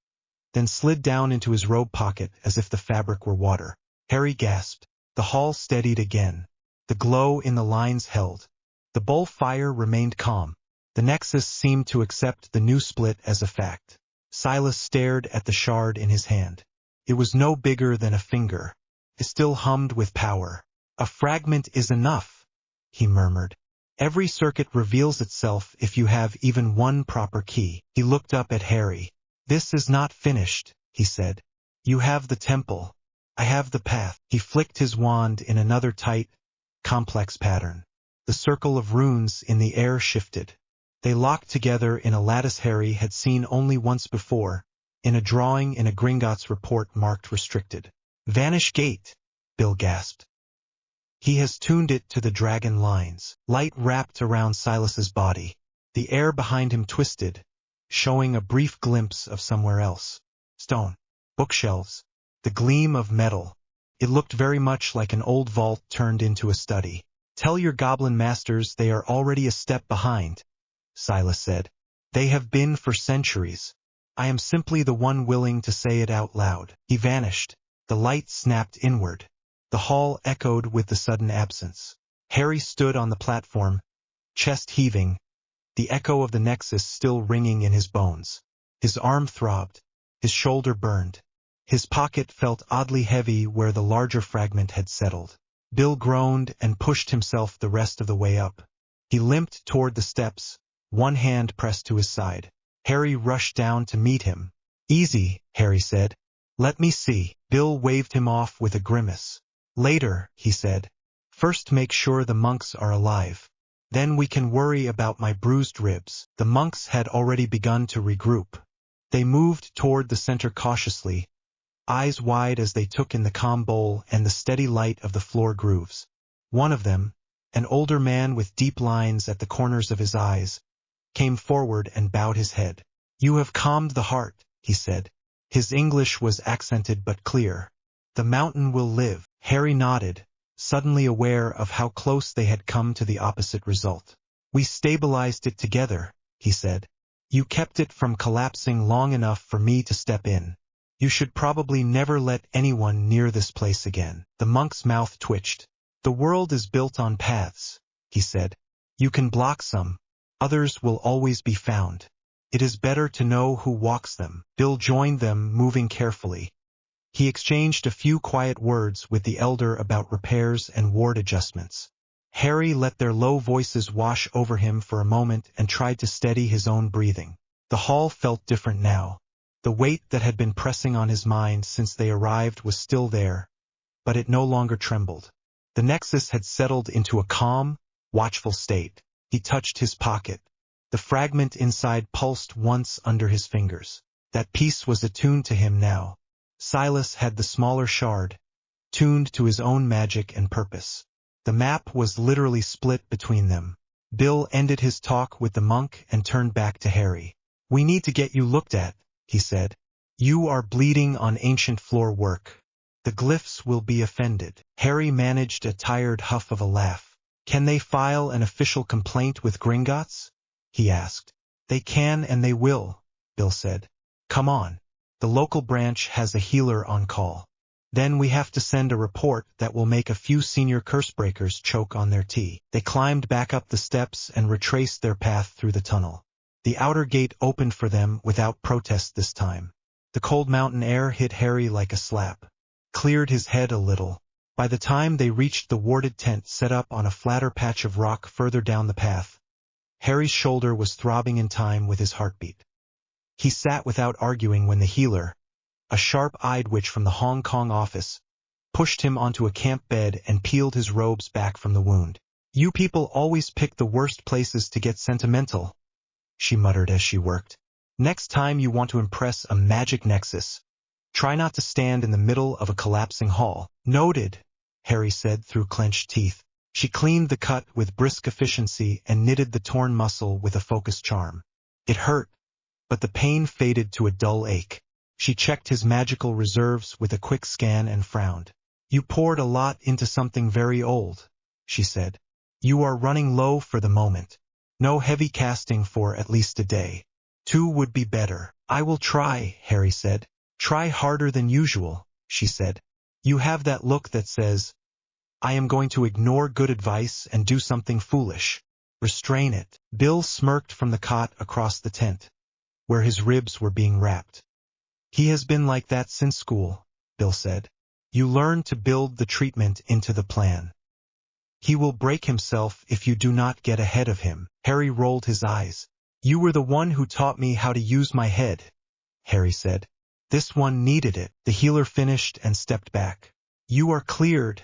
then slid down into his robe pocket as if the fabric were water. Harry gasped. The hall steadied again. The glow in the lines held. The bowl fire remained calm. The Nexus seemed to accept the new split as a fact. Silas stared at the shard in his hand. It was no bigger than a finger. It still hummed with power. "A fragment is enough," he murmured. "Every circuit reveals itself if you have even one proper key." He looked up at Harry. "This is not finished," he said. "You have the temple. I have the path." He flicked his wand in another tight, complex pattern. The circle of runes in the air shifted. They locked together in a lattice Harry had seen only once before, in a drawing in a Gringotts report marked restricted. "Vanish Gate," Bill gasped. "He has tuned it to the dragon lines." Light wrapped around Silas's body. The air behind him twisted, showing a brief glimpse of somewhere else. Stone. Bookshelves. The gleam of metal. It looked very much like an old vault turned into a study. "Tell your goblin masters they are already a step behind," Silas said. "They have been for centuries. I am simply the one willing to say it out loud." He vanished. The light snapped inward. The hall echoed with the sudden absence. Harry stood on the platform, chest heaving, the echo of the Nexus still ringing in his bones. His arm throbbed. His shoulder burned. His pocket felt oddly heavy where the larger fragment had settled. Bill groaned and pushed himself the rest of the way up. He limped toward the steps, one hand pressed to his side. Harry rushed down to meet him. "Easy," Harry said. "Let me see." Bill waved him off with a grimace. "Later," he said. "First make sure the monks are alive. Then we can worry about my bruised ribs." The monks had already begun to regroup. They moved toward the center cautiously, eyes wide as they took in the calm bowl and the steady light of the floor grooves. One of them, an older man with deep lines at the corners of his eyes, came forward and bowed his head. "You have calmed the heart," he said. His English was accented but clear. "The mountain will live." Harry nodded, suddenly aware of how close they had come to the opposite result. "We stabilized it together," he said. "You kept it from collapsing long enough for me to step in. You should probably never let anyone near this place again." The monk's mouth twitched. "The world is built on paths," he said. "You can block some. Others will always be found. It is better to know who walks them." Bill joined them, moving carefully. He exchanged a few quiet words with the elder about repairs and ward adjustments. Harry let their low voices wash over him for a moment and tried to steady his own breathing. The hall felt different now. The weight that had been pressing on his mind since they arrived was still there, but it no longer trembled. The Nexus had settled into a calm, watchful state. He touched his pocket. The fragment inside pulsed once under his fingers. That piece was attuned to him now. Silas had the smaller shard, tuned to his own magic and purpose. The map was literally split between them. Bill ended his talk with the monk and turned back to Harry. "We need to get you looked at," he said. "You are bleeding on ancient floor work. The glyphs will be offended." Harry managed a tired huff of a laugh. "Can they file an official complaint with Gringotts?" he asked. "They can and they will," Bill said. "Come on. The local branch has a healer on call. Then we have to send a report that will make a few senior cursebreakers choke on their tea." They climbed back up the steps and retraced their path through the tunnel. The outer gate opened for them without protest this time. The cold mountain air hit Harry like a slap, cleared his head a little. By the time they reached the warded tent set up on a flatter patch of rock further down the path, Harry's shoulder was throbbing in time with his heartbeat. He sat without arguing when the healer, a sharp-eyed witch from the Hong Kong office, pushed him onto a camp bed and peeled his robes back from the wound. "You people always pick the worst places to get sentimental," she muttered as she worked. "Next time you want to impress a magic Nexus, try not to stand in the middle of a collapsing hall." "Noted," Harry said through clenched teeth. She cleaned the cut with brisk efficiency and knitted the torn muscle with a focused charm. It hurt, but the pain faded to a dull ache. She checked his magical reserves with a quick scan and frowned. "You poured a lot into something very old," she said. "You are running low for the moment. No heavy casting for at least a day. 2 would be better." "I will try," Harry said. "Try harder than usual," she said. "You have that look that says, I am going to ignore good advice and do something foolish. Restrain it. Bill smirked from the cot across the tent, where his ribs were being wrapped. He has been like that since school, Bill said. You learn to build the treatment into the plan. He will break himself if you do not get ahead of him. Harry rolled his eyes. You were the one who taught me how to use my head, Harry said. This one needed it. The healer finished and stepped back. You are cleared,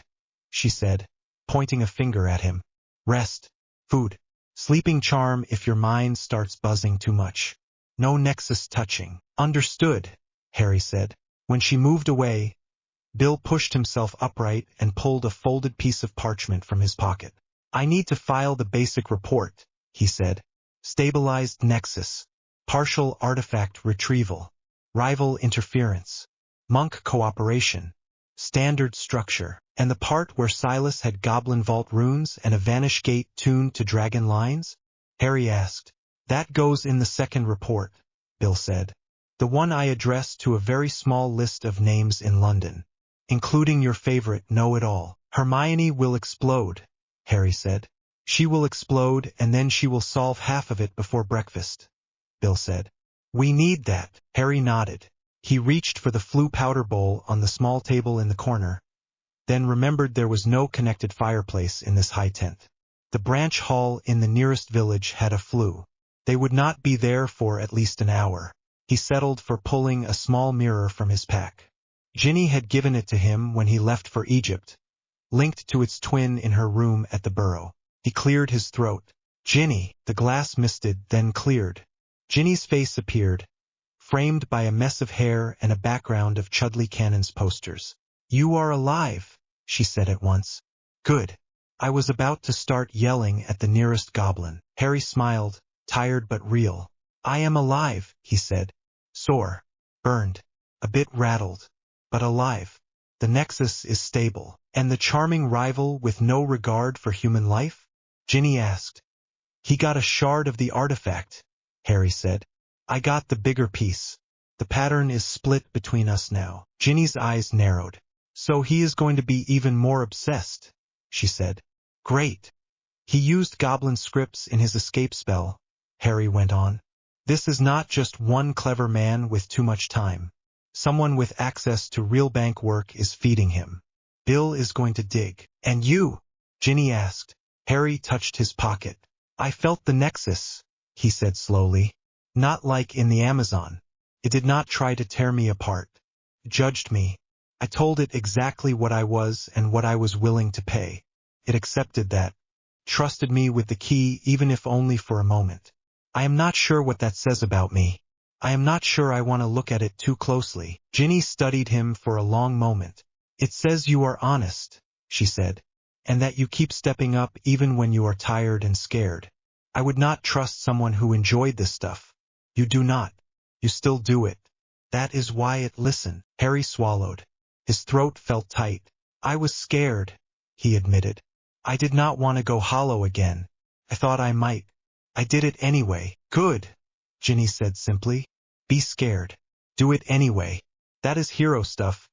she said, pointing a finger at him. Rest, food, sleeping charm if your mind starts buzzing too much. No nexus touching. Understood, Harry said. When she moved away, Bill pushed himself upright and pulled a folded piece of parchment from his pocket. I need to file the basic report, he said. Stabilized nexus, partial artifact retrieval, rival interference, monk cooperation, standard structure, and the part where Silas had Goblin Vault runes and a Vanish Gate tuned to dragon lines? Harry asked. That goes in the second report, Bill said. The one I addressed to a very small list of names in London, including your favorite know-it-all. Hermione will explode, Harry said. She will explode and then she will solve half of it before breakfast, Bill said. We need that. Harry nodded. He reached for the flue powder bowl on the small table in the corner, then remembered there was no connected fireplace in this high tent. The branch hall in the nearest village had a flue. They would not be there for at least an hour. He settled for pulling a small mirror from his pack. Ginny had given it to him when he left for Egypt, linked to its twin in her room at the Burrow. He cleared his throat. Ginny, the glass misted, then cleared. Ginny's face appeared, framed by a mess of hair and a background of Chudley Cannon's posters. You are alive, she said at once. Good. I was about to start yelling at the nearest goblin. Harry smiled, tired but real. I am alive, he said. Sore, burned, a bit rattled, but alive. The nexus is stable. And the charming rival with no regard for human life? Ginny asked. He got a shard of the artifact, Harry said. I got the bigger piece. The pattern is split between us now. Ginny's eyes narrowed. So he is going to be even more obsessed, she said. Great. He used goblin scripts in his escape spell, Harry went on. This is not just one clever man with too much time. Someone with access to real bank work is feeding him. Bill is going to dig. And you? Ginny asked. Harry touched his pocket. I felt the nexus, he said slowly. Not like in the Amazon. It did not try to tear me apart. It judged me. I told it exactly what I was and what I was willing to pay. It accepted that. Trusted me with the key even if only for a moment. I am not sure what that says about me. I am not sure I want to look at it too closely. Ginny studied him for a long moment. It says you are honest, she said, and that you keep stepping up even when you are tired and scared. I would not trust someone who enjoyed this stuff. You do not. You still do it. That is why it listened. Harry swallowed. His throat felt tight. I was scared, he admitted. I did not want to go hollow again. I thought I might. I did it anyway. Good, Ginny said simply. Be scared. Do it anyway. That is hero stuff.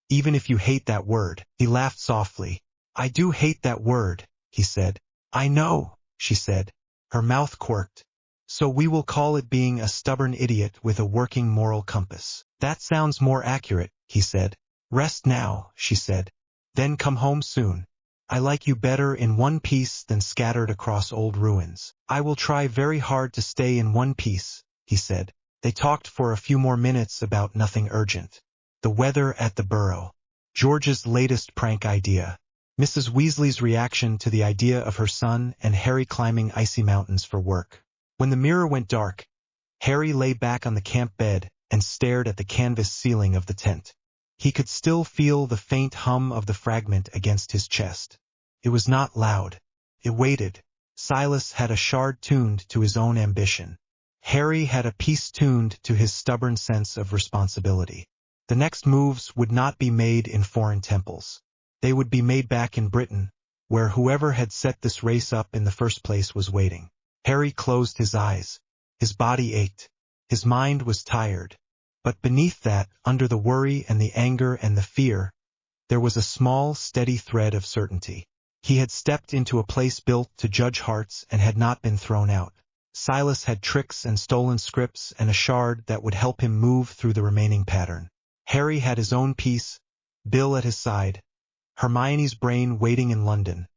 Even if you hate that word. He laughed softly. I do hate that word, he said. I know, she said. Her mouth quirked. So we will call it being a stubborn idiot with a working moral compass. That sounds more accurate, he said. Rest now, she said. Then come home soon. I like you better in one piece than scattered across old ruins. I will try very hard to stay in one piece, he said. They talked for a few more minutes about nothing urgent. The weather at the Burrow. George's latest prank idea. Mrs. Weasley's reaction to the idea of her son and Harry climbing icy mountains for work. When the mirror went dark, Harry lay back on the camp bed and stared at the canvas ceiling of the tent. He could still feel the faint hum of the fragment against his chest. It was not loud. It waited. Silas had a shard tuned to his own ambition. Harry had a piece tuned to his stubborn sense of responsibility. The next moves would not be made in foreign temples. They would be made back in Britain, where whoever had set this race up in the first place was waiting. Harry closed his eyes. His body ached. His mind was tired. But beneath that, under the worry and the anger and the fear, There was a small, steady thread of certainty. He had stepped into a place built to judge hearts and had not been thrown out. Silas had tricks and stolen scripts and a shard that would help him move through the remaining pattern. Harry had his own piece, Bill at his side, Hermione's brain waiting in London,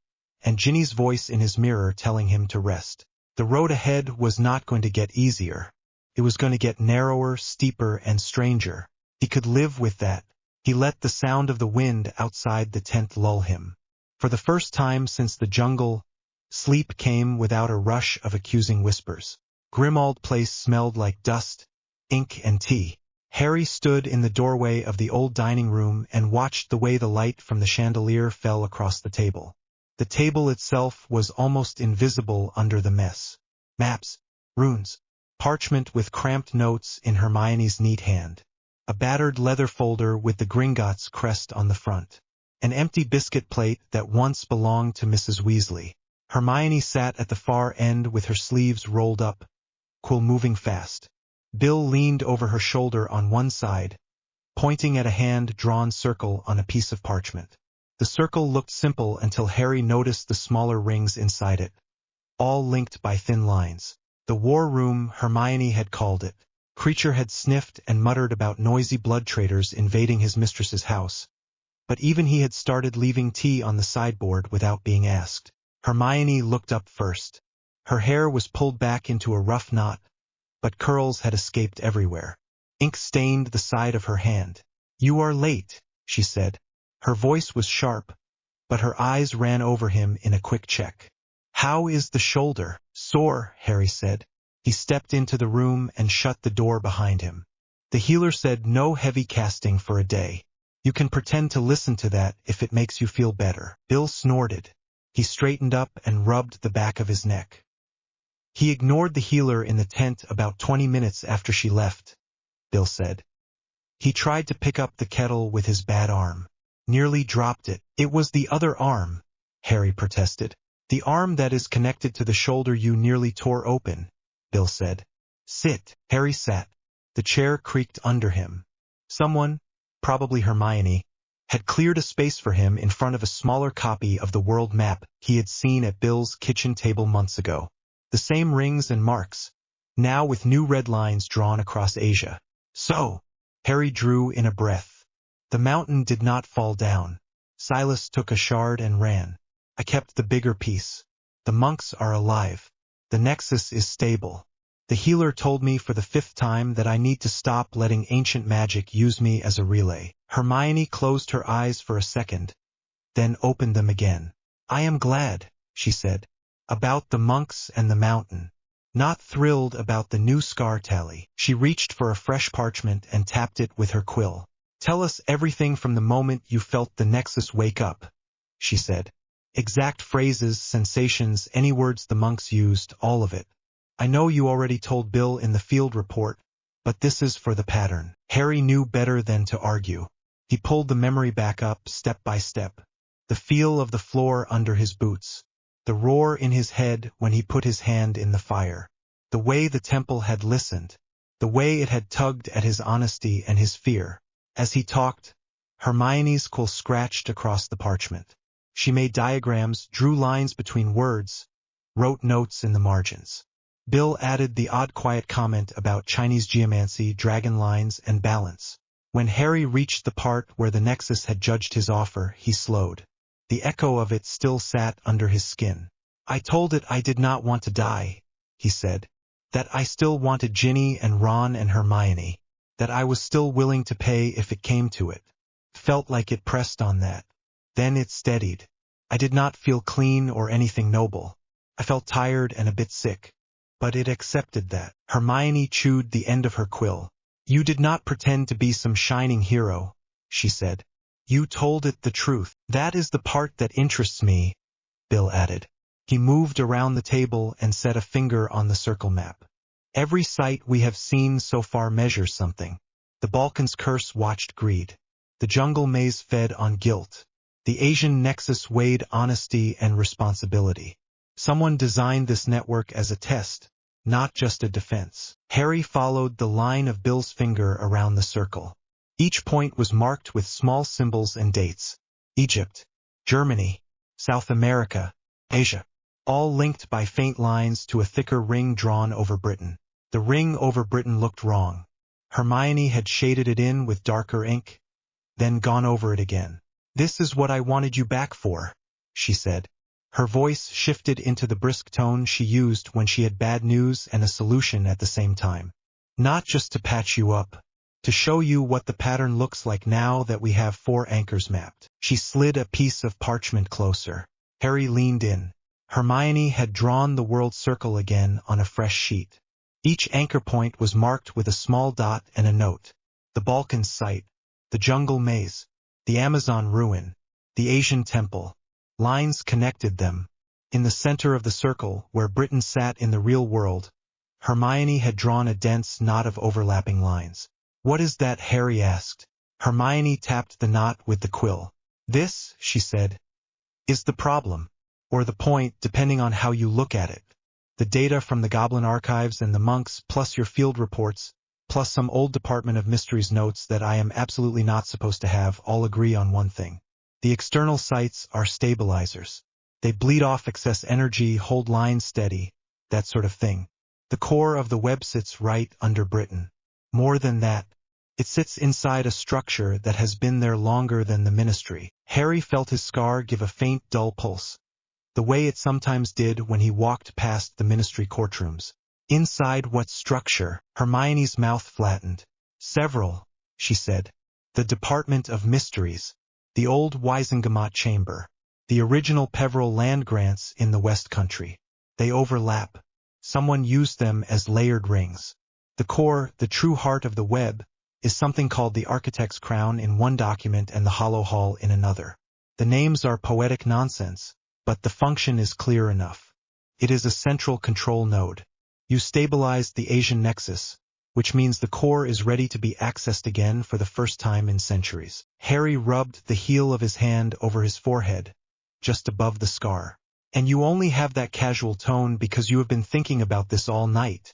and Ginny's voice in his mirror telling him to rest. The road ahead was not going to get easier. It was going to get narrower, steeper, and stranger. He could live with that. He let the sound of the wind outside the tent lull him. For the first time since the jungle, sleep came without a rush of accusing whispers. Grimmauld Place smelled like dust, ink, and tea. Harry stood in the doorway of the old dining room and watched the way the light from the chandelier fell across the table. The table itself was almost invisible under the mess. Maps, runes, parchment with cramped notes in Hermione's neat hand, a battered leather folder with the Gringotts crest on the front, an empty biscuit plate that once belonged to Mrs. Weasley. Hermione sat at the far end with her sleeves rolled up, quill moving fast. Bill leaned over her shoulder on one side, pointing at a hand-drawn circle on a piece of parchment. The circle looked simple until Harry noticed the smaller rings inside it, all linked by thin lines. The war room, Hermione had called it. Kreacher had sniffed and muttered about noisy blood traders invading his mistress's house, but even he had started leaving tea on the sideboard without being asked. Hermione looked up first. Her hair was pulled back into a rough knot, but curls had escaped everywhere. Ink stained the side of her hand. "You are late," she said. Her voice was sharp, but her eyes ran over him in a quick check. "How is the shoulder?" "Sore," Harry said. He stepped into the room and shut the door behind him. The healer said no heavy casting for a day. "You can pretend to listen to that if it makes you feel better." Bill snorted. He straightened up and rubbed the back of his neck. He ignored the healer in the tent about 20 minutes after she left, Bill said. He tried to pick up the kettle with his bad arm. Nearly dropped it. "It was the other arm," Harry protested. "The arm that is connected to the shoulder you nearly tore open," Bill said. "Sit." Harry sat. The chair creaked under him. Someone, probably Hermione, had cleared a space for him in front of a smaller copy of the world map he had seen at Bill's kitchen table months ago. The same rings and marks, now with new red lines drawn across Asia. "So," Harry drew in a breath. "The mountain did not fall down. Silas took a shard and ran. I kept the bigger piece. The monks are alive. The Nexus is stable. The healer told me for the 5th time that I need to stop letting ancient magic use me as a relay." Hermione closed her eyes for a second, then opened them again. "I am glad," she said, "about the monks and the mountain. Not thrilled about the new scar tally." She reached for a fresh parchment and tapped it with her quill. "Tell us everything from the moment you felt the Nexus wake up," she said. "Exact phrases, sensations, any words the monks used, all of it. I know you already told Bill in the field report, but this is for the pattern." Harry knew better than to argue. He pulled the memory back up step by step. The feel of the floor under his boots. The roar in his head when he put his hand in the fire. The way the temple had listened. The way it had tugged at his honesty and his fear. As he talked, Hermione's quill scratched across the parchment. She made diagrams, drew lines between words, wrote notes in the margins. Bill added the odd quiet comment about Chinese geomancy, dragon lines, and balance. When Harry reached the part where the Nexus had judged his offer, he slowed. The echo of it still sat under his skin. "I told it I did not want to die," he said. "That I still wanted Ginny and Ron and Hermione. That I was still willing to pay if it came to it." Felt like it pressed on that. Then it steadied. "I did not feel clean or anything noble. I felt tired and a bit sick. But it accepted that." Hermione chewed the end of her quill. "You did not pretend to be some shining hero," she said. "You told it the truth." "That is the part that interests me," Bill added. He moved around the table and set a finger on the circle map. "Every site we have seen so far measures something. The Balkans curse watched greed. The jungle maze fed on guilt. The Asian Nexus weighed honesty and responsibility. Someone designed this network as a test, not just a defense." Harry followed the line of Bill's finger around the circle. Each point was marked with small symbols and dates. Egypt, Germany, South America, Asia, all linked by faint lines to a thicker ring drawn over Britain. The ring over Britain looked wrong. Hermione had shaded it in with darker ink, then gone over it again. "This is what I wanted you back for," she said. Her voice shifted into the brisk tone she used when she had bad news and a solution at the same time. "Not just to patch you up. To show you what the pattern looks like now that we have 4 anchors mapped." She slid a piece of parchment closer. Harry leaned in. Hermione had drawn the world circle again on a fresh sheet. Each anchor point was marked with a small dot and a note. The Balkans site, the jungle maze, the Amazon ruin, the Asian temple. Lines connected them. In the center of the circle, where Britain sat in the real world, Hermione had drawn a dense knot of overlapping lines. "What is that?" Harry asked. Hermione tapped the knot with the quill. "This," she said, "is the problem, or the point, depending on how you look at it. The data from the Goblin archives and the monks, plus your field reports, plus some old Department of Mysteries notes that I am absolutely not supposed to have, all agree on one thing. The external sites are stabilizers. They bleed off excess energy, hold lines steady, that sort of thing. The core of the web sits right under Britain. More than that, it sits inside a structure that has been there longer than the Ministry." Harry felt his scar give a faint, dull pulse, the way it sometimes did when he walked past the Ministry courtrooms. "Inside what structure?" Hermione's mouth flattened. "Several," she said. "The Department of Mysteries, the old Wizengamot Chamber, the original Peveril land grants in the West Country. They overlap. Someone used them as layered rings. The core, the true heart of the web, is something called the Architect's Crown in one document and the Hollow Hall in another. The names are poetic nonsense, but the function is clear enough. It is a central control node. You stabilized the Asian nexus, which means the core is ready to be accessed again for the first time in centuries." Harry rubbed the heel of his hand over his forehead, just above the scar. "And you only have that casual tone because you have been thinking about this all night,"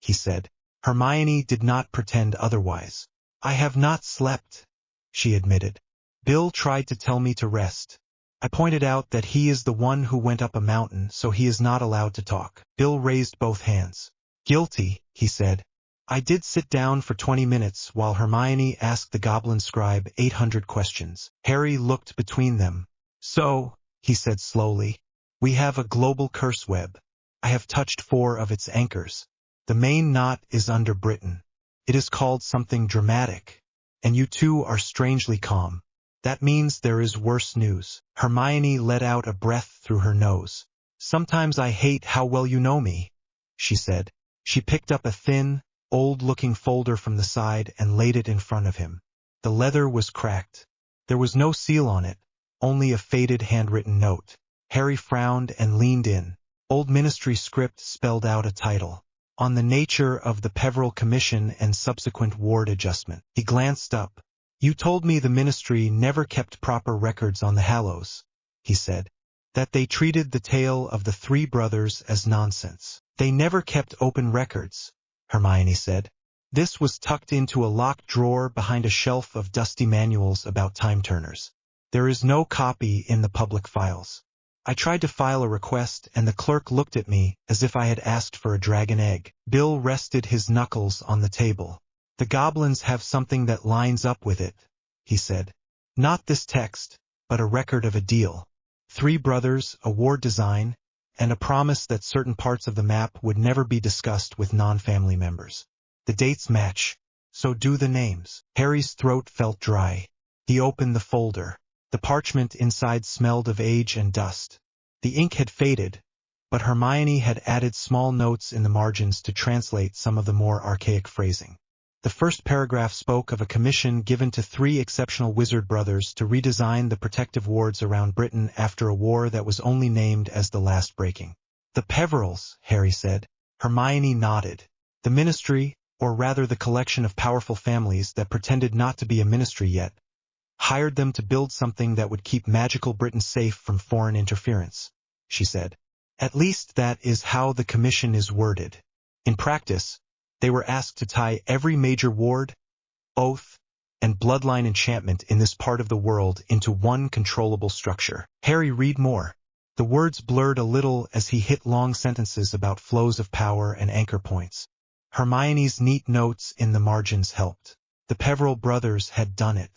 he said. Hermione did not pretend otherwise. "I have not slept," she admitted. "Bill tried to tell me to rest. I pointed out that he is the one who went up a mountain, so he is not allowed to talk." Bill raised both hands. "Guilty," he said. "I did sit down for 20 minutes while Hermione asked the Goblin Scribe 800 questions." Harry looked between them. "So," he said slowly, "we have a global curse web. I have touched 4 of its anchors. The main knot is under Britain. It is called something dramatic, and you two are strangely calm. That means there is worse news." Hermione let out a breath through her nose. "Sometimes I hate how well you know me," she said. She picked up a thin, old-looking folder from the side and laid it in front of him. The leather was cracked. There was no seal on it, only a faded handwritten note. Harry frowned and leaned in. Old Ministry script spelled out a title. "On the nature of the Peveril Commission and subsequent ward adjustment." He glanced up. "You told me the Ministry never kept proper records on the Hallows," he said. "That they treated the tale of the 3 brothers as nonsense." "They never kept open records," Hermione said. "This was tucked into a locked drawer behind a shelf of dusty manuals about time-turners. There is no copy in the public files. I tried to file a request, and the clerk looked at me as if I had asked for a dragon egg." Bill rested his knuckles on the table. "The goblins have something that lines up with it," he said. "Not this text, but a record of a deal. 3 brothers, a ward design, and a promise that certain parts of the map would never be discussed with non-family members. The dates match, so do the names." Harry's throat felt dry. He opened the folder. The parchment inside smelled of age and dust. The ink had faded, but Hermione had added small notes in the margins to translate some of the more archaic phrasing. The first paragraph spoke of a commission given to 3 exceptional wizard brothers to redesign the protective wards around Britain after a war that was only named as the last breaking. "The Peverils," Harry said. Hermione nodded. "The Ministry, or rather the collection of powerful families that pretended not to be a ministry yet, hired them to build something that would keep magical Britain safe from foreign interference," she said. "At least that is how the commission is worded. In practice, they were asked to tie every major ward, oath, and bloodline enchantment in this part of the world into one controllable structure. Harry, read more. The words blurred a little as he hit long sentences about flows of power and anchor points. Hermione's neat notes in the margins helped. The Peverell brothers had done it.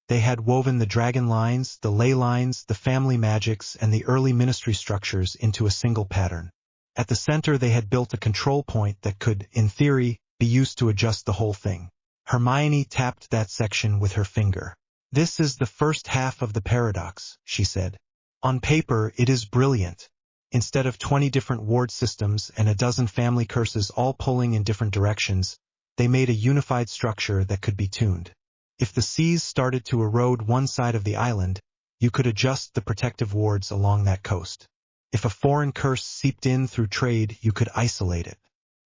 They had woven the dragon lines, the ley lines, the family magics, and the early ministry structures into a single pattern. At the center they had built a control point that could, in theory, be used to adjust the whole thing. Hermione tapped that section with her finger. "This is the first half of the paradox," she said. "On paper it is brilliant. Instead of 20 different ward systems and a dozen family curses all pulling in different directions, they made a unified structure that could be tuned. If the seas started to erode one side of the island, you could adjust the protective wards along that coast. If a foreign curse seeped in through trade, you could isolate it.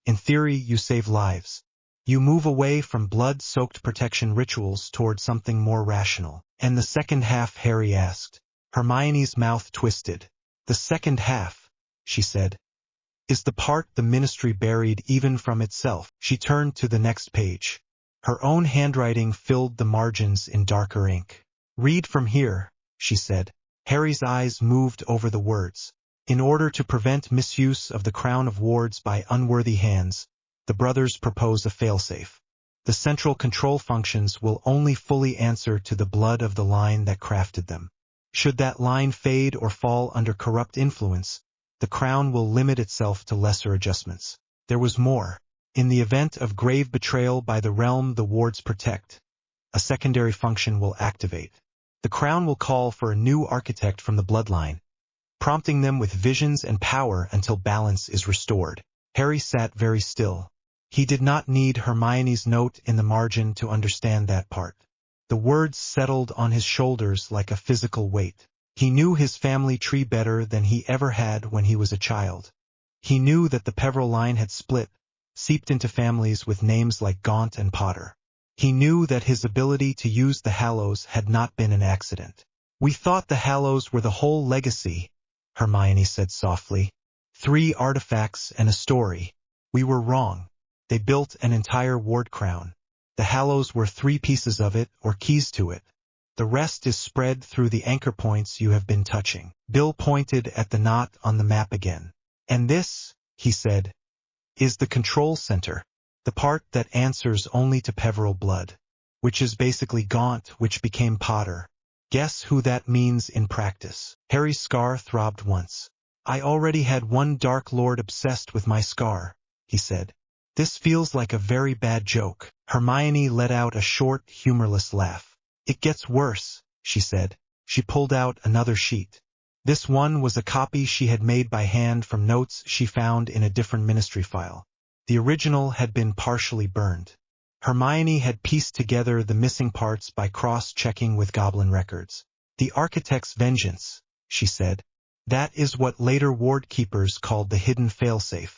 In theory, you save lives. You move away from blood-soaked protection rituals toward something more rational." "And the second half?" Harry asked. Hermione's mouth twisted. "The second half," she said, "is the part the ministry buried even from itself." She turned to the next page. Her own handwriting filled the margins in darker ink. "Read from here," she said. Harry's eyes moved over the words. "In order to prevent misuse of the crown of wards by unworthy hands, the brothers propose a failsafe. The central control functions will only fully answer to the blood of the line that crafted them. Should that line fade or fall under corrupt influence, the crown will limit itself to lesser adjustments." There was more. "In the event of grave betrayal by the realm the wards protect, a secondary function will activate. The crown will call for a new architect from the bloodline, prompting them with visions and power until balance is restored." Harry sat very still. He did not need Hermione's note in the margin to understand that part. The words settled on his shoulders like a physical weight. He knew his family tree better than he ever had when he was a child. He knew that the Peverell line had split, seeped into families with names like Gaunt and Potter. He knew that his ability to use the Hallows had not been an accident. "We thought the Hallows were the whole legacy," Hermione said softly. 3 artifacts and a story. "We were wrong. They built an entire ward crown. The Hallows were 3 pieces of it, or keys to it. The rest is spread through the anchor points you have been touching." Bill pointed at the knot on the map again. "And this," he said, "is the control center, the part that answers only to Peverell blood, which is basically Gaunt, which became Potter. Guess who that means in practice?" Harry's scar throbbed once. "I already had one Dark Lord obsessed with my scar," he said. "This feels like a very bad joke." Hermione let out a short, humorless laugh. "It gets worse," she said. She pulled out another sheet. This one was a copy she had made by hand from notes she found in a different ministry file. The original had been partially burned. Hermione had pieced together the missing parts by cross-checking with Goblin records. "The Architect's Vengeance," she said. "That is what later ward keepers called the hidden failsafe.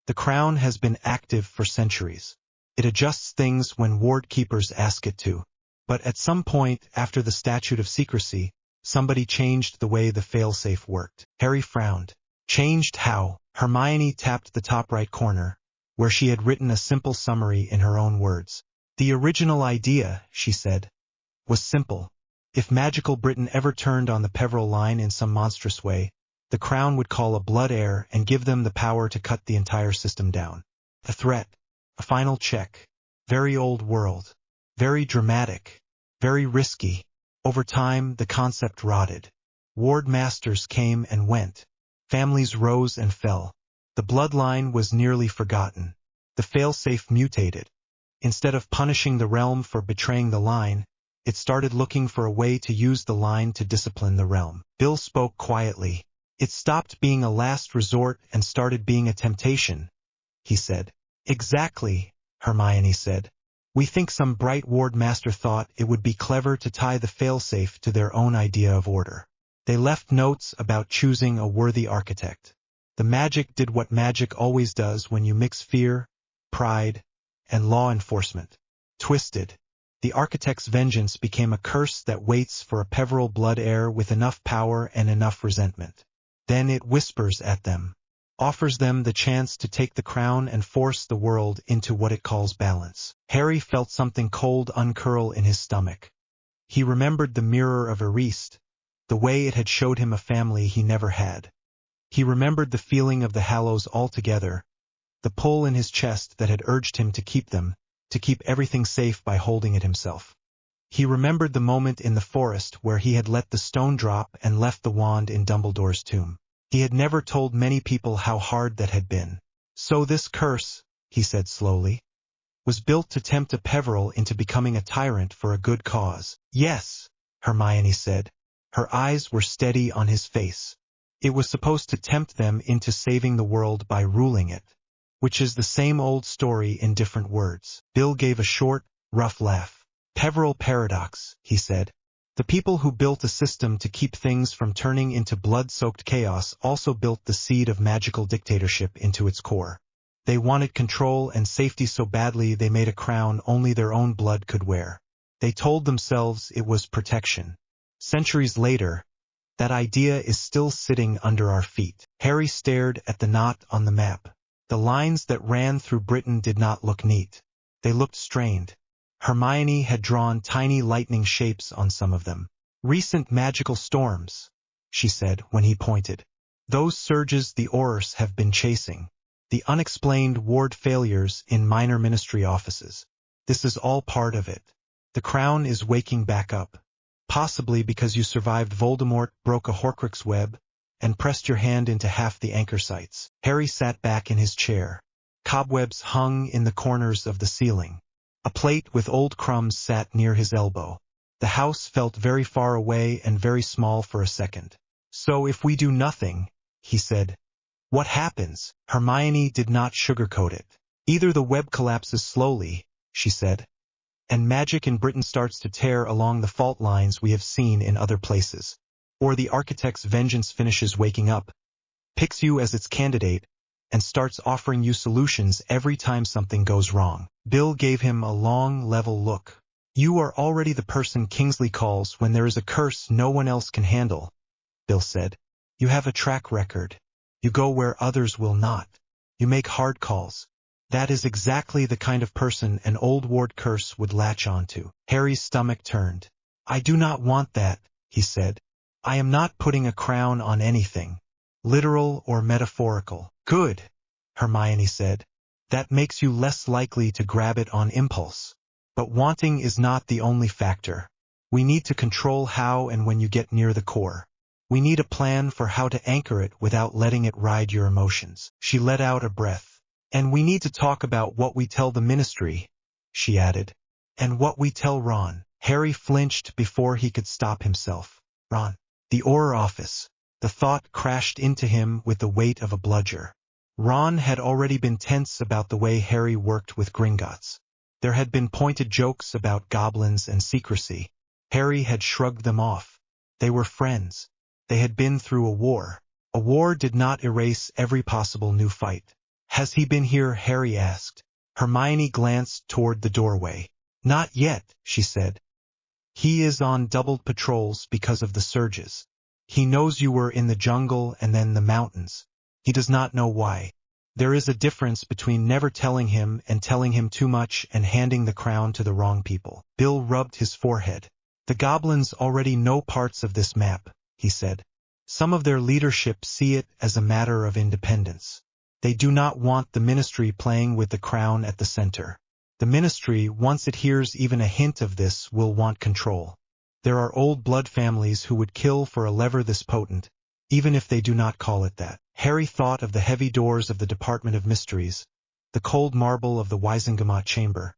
The crown has been active for centuries. It adjusts things when ward keepers ask it to. But at some point after the Statute of Secrecy, somebody changed the way the failsafe worked." Harry frowned. "Changed how?" Hermione tapped the top right corner, where she had written a simple summary in her own words. "The original idea," she said, "was simple. If magical Britain ever turned on the Peverell line in some monstrous way, the crown would call a blood heir and give them the power to cut the entire system down. A threat. A final check. Very old world. Very dramatic. Very risky. Over time, the concept rotted. Ward masters came and went. Families rose and fell. The bloodline was nearly forgotten. The failsafe mutated. Instead of punishing the realm for betraying the line, it started looking for a way to use the line to discipline the realm." Bill spoke quietly. "It stopped being a last resort and started being a temptation," he said. "Exactly," Hermione said. "We think some bright ward master thought it would be clever to tie the failsafe to their own idea of order. They left notes about choosing a worthy architect. The magic did what magic always does when you mix fear, pride, and law enforcement. Twisted. The Architect's Vengeance became a curse that waits for a Peverell blood heir with enough power and enough resentment. Then it whispers at them. offers them the chance to take the crown and force the world into what it calls balance. Harry felt something cold uncurl in his stomach. He remembered the mirror of Eriste, the way it had showed him a family he never had. He remembered the feeling of the Hallows altogether, the pull in his chest that had urged him to keep them, to keep everything safe by holding it himself. He remembered the moment in the forest where he had let the stone drop and left the wand in Dumbledore's tomb. He had never told many people how hard that had been. So this curse, he said slowly, was built to tempt a Peverell into becoming a tyrant for a good cause. Yes, Hermione said. Her eyes were steady on his face. It was supposed to tempt them into saving the world by ruling it, which is the same old story in different words. Bill gave a short, rough laugh. Peverell paradox, he said. The people who built a system to keep things from turning into blood-soaked chaos also built the seed of magical dictatorship into its core. They wanted control and safety so badly they made a crown only their own blood could wear. They told themselves it was protection. Centuries later, that idea is still sitting under our feet. Harry stared at the knot on the map. The lines that ran through Britain did not look neat. They looked strained. Hermione had drawn tiny lightning shapes on some of them. Recent magical storms, she said when he pointed. Those surges the Aurors have been chasing. The unexplained ward failures in minor ministry offices. This is all part of it. The crown is waking back up. Possibly because you survived Voldemort, broke a Horcrux web, and pressed your hand into half the anchor sites. Harry sat back in his chair. Cobwebs hung in the corners of the ceiling. A plate with old crumbs sat near his elbow. The house felt very far away and very small for a second. So if we do nothing, he said. What happens? Hermione did not sugarcoat it. Either the web collapses slowly, she said, and magic in Britain starts to tear along the fault lines we have seen in other places, or the architect's vengeance finishes waking up, picks you as its candidate, and starts offering you solutions every time something goes wrong. Bill gave him a long, level look. You are already the person Kingsley calls when there is a curse no one else can handle, Bill said. You have a track record. You go where others will not. You make hard calls. That is exactly the kind of person an old ward curse would latch onto. Harry's stomach turned. I do not want that, he said. I am not putting a crown on anything, literal or metaphorical. Good, Hermione said. That makes you less likely to grab it on impulse. But wanting is not the only factor. We need to control how and when you get near the core. We need a plan for how to anchor it without letting it ride your emotions. She let out a breath. And we need to talk about what we tell the Ministry, she added. And what we tell Ron. Harry flinched before he could stop himself. Ron. The Auror office. The thought crashed into him with the weight of a bludger. Ron had already been tense about the way Harry worked with Gringotts. There had been pointed jokes about goblins and secrecy. Harry had shrugged them off. They were friends. They had been through a war. A war did not erase every possible new fight. Has he been here? Harry asked. Hermione glanced toward the doorway. Not yet, she said. He is on doubled patrols because of the surges. He knows you were in the jungle and then the mountains. He does not know why. There is a difference between never telling him and telling him too much and handing the crown to the wrong people. Bill rubbed his forehead. The goblins already know parts of this map, he said. Some of their leadership see it as a matter of independence. They do not want the Ministry playing with the crown at the center. The Ministry, once it hears even a hint of this, will want control. There are old blood families who would kill for a lever this potent, even if they do not call it that. Harry thought of the heavy doors of the Department of Mysteries, the cold marble of the Wizengamot chamber,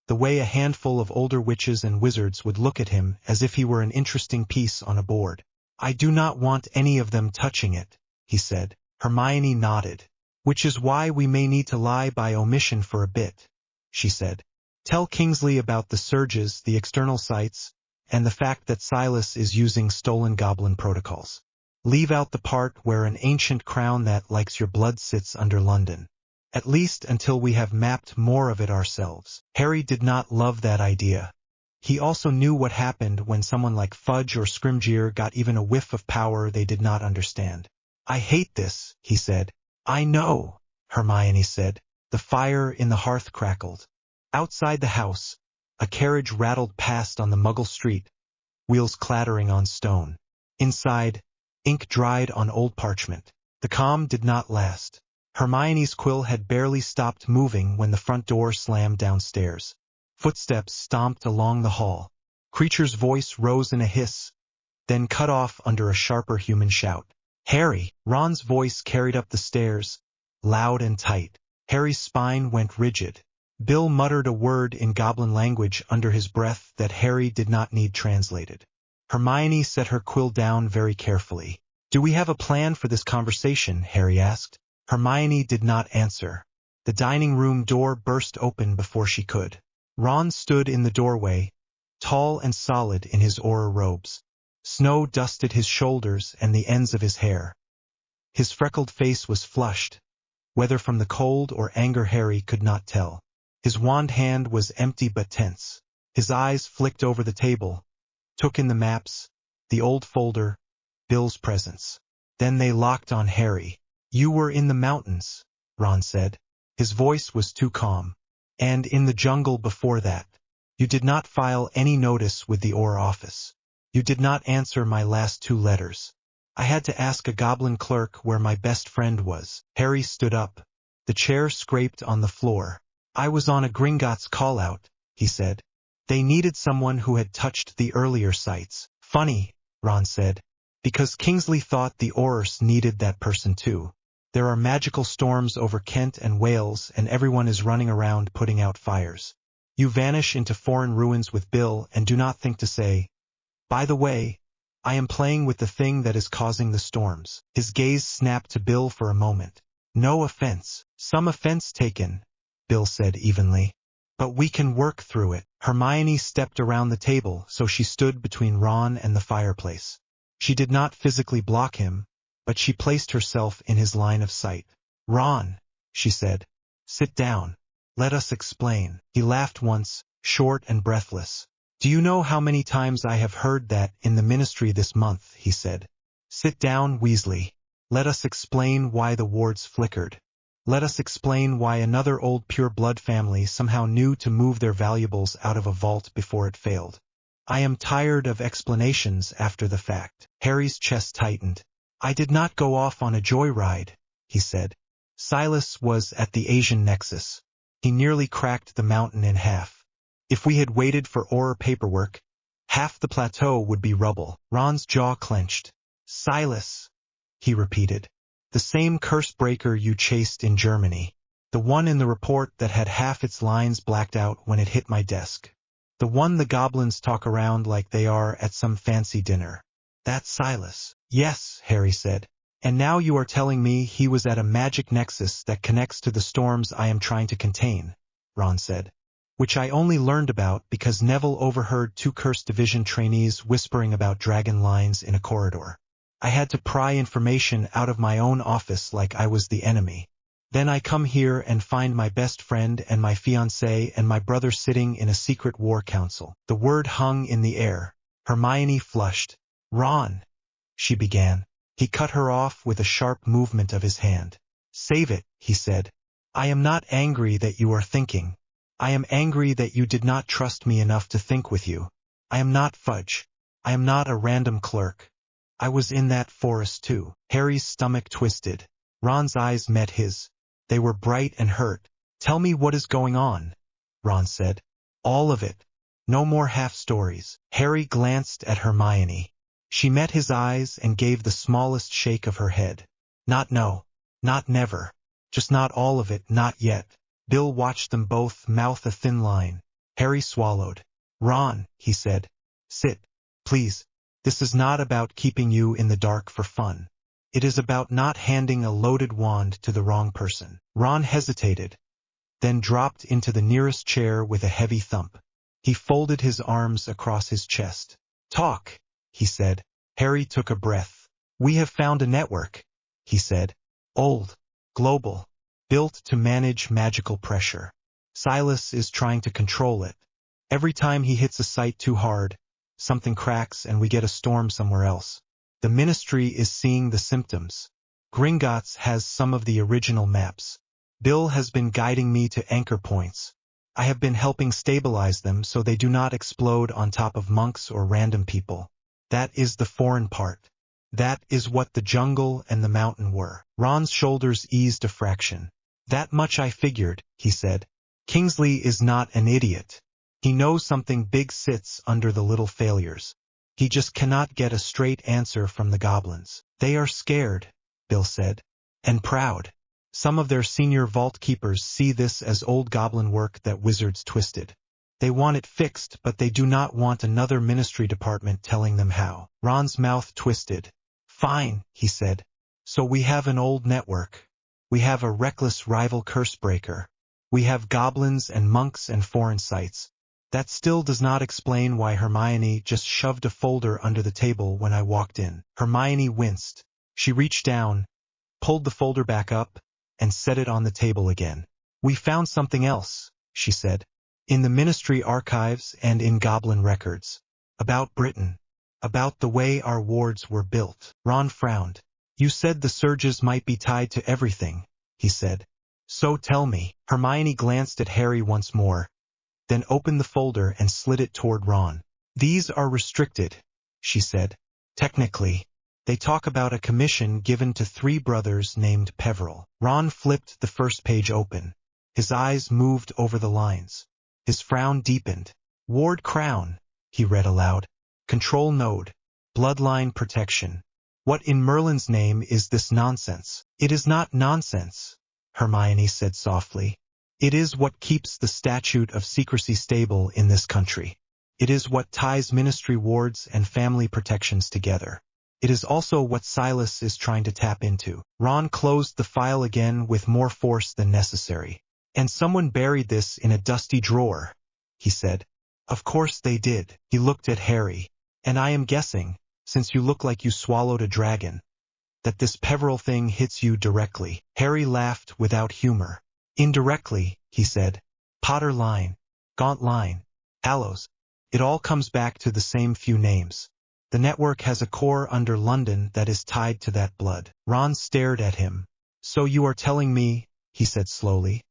the way a handful of older witches and wizards would look at him as if he were an interesting piece on a board. I do not want any of them touching it, he said. Hermione nodded. Which is why we may need to lie by omission for a bit, she said. Tell Kingsley about the surges, the external sites, and the fact that Silas is using stolen goblin protocols. Leave out the part where an ancient crown that likes your blood sits under London. At least until we have mapped more of it ourselves. Harry did not love that idea. He also knew what happened when someone like Fudge or Scrimgeour got even a whiff of power they did not understand. I hate this, he said. I know, Hermione said. The fire in the hearth crackled. Outside the house, a carriage rattled past on the Muggle street, wheels clattering on stone. Inside, ink dried on old parchment. The calm did not last. Hermione's quill had barely stopped moving when the front door slammed downstairs. Footsteps stomped along the hall. Kreacher's voice rose in a hiss, then cut off under a sharper human shout. Harry! Ron's voice carried up the stairs, loud and tight. Harry's spine went rigid. Bill muttered a word in goblin language under his breath that Harry did not need translated. Hermione set her quill down very carefully. Do we have a plan for this conversation? Harry asked. Hermione did not answer. The dining room door burst open before she could. Ron stood in the doorway, tall and solid in his Auror robes. Snow dusted his shoulders and the ends of his hair. His freckled face was flushed, whether from the cold or anger Harry could not tell. His wand hand was empty but tense. His eyes flicked over the table, took in the maps, the old folder, Bill's presents. Then they locked on Harry. You were in the mountains, Ron said. His voice was too calm. And in the jungle before that. You did not file any notice with the Auror office. You did not answer my last 2 letters. I had to ask a goblin clerk where my best friend was. Harry stood up. The chair scraped on the floor. I was on a Gringotts call-out, he said. They needed someone who had touched the earlier sites. Funny, Ron said, because Kingsley thought the Aurors needed that person too. There are magical storms over Kent and Wales and everyone is running around putting out fires. You vanish into foreign ruins with Bill and do not think to say, by the way, I am playing with the thing that is causing the storms. His gaze snapped to Bill for a moment. No offense. Some offense taken, Bill said evenly. But we can work through it. Hermione stepped around the table so she stood between Ron and the fireplace. She did not physically block him, but she placed herself in his line of sight. Ron, she said, sit down. Let us explain. He laughed once, short and breathless. Do you know how many times I have heard that in the ministry this month, he said. Sit down, Weasley. Let us explain why the wards flickered. Let us explain why another old pure-blood family somehow knew to move their valuables out of a vault before it failed. I am tired of explanations after the fact. Harry's chest tightened. I did not go off on a joyride, he said. Silas was at the Asian Nexus. He nearly cracked the mountain in half. If we had waited for Auror paperwork, half the plateau would be rubble. Ron's jaw clenched. Silas, he repeated. The same curse breaker you chased in Germany. The one in the report that had half its lines blacked out when it hit my desk. The one the goblins talk around like they are at some fancy dinner. That's Silas. Yes, Harry said. And now you are telling me he was at a magic nexus that connects to the storms I am trying to contain, Ron said. Which I only learned about because Neville overheard 2 Cursed Division trainees whispering about dragon lines in a corridor. I had to pry information out of my own office like I was the enemy. Then I come here and find my best friend and my fiancé and my brother sitting in a secret war council. The word hung in the air. Hermione flushed. Ron, she began. He cut her off with a sharp movement of his hand. Save it, he said. I am not angry that you are thinking. I am angry that you did not trust me enough to think with you. I am not Fudge. I am not a random clerk. I was in that forest too. Harry's stomach twisted. Ron's eyes met his. They were bright and hurt. Tell me what is going on, Ron said. All of it. No more half-stories. Harry glanced at Hermione. She met his eyes and gave the smallest shake of her head. Not no. Not never. Just not all of it, not yet. Bill watched them both mouth a thin line. Harry swallowed. Ron, he said. Sit, please. This is not about keeping you in the dark for fun. It is about not handing a loaded wand to the wrong person. Ron hesitated, then dropped into the nearest chair with a heavy thump. He folded his arms across his chest. Talk, he said. Harry took a breath. We have found a network, he said. Old, global, built to manage magical pressure. Silas is trying to control it. Every time he hits a site too hard, something cracks and we get a storm somewhere else. The Ministry is seeing the symptoms. Gringotts has some of the original maps. Bill has been guiding me to anchor points. I have been helping stabilize them so they do not explode on top of monks or random people. That is the foreign part. That is what the jungle and the mountain were. Ron's shoulders eased a fraction. That much I figured, he said. Kingsley is not an idiot. He knows something big sits under the little failures. He just cannot get a straight answer from the goblins. They are scared, Bill said. And proud. Some of their senior vault keepers see this as old goblin work that wizards twisted. They want it fixed, but they do not want another ministry department telling them how. Ron's mouth twisted. Fine, he said. So we have an old network. We have a reckless rival cursebreaker. We have goblins and monks and foreign sites. That still does not explain why Hermione just shoved a folder under the table when I walked in. Hermione winced. She reached down, pulled the folder back up, and set it on the table again. We found something else, she said. In the ministry archives and in goblin records. About Britain. About the way our wards were built. Ron frowned. You said the surges might be tied to everything, he said. So tell me. Hermione glanced at Harry once more, then opened the folder and slid it toward Ron. These are restricted, she said. Technically. They talk about a commission given to 3 brothers named Peveril. Ron flipped the first page open. His eyes moved over the lines. His frown deepened. Ward Crown, he read aloud. Control node. Bloodline protection. What in Merlin's name is this nonsense? It is not nonsense, Hermione said softly. It is what keeps the statute of secrecy stable in this country. It is what ties ministry wards and family protections together. It is also what Silas is trying to tap into. Ron closed the file again with more force than necessary. And someone buried this in a dusty drawer, he said. Of course they did. He looked at Harry. And I am guessing, since you look like you swallowed a dragon, that this Peveril thing hits you directly. Harry laughed without humor. Indirectly, he said. Potter line, Gaunt line, Hallows. It all comes back to the same few names. The network has a core under London that is tied to that blood. Ron stared at him. So you are telling me, he said slowly,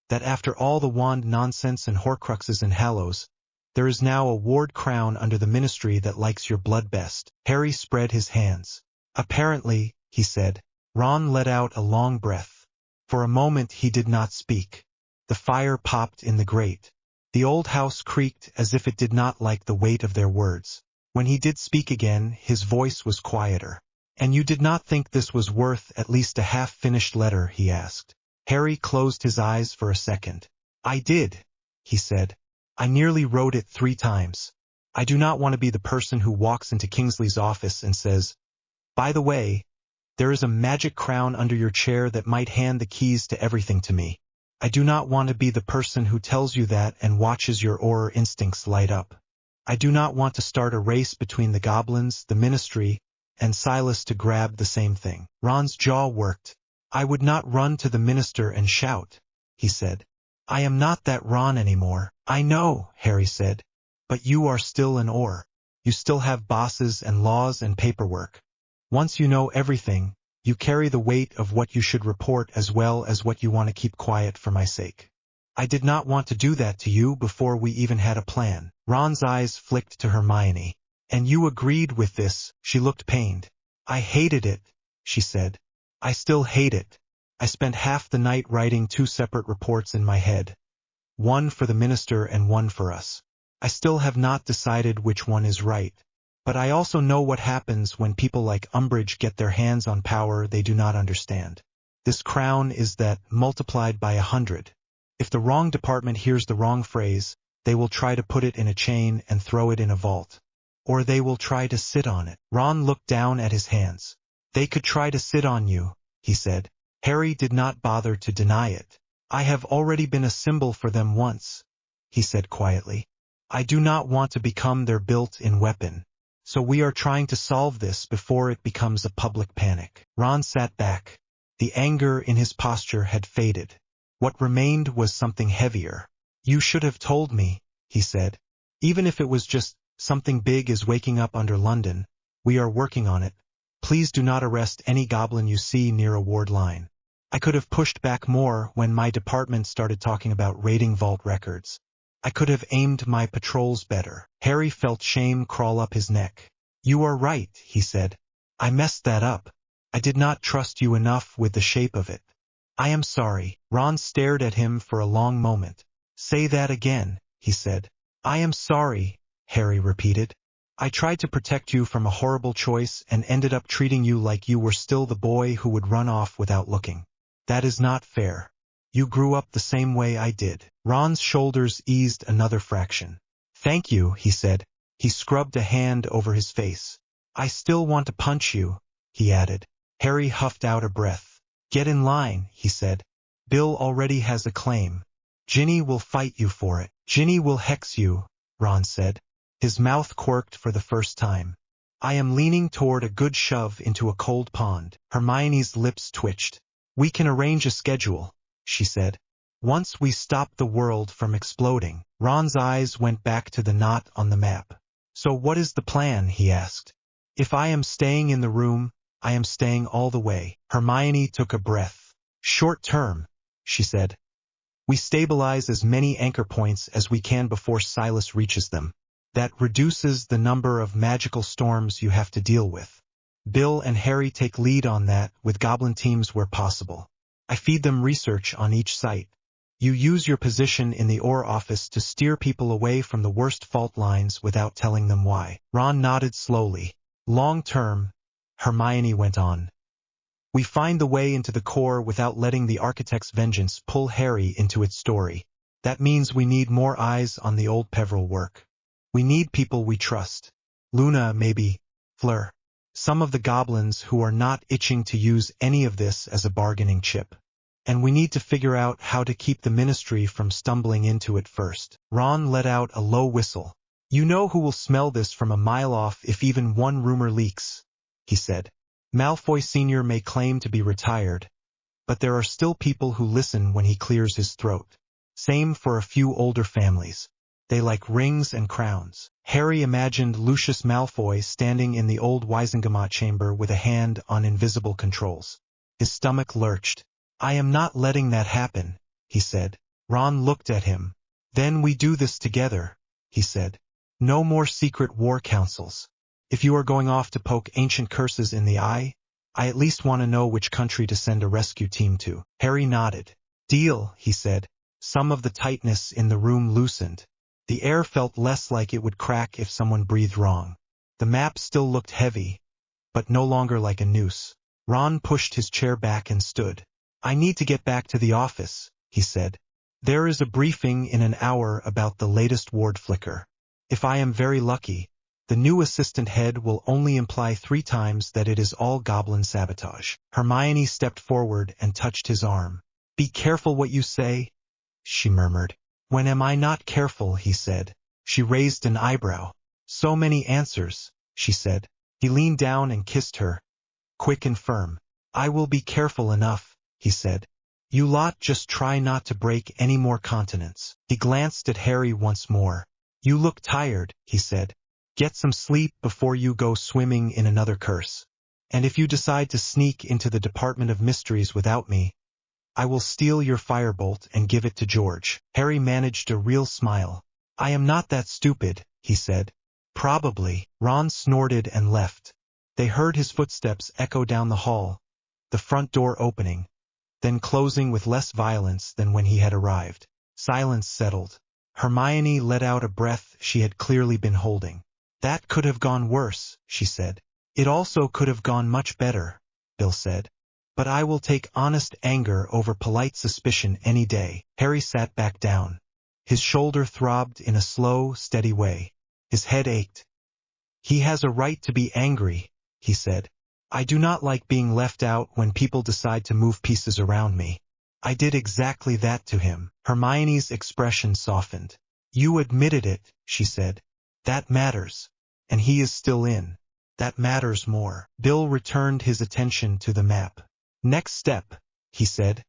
that after all the wand nonsense and Horcruxes and Hallows, there is now a ward crown under the ministry that likes your blood best. Harry spread his hands. Apparently, he said. Ron let out a long breath. For a moment he did not speak. The fire popped in the grate. The old house creaked as if it did not like the weight of their words. When he did speak again, his voice was quieter. And you did not think this was worth at least a half-finished letter, he asked. Harry closed his eyes for a second. I did, he said. I nearly wrote it 3 times. I do not want to be the person who walks into Kingsley's office and says, by the way, there is a magic crown under your chair that might hand the keys to everything to me. I do not want to be the person who tells you that and watches your aura instincts light up. I do not want to start a race between the goblins, the ministry, and Silas to grab the same thing. Ron's jaw worked. I would not run to the minister and shout, he said. I am not that Ron anymore. I know, Harry said. But you are still an Aur. You still have bosses and laws and paperwork. Once you know everything, you carry the weight of what you should report as well as what you want to keep quiet for my sake. I did not want to do that to you before we even had a plan. Ron's eyes flicked to Hermione. And you agreed with this. She looked pained. I hated it, she said. I still hate it. I spent half the night writing 2 separate reports in my head. One for the minister and one for us. I still have not decided which one is right. But I also know what happens when people like Umbridge get their hands on power they do not understand. This crown is that multiplied by 100. If the wrong department hears the wrong phrase, they will try to put it in a chain and throw it in a vault. Or they will try to sit on it. Ron looked down at his hands. They could try to sit on you, he said. Harry did not bother to deny it. I have already been a symbol for them once, he said quietly. I do not want to become their built-in weapon. So we are trying to solve this before it becomes a public panic. Ron sat back. The anger in his posture had faded. What remained was something heavier. You should have told me, he said. Even if it was just something big is waking up under London, we are working on it. Please do not arrest any goblin you see near a ward line. I could have pushed back more when my department started talking about raiding vault records. I could have aimed my patrols better. Harry felt shame crawl up his neck. You are right, he said. I messed that up. I did not trust you enough with the shape of it. I am sorry. Ron stared at him for a long moment. Say that again, he said. I am sorry, Harry repeated. I tried to protect you from a horrible choice and ended up treating you like you were still the boy who would run off without looking. That is not fair. You grew up the same way I did. Ron's shoulders eased another fraction. Thank you, he said. He scrubbed a hand over his face. I still want to punch you, he added. Harry huffed out a breath. Get in line, he said. Bill already has a claim. Ginny will fight you for it. Ginny will hex you, Ron said. His mouth quirked for the first time. I am leaning toward a good shove into a cold pond. Hermione's lips twitched. We can arrange a schedule, she said. Once we stop the world from exploding. Ron's eyes went back to the knot on the map. So what is the plan, he asked. If I am staying in the room, I am staying all the way. Hermione took a breath. Short term, she said. We stabilize as many anchor points as we can before Silas reaches them. That reduces the number of magical storms you have to deal with. Bill and Harry take lead on that with goblin teams where possible. I feed them research on each site. You use your position in the OR office to steer people away from the worst fault lines without telling them why. Ron nodded slowly. Long term, Hermione went on. We find the way into the core without letting the Architect's vengeance pull Harry into its story. That means we need more eyes on the old Peveril work. We need people we trust. Luna, maybe. Fleur. Some of the goblins who are not itching to use any of this as a bargaining chip. And we need to figure out how to keep the Ministry from stumbling into it first. Ron let out a low whistle. You know who will smell this from a mile off if even one rumor leaks, he said. Malfoy Sr. may claim to be retired, but there are still people who listen when he clears his throat. Same for a few older families. They like rings and crowns. Harry imagined Lucius Malfoy standing in the old Wizengamot chamber with a hand on invisible controls. His stomach lurched. I am not letting that happen, he said. Ron looked at him. Then we do this together, he said. No more secret war councils. If you are going off to poke ancient curses in the eye, I at least want to know which country to send a rescue team to. Harry nodded. Deal, he said. Some of the tightness in the room loosened. The air felt less like it would crack if someone breathed wrong. The map still looked heavy, but no longer like a noose. Ron pushed his chair back and stood. I need to get back to the office, he said. There is a briefing in an hour about the latest ward flicker. If I am very lucky, the new assistant head will only imply 3 times that it is all goblin sabotage. Hermione stepped forward and touched his arm. Be careful what you say, she murmured. When am I not careful, he said. She raised an eyebrow. So many answers, she said. He leaned down and kissed her, quick and firm. I will be careful enough, he said. You lot just try not to break any more continents. He glanced at Harry once more. You look tired, he said. Get some sleep before you go swimming in another curse. And if you decide to sneak into the Department of Mysteries without me, I will steal your firebolt and give it to George. Harry managed a real smile. I am not that stupid, he said. Probably. Ron snorted and left. They heard his footsteps echo down the hall, the front door opening, then closing with less violence than when he had arrived. Silence settled. Hermione let out a breath she had clearly been holding. That could have gone worse, she said. It also could have gone much better, Bill said. But I will take honest anger over polite suspicion any day. Harry sat back down. His shoulder throbbed in a slow, steady way. His head ached. He has a right to be angry, he said. I do not like being left out when people decide to move pieces around me. I did exactly that to him. Hermione's expression softened. You admitted it, she said. That matters. And he is still in. That matters more. Bill returned his attention to the map. Next step, he said,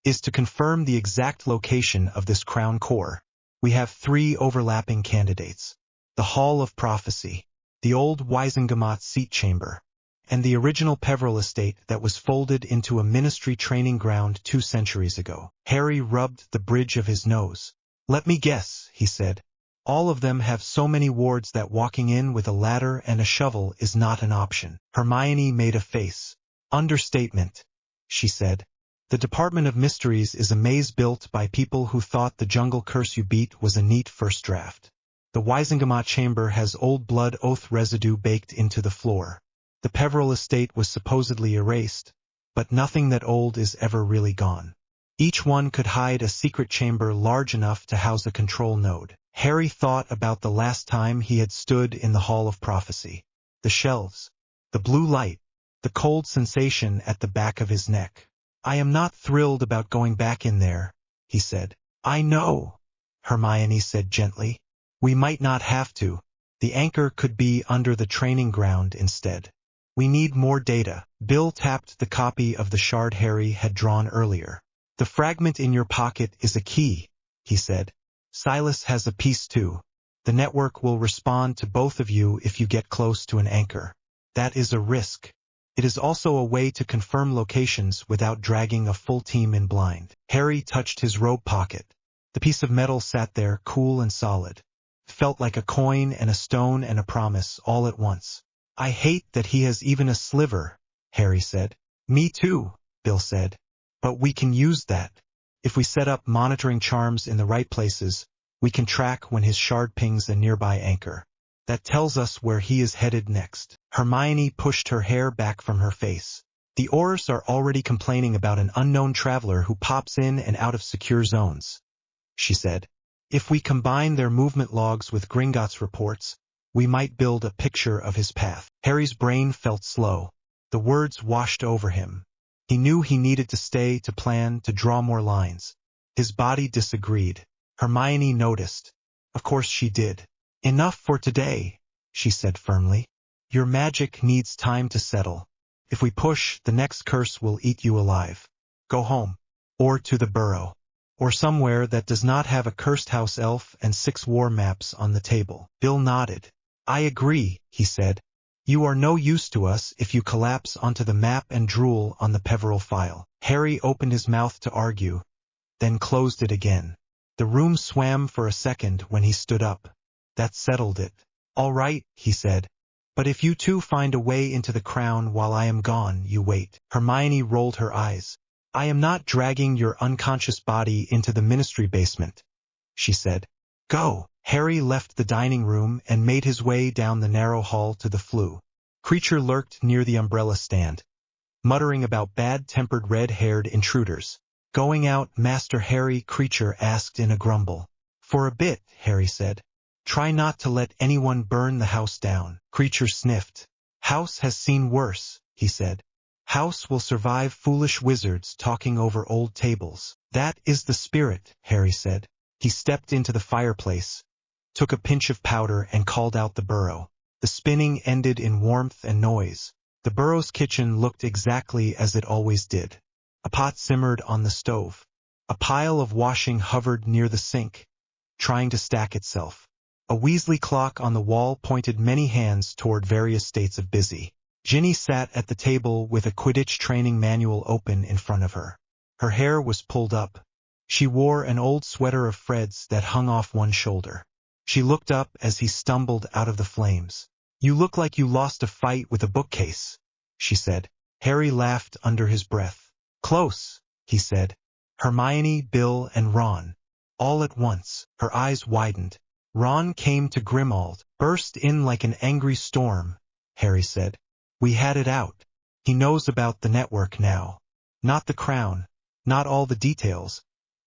is to confirm the exact location of this crown core. We have 3 overlapping candidates. The Hall of Prophecy, the old Wizengamot seat chamber, and the original Peveril estate that was folded into a ministry training ground 2 centuries ago. Harry rubbed the bridge of his nose. Let me guess, he said. All of them have so many wards that walking in with a ladder and a shovel is not an option. Hermione made a face. Understatement, she said. The Department of Mysteries is a maze built by people who thought the jungle curse you beat was a neat first draft. The Wizengamot chamber has Old Blood Oath residue baked into the floor. The Peveril estate was supposedly erased, but nothing that old is ever really gone. Each one could hide a secret chamber large enough to house a control node. Harry thought about the last time he had stood in the Hall of Prophecy. The shelves, the blue light, the cold sensation at the back of his neck. I am not thrilled about going back in there, he said. I know, Hermione said gently. We might not have to. The anchor could be under the training ground instead. We need more data. Bill tapped the copy of the shard Harry had drawn earlier. The fragment in your pocket is a key, he said. Silas has a piece too. The network will respond to both of you if you get close to an anchor. That is a risk. It is also a way to confirm locations without dragging a full team in blind. Harry touched his robe pocket. The piece of metal sat there cool and solid. It felt like a coin and a stone and a promise all at once. I hate that he has even a sliver, Harry said. Me too, Bill said. But we can use that. If we set up monitoring charms in the right places, we can track when his shard pings a nearby anchor. That tells us where he is headed next. Hermione pushed her hair back from her face. The Aurors are already complaining about an unknown traveler who pops in and out of secure zones, she said. If we combine their movement logs with Gringotts reports, we might build a picture of his path. Harry's brain felt slow. The words washed over him. He knew he needed to stay, to plan, to draw more lines. His body disagreed. Hermione noticed. Of course she did. Enough for today, she said firmly. Your magic needs time to settle. If we push, the next curse will eat you alive. Go home. Or to the burrow. Or somewhere that does not have a cursed house elf and 6 war maps on the table. Bill nodded. I agree, he said. You are no use to us if you collapse onto the map and drool on the Peveril file. Harry opened his mouth to argue, then closed it again. The room swam for a second when he stood up. That settled it. All right, he said. But if you two find a way into the crown while I am gone, you wait. Hermione rolled her eyes. I am not dragging your unconscious body into the ministry basement, she said. Go. Harry left the dining room and made his way down the narrow hall to the flue. Kreacher lurked near the umbrella stand, muttering about bad-tempered red-haired intruders. Going out, Master Harry, Kreacher asked in a grumble. For a bit, Harry said. Try not to let anyone burn the house down. Kreacher sniffed. House has seen worse, he said. House will survive foolish wizards talking over old tables. That is the spirit, Harry said. He stepped into the fireplace, took a pinch of powder and called out the burrow. The spinning ended in warmth and noise. The burrow's kitchen looked exactly as it always did. A pot simmered on the stove. A pile of washing hovered near the sink, trying to stack itself. A Weasley clock on the wall pointed many hands toward various states of busy. Ginny sat at the table with a Quidditch training manual open in front of her. Her hair was pulled up. She wore an old sweater of Fred's that hung off one shoulder. She looked up as he stumbled out of the flames. You look like you lost a fight with a bookcase, she said. Harry laughed under his breath. Close, he said. Hermione, Bill, and Ron. All at once, her eyes widened. Ron came to Grimmauld, burst in like an angry storm, Harry said. We had it out. He knows about the network now. Not the crown, not all the details,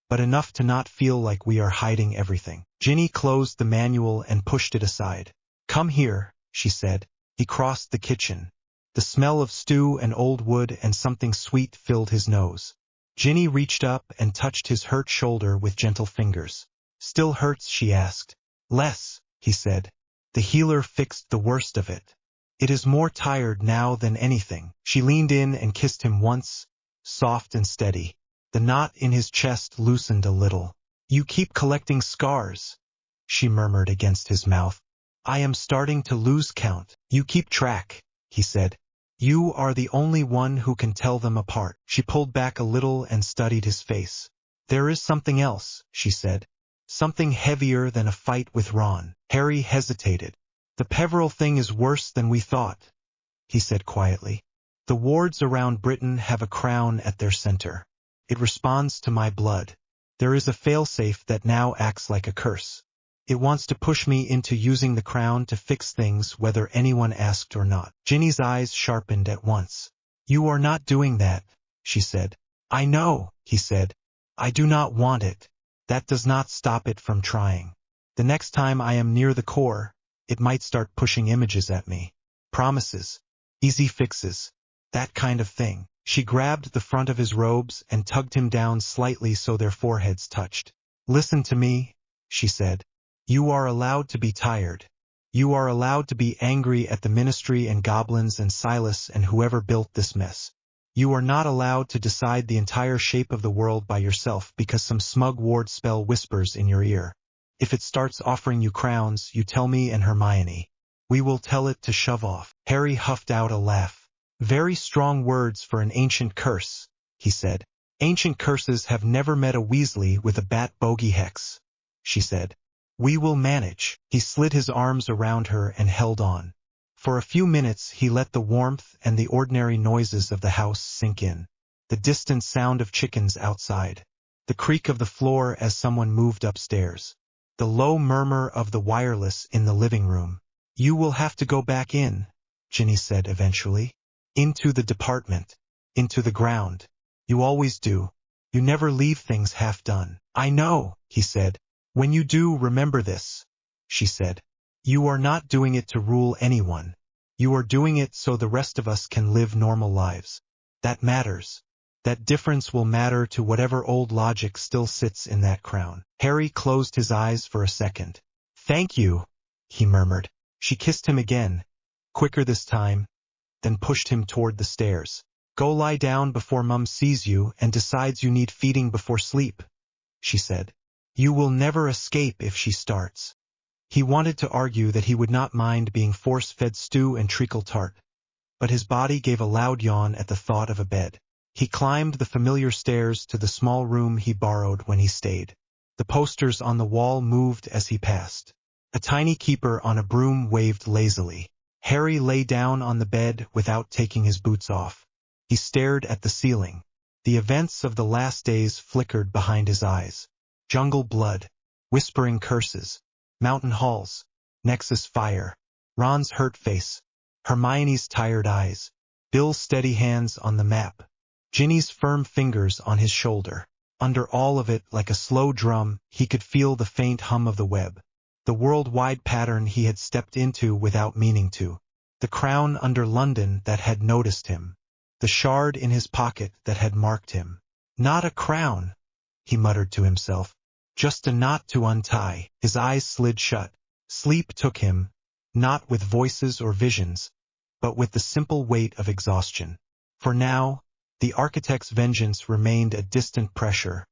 but enough to not feel like we are hiding everything. Ginny closed the manual and pushed it aside. Come here, she said. He crossed the kitchen. The smell of stew and old wood and something sweet filled his nose. Ginny reached up and touched his hurt shoulder with gentle fingers. Still hurts, she asked. Less, he said. The healer fixed the worst of it. It is more tired now than anything. She leaned in and kissed him once, soft and steady. The knot in his chest loosened a little. You keep collecting scars, she murmured against his mouth. I am starting to lose count. You keep track, he said. You are the only one who can tell them apart. She pulled back a little and studied his face. There is something else, she said. Something heavier than a fight with Ron. Harry hesitated. The Peveril thing is worse than we thought, he said quietly. The wards around Britain have a crown at their center. It responds to my blood. There is a failsafe that now acts like a curse. It wants to push me into using the crown to fix things whether anyone asked or not. Ginny's eyes sharpened at once. You are not doing that, she said. I know, he said. I do not want it. That does not stop it from trying. The next time I am near the core, it might start pushing images at me. Promises. Easy fixes. That kind of thing. She grabbed the front of his robes and tugged him down slightly so their foreheads touched. Listen to me, she said. You are allowed to be tired. You are allowed to be angry at the Ministry and goblins and Silas and whoever built this mess. You are not allowed to decide the entire shape of the world by yourself because some smug ward spell whispers in your ear. If it starts offering you crowns, you tell me and Hermione. We will tell it to shove off. Harry huffed out a laugh. Very strong words for an ancient curse, he said. Ancient curses have never met a Weasley with a bat bogey hex, she said. We will manage. He slid his arms around her and held on. For a few minutes he let the warmth and the ordinary noises of the house sink in. The distant sound of chickens outside. The creak of the floor as someone moved upstairs. The low murmur of the wireless in the living room. You will have to go back in, Ginny said eventually. Into the department. Into the ground. You always do. You never leave things half done. I know, he said. When you do, remember this, she said. You are not doing it to rule anyone. You are doing it so the rest of us can live normal lives. That matters. That difference will matter to whatever old logic still sits in that crown. Harry closed his eyes for a second. Thank you, he murmured. She kissed him again, quicker this time, then pushed him toward the stairs. Go lie down before Mum sees you and decides you need feeding before sleep, she said. You will never escape if she starts. He wanted to argue that he would not mind being force-fed stew and treacle tart, but his body gave a loud yawn at the thought of a bed. He climbed the familiar stairs to the small room he borrowed when he stayed. The posters on the wall moved as he passed. A tiny keeper on a broom waved lazily. Harry lay down on the bed without taking his boots off. He stared at the ceiling. The events of the last days flickered behind his eyes. Jungle blood, whispering curses, mountain halls, Nexus fire, Ron's hurt face, Hermione's tired eyes, Bill's steady hands on the map, Ginny's firm fingers on his shoulder. Under all of it, like a slow drum, he could feel the faint hum of the web. The worldwide pattern he had stepped into without meaning to. The crown under London that had noticed him. The shard in his pocket that had marked him. Not a crown, he muttered to himself. Just a knot to untie. His eyes slid shut. Sleep took him, not with voices or visions, but with the simple weight of exhaustion. For now, the architect's vengeance remained a distant pressure,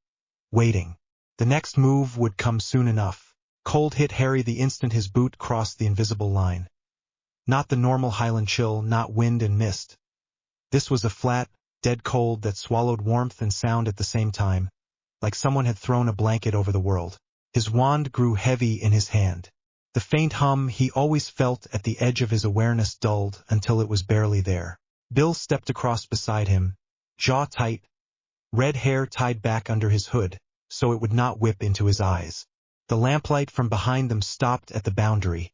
waiting. The next move would come soon enough. Cold hit Harry the instant his boot crossed the invisible line. Not the normal Highland chill, not wind and mist. This was a flat, dead cold that swallowed warmth and sound at the same time, like someone had thrown a blanket over the world. His wand grew heavy in his hand. The faint hum he always felt at the edge of his awareness dulled until it was barely there. Bill stepped across beside him, jaw tight, red hair tied back under his hood, so it would not whip into his eyes. The lamplight from behind them stopped at the boundary,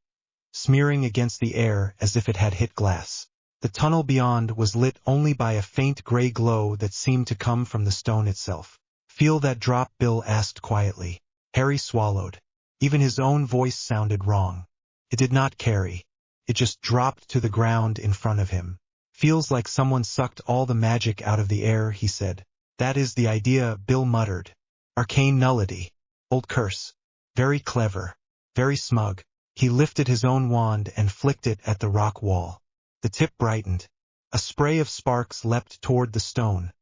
smearing against the air as if it had hit glass. The tunnel beyond was lit only by a faint gray glow that seemed to come from the stone itself. Feel that drop? Bill asked quietly. Harry swallowed. Even his own voice sounded wrong. It did not carry. It just dropped to the ground in front of him. Feels like someone sucked all the magic out of the air, he said. That is the idea, Bill muttered. Arcane nullity. Old curse. Very clever. Very smug. He lifted his own wand and flicked it at the rock wall. The tip brightened. A spray of sparks leapt toward the stone,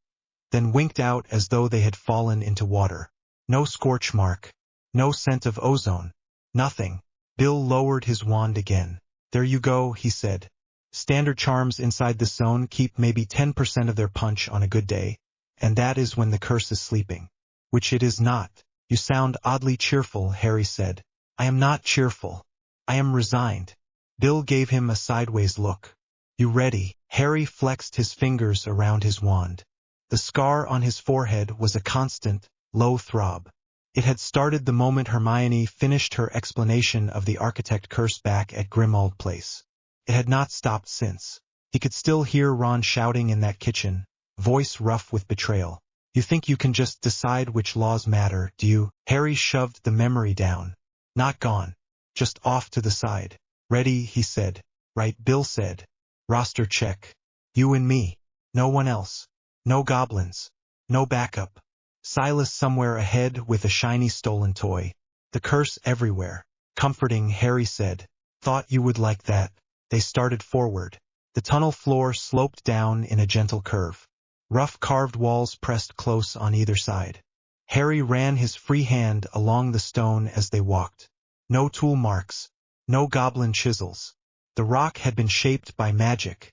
then winked out as though they had fallen into water. No scorch mark. No scent of ozone. Nothing. Bill lowered his wand again. There you go, he said. Standard charms inside this zone keep maybe 10% of their punch on a good day, and that is when the curse is sleeping. Which it is not. You sound oddly cheerful, Harry said. I am not cheerful. I am resigned. Bill gave him a sideways look. You ready? Harry flexed his fingers around his wand. The scar on his forehead was a constant, low throb. It had started the moment Hermione finished her explanation of the architect curse back at Grimmauld Place. It had not stopped since. He could still hear Ron shouting in that kitchen, voice rough with betrayal. You think you can just decide which laws matter, do you? Harry shoved the memory down. Not gone. Just off to the side. Ready, he said. Right, Bill said. Roster check. You and me. No one else. No goblins. No backup. Silas somewhere ahead with a shiny stolen toy. The curse everywhere. Comforting, Harry said. Thought you would like that. They started forward. The tunnel floor sloped down in a gentle curve. Rough carved walls pressed close on either side. Harry ran his free hand along the stone as they walked. No tool marks. No goblin chisels. The rock had been shaped by magic,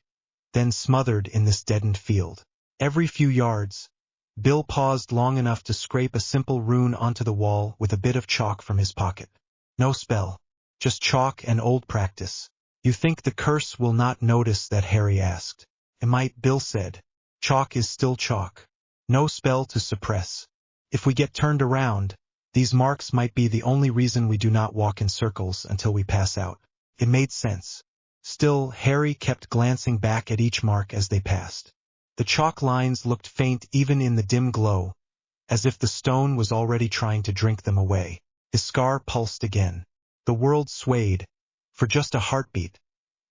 then smothered in this deadened field. Every few yards, Bill paused long enough to scrape a simple rune onto the wall with a bit of chalk from his pocket. No spell. Just chalk and old practice. You think the curse will not notice that? Harry asked. It might, Bill said. Chalk is still chalk. No spell to suppress. If we get turned around, these marks might be the only reason we do not walk in circles until we pass out. It made sense. Still, Harry kept glancing back at each mark as they passed. The chalk lines looked faint even in the dim glow, as if the stone was already trying to drink them away. His scar pulsed again. The world swayed, for just a heartbeat,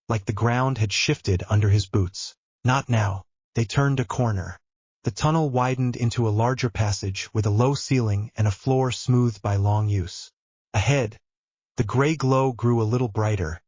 like the ground had shifted under his boots. Not now. They turned a corner. The tunnel widened into a larger passage with a low ceiling and a floor smoothed by long use. Ahead, the gray glow grew a little brighter,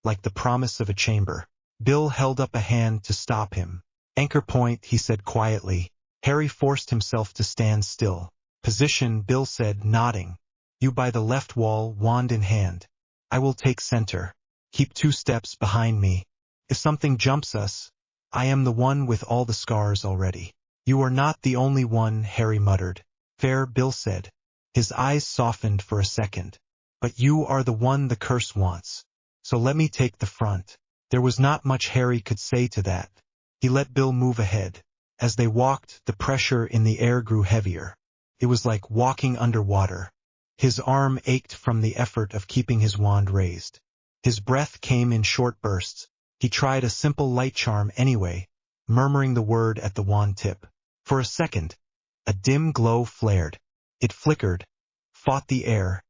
like the promise of a chamber. Bill held up a hand to stop him. Anchor point, he said quietly. Harry forced himself to stand still. Position, Bill said, nodding. You by the left wall, wand in hand. I will take center. Keep 2 steps behind me. If something jumps us, I am the one with all the scars already. You are not the only one, Harry muttered. Fair, Bill said. His eyes softened for a second. But you are the one the curse wants. So let me take the front. There was not much Harry could say to that. He let Bill move ahead. As they walked, the pressure in the air grew heavier. It was like walking underwater. His arm ached from the effort of keeping his wand raised. His breath came in short bursts. He tried a simple light charm anyway, murmuring the word at the wand tip. For a second, a dim glow flared. It flickered, fought the air,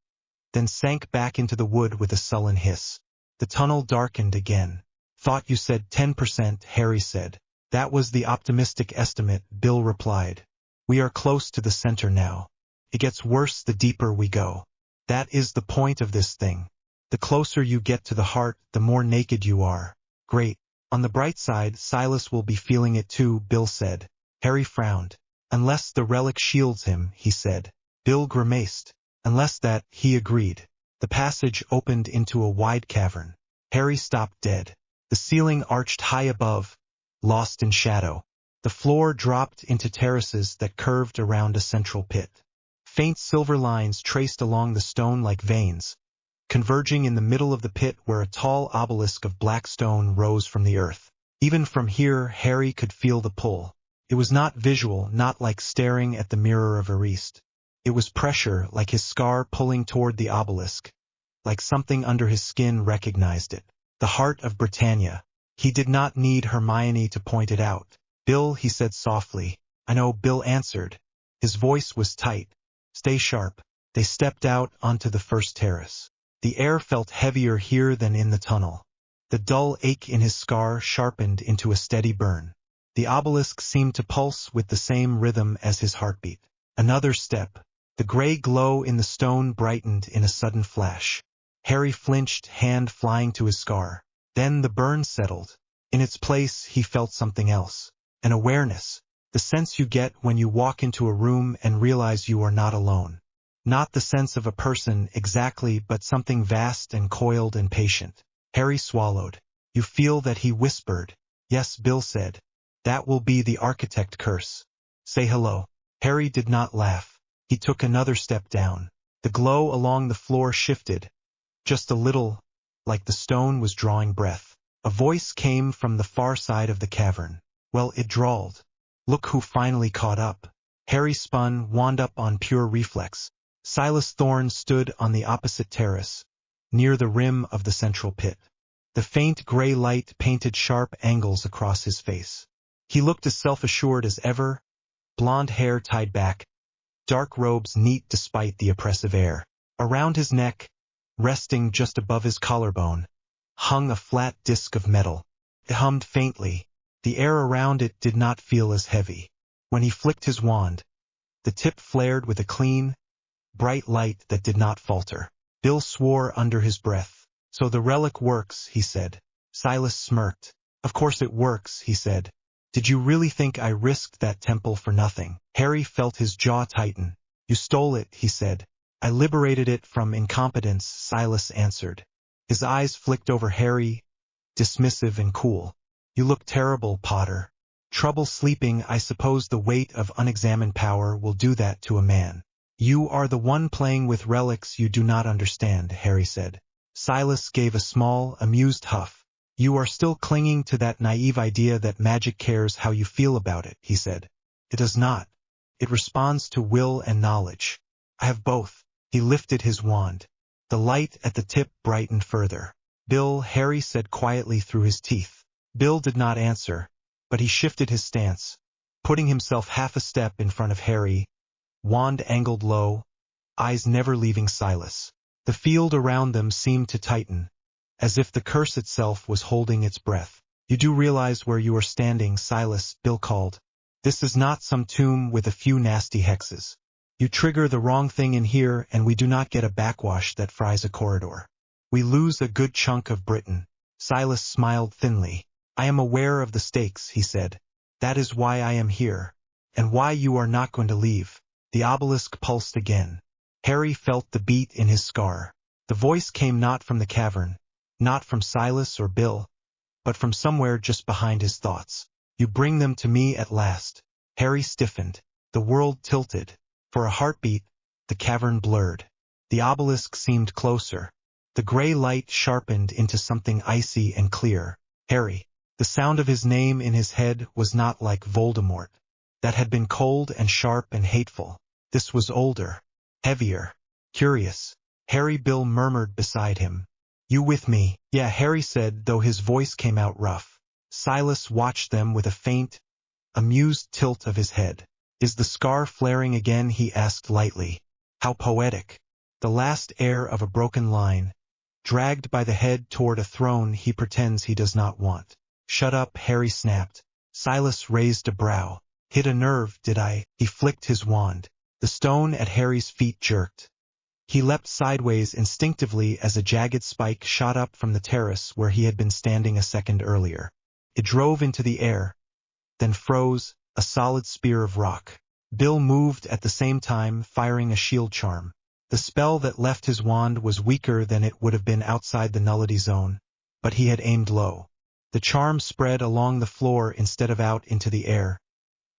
then sank back into the wood with a sullen hiss. The tunnel darkened again. Thought you said 10%, Harry said. That was the optimistic estimate, Bill replied. We are close to the center now. It gets worse the deeper we go. That is the point of this thing. The closer you get to the heart, the more naked you are. Great. On the bright side, Silas will be feeling it too, Bill said. Harry frowned. Unless the relic shields him, he said. Bill grimaced. Unless that, he agreed. The passage opened into a wide cavern. Harry stopped dead. The ceiling arched high above, lost in shadow. The floor dropped into terraces that curved around a central pit. Faint silver lines traced along the stone like veins, converging in the middle of the pit where a tall obelisk of black stone rose from the earth. Even from here, Harry could feel the pull. It was not visual, not like staring at the mirror of Ariste. It was pressure, like his scar pulling toward the obelisk, like something under his skin recognized it. The heart of Britannia. He did not need Hermione to point it out. Bill, he said softly. I know, Bill answered. His voice was tight. Stay sharp. They stepped out onto the first terrace. The air felt heavier here than in the tunnel. The dull ache in his scar sharpened into a steady burn. The obelisk seemed to pulse with the same rhythm as his heartbeat. Another step. The gray glow in the stone brightened in a sudden flash. Harry flinched, hand flying to his scar. Then the burn settled. In its place, he felt something else. An awareness. The sense you get when you walk into a room and realize you are not alone. Not the sense of a person exactly, but something vast and coiled and patient. Harry swallowed. You feel that, he whispered. Yes, Bill said. That will be the architect curse. Say hello. Harry did not laugh. He took another step down. The glow along the floor shifted. Just a little, like the stone was drawing breath. A voice came from the far side of the cavern. Well, it drawled. Look who finally caught up. Harry spun, wand up on pure reflex. Silas Thorne stood on the opposite terrace, near the rim of the central pit. The faint gray light painted sharp angles across his face. He looked as self-assured as ever, blonde hair tied back, dark robes neat despite the oppressive air. Around his neck, resting just above his collarbone, hung a flat disc of metal. It hummed faintly. The air around it did not feel as heavy. When he flicked his wand, the tip flared with a clean, bright light that did not falter. Bill swore under his breath. So the relic works, he said. Silas smirked. Of course it works, he said. Did you really think I risked that temple for nothing? Harry felt his jaw tighten. You stole it, he said. I liberated it from incompetence, Silas answered. His eyes flicked over Harry, dismissive and cool. You look terrible, Potter. Trouble sleeping. I suppose the weight of unexamined power will do that to a man. You are the one playing with relics you do not understand, Harry said. Silas gave a small, amused huff. You are still clinging to that naive idea that magic cares how you feel about it, he said. It does not. It responds to will and knowledge. I have both. He lifted his wand. The light at the tip brightened further. Bill, Harry said quietly through his teeth. Bill did not answer, but he shifted his stance, putting himself half a step in front of Harry, wand angled low, eyes never leaving Silas. The field around them seemed to tighten, as if the curse itself was holding its breath. You do realize where you are standing, Silas, Bill called. This is not some tomb with a few nasty hexes. You trigger the wrong thing in here and we do not get a backwash that fries a corridor. We lose a good chunk of Britain. Silas smiled thinly. I am aware of the stakes, he said. That is why I am here, and why you are not going to leave. The obelisk pulsed again. Harry felt the beat in his scar. The voice came not from the cavern, not from Silas or Bill, but from somewhere just behind his thoughts. You bring them to me at last. Harry stiffened. The world tilted. For a heartbeat, the cavern blurred. The obelisk seemed closer. The gray light sharpened into something icy and clear. Harry. The sound of his name in his head was not like Voldemort. That had been cold and sharp and hateful. This was older, heavier, curious. Harry, Bill murmured beside him. You with me? Yeah, Harry said, though his voice came out rough. Silas watched them with a faint, amused tilt of his head. Is the scar flaring again? He asked lightly. How poetic. The last heir of a broken line, dragged by the head toward a throne he pretends he does not want. Shut up, Harry snapped. Silas raised a brow. Hit a nerve, did I? He flicked his wand. The stone at Harry's feet jerked. He leapt sideways instinctively as a jagged spike shot up from the terrace where he had been standing a second earlier. It drove into the air, then froze, a solid spear of rock. Bill moved at the same time, firing a shield charm. The spell that left his wand was weaker than it would have been outside the nullity zone, but he had aimed low. The charm spread along the floor instead of out into the air,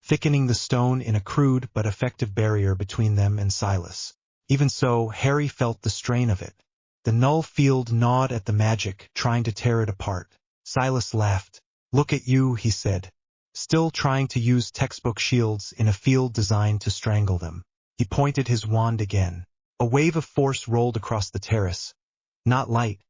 thickening the stone in a crude but effective barrier between them and Silas. Even so, Harry felt the strain of it. The null field gnawed at the magic, trying to tear it apart. Silas laughed. Look at you, he said, still trying to use textbook shields in a field designed to strangle them. He pointed his wand again. A wave of force rolled across the terrace. Not light,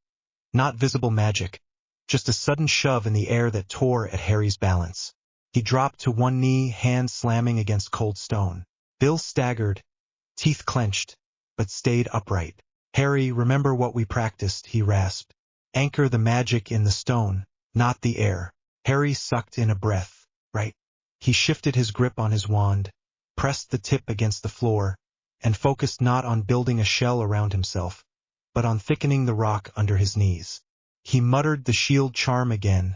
not visible magic, just a sudden shove in the air that tore at Harry's balance. He dropped to one knee, hand slamming against cold stone. Bill staggered, teeth clenched, but stayed upright. Harry, remember what we practiced, he rasped. Anchor the magic in the stone, not the air. Harry sucked in a breath. Right. He shifted his grip on his wand, pressed the tip against the floor, and focused not on building a shell around himself, but on thickening the rock under his knees. He muttered the shield charm again,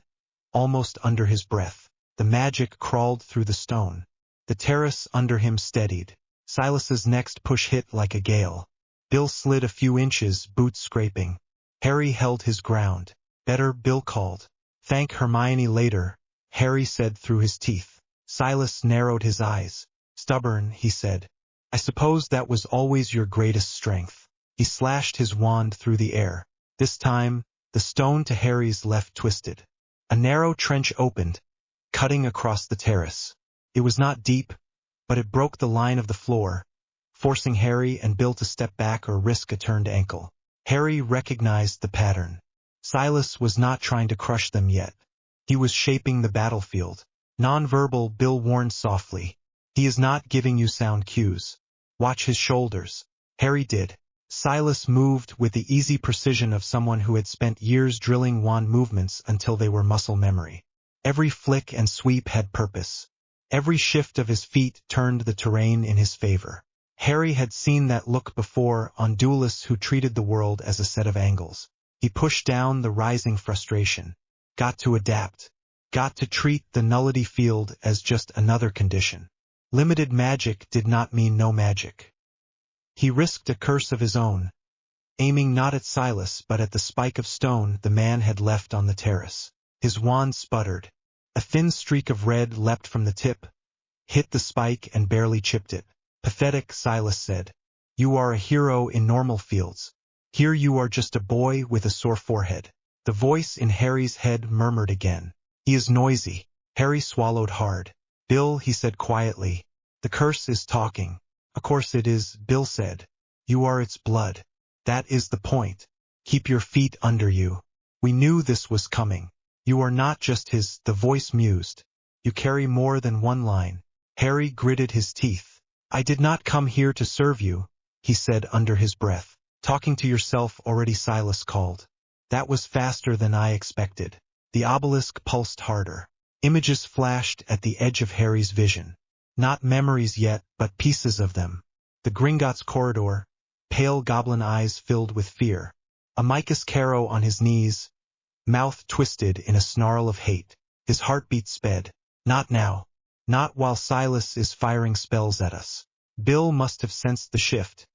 almost under his breath. The magic crawled through the stone. The terrace under him steadied. Silas's next push hit like a gale. Bill slid a few inches, boots scraping. Harry held his ground. Better, Bill called. Thank Hermione later, Harry said through his teeth. Silas narrowed his eyes. Stubborn, he said. I suppose that was always your greatest strength. He slashed his wand through the air. This time, the stone to Harry's left twisted. A narrow trench opened, cutting across the terrace. It was not deep, but it broke the line of the floor, forcing Harry and Bill to step back or risk a turned ankle. Harry recognized the pattern. Silas was not trying to crush them yet. He was shaping the battlefield. Non-verbal, Bill warned softly. He is not giving you sound cues. Watch his shoulders. Harry did. Silas moved with the easy precision of someone who had spent years drilling wand movements until they were muscle memory. Every flick and sweep had purpose. Every shift of his feet turned the terrain in his favor. Harry had seen that look before on duelists who treated the world as a set of angles. He pushed down the rising frustration. Got to adapt. Got to treat the nullity field as just another condition. Limited magic did not mean no magic. He risked a curse of his own, aiming not at Silas but at the spike of stone the man had left on the terrace. His wand sputtered. A thin streak of red leapt from the tip, hit the spike and barely chipped it. Pathetic, Silas said. You are a hero in normal fields. Here you are just a boy with a sore forehead. The voice in Harry's head murmured again. He is noisy. Harry swallowed hard. Bill, he said quietly. The curse is talking. Of course it is, Bill said. You are its blood. That is the point. Keep your feet under you. We knew this was coming. You are not just his, the voice mused. You carry more than one line. Harry gritted his teeth. I did not come here to serve you, he said under his breath. Talking to yourself already, Silas called. That was faster than I expected. The obelisk pulsed harder. Images flashed at the edge of Harry's vision. Not memories yet, but pieces of them. The Gringotts corridor, pale goblin eyes filled with fear. Amicus Carrow on his knees, mouth twisted in a snarl of hate. His heartbeat sped. Not now. Not while Silas is firing spells at us. Bill must have sensed the shift,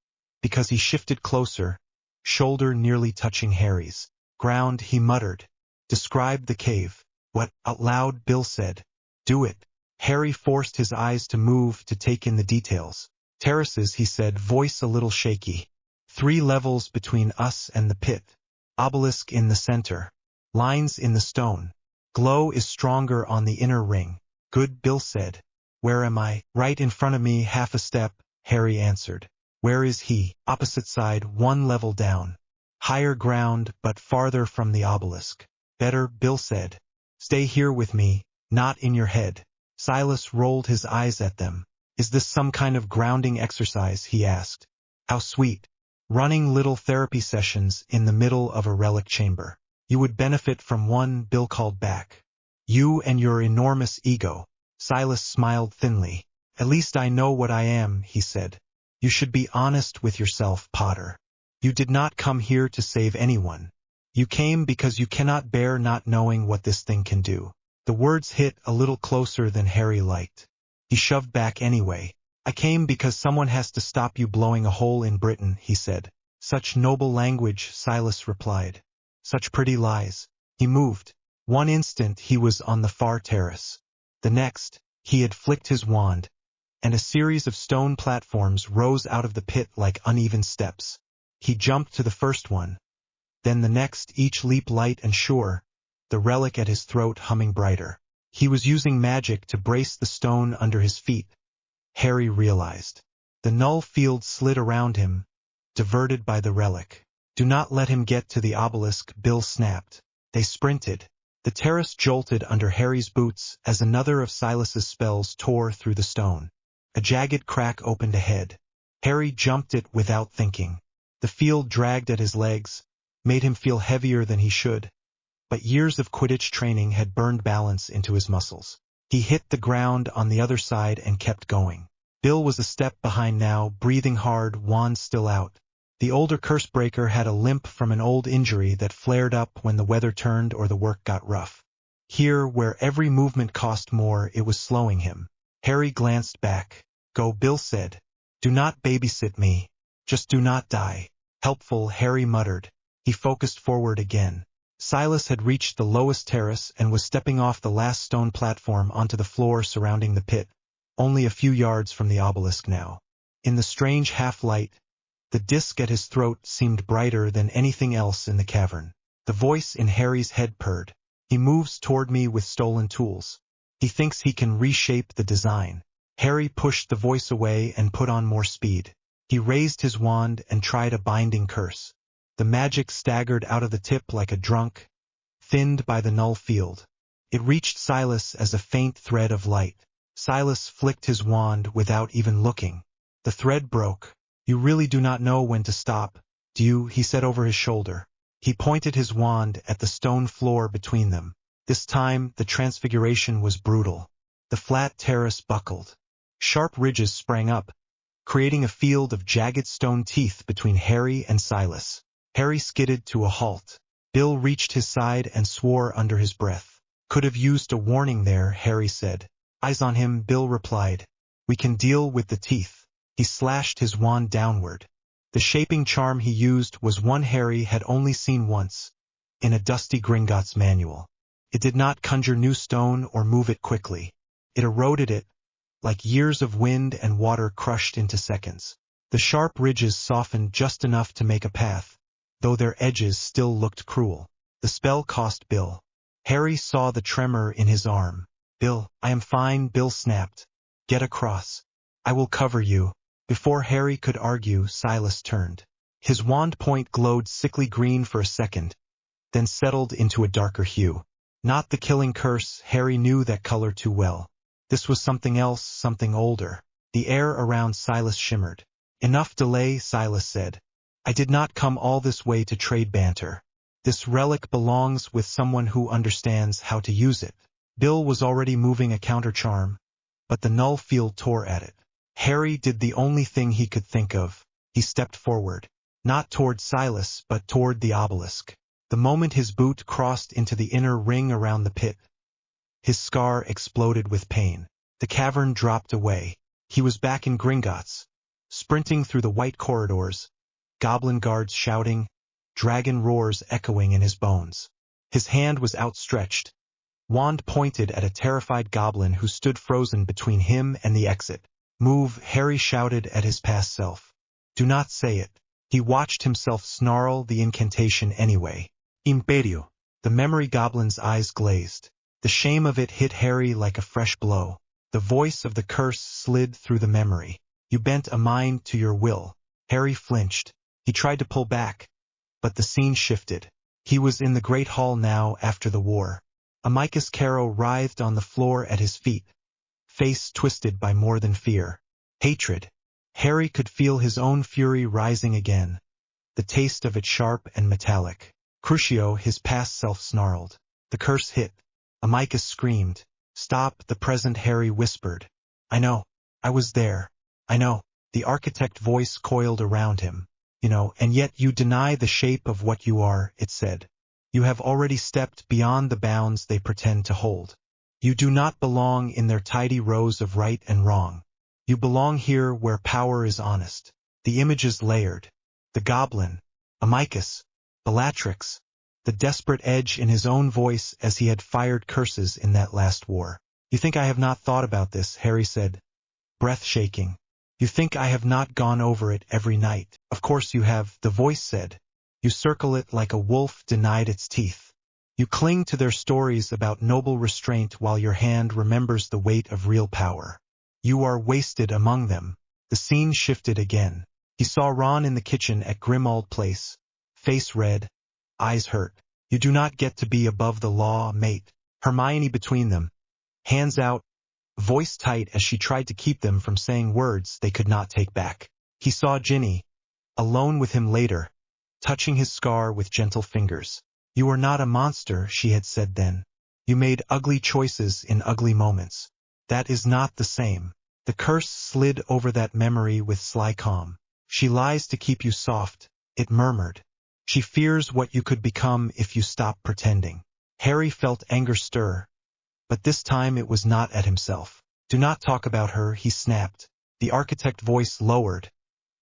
because he shifted closer, shoulder nearly touching Harry's. Ground, he muttered. Describe the cave. What? Out loud, Bill said. Do it. Harry forced his eyes to move to take in the details. Terraces, he said, voice a little shaky. 3 levels between us and the pit. Obelisk in the center. Lines in the stone. Glow is stronger on the inner ring. Good, Bill said. Where am I? Right in front of me, half a step, Harry answered. Where is he? Opposite side, 1 level down. Higher ground, but farther from the obelisk. Better, Bill said. Stay here with me, not in your head. Silas rolled his eyes at them. Is this some kind of grounding exercise, he asked. How sweet. Running little therapy sessions in the middle of a relic chamber. You would benefit from one, Bill called back. You and your enormous ego. Silas smiled thinly. At least I know what I am, he said. You should be honest with yourself, Potter. You did not come here to save anyone. You came because you cannot bear not knowing what this thing can do. The words hit a little closer than Harry liked. He shoved back anyway. I came because someone has to stop you blowing a hole in Britain, he said. Such noble language, Silas replied. Such pretty lies. He moved. One instant he was on the far terrace. The next, he had flicked his wand, and a series of stone platforms rose out of the pit like uneven steps. He jumped to the first one. Then the next, each leap light and sure, the relic at his throat humming brighter. He was using magic to brace the stone under his feet, Harry realized. The null field slid around him, diverted by the relic. Do not let him get to the obelisk, Bill snapped. They sprinted. The terrace jolted under Harry's boots as another of Silas's spells tore through the stone. A jagged crack opened ahead. Harry jumped it without thinking. The field dragged at his legs, made him feel heavier than he should. But years of Quidditch training had burned balance into his muscles. He hit the ground on the other side and kept going. Bill was a step behind now, breathing hard, wand still out. The older Cursebreaker had a limp from an old injury that flared up when the weather turned or the work got rough. Here, where every movement cost more, it was slowing him. Harry glanced back. Go, Bill said. Do not babysit me. Just do not die. Helpful, Harry muttered. He focused forward again. Silas had reached the lowest terrace and was stepping off the last stone platform onto the floor surrounding the pit, only a few yards from the obelisk now. In the strange half-light, the disk at his throat seemed brighter than anything else in the cavern. The voice in Harry's head purred. He moves toward me with stolen tools. He thinks he can reshape the design. Harry pushed the voice away and put on more speed. He raised his wand and tried a binding curse. The magic staggered out of the tip like a drunk, thinned by the null field. It reached Silas as a faint thread of light. Silas flicked his wand without even looking. The thread broke. You really do not know when to stop, do you? He said over his shoulder. He pointed his wand at the stone floor between them. This time the transfiguration was brutal. The flat terrace buckled. Sharp ridges sprang up, creating a field of jagged stone teeth between Harry and Silas. Harry skidded to a halt. Bill reached his side and swore under his breath. Could have used a warning there, Harry said. Eyes on him, Bill replied. We can deal with the teeth. He slashed his wand downward. The shaping charm he used was one Harry had only seen once, in a dusty Gringotts manual. It did not conjure new stone or move it quickly. It eroded it, like years of wind and water crushed into seconds. The sharp ridges softened just enough to make a path, though their edges still looked cruel. The spell cost Bill. Harry saw the tremor in his arm. Bill, I am fine, Bill snapped. Get across. I will cover you. Before Harry could argue, Silas turned. His wand point glowed sickly green for a second, then settled into a darker hue. Not the killing curse, Harry knew that color too well. This was something else, something older. The air around Silas shimmered. Enough delay, Silas said. I did not come all this way to trade banter. This relic belongs with someone who understands how to use it. Bill was already moving a counter-charm, but the null field tore at it. Harry did the only thing he could think of. He stepped forward, not toward Silas but toward the obelisk. The moment his boot crossed into the inner ring around the pit, his scar exploded with pain. The cavern dropped away. He was back in Gringotts, sprinting through the white corridors, goblin guards shouting, dragon roars echoing in his bones. His hand was outstretched, wand pointed at a terrified goblin who stood frozen between him and the exit. Move, Harry shouted at his past self. Do not say it. He watched himself snarl the incantation anyway. Imperio. The memory goblin's eyes glazed. The shame of it hit Harry like a fresh blow. The voice of the curse slid through the memory. You bent a mind to your will. Harry flinched. He tried to pull back, but the scene shifted. He was in the Great Hall now after the war. Amicus Carrow writhed on the floor at his feet, face twisted by more than fear. Hatred. Harry could feel his own fury rising again, the taste of it sharp and metallic. Crucio, his past self, snarled. The curse hit. Amicus screamed. Stop, the present Harry whispered. I know. I was there. I know. The architect voice coiled around him. You know, and yet you deny the shape of what you are, it said. You have already stepped beyond the bounds they pretend to hold. You do not belong in their tidy rows of right and wrong. You belong here where power is honest. The images layered. The goblin, Amicus, Bellatrix, the desperate edge in his own voice as he had fired curses in that last war. You think I have not thought about this, Harry said, breath shaking. You think I have not gone over it every night. Of course you have, the voice said. You circle it like a wolf denied its teeth. You cling to their stories about noble restraint while your hand remembers the weight of real power. You are wasted among them. The scene shifted again. He saw Ron in the kitchen at Grimmauld Place, face red, eyes hurt. You do not get to be above the law, mate. Hermione between them, hands out, voice tight as she tried to keep them from saying words they could not take back. He saw Ginny, alone with him later, touching his scar with gentle fingers. You are not a monster, she had said then. You made ugly choices in ugly moments. That is not the same. The curse slid over that memory with sly calm. She lies to keep you soft, it murmured. She fears what you could become if you stop pretending. Harry felt anger stir, but this time it was not at himself. Do not talk about her, he snapped. The architect voice lowered,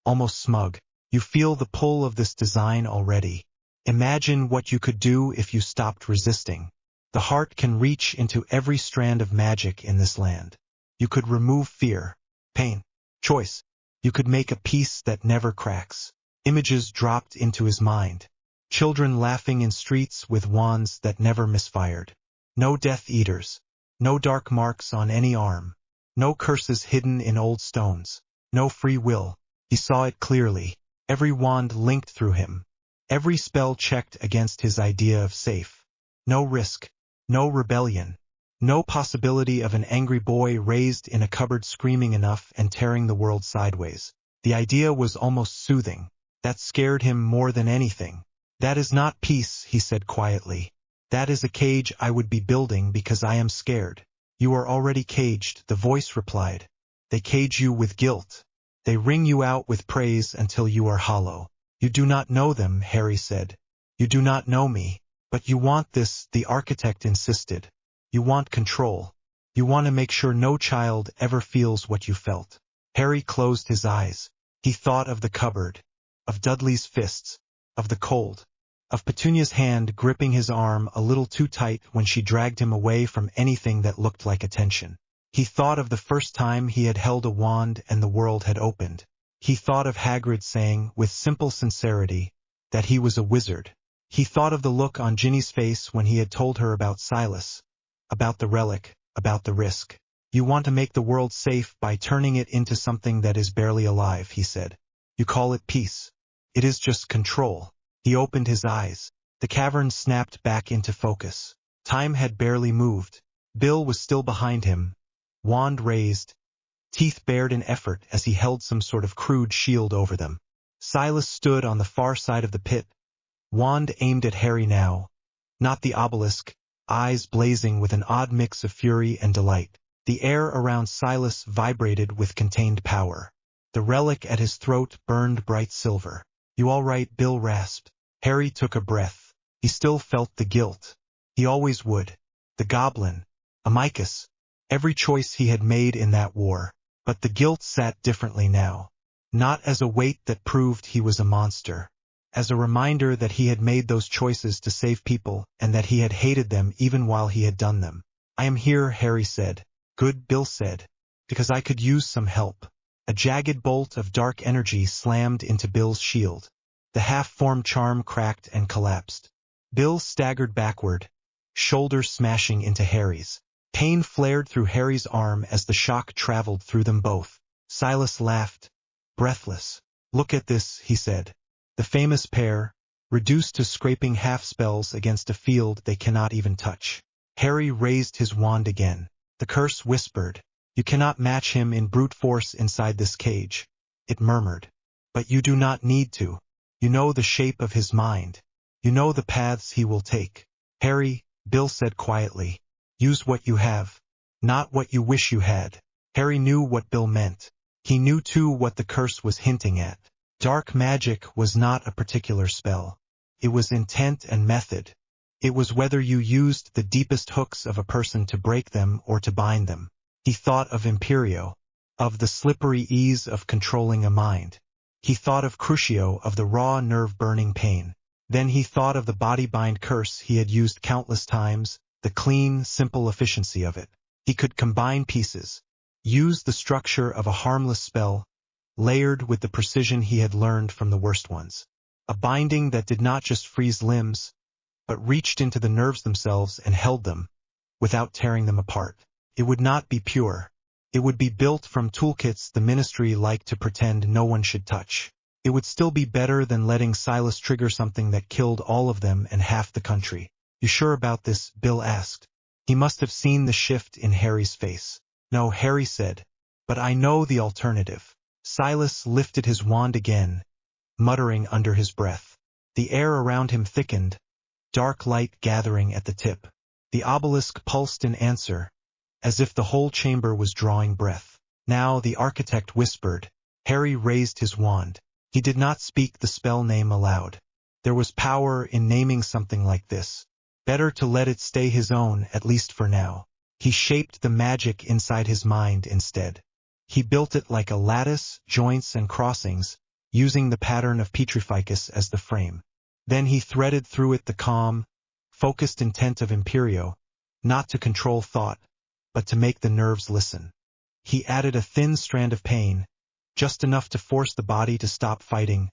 almost smug. You feel the pull of this design already. Imagine what you could do if you stopped resisting. The heart can reach into every strand of magic in this land. You could remove fear, pain, choice. You could make a peace that never cracks. Images dropped into his mind. Children laughing in streets with wands that never misfired. No Death Eaters. No dark marks on any arm. No curses hidden in old stones. No free will. He saw it clearly. Every wand linked through him. Every spell checked against his idea of safe. No risk. No rebellion. No possibility of an angry boy raised in a cupboard screaming enough and tearing the world sideways. The idea was almost soothing. That scared him more than anything. That is not peace, he said quietly. That is a cage I would be building because I am scared. You are already caged, the voice replied. They cage you with guilt. They wring you out with praise until you are hollow. You do not know them, Harry said. You do not know me. But you want this, the architect insisted. You want control. You want to make sure no child ever feels what you felt. Harry closed his eyes. He thought of the cupboard, of Dudley's fists, of the cold, of Petunia's hand gripping his arm a little too tight when she dragged him away from anything that looked like attention. He thought of the first time he had held a wand and the world had opened. He thought of Hagrid saying, with simple sincerity, that he was a wizard. He thought of the look on Ginny's face when he had told her about Silas, about the relic, about the risk. You want to make the world safe by turning it into something that is barely alive, he said. You call it peace. It is just control. He opened his eyes. The cavern snapped back into focus. Time had barely moved. Bill was still behind him, wand raised, teeth bared in effort as he held some sort of crude shield over them. Silas stood on the far side of the pit, wand aimed at Harry now, not the obelisk, eyes blazing with an odd mix of fury and delight. The air around Silas vibrated with contained power. The relic at his throat burned bright silver. You all right, Bill rasped. Harry took a breath. He still felt the guilt. He always would. The goblin, Amicus, every choice he had made in that war. But the guilt sat differently now. Not as a weight that proved he was a monster. As a reminder that he had made those choices to save people and that he had hated them even while he had done them. I am here, Harry said. Good, Bill said. Because I could use some help. A jagged bolt of dark energy slammed into Bill's shield. The half-formed charm cracked and collapsed. Bill staggered backward, shoulders smashing into Harry's. Pain flared through Harry's arm as the shock traveled through them both. Silas laughed, breathless. Look at this, he said. The famous pair, reduced to scraping half-spells against a field they cannot even touch. Harry raised his wand again. The curse whispered. You cannot match him in brute force inside this cage. It murmured. But you do not need to. You know the shape of his mind. You know the paths he will take. Harry, Bill said quietly, use what you have, not what you wish you had. Harry knew what Bill meant. He knew too what the curse was hinting at. Dark magic was not a particular spell. It was intent and method. It was whether you used the deepest hooks of a person to break them or to bind them. He thought of Imperio, of the slippery ease of controlling a mind. He thought of Crucio, of the raw nerve-burning pain. Then he thought of the body-bind curse he had used countless times, the clean, simple efficiency of it. He could combine pieces, use the structure of a harmless spell, layered with the precision he had learned from the worst ones. A binding that did not just freeze limbs, but reached into the nerves themselves and held them, without tearing them apart. It would not be pure. It would be built from toolkits the Ministry liked to pretend no one should touch. It would still be better than letting Silas trigger something that killed all of them and half the country. You sure about this? Bill asked. He must have seen the shift in Harry's face. No, Harry said. But I know the alternative. Silas lifted his wand again, muttering under his breath. The air around him thickened, dark light gathering at the tip. The obelisk pulsed in answer, as if the whole chamber was drawing breath. Now the architect whispered. Harry raised his wand. He did not speak the spell name aloud. There was power in naming something like this. Better to let it stay his own, at least for now. He shaped the magic inside his mind instead. He built it like a lattice, joints and crossings, using the pattern of Petrificus as the frame. Then he threaded through it the calm, focused intent of Imperio, not to control thought, but to make the nerves listen. He added a thin strand of pain, just enough to force the body to stop fighting,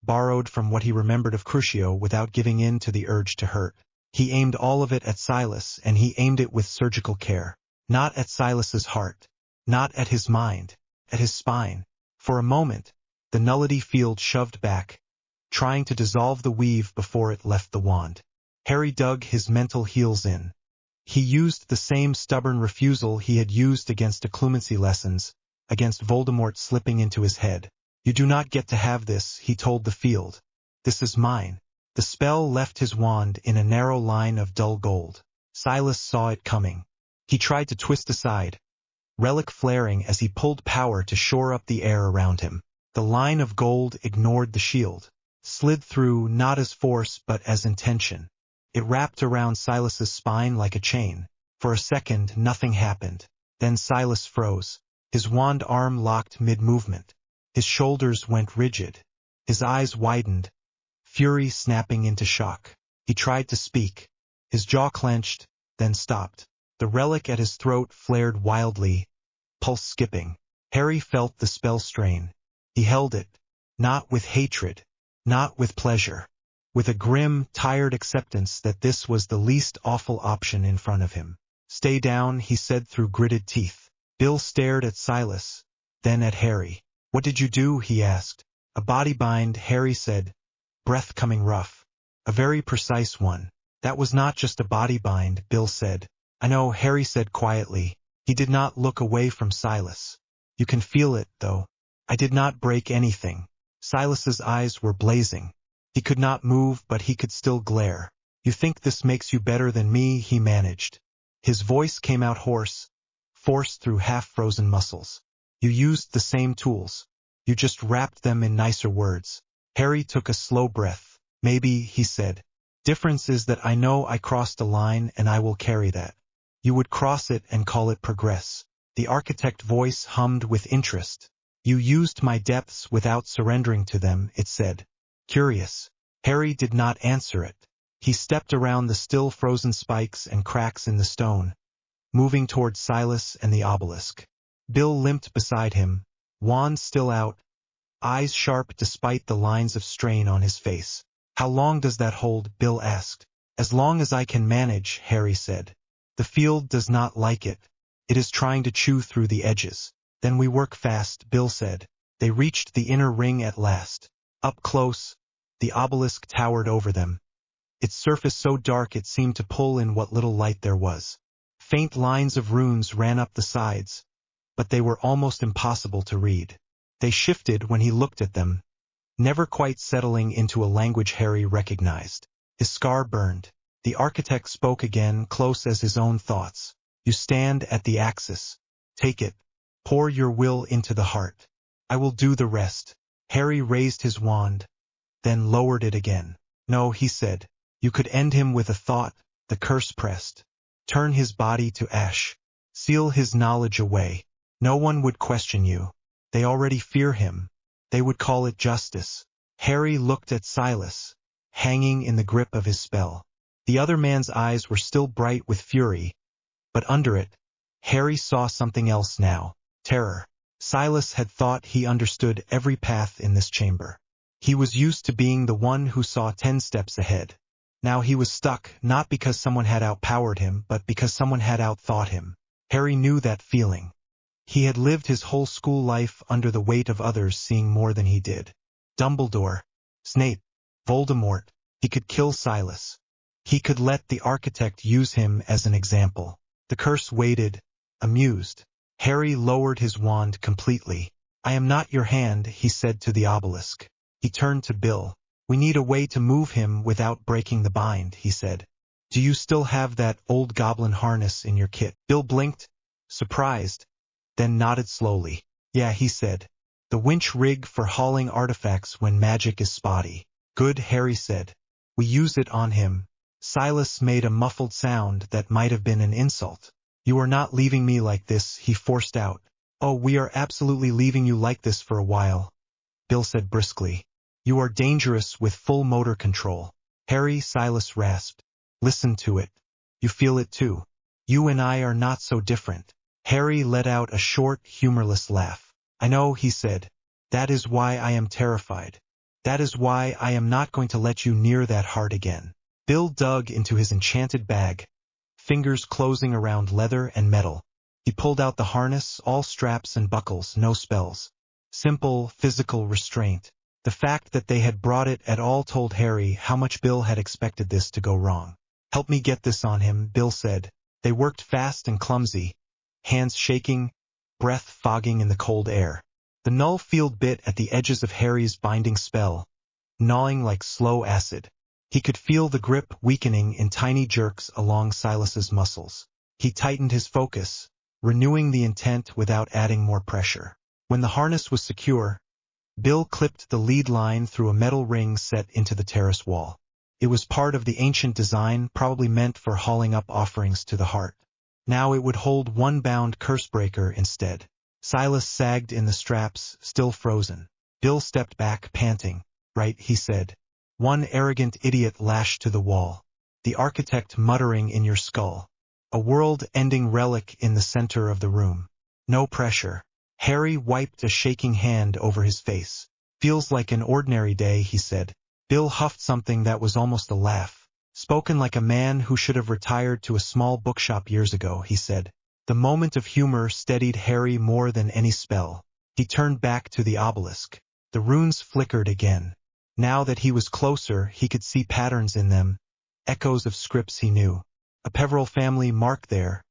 borrowed from what he remembered of Crucio without giving in to the urge to hurt. He aimed all of it at Silas, and he aimed it with surgical care. Not at Silas's heart, not at his mind, at his spine. For a moment, the nullity field shoved back, trying to dissolve the weave before it left the wand. Harry dug his mental heels in. He used the same stubborn refusal he had used against occlumency lessons, against Voldemort slipping into his head. You do not get to have this, he told the field. This is mine. The spell left his wand in a narrow line of dull gold. Silas saw it coming. He tried to twist aside, relic flaring as he pulled power to shore up the air around him. The line of gold ignored the shield, slid through not as force but as intention. It wrapped around Silas's spine like a chain. For a second, nothing happened. Then Silas froze. His wand arm locked mid-movement. His shoulders went rigid. His eyes widened, fury snapping into shock. He tried to speak. His jaw clenched, then stopped. The relic at his throat flared wildly, pulse skipping. Harry felt the spell strain. He held it, not with hatred, not with pleasure, with a grim, tired acceptance that this was the least awful option in front of him. Stay down, he said through gritted teeth. Bill stared at Silas, then at Harry. What did you do? He asked. A body bind, Harry said, breath coming rough. A very precise one. That was not just a body bind, Bill said. I know, Harry said quietly. He did not look away from Silas. You can feel it, though. I did not break anything. Silas's eyes were blazing. He could not move, but he could still glare. You think this makes you better than me, he managed. His voice came out hoarse, forced through half-frozen muscles. You used the same tools. You just wrapped them in nicer words. Harry took a slow breath. Maybe, he said. Difference is that I know I crossed a line and I will carry that. You would cross it and call it progress. The architect voice hummed with interest. You used my depths without surrendering to them, it said. Curious. Harry did not answer it. He stepped around the still frozen spikes and cracks in the stone, moving toward Silas and the obelisk. Bill limped beside him, wand still out, eyes sharp despite the lines of strain on his face. How long does that hold? Bill asked. As long as I can manage, Harry said. The field does not like it. It is trying to chew through the edges. Then we work fast, Bill said. They reached the inner ring at last. Up close, the obelisk towered over them. Its surface so dark it seemed to pull in what little light there was. Faint lines of runes ran up the sides, but they were almost impossible to read. They shifted when he looked at them, never quite settling into a language Harry recognized. His scar burned. The architect spoke again, close as his own thoughts. You stand at the axis. Take it. Pour your will into the heart. I will do the rest. Harry raised his wand, then lowered it again. No, he said. You could end him with a thought, the curse pressed. Turn his body to ash. Seal his knowledge away. No one would question you. They already fear him. They would call it justice. Harry looked at Silas, hanging in the grip of his spell. The other man's eyes were still bright with fury, but under it, Harry saw something else now. Terror. Silas had thought he understood every path in this chamber. He was used to being the one who saw 10 steps ahead. Now he was stuck, not because someone had outpowered him, but because someone had outthought him. Harry knew that feeling. He had lived his whole school life under the weight of others seeing more than he did. Dumbledore, Snape, Voldemort. He could kill Silas. He could let the architect use him as an example. The curse waited, amused. Harry lowered his wand completely. I am not your hand, he said to the obelisk. He turned to Bill. We need a way to move him without breaking the bind, he said. Do you still have that old goblin harness in your kit? Bill blinked, surprised, then nodded slowly. Yeah, he said. The winch rig for hauling artifacts when magic is spotty. Good, Harry said. We use it on him. Silas made a muffled sound that might have been an insult. You are not leaving me like this, he forced out. Oh, we are absolutely leaving you like this for a while, Bill said briskly. You are dangerous with full motor control. Harry, Silas rasped. Listen to it. You feel it too. You and I are not so different. Harry let out a short, humorless laugh. I know, he said. That is why I am terrified. That is why I am not going to let you near that heart again. Bill dug into his enchanted bag, fingers closing around leather and metal. He pulled out the harness, all straps and buckles, no spells. Simple, physical restraint. The fact that they had brought it at all told Harry how much Bill had expected this to go wrong. Help me get this on him, Bill said. They worked fast and clumsy, hands shaking, breath fogging in the cold air. The null field bit at the edges of Harry's binding spell, gnawing like slow acid. He could feel the grip weakening in tiny jerks along Silas's muscles. He tightened his focus, renewing the intent without adding more pressure. When the harness was secure, Bill clipped the lead line through a metal ring set into the terrace wall. It was part of the ancient design, probably meant for hauling up offerings to the heart. Now it would hold one bound cursebreaker instead. Silas sagged in the straps, still frozen. Bill stepped back, panting. Right, he said. One arrogant idiot lashed to the wall. The architect muttering in your skull. A world-ending relic in the center of the room. No pressure. Harry wiped a shaking hand over his face. Feels like an ordinary day, he said. Bill huffed something that was almost a laugh. Spoken like a man who should have retired to a small bookshop years ago, he said. The moment of humor steadied Harry more than any spell. He turned back to the obelisk. The runes flickered again. Now that he was closer, he could see patterns in them, echoes of scripts he knew. A Peveril family mark there,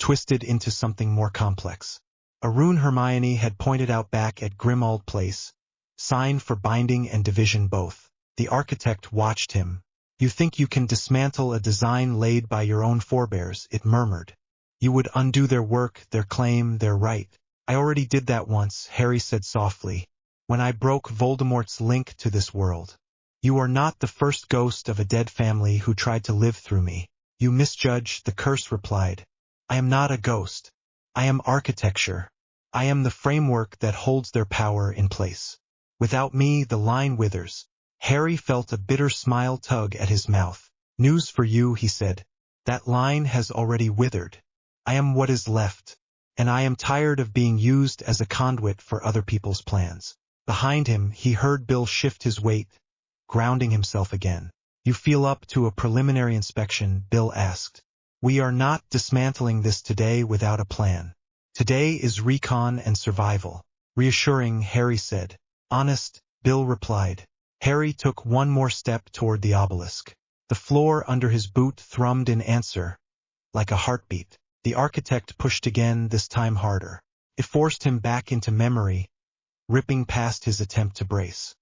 twisted into something more complex. A rune Hermione had pointed out back at Grimmauld Place, sign for binding and division both. The architect watched him. You think you can dismantle a design laid by your own forebears, it murmured. You would undo their work, their claim, their right. I already did that once, Harry said softly, when I broke Voldemort's link to this world. You are not the first ghost of a dead family who tried to live through me. You misjudge, the curse replied. I am not a ghost. I am architecture. I am the framework that holds their power in place. Without me, the line withers. Harry felt a bitter smile tug at his mouth. News for you, he said. That line has already withered. I am what is left, and I am tired of being used as a conduit for other people's plans. Behind him, he heard Bill shift his weight, grounding himself again. You feel up to a preliminary inspection, Bill asked. We are not dismantling this today without a plan. Today is recon and survival. Reassuring, Harry said. Honest, Bill replied. Harry took one more step toward the obelisk. The floor under his boot thrummed in answer, like a heartbeat. The architect pushed again, this time harder. It forced him back into memory, ripping past his attempt to brace.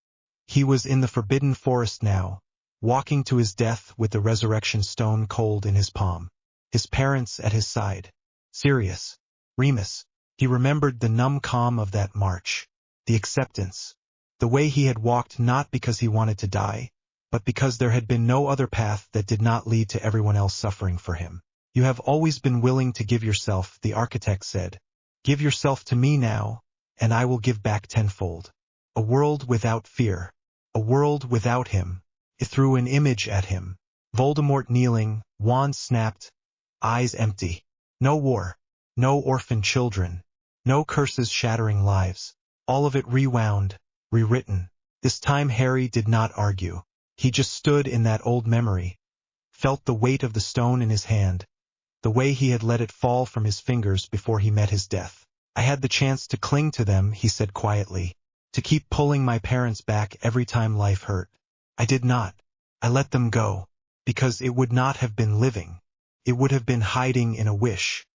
He was in the Forbidden Forest now, walking to his death with the resurrection stone cold in his palm. His parents at his side. Sirius. Remus. He remembered the numb calm of that march. The acceptance. The way he had walked not because he wanted to die, but because there had been no other path that did not lead to everyone else suffering for him. You have always been willing to give yourself, the architect said. Give yourself to me now, and I will give back tenfold. A world without fear. A world without him. It threw an image at him. Voldemort kneeling, wand snapped, eyes empty. No war. No orphan children. No curses shattering lives. All of it rewound, rewritten. This time Harry did not argue. He just stood in that old memory, felt the weight of the stone in his hand, the way he had let it fall from his fingers before he met his death. I had the chance to cling to them, he said quietly, to keep pulling my parents back every time life hurt. I did not. I let them go, because it would not have been living. It would have been hiding in a wish.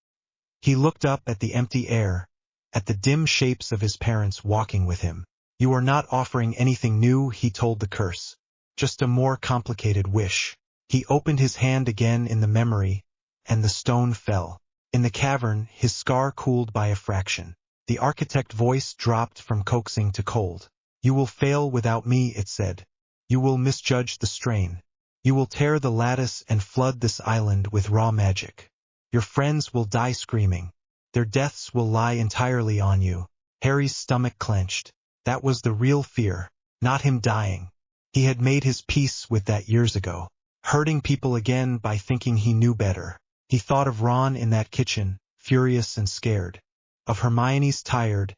He looked up at the empty air, at the dim shapes of his parents walking with him. You are not offering anything new, he told the curse. Just a more complicated wish. He opened his hand again in the memory, and the stone fell. In the cavern, his scar cooled by a fraction. The architect voice dropped from coaxing to cold. You will fail without me, it said. You will misjudge the strain. You will tear the lattice and flood this island with raw magic. Your friends will die screaming. Their deaths will lie entirely on you. Harry's stomach clenched. That was the real fear. not him dying. He had made his peace with that years ago, hurting people again by thinking he knew better. He thought of Ron in that kitchen, furious and scared, of Hermione's tired,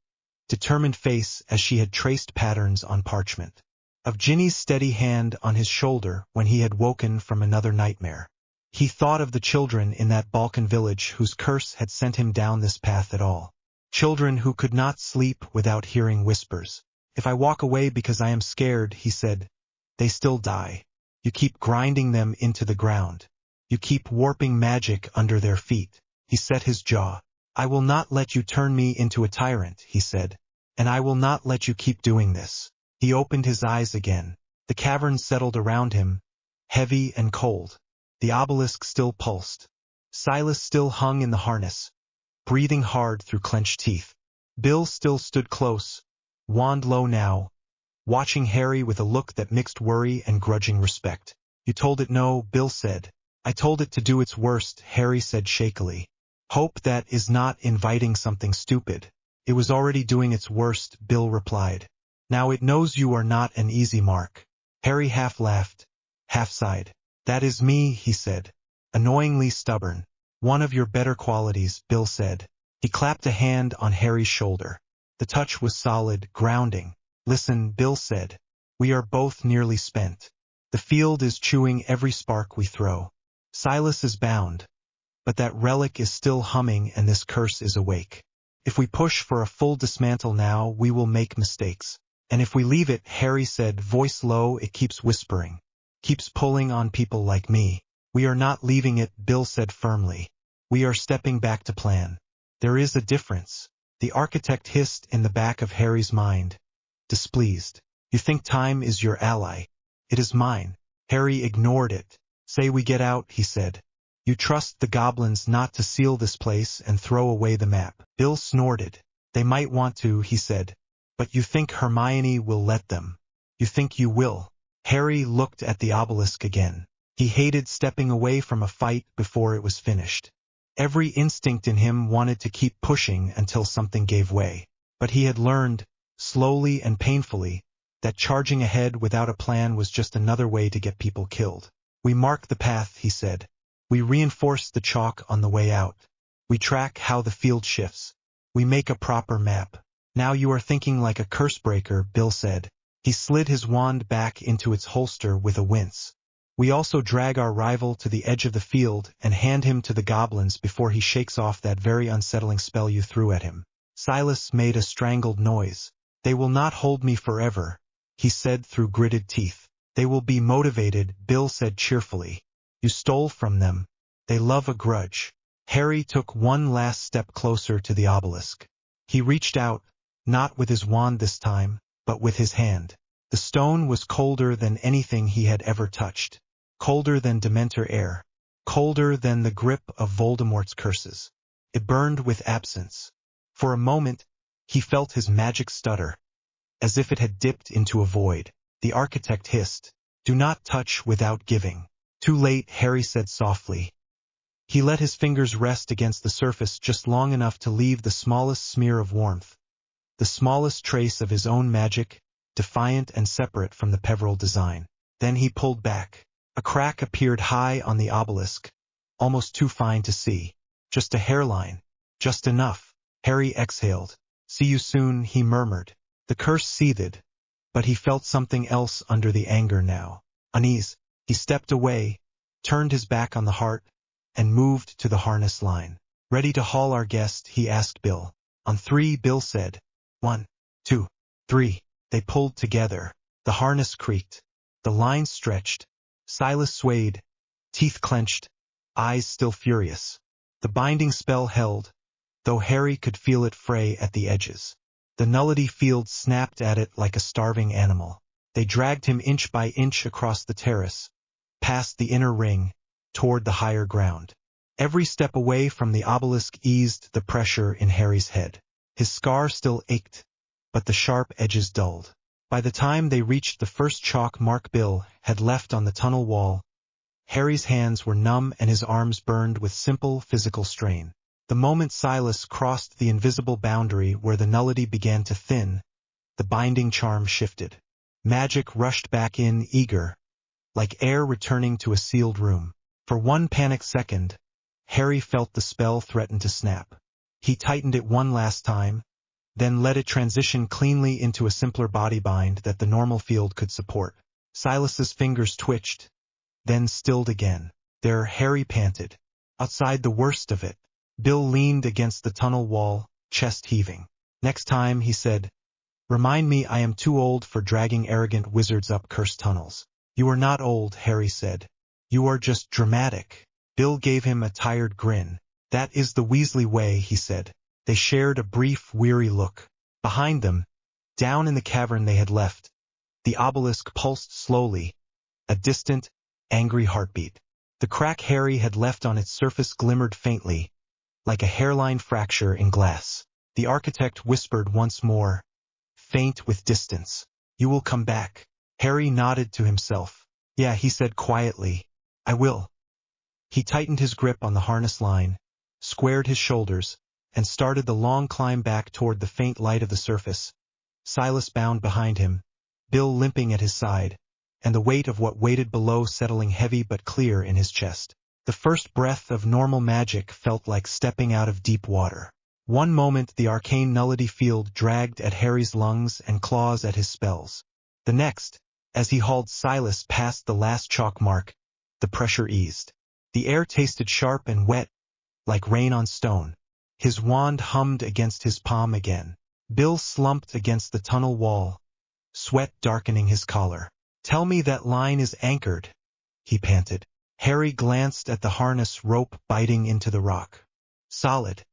determined face as she had traced patterns on parchment, of Ginny's steady hand on his shoulder when he had woken from another nightmare. He thought of the children in that Balkan village whose curse had sent him down this path at all. Children who could not sleep without hearing whispers. If I walk away because I am scared, he said, they still die. You keep grinding them into the ground. You keep warping magic under their feet. He set his jaw. I will not let you turn me into a tyrant, he said, and I will not let you keep doing this. He opened his eyes again. The cavern settled around him, heavy and cold. The obelisk still pulsed. Silas still hung in the harness, breathing hard through clenched teeth. Bill still stood close, wand low now, watching Harry with a look that mixed worry and grudging respect. You told it no, Bill said. I told it to do its worst, Harry said shakily. Hope that is not inviting something stupid. It was already doing its worst, Bill replied. Now it knows you are not an easy mark. Harry half laughed, half sighed. That is me, he said. Annoyingly stubborn. One of your better qualities, Bill said. He clapped a hand on Harry's shoulder. The touch was solid, grounding. Listen, Bill said. We are both nearly spent. The field is chewing every spark we throw. Silas is bound. But that relic is still humming and this curse is awake. If we push for a full dismantle now, we will make mistakes. And if we leave it, Harry said, voice low, it keeps whispering. Keeps pulling on people like me. We are not leaving it, Bill said firmly. We are stepping back to plan. There is a difference. The architect hissed in the back of Harry's mind, displeased. You think time is your ally. It is mine. Harry ignored it. Say we get out, he said. You trust the goblins not to seal this place and throw away the map. Bill snorted. They might want to, he said. But you think Hermione will let them. You think you will. Harry looked at the obelisk again. He hated stepping away from a fight before it was finished. Every instinct in him wanted to keep pushing until something gave way. But he had learned, slowly and painfully, that charging ahead without a plan was just another way to get people killed. We mark the path, he said. We reinforce the chalk on the way out. We track how the field shifts. We make a proper map. Now you are thinking like a cursebreaker, Bill said. He slid his wand back into its holster with a wince. We also drag our rival to the edge of the field and hand him to the goblins before he shakes off that very unsettling spell you threw at him. Silas made a strangled noise. They will not hold me forever, he said through gritted teeth. They will be motivated, Bill said cheerfully. You stole from them. They love a grudge. Harry took one last step closer to the obelisk. He reached out, not with his wand this time, but with his hand. The stone was colder than anything he had ever touched. Colder than Dementor air. Colder than the grip of Voldemort's curses. It burned with absence. For a moment, he felt his magic stutter, as if it had dipped into a void. The architect hissed, "Do not touch without giving." Too late, Harry said softly. He let his fingers rest against the surface just long enough to leave the smallest smear of warmth, the smallest trace of his own magic, defiant and separate from the Peveril design. Then he pulled back. A crack appeared high on the obelisk, almost too fine to see. Just a hairline. Just enough. Harry exhaled. "See you soon," he murmured. The curse seethed, but he felt something else under the anger now. Unease. He stepped away, turned his back on the heart, and moved to the harness line. "Ready to haul our guest?" he asked Bill. "On three," Bill said. 1, 2, 3. They pulled together. The harness creaked. The line stretched. Silas swayed, teeth clenched, eyes still furious. The binding spell held, though Harry could feel it fray at the edges. The nullity field snapped at it like a starving animal. They dragged him inch by inch across the terrace, past the inner ring, toward the higher ground. Every step away from the obelisk eased the pressure in Harry's head. His scar still ached, but the sharp edges dulled. By the time they reached the first chalk mark Bill had left on the tunnel wall, Harry's hands were numb and his arms burned with simple physical strain. The moment Silas crossed the invisible boundary where the nullity began to thin, the binding charm shifted. Magic rushed back in, eager, like air returning to a sealed room. For one panicked second, Harry felt the spell threaten to snap. He tightened it one last time, then let it transition cleanly into a simpler body bind that the normal field could support. Silas's fingers twitched, then stilled again. There, Harry panted. Outside the worst of it, Bill leaned against the tunnel wall, chest heaving. Next time, he said, "Remind me I am too old for dragging arrogant wizards up cursed tunnels." "You are not old," Harry said. "You are just dramatic." Bill gave him a tired grin. "That is the Weasley way," he said. They shared a brief, weary look. Behind them, down in the cavern they had left, the obelisk pulsed slowly, a distant, angry heartbeat. The crack Harry had left on its surface glimmered faintly, like a hairline fracture in glass. The architect whispered once more, faint with distance, "You will come back." Harry nodded to himself. "Yeah," he said quietly, "I will." He tightened his grip on the harness line, squared his shoulders, and started the long climb back toward the faint light of the surface. Silas bound behind him, Bill limping at his side, and the weight of what waited below settling heavy but clear in his chest. The first breath of normal magic felt like stepping out of deep water. One moment the arcane nullity field dragged at Harry's lungs and claws at his spells. The next, as he hauled Silas past the last chalk mark, the pressure eased. The air tasted sharp and wet, like rain on stone. His wand hummed against his palm again. Bill slumped against the tunnel wall, sweat darkening his collar. "Tell me that line is anchored," he panted. Harry glanced at the harness rope biting into the rock. "Solid.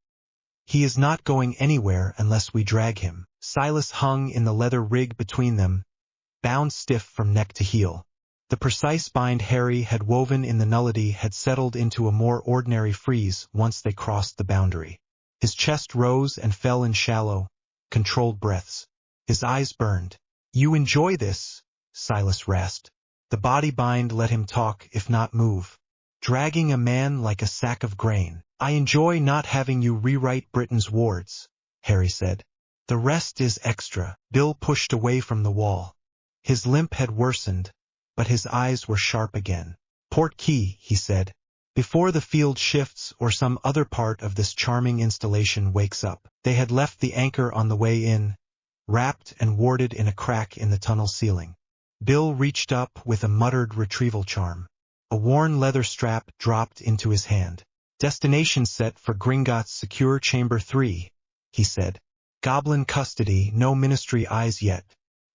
He is not going anywhere unless we drag him." Silas hung in the leather rig between them, bound stiff from neck to heel. The precise bind Harry had woven in the nullity had settled into a more ordinary freeze once they crossed the boundary. His chest rose and fell in shallow, controlled breaths. His eyes burned. "You enjoy this?" Silas rasped. The body bind let him talk, if not move. "Dragging a man like a sack of grain. I enjoy not having you rewrite Britain's wards," Harry said. "The rest is extra." Bill pushed away from the wall. His limp had worsened, but his eyes were sharp again. "Port key," he said, "before the field shifts or some other part of this charming installation wakes up." They had left the anchor on the way in, wrapped and warded in a crack in the tunnel ceiling. Bill reached up with a muttered retrieval charm. A worn leather strap dropped into his hand. "Destination set for Gringotts Secure Chamber 3, he said. "Goblin custody, no ministry eyes yet."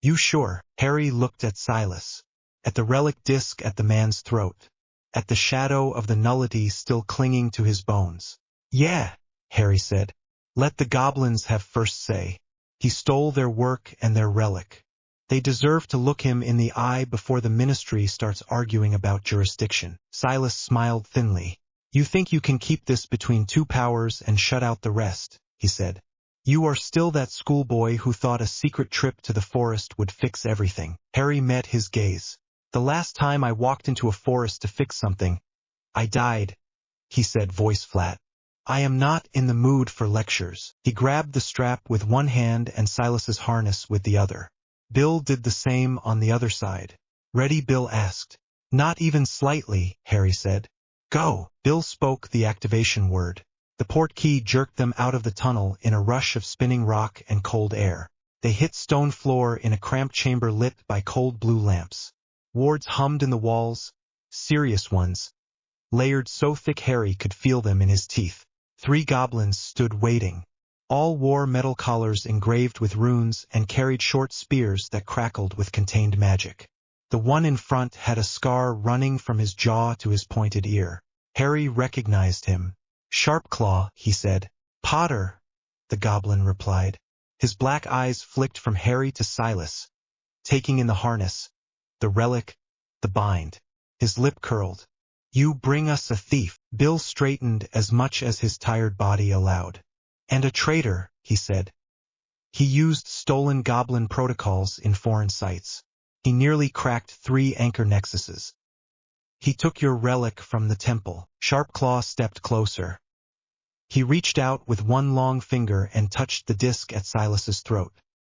"You sure?" Harry looked at Silas, at the relic disc at the man's throat, at the shadow of the nullity still clinging to his bones. "Yeah," Harry said. "Let the goblins have first say. He stole their work and their relic. They deserve to look him in the eye before the ministry starts arguing about jurisdiction." Silas smiled thinly. "You think you can keep this between two powers and shut out the rest," he said. "You are still that schoolboy who thought a secret trip to the forest would fix everything." Harry met his gaze. "The last time I walked into a forest to fix something, I died," he said, voice flat. "I am not in the mood for lectures." He grabbed the strap with one hand and Silas's harness with the other. Bill did the same on the other side. "Ready?" Bill asked. "Not even slightly," Harry said. "Go." Bill spoke the activation word. The port key jerked them out of the tunnel in a rush of spinning rock and cold air. They hit stone floor in a cramped chamber lit by cold blue lamps. Wards hummed in the walls, serious ones, layered so thick Harry could feel them in his teeth. 3 goblins stood waiting. All wore metal collars engraved with runes and carried short spears that crackled with contained magic. The one in front had a scar running from his jaw to his pointed ear. Harry recognized him. "Sharpclaw," he said. "Potter," the goblin replied. His black eyes flicked from Harry to Silas, taking in the harness, the relic, the bind. His lip curled. "You bring us a thief." Bill straightened as much as his tired body allowed. "And a traitor," he said. "He used stolen goblin protocols in foreign sites. He nearly cracked 3 anchor nexuses. He took your relic from the temple." Sharpclaw stepped closer. He reached out with one long finger and touched the disc at Silas's throat.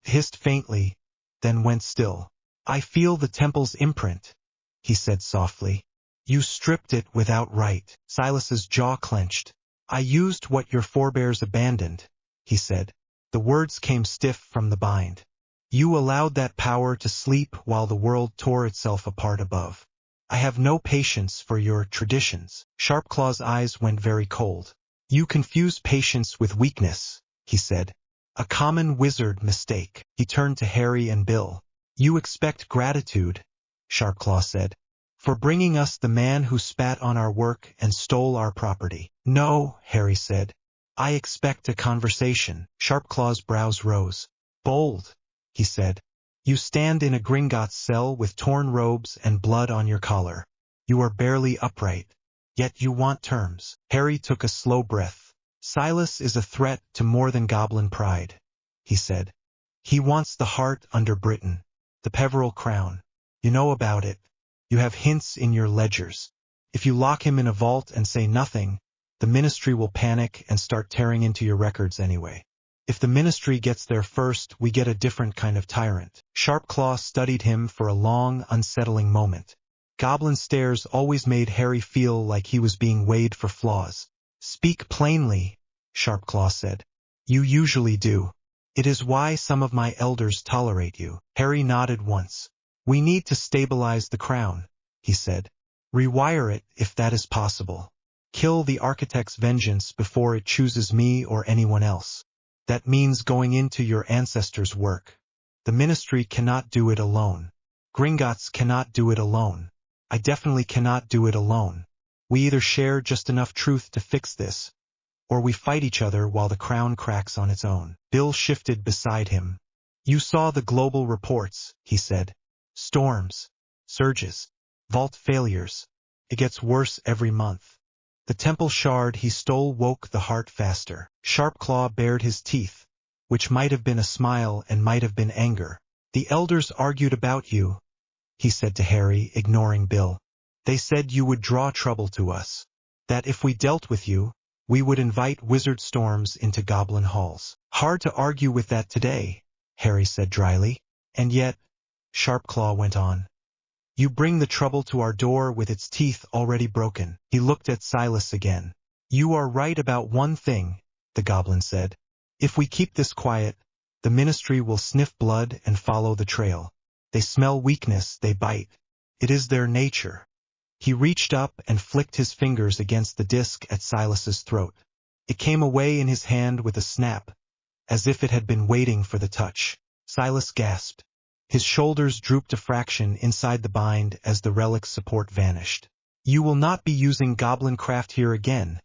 It hissed faintly, then went still. I feel the temple's imprint, he said softly. You stripped it without right. Silas's jaw clenched. I used what your forebears abandoned, he said. The words came stiff from the bind. You allowed that power to sleep while the world tore itself apart above. I have no patience for your traditions. Sharpclaw's eyes went very cold. You confuse patience with weakness, he said. A common wizard mistake. He turned to Harry and Bill. You expect gratitude, Sharpclaw said, for bringing us the man who spat on our work and stole our property. No, Harry said. I expect a conversation. Sharpclaw's brows rose. Bold, he said. You stand in a Gringotts cell with torn robes and blood on your collar. You are barely upright. Yet you want terms. Harry took a slow breath. Silas is a threat to more than goblin pride, he said. He wants the heart under Britain, the Peveril crown. You know about it. You have hints in your ledgers. If you lock him in a vault and say nothing, the ministry will panic and start tearing into your records anyway. If the ministry gets there first, we get a different kind of tyrant. Sharpclaw studied him for a long, unsettling moment. Goblin stares always made Harry feel like he was being weighed for flaws. Speak plainly, Sharpclaw said. You usually do. It is why some of my elders tolerate you. Harry nodded once. We need to stabilize the crown, he said. Rewire it if that is possible. Kill the architect's vengeance before it chooses me or anyone else. That means going into your ancestors' work. The ministry cannot do it alone. Gringotts cannot do it alone. I definitely cannot do it alone. We either share just enough truth to fix this, or we fight each other while the crown cracks on its own. Bill shifted beside him. You saw the global reports, he said. Storms, surges, vault failures. It gets worse every month. The temple shard he stole woke the heart faster. Sharpclaw bared his teeth, which might have been a smile and might have been anger. The elders argued about you, he said to Harry, ignoring Bill. They said you would draw trouble to us. That if we dealt with you, we would invite wizard storms into goblin halls. Hard to argue with that today, Harry said dryly. And yet, Sharpclaw went on, you bring the trouble to our door with its teeth already broken. He looked at Silas again. You are right about one thing, the goblin said. If we keep this quiet, the ministry will sniff blood and follow the trail. They smell weakness, they bite. It is their nature. He reached up and flicked his fingers against the disc at Silas's throat. It came away in his hand with a snap, as if it had been waiting for the touch. Silas gasped. His shoulders drooped a fraction inside the bind as the relic's support vanished. You will not be using goblin craft here again,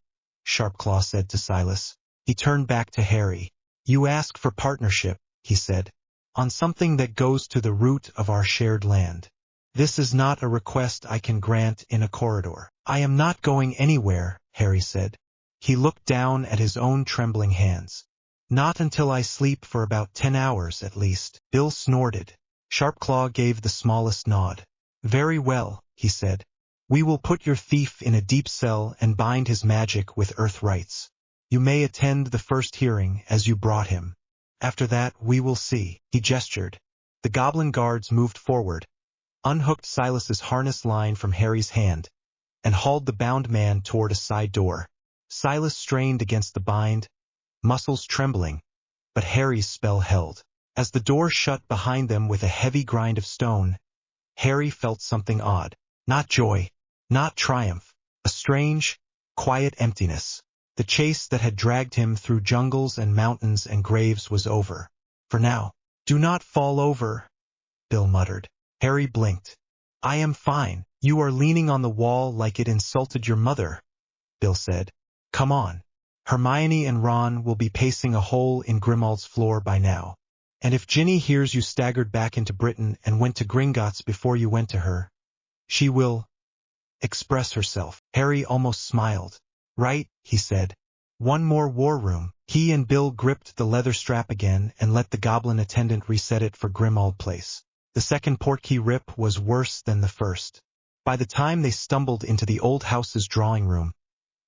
Sharpclaw said to Silas. He turned back to Harry. You ask for partnership, he said, on something that goes to the root of our shared land. This is not a request I can grant in a corridor. I am not going anywhere, Harry said. He looked down at his own trembling hands. Not until I sleep for about 10 hours at least. Bill snorted. Sharpclaw gave the smallest nod. Very well, he said. We will put your thief in a deep cell and bind his magic with earth rites. You may attend the first hearing as you brought him. After that we will see. He gestured. The goblin guards moved forward, unhooked Silas's harness line from Harry's hand, and hauled the bound man toward a side door. Silas strained against the bind, muscles trembling, but Harry's spell held. As the door shut behind them with a heavy grind of stone, Harry felt something odd. Not joy, not triumph, a strange, quiet emptiness. The chase that had dragged him through jungles and mountains and graves was over. For now. Do not fall over, Bill muttered. Harry blinked. I am fine. You are leaning on the wall like it insulted your mother, Bill said. Come on. Hermione and Ron will be pacing a hole in Grimmald's floor by now. And if Ginny hears you staggered back into Britain and went to Gringotts before you went to her, she will express herself. Harry almost smiled. Right, he said. One more war room. He and Bill gripped the leather strap again and let the goblin attendant reset it for Grimmauld Place. The second portkey rip was worse than the first. By the time they stumbled into the old house's drawing room,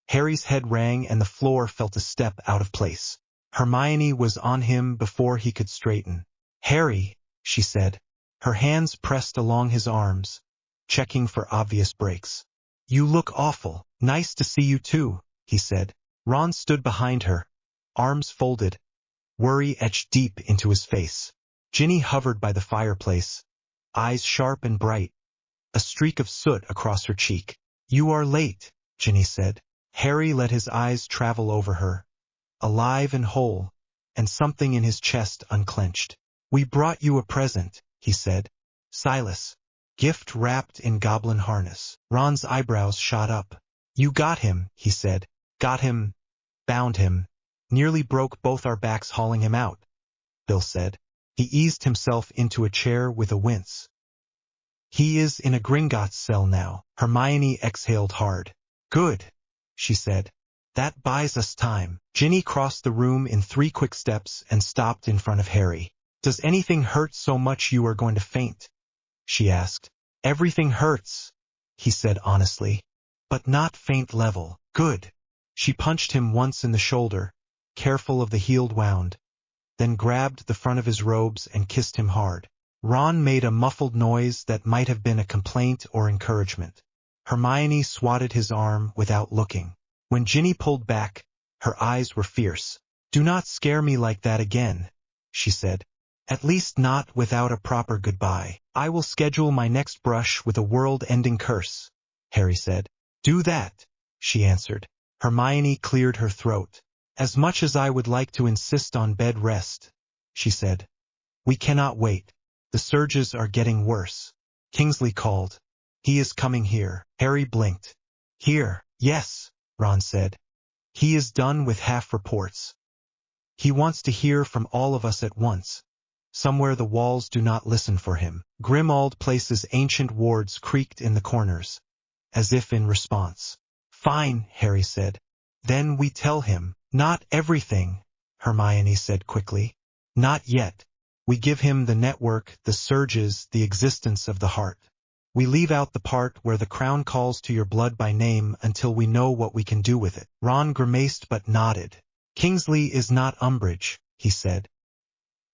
Harry's head rang and the floor felt a step out of place. Hermione was on him before he could straighten. Harry, she said. Her hands pressed along his arms, checking for obvious breaks. "You look awful. Nice to see you too," he said. Ron stood behind her, arms folded, worry etched deep into his face. Ginny hovered by the fireplace, eyes sharp and bright, a streak of soot across her cheek. "You are late," Ginny said. Harry let his eyes travel over her, alive and whole, and something in his chest unclenched. "We brought you a present," he said. "Silas. Gift wrapped in goblin harness." Ron's eyebrows shot up. "You got him," he said. "Got him, bound him, nearly broke both our backs hauling him out," Bill said. He eased himself into a chair with a wince. "He is in a Gringotts cell now." Hermione exhaled hard. "Good," she said. "That buys us time." Ginny crossed the room in 3 quick steps and stopped in front of Harry. "Does anything hurt so much you are going to faint?" she asked. "Everything hurts," he said honestly. "But not faint level." "Good." She punched him once in the shoulder, careful of the healed wound, then grabbed the front of his robes and kissed him hard. Ron made a muffled noise that might have been a complaint or encouragement. Hermione swatted his arm without looking. When Ginny pulled back, her eyes were fierce. "Do not scare me like that again," she said. "At least not without a proper goodbye." "I will schedule my next brush with a world-ending curse," Harry said. "Do that," she answered. Hermione cleared her throat. "As much as I would like to insist on bed rest," she said, "we cannot wait. The surges are getting worse." Kingsley called. "He is coming here." Harry blinked. "Here?" "Yes," Ron said. "He is done with half reports. He wants to hear from all of us at once. Somewhere the walls do not listen for him." Grimmauld Place's ancient wards creaked in the corners, as if in response. "Fine," Harry said. "Then we tell him." "Not everything," Hermione said quickly. "Not yet. We give him the network, the surges, the existence of the heart. We leave out the part where the crown calls to your blood by name until we know what we can do with it." Ron grimaced but nodded. "Kingsley is not Umbridge," he said.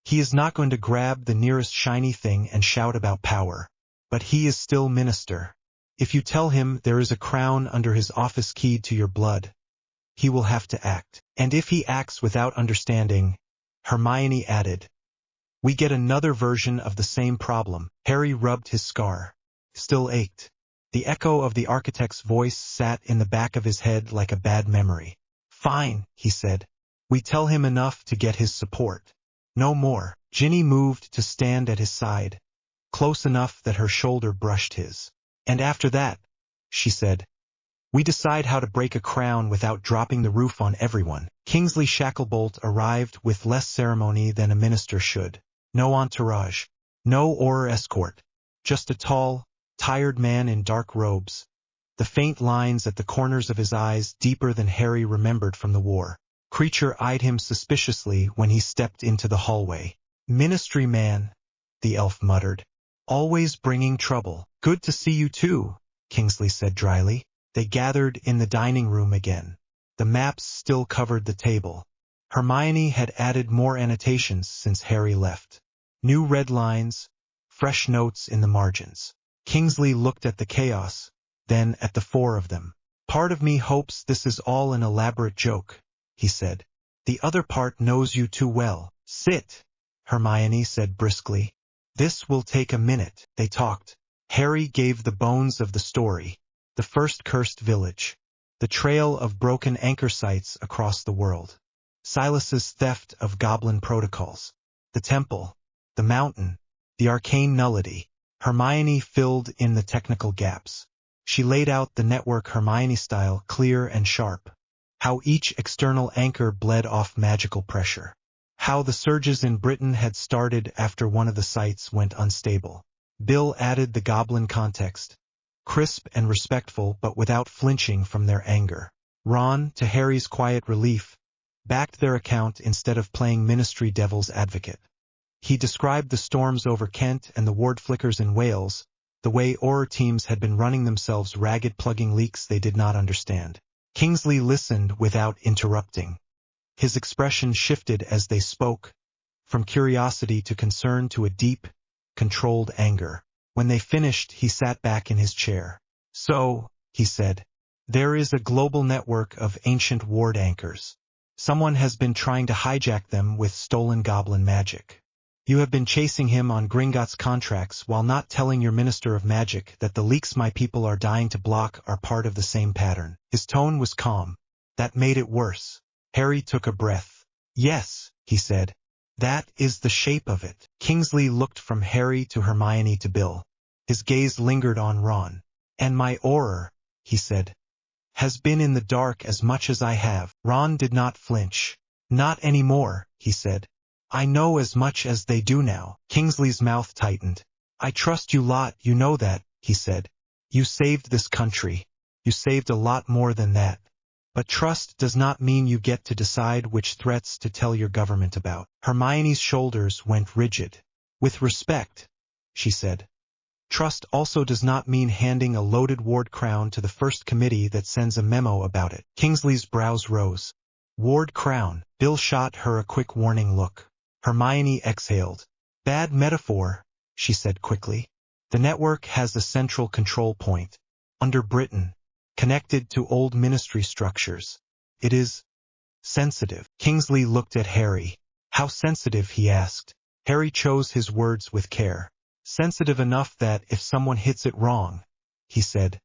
"He is not going to grab the nearest shiny thing and shout about power. But he is still minister. If you tell him there is a crown under his office keyed to your blood, he will have to act. And if he acts without understanding," Hermione added, "we get another version of the same problem." Harry rubbed his scar. Still ached. The echo of the architect's voice sat in the back of his head like a bad memory. "Fine," he said. "We tell him enough to get his support. No more." Ginny moved to stand at his side, close enough that her shoulder brushed his. "And after that," she said, "we decide how to break a crown without dropping the roof on everyone." Kingsley Shacklebolt arrived with less ceremony than a minister should. No entourage, no Auror escort, just a tall, tired man in dark robes, the faint lines at the corners of his eyes deeper than Harry remembered from the war. Creature eyed him suspiciously when he stepped into the hallway. "Ministry man," the elf muttered. "Always bringing trouble." "Good to see you too," Kingsley said dryly. They gathered in the dining room again. The maps still covered the table. Hermione had added more annotations since Harry left. New red lines, fresh notes in the margins. Kingsley looked at the chaos, then at the 4 of them. "Part of me hopes this is all an elaborate joke," he said. "The other part knows you too well." "Sit," Hermione said briskly. "This will take a minute." They talked. Harry gave the bones of the story. The first cursed village. The trail of broken anchor sites across the world. Silas's theft of goblin protocols. The temple. The mountain. The arcane nullity. Hermione filled in the technical gaps. She laid out the network Hermione style, clear and sharp. How each external anchor bled off magical pressure. How the surges in Britain had started after one of the sites went unstable. Bill added the goblin context. Crisp and respectful but without flinching from their anger. Ron, to Harry's quiet relief, backed their account instead of playing ministry devil's advocate. He described the storms over Kent and the ward flickers in Wales, the way Auror teams had been running themselves ragged, plugging leaks they did not understand. Kingsley listened without interrupting. His expression shifted as they spoke, from curiosity to concern to a deep, controlled anger. When they finished, he sat back in his chair. So, he said, there is a global network of ancient ward anchors. Someone has been trying to hijack them with stolen goblin magic. You have been chasing him on Gringotts contracts while not telling your Minister of Magic that the leaks my people are dying to block are part of the same pattern. His tone was calm. That made it worse. Harry took a breath. Yes, he said. That is the shape of it. Kingsley looked from Harry to Hermione to Bill. His gaze lingered on Ron. And my Auror, he said, has been in the dark as much as I have. Ron did not flinch. Not anymore, he said. I know as much as they do now. Kingsley's mouth tightened. I trust you lot, you know that, he said. You saved this country. You saved a lot more than that. But trust does not mean you get to decide which threats to tell your government about. Hermione's shoulders went rigid. With respect, she said. Trust also does not mean handing a loaded ward crown to the first committee that sends a memo about it. Kingsley's brows rose. Ward crown. Bill shot her a quick warning look. Hermione exhaled. Bad metaphor, she said quickly. The network has a central control point. Under Britain. Connected to old ministry structures. It is sensitive. Kingsley looked at Harry. How sensitive, he asked. Harry chose his words with care. Sensitive enough that if someone hits it wrong, he said.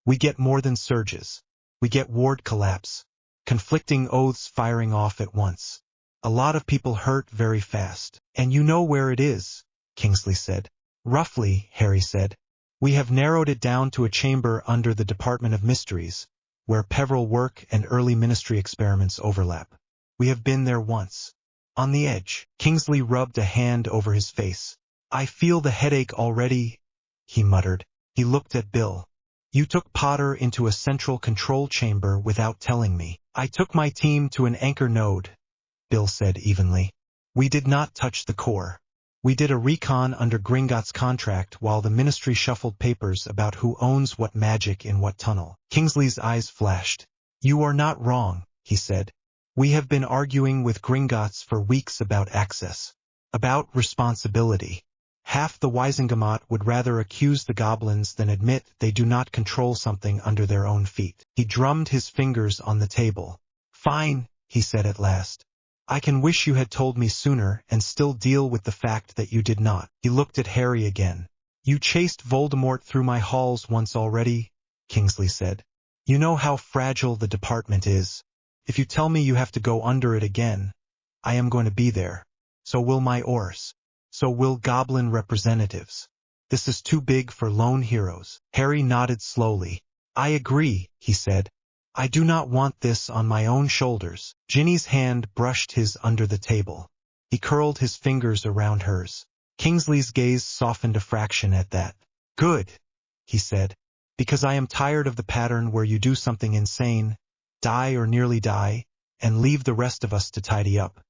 We get more than surges. We get ward collapse. Conflicting oaths firing off at once. A lot of people hurt very fast. And you know where it is, Kingsley said. Roughly, Harry said. We have narrowed it down to a chamber under the Department of Mysteries, where Peveril work and early ministry experiments overlap. We have been there once. On the edge. Kingsley rubbed a hand over his face. I feel the headache already, he muttered. He looked at Bill. You took Potter into a central control chamber without telling me. I took my team to an anchor node, Bill said evenly. We did not touch the core. We did a recon under Gringotts' contract while the ministry shuffled papers about who owns what magic in what tunnel. Kingsley's eyes flashed. You are not wrong, he said. We have been arguing with Gringotts for weeks about access. About responsibility. Half the Wisengamot would rather accuse the goblins than admit they do not control something under their own feet. He drummed his fingers on the table. Fine, he said at last. I can wish you had told me sooner and still deal with the fact that you did not. He looked at Harry again. You chased Voldemort through my halls once already, Kingsley said. You know how fragile the department is. If you tell me you have to go under it again, I am going to be there. So will my Aurors. So will goblin representatives. This is too big for lone heroes. Harry nodded slowly. I agree, he said. I do not want this on my own shoulders. Ginny's hand brushed his under the table. He curled his fingers around hers. Kingsley's gaze softened a fraction at that. Good, he said, because I am tired of the pattern where you do something insane, die or nearly die, and leave the rest of us to tidy up.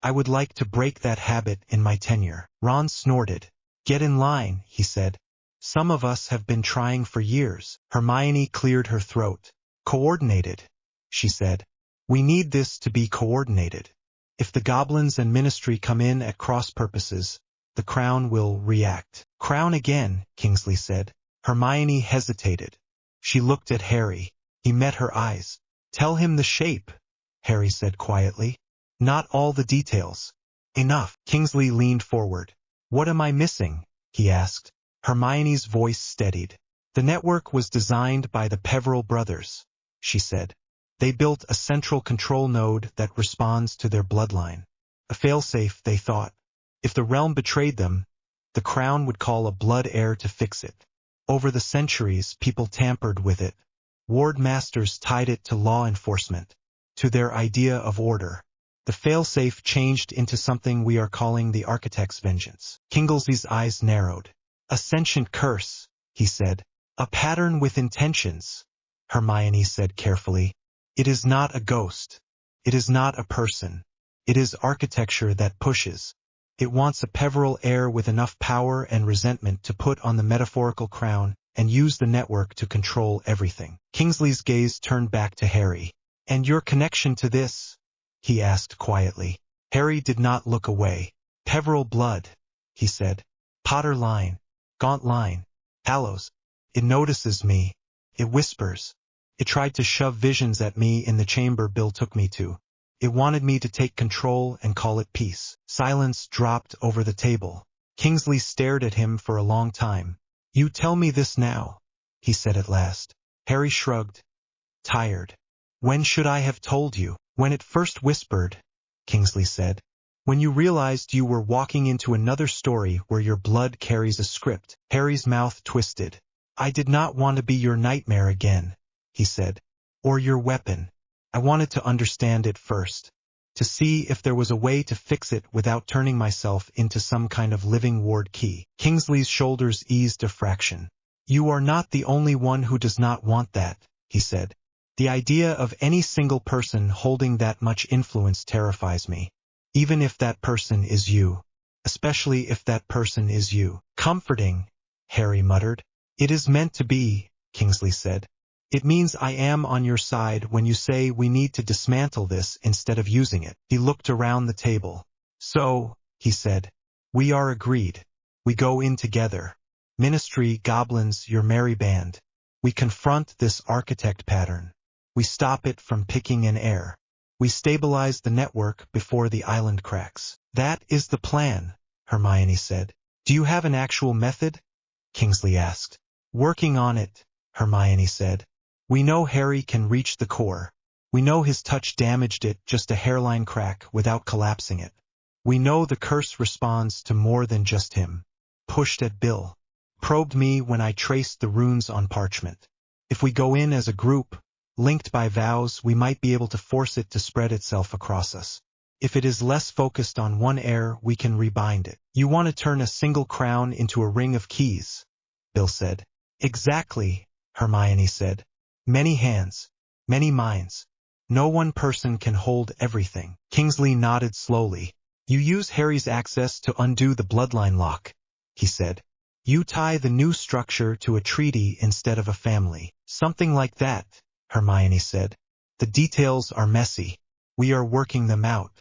I would like to break that habit in my tenure. Ron snorted. Get in line, he said. Some of us have been trying for years. Hermione cleared her throat. Coordinated, she said. We need this to be coordinated. If the goblins and ministry come in at cross purposes, the crown will react. Crown again, Kingsley said. Hermione hesitated. She looked at Harry. He met her eyes. Tell him the shape, Harry said quietly. Not all the details. Enough. Kingsley leaned forward. What am I missing? He asked. Hermione's voice steadied. The network was designed by the Peveril brothers, she said. They built a central control node that responds to their bloodline. A failsafe, they thought. If the realm betrayed them, the crown would call a blood heir to fix it. Over the centuries, people tampered with it. Ward masters tied it to law enforcement, to their idea of order. The failsafe changed into something we are calling the Architect's Vengeance. Kingsley's eyes narrowed. A sentient curse, he said. A pattern with intentions, Hermione said carefully. It is not a ghost. It is not a person. It is architecture that pushes. It wants a Peveril heir with enough power and resentment to put on the metaphorical crown and use the network to control everything. Kingsley's gaze turned back to Harry. And your connection to this? He asked quietly. Harry did not look away. Peveril blood, he said. Potter line, Gaunt line, Hallows. It notices me. It whispers. It tried to shove visions at me in the chamber Bill took me to. It wanted me to take control and call it peace. Silence dropped over the table. Kingsley stared at him for a long time. You tell me this now, he said at last. Harry shrugged. Tired. When should I have told you? When it first whispered, Kingsley said. When you realized you were walking into another story where your blood carries a script. Harry's mouth twisted. I did not want to be your nightmare again, he said. Or your weapon. I wanted to understand it first. To see if there was a way to fix it without turning myself into some kind of living ward key. Kingsley's shoulders eased a fraction. You are not the only one who does not want that, he said. The idea of any single person holding that much influence terrifies me. Even if that person is you. Especially if that person is you. Comforting, Harry muttered. It is meant to be, Kingsley said. It means I am on your side when you say we need to dismantle this instead of using it. He looked around the table. So, he said, we are agreed. We go in together. Ministry, goblins, your merry band. We confront this architect pattern. We stop it from picking an heir. We stabilize the network before the island cracks. That is the plan, Hermione said. Do you have an actual method? Kingsley asked. Working on it, Hermione said. We know Harry can reach the core. We know his touch damaged it just a hairline crack without collapsing it. We know the curse responds to more than just him. Pushed at Bill. Probed me when I traced the runes on parchment. If we go in as a group, linked by vows, we might be able to force it to spread itself across us. If it is less focused on one heir, we can rebind it. You want to turn a single crown into a ring of keys, Bill said. Exactly, Hermione said. Many hands, many minds. No one person can hold everything. Kingsley nodded slowly. You use Harry's access to undo the bloodline lock, he said. You tie the new structure to a treaty instead of a family. Something like that, Hermione said. The details are messy. We are working them out.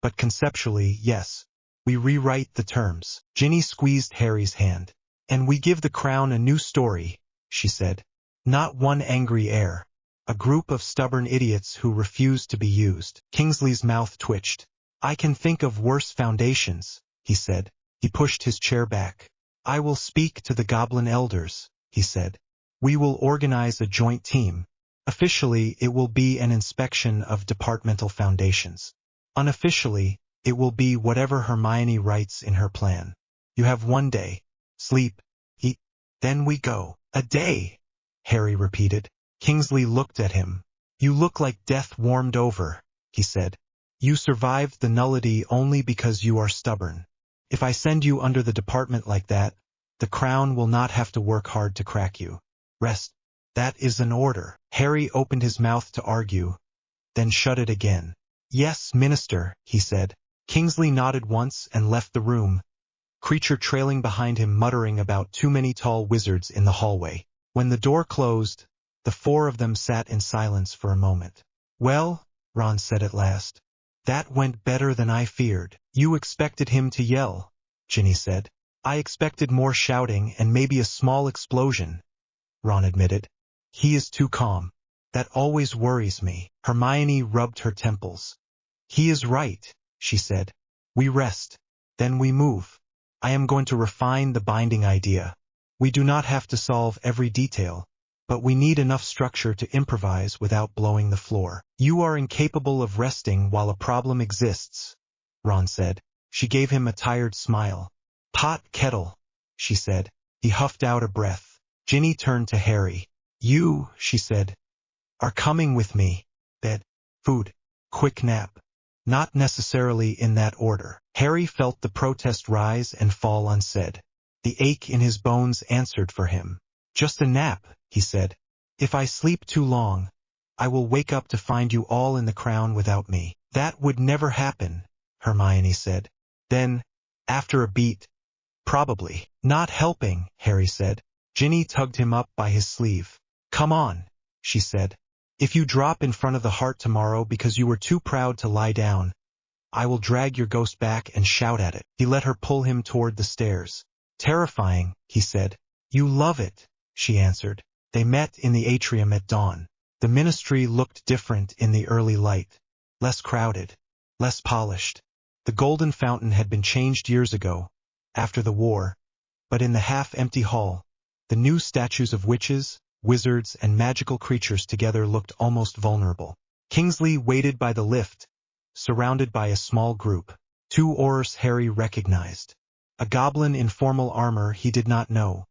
But conceptually, yes. We rewrite the terms. Ginny squeezed Harry's hand. And we give the crown a new story, she said. Not one angry heir. A group of stubborn idiots who refuse to be used. Kingsley's mouth twitched. I can think of worse foundations, he said. He pushed his chair back. I will speak to the goblin elders, he said. We will organize a joint team. Officially, it will be an inspection of departmental foundations. Unofficially, it will be whatever Hermione writes in her plan. You have 1 day. Sleep, eat, then we go. A day, Harry repeated. Kingsley looked at him. You look like death warmed over, he said. You survived the nullity only because you are stubborn. If I send you under the department like that, the crown will not have to work hard to crack you. Rest. That is an order. Harry opened his mouth to argue, then shut it again. Yes, Minister, he said. Kingsley nodded once and left the room, Creature trailing behind him muttering about too many tall wizards in the hallway. When the door closed, the 4 of them sat in silence for a moment. Well, Ron said at last. That went better than I feared. You expected him to yell, Ginny said. I expected more shouting and maybe a small explosion, Ron admitted. He is too calm. That always worries me. Hermione rubbed her temples. He is right, she said. We rest. Then we move. I am going to refine the binding idea. We do not have to solve every detail, but we need enough structure to improvise without blowing the floor. You are incapable of resting while a problem exists, Ron said. She gave him a tired smile. Pot kettle, she said. He huffed out a breath. Ginny turned to Harry. You, she said, are coming with me. Bed, food, quick nap. Not necessarily in that order. Harry felt the protest rise and fall unsaid. The ache in his bones answered for him. Just a nap, he said. If I sleep too long, I will wake up to find you all in the crown without me. That would never happen, Hermione said. Then, after a beat, probably. Not helping, Harry said. Ginny tugged him up by his sleeve. Come on, she said. If you drop in front of the heart tomorrow because you were too proud to lie down, I will drag your ghost back and shout at it. He let her pull him toward the stairs. Terrifying, he said. You love it, she answered. They met in the atrium at dawn. The ministry looked different in the early light. Less crowded, less polished. The golden fountain had been changed years ago, after the war, but in the half-empty hall, the new statues of witches, wizards, and magical creatures together looked almost vulnerable. Kingsley waited by the lift, surrounded by a small group. 2 Aurors Harry recognized. A goblin in formal armor he did not know,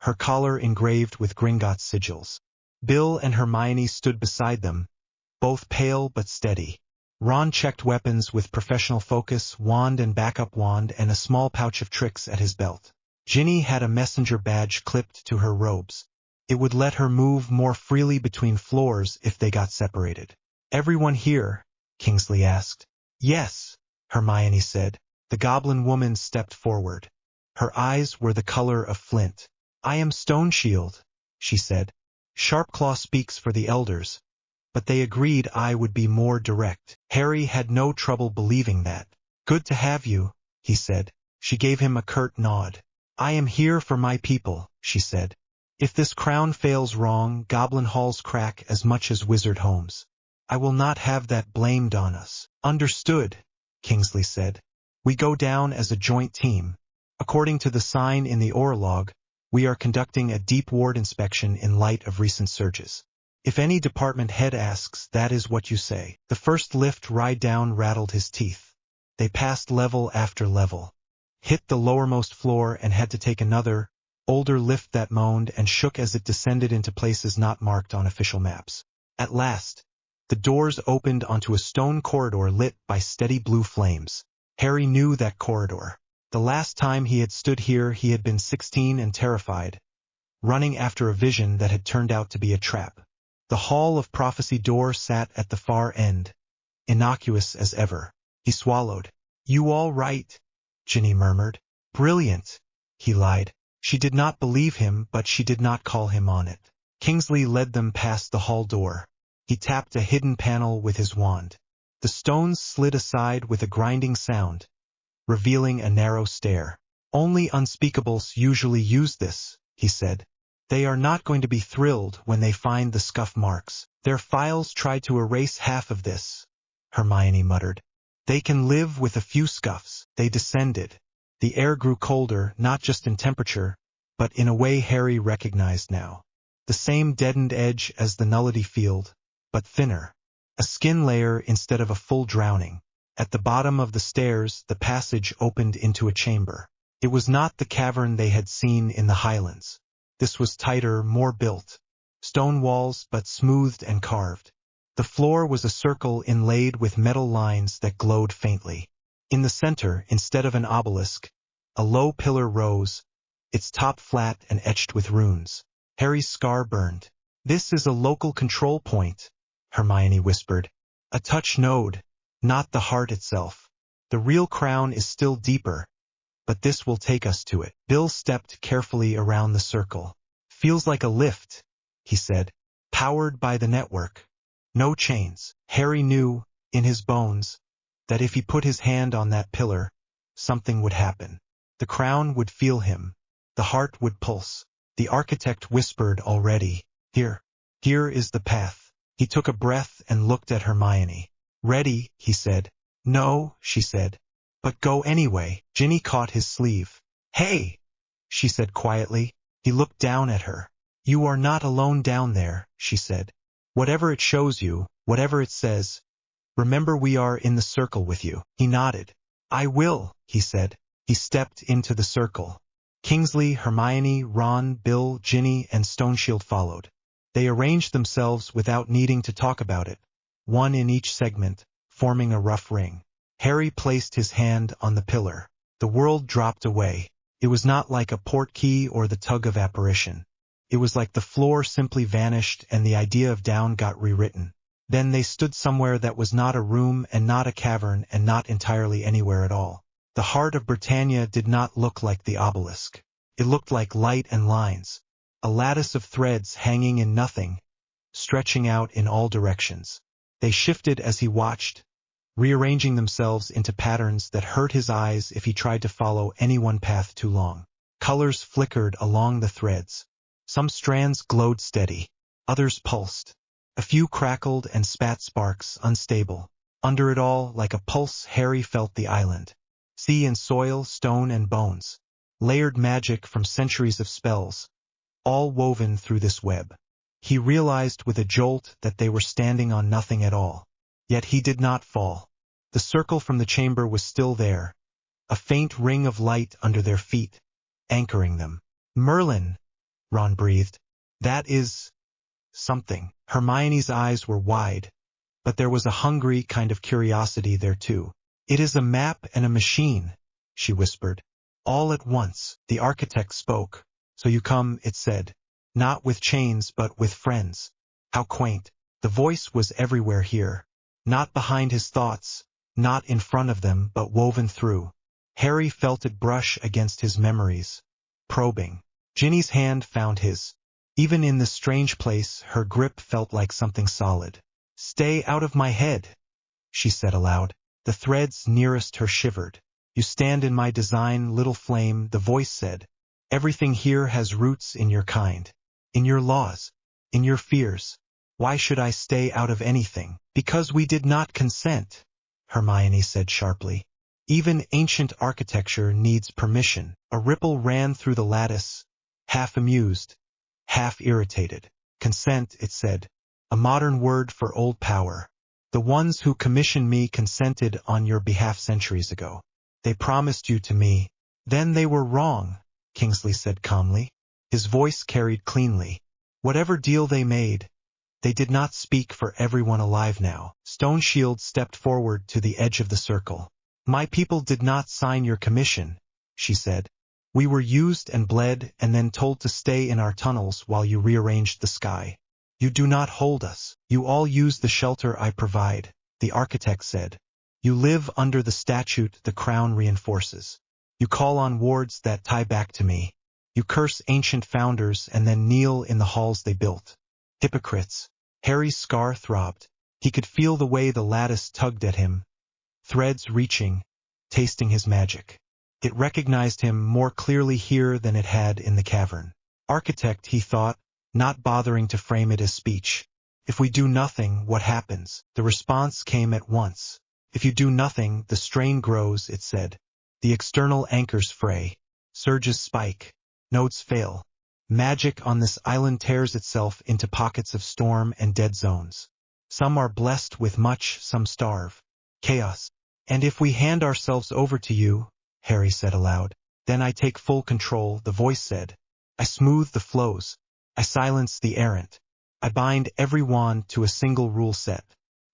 her collar engraved with Gringotts sigils. Bill and Hermione stood beside them, both pale but steady. Ron checked weapons with professional focus, wand and backup wand, and a small pouch of tricks at his belt. Ginny had a messenger badge clipped to her robes. It would let her move more freely between floors if they got separated. Everyone here? Kingsley asked. Yes, Hermione said. The goblin woman stepped forward. Her eyes were the color of flint. I am Stoneshield, she said. Sharpclaw speaks for the elders, but they agreed I would be more direct. Harry had no trouble believing that. Good to have you, he said. She gave him a curt nod. I am here for my people, she said. If this crown fails wrong, Goblin halls crack as much as wizard homes. I will not have that blamed on us. Understood, Kingsley said. We go down as a joint team. According to the sign in the orlog, we are conducting a deep ward inspection in light of recent surges. If any department head asks, that is what you say. The first lift ride down rattled his teeth. They passed level after level, hit the lowermost floor and had to take another, older lift that moaned and shook as it descended into places not marked on official maps. At last, the doors opened onto a stone corridor lit by steady blue flames. Harry knew that corridor. The last time he had stood here he had been 16 and terrified, running after a vision that had turned out to be a trap. The Hall of Prophecy door sat at the far end, innocuous as ever. He swallowed. You all right? Ginny murmured. Brilliant, he lied. She did not believe him, but she did not call him on it. Kingsley led them past the hall door. He tapped a hidden panel with his wand. The stones slid aside with a grinding sound, revealing a narrow stair. Only unspeakables usually use this, he said. They are not going to be thrilled when they find the scuff marks. Their files tried to erase half of this, Hermione muttered. They can live with a few scuffs. They descended. The air grew colder, not just in temperature, but in a way Harry recognized now. The same deadened edge as the nullity field, but thinner. A skin layer instead of a full drowning. At the bottom of the stairs, the passage opened into a chamber. It was not the cavern they had seen in the Highlands. This was tighter, more built. Stone walls, but smoothed and carved. The floor was a circle inlaid with metal lines that glowed faintly. In the center, instead of an obelisk, a low pillar rose, its top flat and etched with runes. Harry's scar burned. This is a local control point, Hermione whispered. A touch node, not the heart itself. The real crown is still deeper, but this will take us to it. Bill stepped carefully around the circle. Feels like a lift, he said, powered by the network. No chains. Harry knew, in his bones, that if he put his hand on that pillar, something would happen. The crown would feel him. The heart would pulse. The architect whispered already. Here is the path. He took a breath and looked at Hermione. Ready, he said. No, she said. But go anyway. Ginny caught his sleeve. Hey, she said quietly. He looked down at her. You are not alone down there, she said. Whatever it shows you, whatever it says, remember we are in the circle with you. He nodded. I will, he said. He stepped into the circle. Kingsley, Hermione, Ron, Bill, Ginny, and Stoneshield followed. They arranged themselves without needing to talk about it, one in each segment, forming a rough ring. Harry placed his hand on the pillar. The world dropped away. It was not like a portkey or the tug of apparition. It was like the floor simply vanished and the idea of down got rewritten. Then they stood somewhere that was not a room and not a cavern and not entirely anywhere at all. The heart of Britannia did not look like the obelisk. It looked like light and lines, a lattice of threads hanging in nothing, stretching out in all directions. They shifted as he watched, rearranging themselves into patterns that hurt his eyes if he tried to follow any one path too long. Colors flickered along the threads. Some strands glowed steady. Others pulsed. A few crackled and spat sparks, unstable. Under it all, like a pulse, Harry felt the island. Sea and soil, stone and bones. Layered magic from centuries of spells. All woven through this web. He realized with a jolt that they were standing on nothing at all. Yet he did not fall. The circle from the chamber was still there. A faint ring of light under their feet, anchoring them. Merlin, Ron breathed. That is something. Hermione's eyes were wide, but there was a hungry kind of curiosity there too. It is a map and a machine, she whispered. All at once, the architect spoke. So you come, it said. Not with chains but with friends. How quaint. The voice was everywhere here. Not behind his thoughts, not in front of them, but woven through. Harry felt it brush against his memories. Probing. Ginny's hand found his. Even in this strange place, her grip felt like something solid. Stay out of my head, she said aloud. The threads nearest her shivered. You stand in my design, little flame, the voice said. Everything here has roots in your kind. In your laws. In your fears. Why should I stay out of anything? Because we did not consent, Hermione said sharply. Even ancient architecture needs permission. A ripple ran through the lattice, half amused, half irritated. Consent, it said. A modern word for old power. The ones who commissioned me consented on your behalf centuries ago. They promised you to me. Then they were wrong, Kingsley said calmly. His voice carried cleanly. Whatever deal they made, they did not speak for everyone alive now. Stoneshield stepped forward to the edge of the circle. My people did not sign your commission, she said. We were used and bled and then told to stay in our tunnels while you rearranged the sky. You do not hold us. You all use the shelter I provide, the architect said. You live under the statute the crown reinforces. You call on wards that tie back to me. You curse ancient founders and then kneel in the halls they built. Hypocrites. Harry's scar throbbed. He could feel the way the lattice tugged at him. Threads reaching, tasting his magic. It recognized him more clearly here than it had in the cavern. Architect, he thought, not bothering to frame it as speech. If we do nothing, what happens? The response came at once. If you do nothing, the strain grows, it said. The external anchors fray. Surges spike. Nodes fail. Magic on this island tears itself into pockets of storm and dead zones. Some are blessed with much, some starve. Chaos. And if we hand ourselves over to you, Harry said aloud, then I take full control, the voice said. I smooth the flows. I silence the errant. I bind every wand to a single rule set.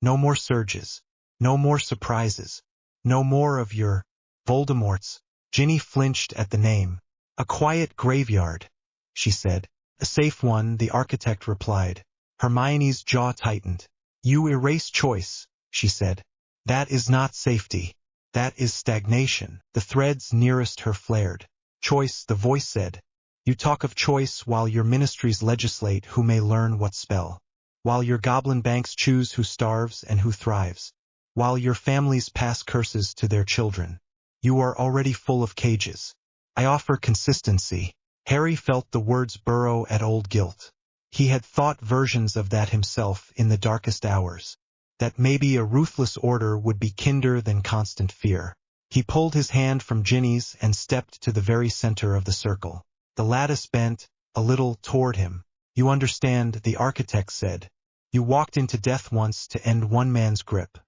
No more surges. No more surprises. No more of your Voldemorts. Ginny flinched at the name. A quiet graveyard, she said. A safe one, the architect replied. Hermione's jaw tightened. You erase choice, she said. That is not safety. That is stagnation. The threads nearest her flared. Choice, the voice said. You talk of choice while your ministries legislate who may learn what spell. While your goblin banks choose who starves and who thrives. While your families pass curses to their children. You are already full of cages. I offer consistency. Harry felt the words burrow at old guilt. He had thought versions of that himself in the darkest hours. That maybe a ruthless order would be kinder than constant fear. He pulled his hand from Ginny's and stepped to the very center of the circle. The lattice bent, a little, toward him. You understand, the architect said. You walked into death once to end one man's grip.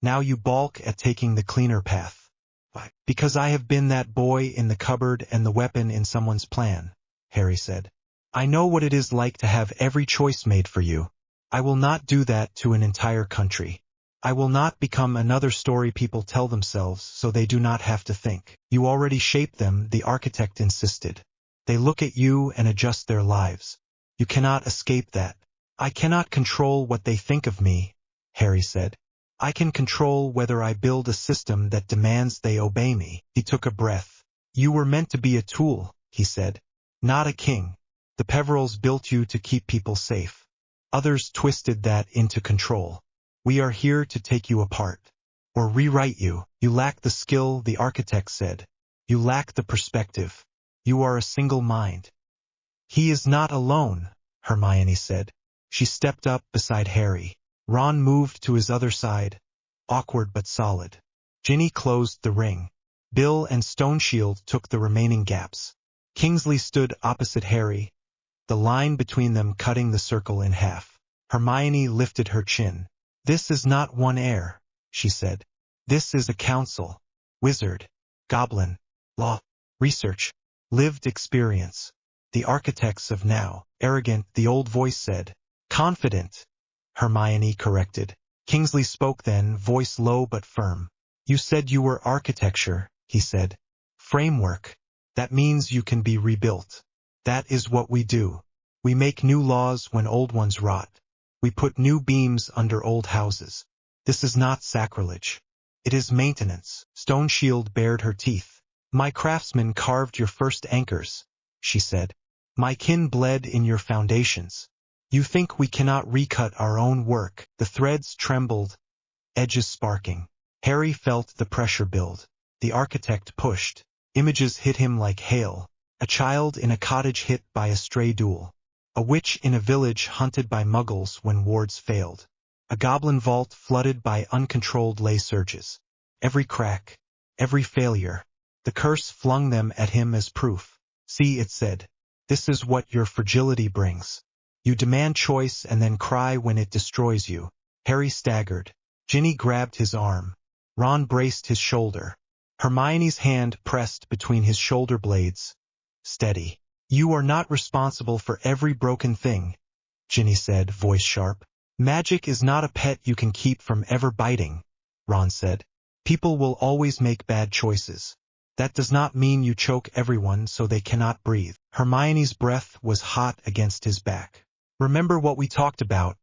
Now you balk at taking the cleaner path. Why? Because I have been that boy in the cupboard and the weapon in someone's plan, Harry said. I know what it is like to have every choice made for you. I will not do that to an entire country. I will not become another story people tell themselves so they do not have to think. You already shape them, the architect insisted. They look at you and adjust their lives. You cannot escape that. I cannot control what they think of me, Harry said. I can control whether I build a system that demands they obey me. He took a breath. You were meant to be a tool, he said. Not a king. The Peverills built you to keep people safe. Others twisted that into control. We are here to take you apart. Or rewrite you. You lack the skill, the architect said. You lack the perspective. You are a single mind. He is not alone, Hermione said. She stepped up beside Harry. Ron moved to his other side, awkward but solid. Ginny closed the ring. Bill and Stoneshield took the remaining gaps. Kingsley stood opposite Harry, the line between them cutting the circle in half. Hermione lifted her chin. This is not one heir, she said. This is a council. Wizard, goblin, law, research, lived experience. The architects of now. Arrogant, the old voice said. Confident, Hermione corrected. Kingsley spoke then, voice low but firm. You said you were architecture, he said. Framework. That means you can be rebuilt. That is what we do. We make new laws when old ones rot. We put new beams under old houses. This is not sacrilege. It is maintenance. Stoneshield bared her teeth. My craftsmen carved your first anchors, she said. My kin bled in your foundations. You think we cannot recut our own work? The threads trembled, edges sparking. Harry felt the pressure build. The architect pushed. Images hit him like hail. A child in a cottage hit by a stray duel. A witch in a village hunted by muggles when wards failed. A goblin vault flooded by uncontrolled ley surges. Every crack, every failure. The curse flung them at him as proof. See, it said. This is what your fragility brings. You demand choice and then cry when it destroys you. Harry staggered. Ginny grabbed his arm. Ron braced his shoulder. Hermione's hand pressed between his shoulder blades. Steady. You are not responsible for every broken thing, Ginny said, voice sharp. Magic is not a pet you can keep from ever biting, Ron said. People will always make bad choices. That does not mean you choke everyone so they cannot breathe. Hermione's breath was hot against his back. Remember what we talked about,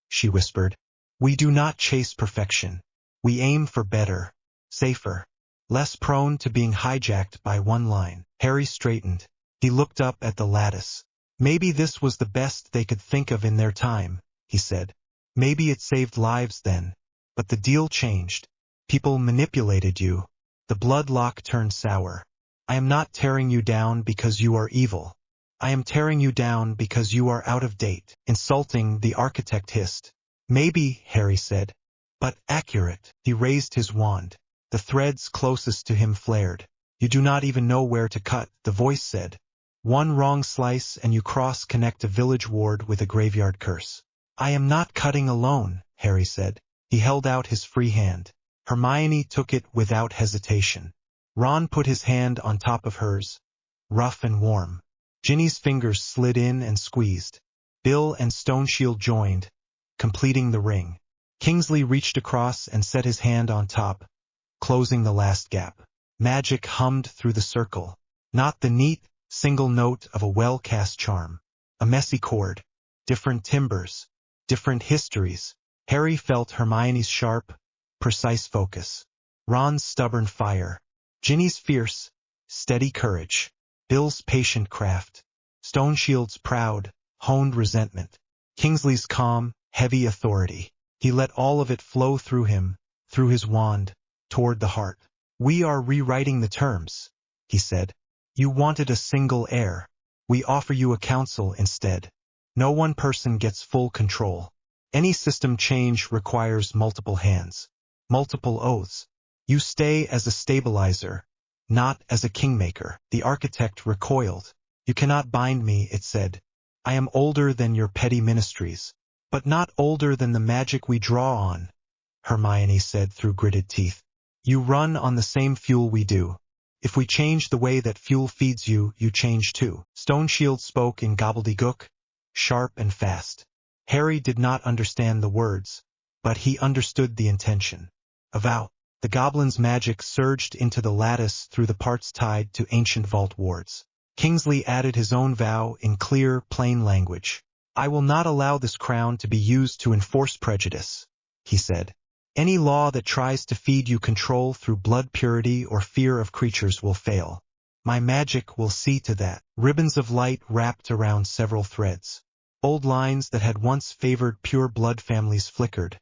she whispered. We do not chase perfection. We aim for better, safer, less prone to being hijacked by one line. Harry straightened. He looked up at the lattice. Maybe this was the best they could think of in their time, he said. Maybe it saved lives then. But the deal changed. People manipulated you. The bloodlock turned sour. I am not tearing you down because you are evil. I am tearing you down because you are out of date. Insulting, the architect hissed. Maybe, Harry said. But accurate. He raised his wand. The threads closest to him flared. You do not even know where to cut, the voice said. One wrong slice and you cross-connect a village ward with a graveyard curse. I am not cutting alone, Harry said. He held out his free hand. Hermione took it without hesitation. Ron put his hand on top of hers, rough and warm. Ginny's fingers slid in and squeezed. Bill and Stoneshield joined, completing the ring. Kingsley reached across and set his hand on top, closing the last gap. Magic hummed through the circle, not the neat, single note of a well-cast charm. A messy chord, different timbres, different histories. Harry felt Hermione's sharp, precise focus. Ron's stubborn fire. Ginny's fierce, steady courage. Bill's patient craft. Stoneshield's proud, honed resentment. Kingsley's calm, heavy authority. He let all of it flow through him, through his wand, toward the heart. We are rewriting the terms, he said. You wanted a single heir. We offer you a council instead. No one person gets full control. Any system change requires multiple hands, multiple oaths. You stay as a stabilizer, not as a kingmaker. The architect recoiled. You cannot bind me, it said. I am older than your petty ministries, but not older than the magic we draw on, Hermione said through gritted teeth. You run on the same fuel we do. If we change the way that fuel feeds you, you change too. Stoneshield spoke in gobbledygook, sharp and fast. Harry did not understand the words, but he understood the intention. A vow. The goblin's magic surged into the lattice through the parts tied to ancient vault wards. Kingsley added his own vow in clear, plain language. I will not allow this crown to be used to enforce prejudice, he said. Any law that tries to feed you control through blood purity or fear of creatures will fail. My magic will see to that. Ribbons of light wrapped around several threads. Old lines that had once favored pure blood families flickered,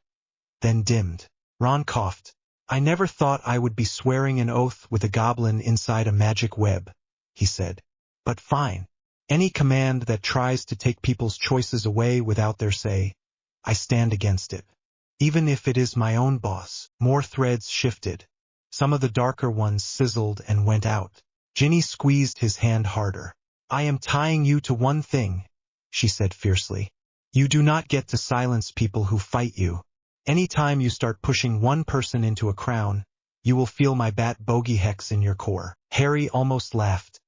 then dimmed. Ron coughed. I never thought I would be swearing an oath with a goblin inside a magic web, he said. But fine. Any command that tries to take people's choices away without their say, I stand against it. Even if it is my own boss. More threads shifted. Some of the darker ones sizzled and went out. Ginny squeezed his hand harder. I am tying you to one thing, she said fiercely. You do not get to silence people who fight you. Anytime you start pushing one person into a crown, you will feel my bat bogey hex in your core. Harry almost laughed,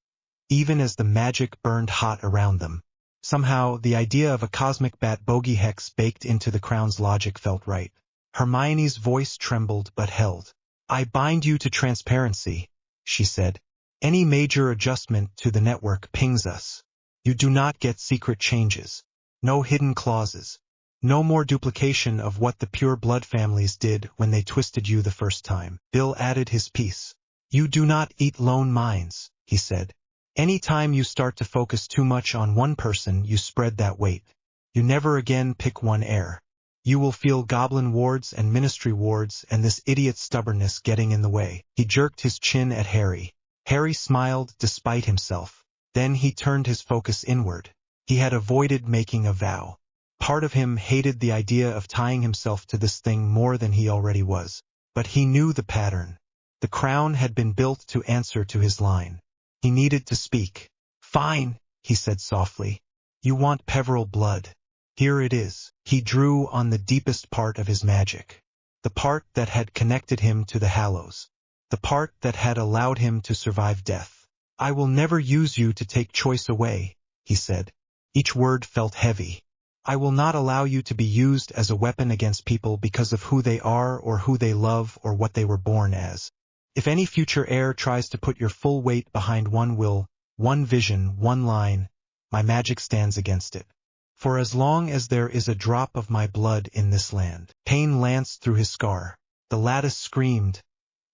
even as the magic burned hot around them. Somehow, the idea of a cosmic bat bogey hex baked into the crown's logic felt right. Hermione's voice trembled but held. I bind you to transparency, she said. Any major adjustment to the network pings us. You do not get secret changes. No hidden clauses. No more duplication of what the pure blood families did when they twisted you the first time. Bill added his piece. You do not eat lone minds, he said. Any time you start to focus too much on one person, you spread that weight. You never again pick one heir. You will feel goblin wards and ministry wards and this idiot's stubbornness getting in the way. He jerked his chin at Harry. Harry smiled despite himself. Then he turned his focus inward. He had avoided making a vow. Part of him hated the idea of tying himself to this thing more than he already was. But he knew the pattern. The crown had been built to answer to his line. He needed to speak. Fine, he said softly. You want Peveril blood. Here it is. He drew on the deepest part of his magic. The part that had connected him to the Hallows. The part that had allowed him to survive death. I will never use you to take choice away, he said. Each word felt heavy. I will not allow you to be used as a weapon against people because of who they are or who they love or what they were born as. If any future heir tries to put your full weight behind one will, one vision, one line, my magic stands against it. For as long as there is a drop of my blood in this land. Pain lanced through his scar. The lattice screamed.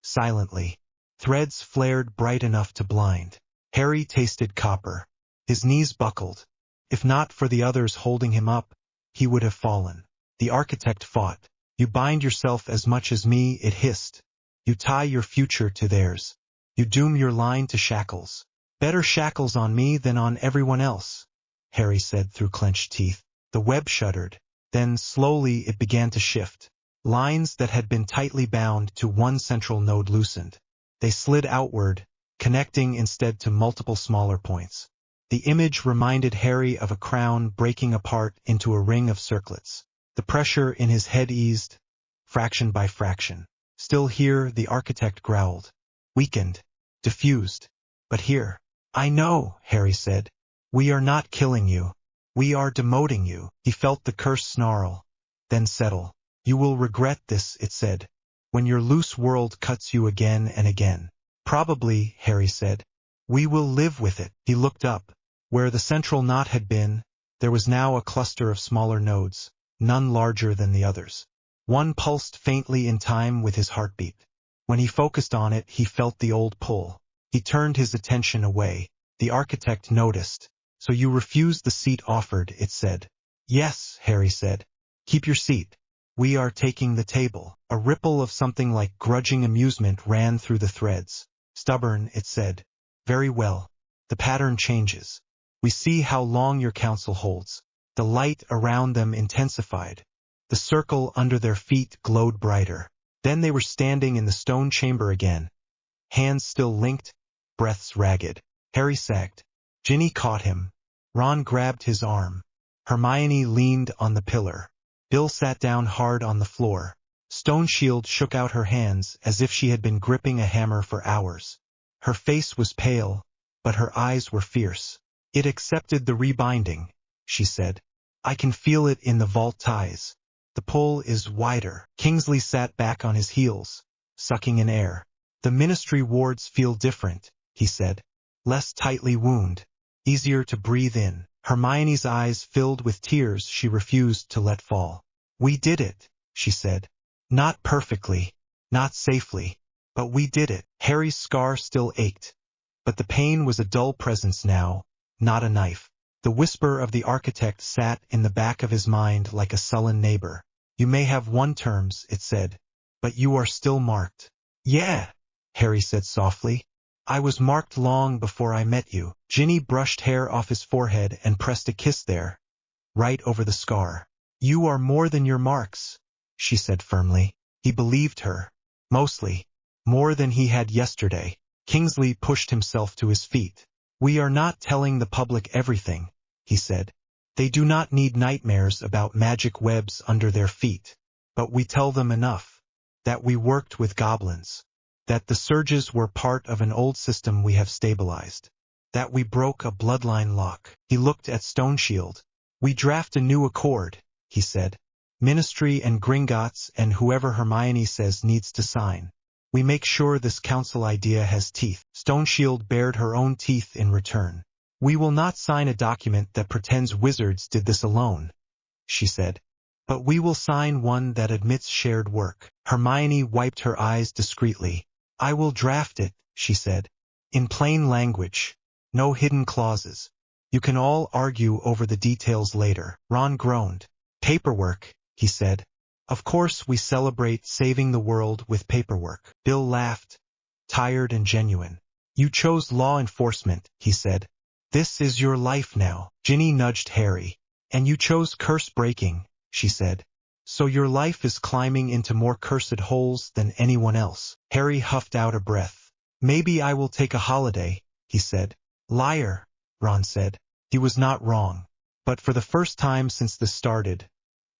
Silently. Threads flared bright enough to blind. Harry tasted copper. His knees buckled. If not for the others holding him up, he would have fallen. The architect fought. You bind yourself as much as me, it hissed. You tie your future to theirs. You doom your line to shackles. Better shackles on me than on everyone else, Harry said through clenched teeth. The web shuddered. Then slowly it began to shift. Lines that had been tightly bound to one central node loosened. They slid outward, connecting instead to multiple smaller points. The image reminded Harry of a crown breaking apart into a ring of circlets. The pressure in his head eased, fraction by fraction. Still here, the architect growled. Weakened. Diffused. But here. I know, Harry said. We are not killing you. We are demoting you. He felt the curse snarl. Then settle. You will regret this, it said. When your loose world cuts you again and again. Probably, Harry said. We will live with it. He looked up. Where the central knot had been, there was now a cluster of smaller nodes, none larger than the others. One pulsed faintly in time with his heartbeat. When he focused on it, he felt the old pull. He turned his attention away. The architect noticed. So you refused the seat offered, it said. Yes, Harry said. Keep your seat. We are taking the table. A ripple of something like grudging amusement ran through the threads. Stubborn, it said. Very well. The pattern changes. We see how long your council holds. The light around them intensified. The circle under their feet glowed brighter. Then they were standing in the stone chamber again. Hands still linked, breaths ragged. Harry sagged. Ginny caught him. Ron grabbed his arm. Hermione leaned on the pillar. Bill sat down hard on the floor. Stoneshield shook out her hands as if she had been gripping a hammer for hours. Her face was pale, but her eyes were fierce. It accepted the rebinding, she said. I can feel it in the vault ties. The pull is wider. Kingsley sat back on his heels, sucking in air. The ministry wards feel different, he said. Less tightly wound. Easier to breathe in. Hermione's eyes filled with tears she refused to let fall. We did it, she said. Not perfectly, not safely, but we did it. Harry's scar still ached, but the pain was a dull presence now, not a knife. The whisper of the architect sat in the back of his mind like a sullen neighbor. You may have won terms, it said, but you are still marked. Yeah, Harry said softly. I was marked long before I met you. Ginny brushed hair off his forehead and pressed a kiss there, right over the scar. You are more than your marks, she said firmly. He believed her. Mostly. More than he had yesterday. Kingsley pushed himself to his feet. We are not telling the public everything, he said. They do not need nightmares about magic webs under their feet. But we tell them enough. That we worked with goblins. That the surges were part of an old system we have stabilized. That we broke a bloodline lock. He looked at Stoneshield. We draft a new accord, he said. Ministry and Gringotts and whoever Hermione says needs to sign. We make sure this council idea has teeth. Stoneshield bared her own teeth in return. We will not sign a document that pretends wizards did this alone, she said. But we will sign one that admits shared work. Hermione wiped her eyes discreetly. I will draft it, she said. In plain language. No hidden clauses. You can all argue over the details later. Ron groaned. Paperwork, he said. Of course we celebrate saving the world with paperwork. Bill laughed. Tired and genuine. You chose law enforcement, he said. This is your life now. Ginny nudged Harry. And you chose curse breaking, she said. So your life is climbing into more cursed holes than anyone else. Harry huffed out a breath. Maybe I will take a holiday, he said. Liar, Ron said. He was not wrong. But for the first time since this started,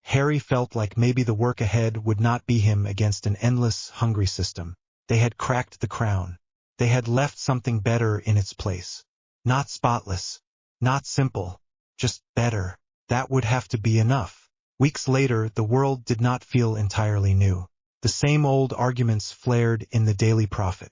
Harry felt like maybe the work ahead would not be him against an endless, hungry system. They had cracked the crown. They had left something better in its place. Not spotless. Not simple. Just better. That would have to be enough. Weeks later, the world did not feel entirely new. The same old arguments flared in the Daily Prophet.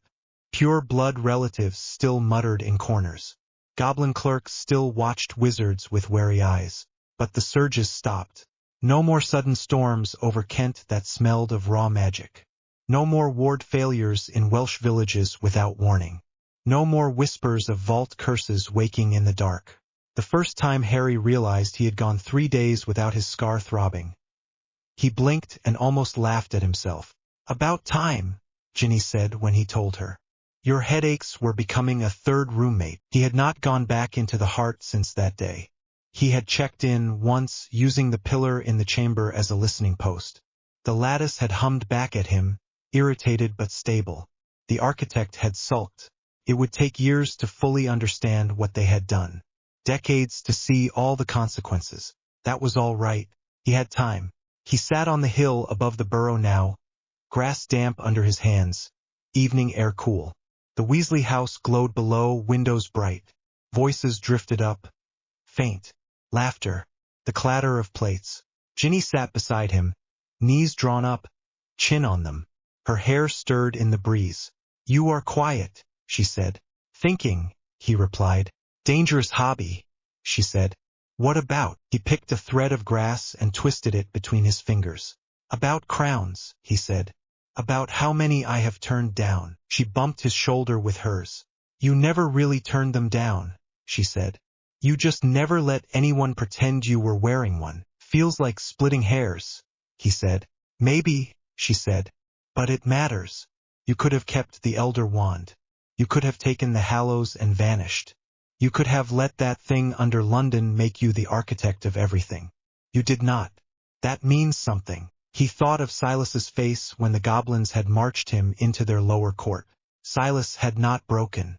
Pure blood relatives still muttered in corners. Goblin clerks still watched wizards with wary eyes. But the surges stopped. No more sudden storms over Kent that smelled of raw magic. No more ward failures in Welsh villages without warning. No more whispers of vault curses waking in the dark. The first time Harry realized he had gone 3 days without his scar throbbing. He blinked and almost laughed at himself. About time, Ginny said when he told her. Your headaches were becoming a third roommate. He had not gone back into the heart since that day. He had checked in once, using the pillar in the chamber as a listening post. The lattice had hummed back at him, irritated but stable. The architect had sulked. It would take years to fully understand what they had done. Decades to see all the consequences. That was all right. He had time. He sat on the hill above the burrow now, grass damp under his hands, evening air cool. The Weasley house glowed below, windows bright. Voices drifted up. Faint. Laughter. The clatter of plates. Ginny sat beside him, knees drawn up, chin on them. Her hair stirred in the breeze. You are quiet, she said. Thinking, he replied. Dangerous hobby, she said. What about? He picked a thread of grass and twisted it between his fingers. About crowns, he said. About how many I have turned down. She bumped his shoulder with hers. You never really turned them down, she said. You just never let anyone pretend you were wearing one. Feels like splitting hairs, he said. Maybe, she said. But it matters. You could have kept the Elder Wand. You could have taken the Hallows and vanished. You could have let that thing under London make you the architect of everything. You did not. That means something. He thought of Silas's face when the goblins had marched him into their lower court. Silas had not broken.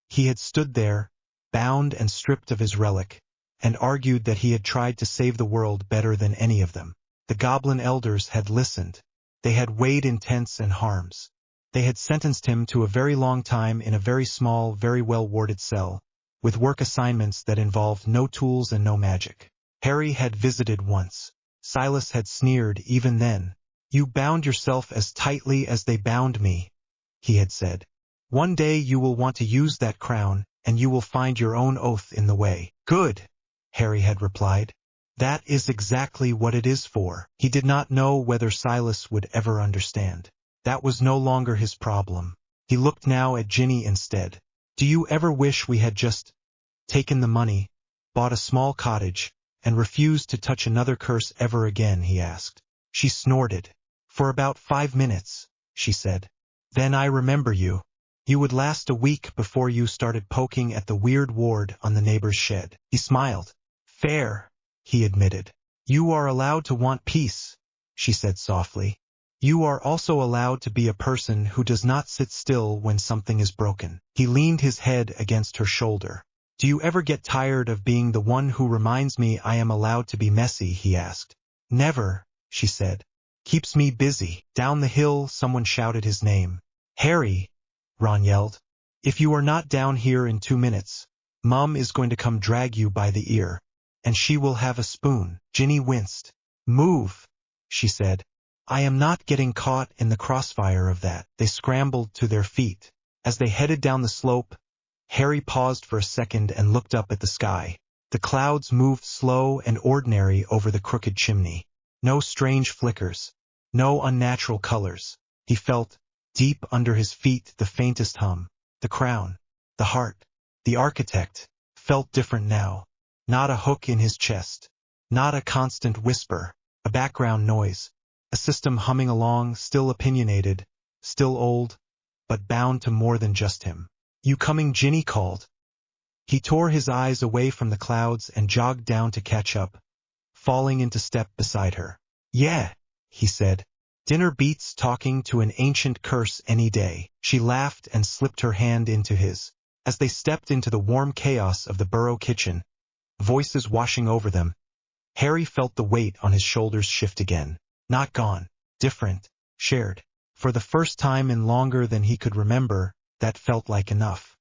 He had stood there, bound and stripped of his relic, and argued that he had tried to save the world better than any of them. The goblin elders had listened. They had weighed intents and harms. They had sentenced him to a very long time in a very small, very well-warded cell, with work assignments that involved no tools and no magic. Harry had visited once. Silas had sneered even then. You bound yourself as tightly as they bound me, he had said. One day you will want to use that crown, and you will find your own oath in the way. Good, Harry had replied. That is exactly what it is for. He did not know whether Silas would ever understand. That was no longer his problem. He looked now at Ginny instead. Do you ever wish we had just taken the money, bought a small cottage, and refused to touch another curse ever again, he asked. She snorted. For about 5 minutes, she said. Then I remember you. You would last a week before you started poking at the weird ward on the neighbor's shed. He smiled. Fair, he admitted. You are allowed to want peace, she said softly. You are also allowed to be a person who does not sit still when something is broken. He leaned his head against her shoulder. Do you ever get tired of being the one who reminds me I am allowed to be messy, he asked. Never, she said. Keeps me busy. Down the hill, someone shouted his name. Harry, Ron yelled. If you are not down here in 2 minutes, Mum is going to come drag you by the ear. And she will have a spoon. Ginny winced. Move, she said. I am not getting caught in the crossfire of that. They scrambled to their feet. As they headed down the slope, Harry paused for a second and looked up at the sky. The clouds moved slow and ordinary over the crooked chimney. No strange flickers. No unnatural colors. He felt, deep under his feet, the faintest hum. The crown. The heart. The architect. Felt different now. Not a hook in his chest. Not a constant whisper. A background noise. A system humming along, still opinionated, still old, but bound to more than just him. You coming? Ginny called. He tore his eyes away from the clouds and jogged down to catch up, falling into step beside her. Yeah, he said. Dinner beats talking to an ancient curse any day. She laughed and slipped her hand into his. As they stepped into the warm chaos of the Burrow kitchen, voices washing over them, Harry felt the weight on his shoulders shift again. Not gone. Different. Shared. For the first time in longer than he could remember, that felt like enough.